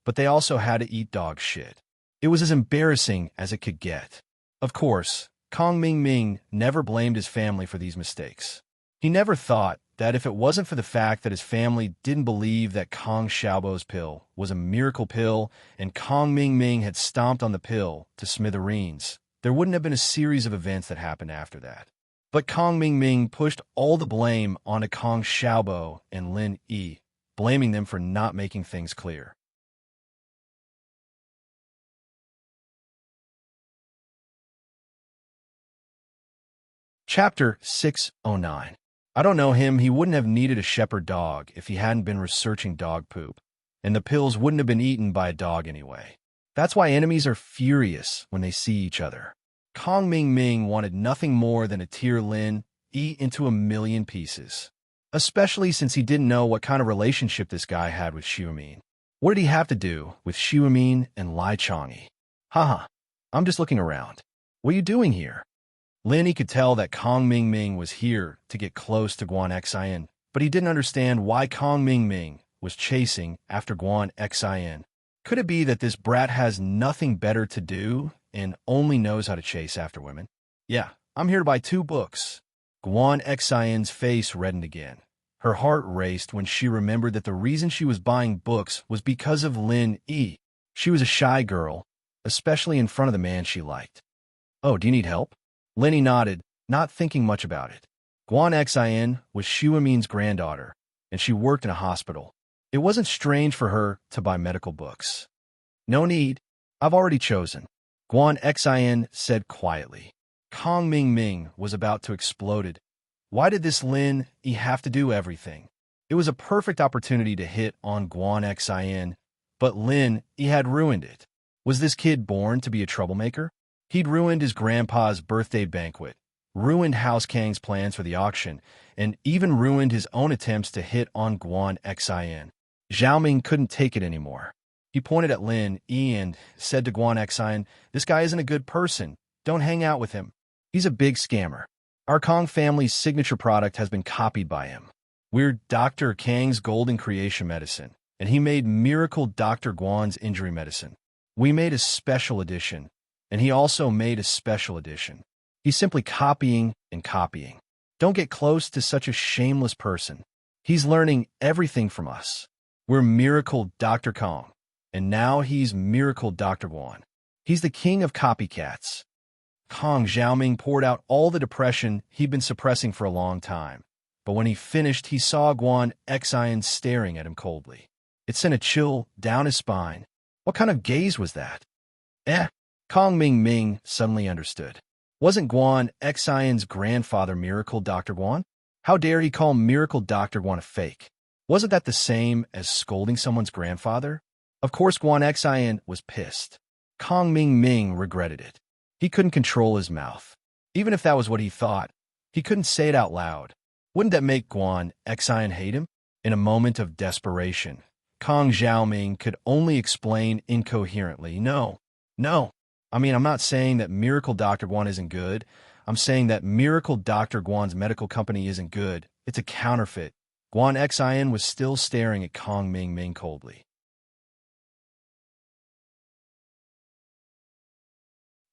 but they also had to eat dog shit. It was as embarrassing as it could get. Of course, Kong Ming never blamed his family for these mistakes. He never thought that if it wasn't for the fact that his family didn't believe that Kong Xiaobo's pill was a miracle pill and Kong Ming had stomped on the pill to smithereens, there wouldn't have been a series of events that happened after that. But Kong Ming pushed all the blame onto Kong Xiaobo and Lin Yi, blaming them for not making things clear. Chapter 609. I don't know him. He wouldn't have needed a shepherd dog if he hadn't been researching dog poop, and the pills wouldn't have been eaten by a dog anyway. That's why enemies are furious when they see each other. Kong Ming Ming wanted nothing more than to tear Lin Yi into a million pieces, especially since he didn't know what kind of relationship this guy had with Xiumin. What did he have to do with Xiumin and Lai Chang'e? Haha, I'm just looking around. What are you doing here? Lin Yi could tell that Kong Ming Ming was here to get close to Guan Xian, but he didn't understand why Kong Ming Ming was chasing after Guan Xian. Could it be that this brat has nothing better to do and only knows how to chase after women? Yeah, I'm here to buy 2 books. Guan Xian's face reddened again. Her heart raced when she remembered that the reason she was buying books was because of Lin Yi. She was a shy girl, especially in front of the man she liked. Oh, do you need help? Lin Yi nodded, not thinking much about it. Guan Xian was Xiumin's granddaughter, and she worked in a hospital. It wasn't strange for her to buy medical books. No need. I've already chosen, Guan Xian said quietly. Kong Ming Ming was about to explode. Why did this Lin Yi have to do everything? It was a perfect opportunity to hit on Guan Xian, but Lin Yi had ruined it. Was this kid born to be a troublemaker? He'd ruined his grandpa's birthday banquet, ruined House Kang's plans for the auction, and even ruined his own attempts to hit on Guan Xian. Zhao Ming couldn't take it anymore. He pointed at Lin Yi and said to Guan Xian, "This guy isn't a good person. Don't hang out with him. He's a big scammer. Our Kong family's signature product has been copied by him. We're Dr. Kang's golden creation medicine, and he made miracle Dr. Guan's injury medicine. We made a special edition, and he also made a special edition. He's simply copying and copying. Don't get close to such a shameless person. He's learning everything from us. We're Miracle Dr. Kong, and now he's Miracle Dr. Guan. He's the king of copycats." Kong Xiaoming poured out all the depression he'd been suppressing for a long time, but when he finished, he saw Guan Xian staring at him coldly. It sent a chill down his spine. What kind of gaze was that? Kong Ming Ming suddenly understood. Wasn't Guan Xian's grandfather Miracle Dr. Guan? How dare he call Miracle Dr. Guan a fake? Wasn't that the same as scolding someone's grandfather? Of course, Guan Xian was pissed. Kong Ming Ming regretted it. He couldn't control his mouth. Even if that was what he thought, he couldn't say it out loud. Wouldn't that make Guan Xian hate him? In a moment of desperation, Kong Xiaoming could only explain incoherently, No. I'm not saying that Miracle Dr. Guan isn't good. I'm saying that Miracle Dr. Guan's medical company isn't good. It's a counterfeit. Guan Xian was still staring at Kong Ming Ming coldly.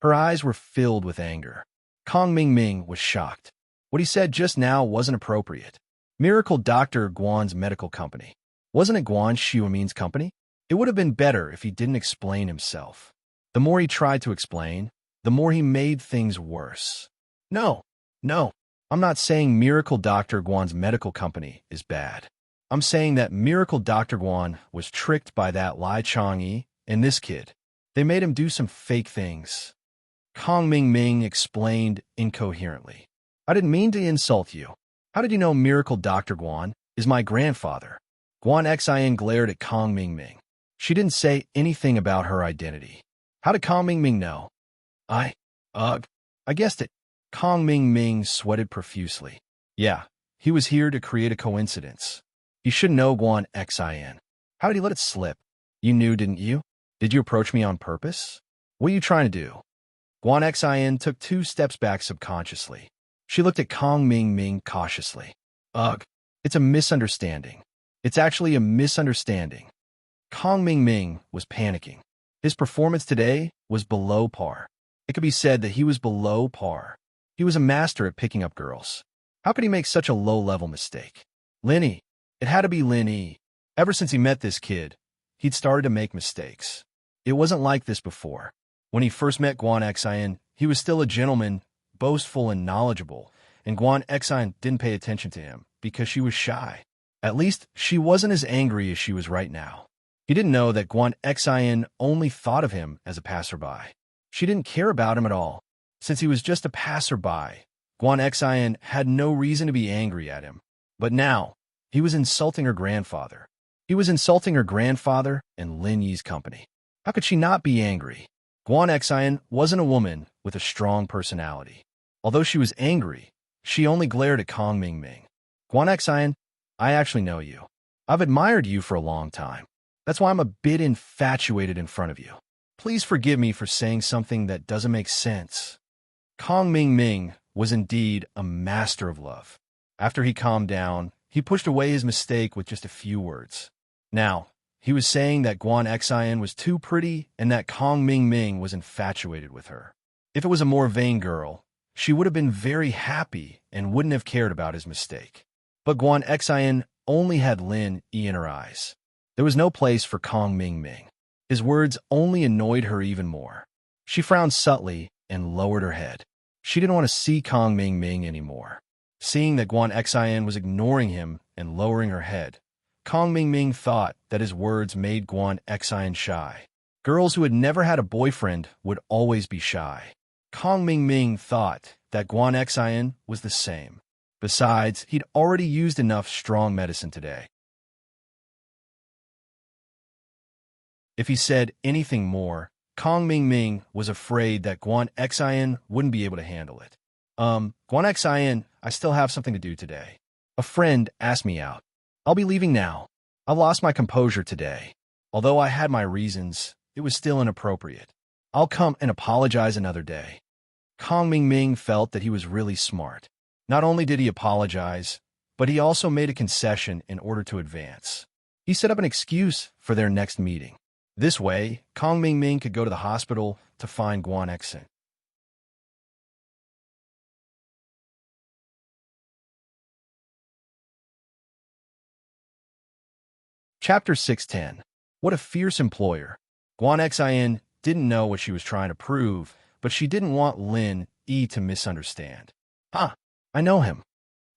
Her eyes were filled with anger. Kong Ming Ming was shocked. What he said just now wasn't appropriate. Miracle Dr. Guan's medical company. Wasn't it Guan Xiumin's company? It would have been better if he didn't explain himself. The more he tried to explain, the more he made things worse. No, I'm not saying Miracle Dr. Guan's medical company is bad. I'm saying that Miracle Dr. Guan was tricked by that Lai Chang'e and this kid. They made him do some fake things. Kong Ming Ming explained incoherently. I didn't mean to insult you. How did you know Miracle Dr. Guan is my grandfather? Guan Xian glared at Kong Ming Ming. She didn't say anything about her identity. How did Kong Ming Ming know? I guessed it. Kong Ming Ming sweated profusely. Yeah, he was here to create a coincidence. You should know Guan Xian. How did he let it slip? You knew, didn't you? Did you approach me on purpose? What are you trying to do? Guan Xian took 2 steps back subconsciously. She looked at Kong Ming Ming cautiously. It's a misunderstanding. It's actually a misunderstanding. Kong Ming Ming was panicking. His performance today was below par. It could be said that he was below par. He was a master at picking up girls. How could he make such a low-level mistake? Lin Yi. It had to be Lin Yi. Ever since he met this kid, he'd started to make mistakes. It wasn't like this before. When he first met Guan Xian, he was still a gentleman, boastful and knowledgeable, and Guan Xian didn't pay attention to him because she was shy. At least, she wasn't as angry as she was right now. He didn't know that Guan Xian only thought of him as a passerby. She didn't care about him at all. Since he was just a passerby, Guan Xian had no reason to be angry at him. But now, he was insulting her grandfather. He was insulting her grandfather and Lin Yi's company. How could she not be angry? Guan Xian wasn't a woman with a strong personality. Although she was angry, she only glared at Kong Mingming. Guan Xian, I actually know you. I've admired you for a long time. That's why I'm a bit infatuated in front of you. Please forgive me for saying something that doesn't make sense. Kong Mingming was indeed a master of love. After he calmed down, he pushed away his mistake with just a few words. Now, he was saying that Guan Xian was too pretty and that Kong Mingming was infatuated with her. If it was a more vain girl, she would have been very happy and wouldn't have cared about his mistake. But Guan Xian only had Lin Yi in her eyes. There was no place for Kong Mingming. His words only annoyed her even more. She frowned subtly and lowered her head. She didn't want to see Kong Mingming anymore. Seeing that Guan Xian was ignoring him and lowering her head, Kong Mingming thought that his words made Guan Xian shy. Girls who had never had a boyfriend would always be shy. Kong Mingming thought that Guan Xian was the same. Besides, he'd already used enough strong medicine today. If he said anything more, Kong Mingming was afraid that Guan Xian wouldn't be able to handle it. Guan Xian, I still have something to do today. A friend asked me out. I'll be leaving now. I lost my composure today. Although I had my reasons, it was still inappropriate. I'll come and apologize another day. Kong Mingming felt that he was really smart. Not only did he apologize, but he also made a concession in order to advance. He set up an excuse for their next meeting. This way, Kong Mingming could go to the hospital to find Guan Xian. Chapter 610. What a fierce employer. Guan Xian didn't know what she was trying to prove, but she didn't want Lin Yi to misunderstand. I know him.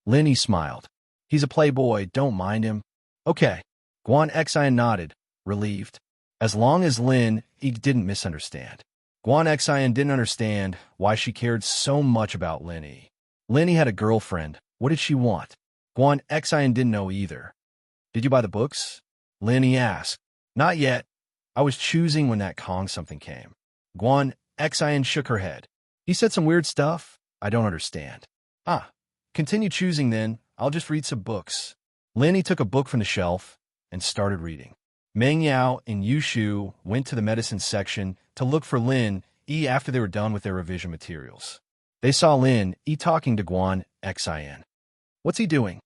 Lin Yi smiled. He's a playboy, don't mind him. Okay. Guan Xian nodded, relieved. As long as Lin Yi didn't misunderstand. Guan Xian didn't understand why she cared so much about Lin Yi. Lin Yi had a girlfriend. What did she want? Guan Xian didn't know either. Did you buy the books? Lin Yi asked. Not yet. I was choosing when that Kong something came. Guan Xian shook her head. He said some weird stuff. I don't understand. Continue choosing then. I'll just read some books. Lin Yi took a book from the shelf and started reading. Meng Yao and Yu Shu went to the medicine section to look for Lin Yi after they were done with their revision materials. They saw Lin Yi talking to Guan Xian. What's he doing?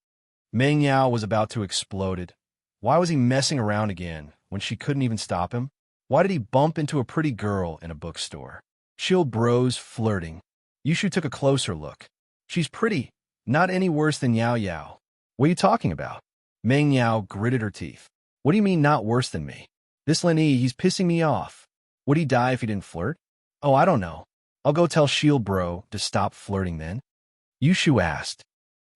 Meng Yao was about to explode. Why was he messing around again when she couldn't even stop him? Why did he bump into a pretty girl in a bookstore? Chill bros flirting. Yu Shu took a closer look. She's pretty, not any worse than Yao Yao. What are you talking about? Meng Yao gritted her teeth. What do you mean not worse than me? This Lin Yi, he's pissing me off. Would he die if he didn't flirt? Oh, I don't know. I'll go tell Shield Bro to stop flirting then. Yu Shu asked.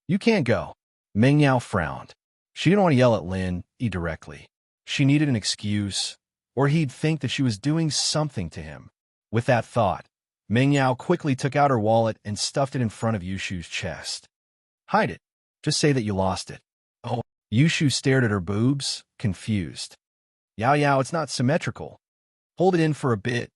You can't go. Meng Yao frowned. She didn't want to yell at Lin Yi directly. She needed an excuse, or he'd think that she was doing something to him. With that thought, Meng Yao quickly took out her wallet and stuffed it in front of Yu Shu's chest. Hide it. Just say that you lost it. Oh, Yu Shu stared at her boobs, confused. Yao Yao, it's not symmetrical. Hold it in for a bit.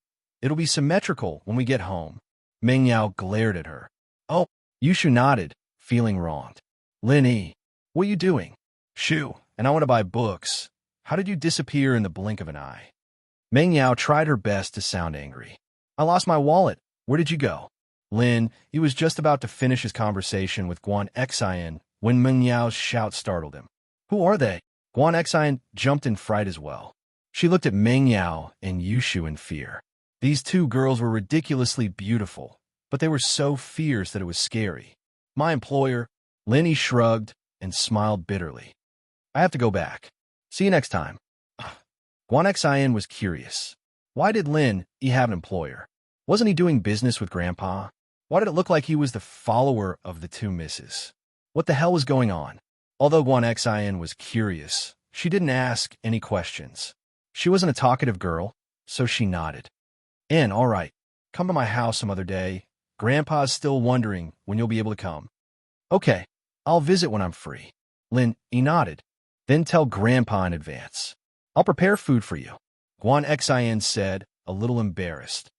It'll be symmetrical when we get home. Meng Yao glared at her. Oh, Yu Shu nodded, feeling wronged. Lin Yi, what are you doing? Shu, and I want to buy books. How did you disappear in the blink of an eye? Meng Yao tried her best to sound angry. I lost my wallet. Where did you go? Lin, he was just about to finish his conversation with Guan Xian when Meng Yao's shout startled him. Who are they? Guan Xian jumped in fright as well. She looked at Meng Yao and Yu Shu in fear. These two girls were ridiculously beautiful, but they were so fierce that it was scary. My employer, Lin Yi shrugged and smiled bitterly. I have to go back. See you next time. Guan Xian was curious. Why did Lin Yi have an employer? Wasn't he doing business with Grandpa? Why did it look like he was the follower of the two misses? What the hell was going on? Although Guan Xian was curious, she didn't ask any questions. She wasn't a talkative girl, so she nodded. All right. Come to my house some other day. Grandpa's still wondering when you'll be able to come. Okay, I'll visit when I'm free. Lin, he nodded. Then tell Grandpa in advance. I'll prepare food for you. Guan Xin said, a little embarrassed.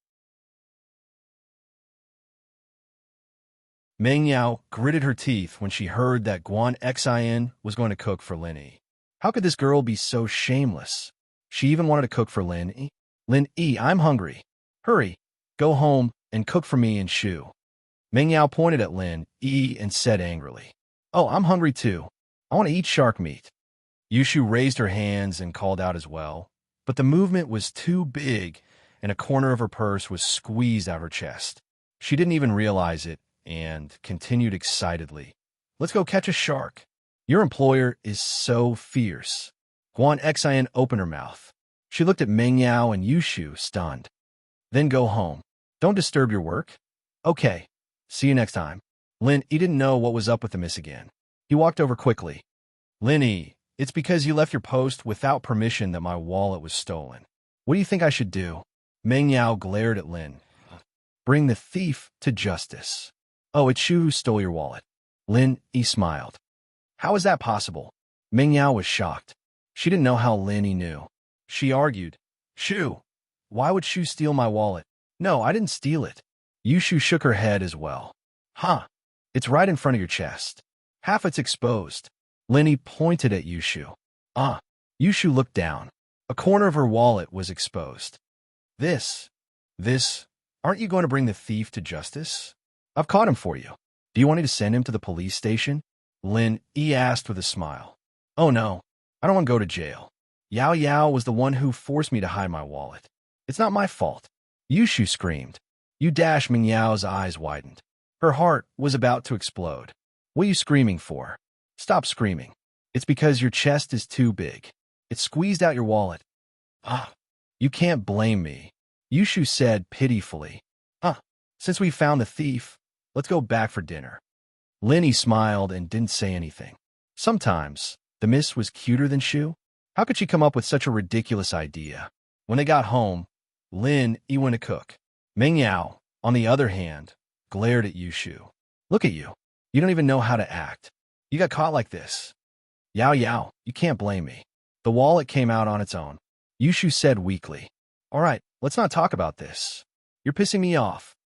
Meng Yao gritted her teeth when she heard that Guan Xin was going to cook for Lin Yi. How could this girl be so shameless? She even wanted to cook for Lin Yi. Lin Yi, I'm hungry. Hurry, go home and cook for me and Shu. Meng Yao pointed at Lin Yi and said angrily, Oh, I'm hungry too. I want to eat shark meat. Yushu raised her hands and called out as well, but the movement was too big and a corner of her purse was squeezed out her chest. She didn't even realize it and continued excitedly. Let's go catch a shark. Your employer is so fierce. Guan Xin opened her mouth. She looked at Meng Yao and Yushu, stunned. Then go home. Don't disturb your work. Okay. See you next time. Lin Yi didn't know what was up with the miss again. He walked over quickly. Lin Yi, it's because you left your post without permission that my wallet was stolen. What do you think I should do? Meng Yao glared at Lin. Bring the thief to justice. Oh, it's you who stole your wallet. Lin Yi smiled. How is that possible? Meng Yao was shocked. She didn't know how Lin Yi knew. She argued. Shu, why would Shu steal my wallet? No, I didn't steal it. Yushu shook her head as well. Huh. It's right in front of your chest. Half it's exposed. Lin Yi pointed at Yushu. Yushu looked down. A corner of her wallet was exposed. This, aren't you going to bring the thief to justice? I've caught him for you. Do you want me to send him to the police station? Lin Yi asked with a smile. Oh no, I don't want to go to jail. Yao Yao was the one who forced me to hide my wallet. It's not my fault. Yushu screamed. Meng Yao's eyes widened. Her heart was about to explode. What are you screaming for? Stop screaming. It's because your chest is too big. It squeezed out your wallet. You can't blame me. Yushu said pitifully. Since we found the thief, let's go back for dinner. Lin Yi smiled and didn't say anything. Sometimes, the miss was cuter than Shu. How could she come up with such a ridiculous idea? When they got home, Lin Yi went to cook. Meng Yao, on the other hand, glared at Yushu. Look at you. You don't even know how to act. You got caught like this. Yao Yao, you can't blame me. The wallet came out on its own. Yushu said weakly. All right, let's not talk about this. You're pissing me off.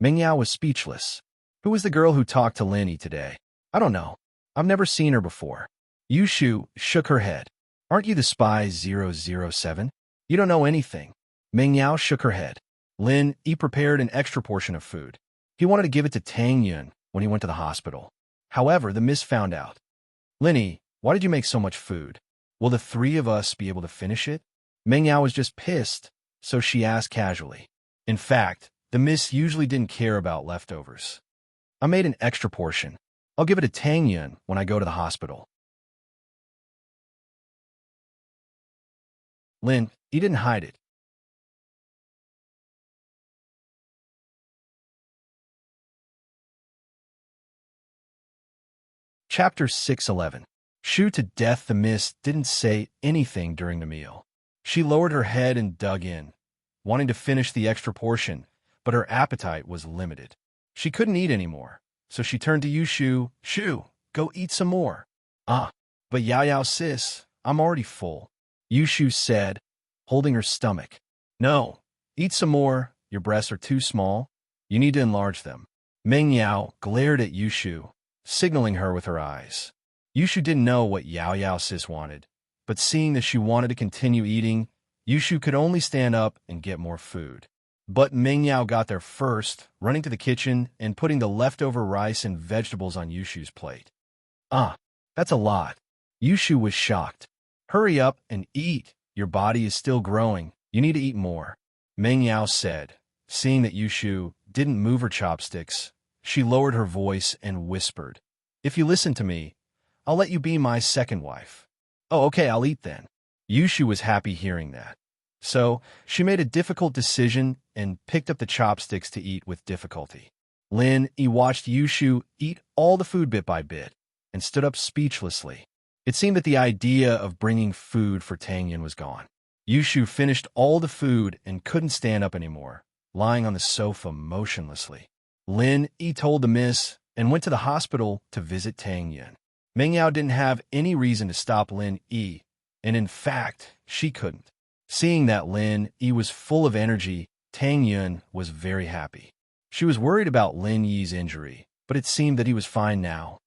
Meng Yao was speechless. Who was the girl who talked to Lin Yi today? I don't know. I've never seen her before. Yushu shook her head. Aren't you the spy 007? You don't know anything. Meng Yao shook her head. Lin Yi prepared an extra portion of food. He wanted to give it to Tang Yun when he went to the hospital. However, the miss found out. Lin Yi, why did you make so much food? Will the three of us be able to finish it? Meng Yao was just pissed, so she asked casually. In fact, the miss usually didn't care about leftovers. I made an extra portion. I'll give it to Tang Yun when I go to the hospital. Lin, he didn't hide it. Chapter 611. Shu to death. The miss didn't say anything during the meal. She lowered her head and dug in, wanting to finish the extra portion, but her appetite was limited. She couldn't eat anymore, so she turned to Yushu. Shu, go eat some more. But Yao Yao sis, I'm already full. Yushu said, holding her stomach. No, eat some more. Your breasts are too small. You need to enlarge them. Meng Yao glared at Yushu, signaling her with her eyes. Yushu didn't know what Yao Yao sis wanted, but seeing that she wanted to continue eating, Yushu could only stand up and get more food. But Meng Yao got there first, running to the kitchen and putting the leftover rice and vegetables on Yushu's plate. That's a lot. Yushu was shocked. Hurry up and eat. Your body is still growing. You need to eat more. Meng Yao said, seeing that Yushu didn't move her chopsticks. She lowered her voice and whispered, If you listen to me, I'll let you be my second wife. Oh, okay, I'll eat then. Yushu was happy hearing that. So, she made a difficult decision and picked up the chopsticks to eat with difficulty. Lin Yi watched Yushu eat all the food bit by bit and stood up speechlessly. It seemed that the idea of bringing food for Tang Yun was gone. Yushu finished all the food and couldn't stand up anymore, lying on the sofa motionlessly. Lin Yi told the miss and went to the hospital to visit Tang Yun. Meng Yao didn't have any reason to stop Lin Yi, and in fact, she couldn't. Seeing that Lin Yi was full of energy, Tang Yun was very happy. She was worried about Lin Yi's injury, but it seemed that he was fine now.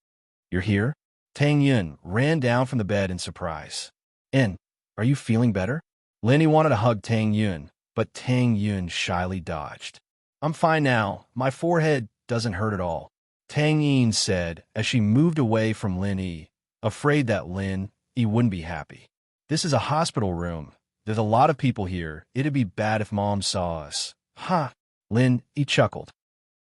"You're here?" Tang Yun ran down from the bed in surprise. "And, are you feeling better?" Lin Yi wanted to hug Tang Yun, but Tang Yun shyly dodged. "I'm fine now. My forehead doesn't hurt at all," Tang Yin said as she moved away from Lin Yi, afraid that Lin Yi wouldn't be happy. "This is a hospital room. There's a lot of people here. It'd be bad if Mom saw us." "Ha!" Lin Yi chuckled.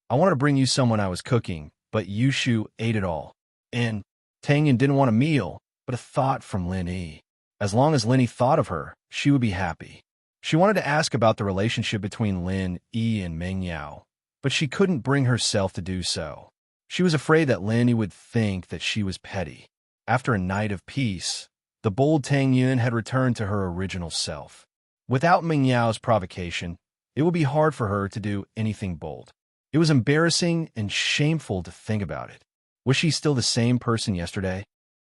"I wanted to bring you someone I was cooking, but Yushu ate it all." And Tang Yin didn't want a meal, but a thought from Lin Yi. As long as Lin Yi thought of her, she would be happy. She wanted to ask about the relationship between Lin Yi and Meng Yao, but she couldn't bring herself to do so. She was afraid that Lin Yi would think that she was petty. After a night of peace, the bold Tang Yun had returned to her original self. Without Meng Yao's provocation, it would be hard for her to do anything bold. It was embarrassing and shameful to think about it. Was she still the same person yesterday?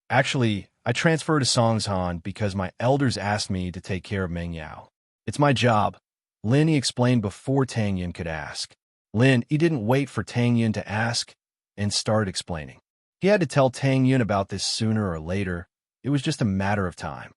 "Actually, I transferred to Songshan because my elders asked me to take care of Meng Yao. It's my job," Lin Yi explained before Tang Yun could ask. Lin Yi didn't wait for Tang Yun to ask and started explaining. He had to tell Tang Yun about this sooner or later. It was just a matter of time.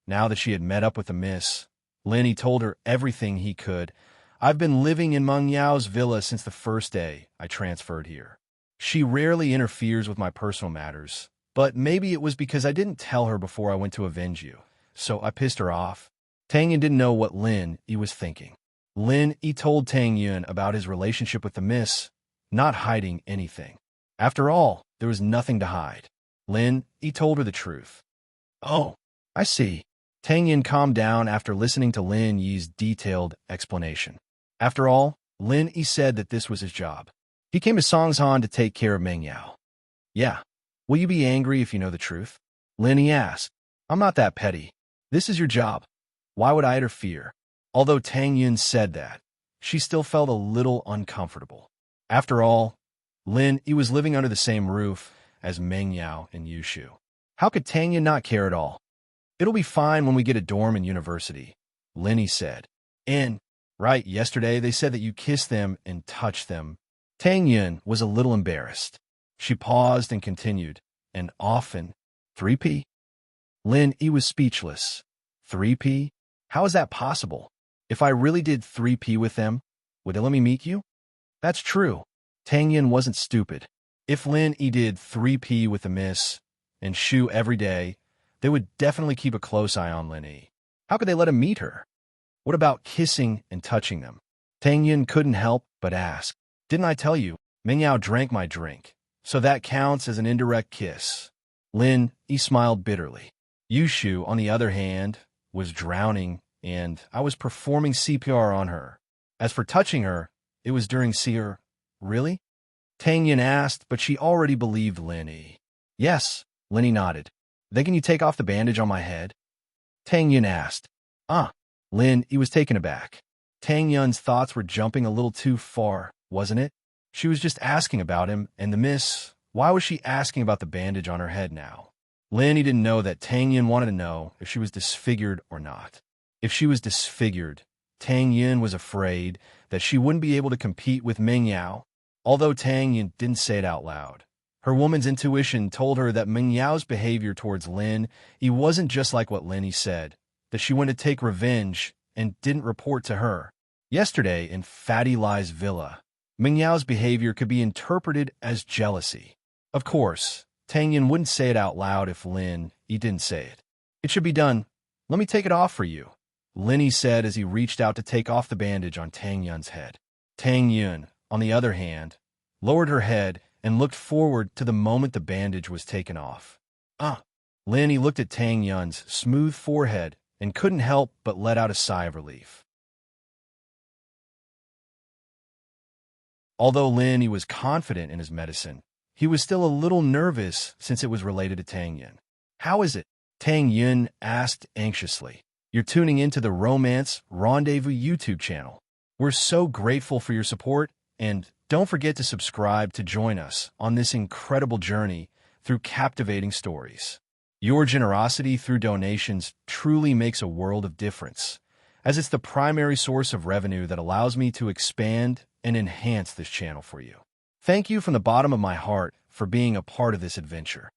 Now that she had met up with the miss, Lin Yi told her everything he could. "I've been living in Meng Yao's villa since the first day I transferred here. She rarely interferes with my personal matters, but maybe it was because I didn't tell her before I went to avenge you, so I pissed her off." Tang Yun didn't know what Lin Yi was thinking. Lin Yi told Tang Yun about his relationship with the miss, not hiding anything. After all, there was nothing to hide. Lin Yi told her the truth. "Oh, I see." Tang Yun calmed down after listening to Lin Yi's detailed explanation. After all, Lin Yi said that this was his job. He came to Songshan to take care of Meng Yao. "Yeah. Will you be angry if you know the truth?" Lin Yi asked. "I'm not that petty. This is your job. Why would I interfere?" Although Tang Yun said that, she still felt a little uncomfortable. After all, Lin Yi was living under the same roof as Meng Yao and Yushu. How could Tang Yun not care at all? "It'll be fine when we get a dorm in university," Lin Yi said. "And, right, yesterday they said that you kissed them and touched them." Tang Yun was a little embarrassed. She paused and continued, "And often, 3P?" Lin Yi was speechless. 3P? How is that possible? If I really did 3P with them, would they let me meet you? That's true. Tang Yun wasn't stupid. If Lin Yi did 3P with the miss and Shu every day, they would definitely keep a close eye on Lin Yi. How could they let him meet her? What about kissing and touching them? Tang Yun couldn't help but ask. "Didn't I tell you, Meng Yao drank my drink, so that counts as an indirect kiss." Lin Yi smiled bitterly. Yushu, on the other hand, was drowning, and I was performing CPR on her. As for touching her, it was during CR. Really? Tang Yun asked, but she already believed Lin Yi. "Yes," Lin Yi nodded. "Then can you take off the bandage on my head?" Tang Yun asked. Lin Yi was taken aback. Tang Yun's thoughts were jumping a little too far, wasn't it? She was just asking about him, and the miss, why was she asking about the bandage on her head now? Lin Yi didn't know that Tang Yun wanted to know if she was disfigured or not. If she was disfigured, Tang Yun was afraid that she wouldn't be able to compete with Meng Yao. Although Tang Yun didn't say it out loud, her woman's intuition told her that Meng Yao's behavior towards Lin Yi wasn't just like what Lin Yi said, that she went to take revenge and didn't report to her. Yesterday, in Fatty Lai's villa, Meng Yao's behavior could be interpreted as jealousy. Of course, Tang Yun wouldn't say it out loud if Lin Yi didn't say it. "It should be done. Let me take it off for you," Lin Yi said as he reached out to take off the bandage on Tang Yun's head. Tang Yun, on the other hand, lowered her head and looked forward to the moment the bandage was taken off. Lin Yi looked at Tang Yun's smooth forehead and couldn't help but let out a sigh of relief. Although Lin Yi was confident in his medicine, he was still a little nervous since it was related to Tang Yun. "How is it?" Tang Yun asked anxiously. You're tuning into the Romance Rendezvous YouTube channel. We're so grateful for your support, and don't forget to subscribe to join us on this incredible journey through captivating stories. Your generosity through donations truly makes a world of difference, as it's the primary source of revenue that allows me to expand and enhance this channel for you. Thank you from the bottom of my heart for being a part of this adventure.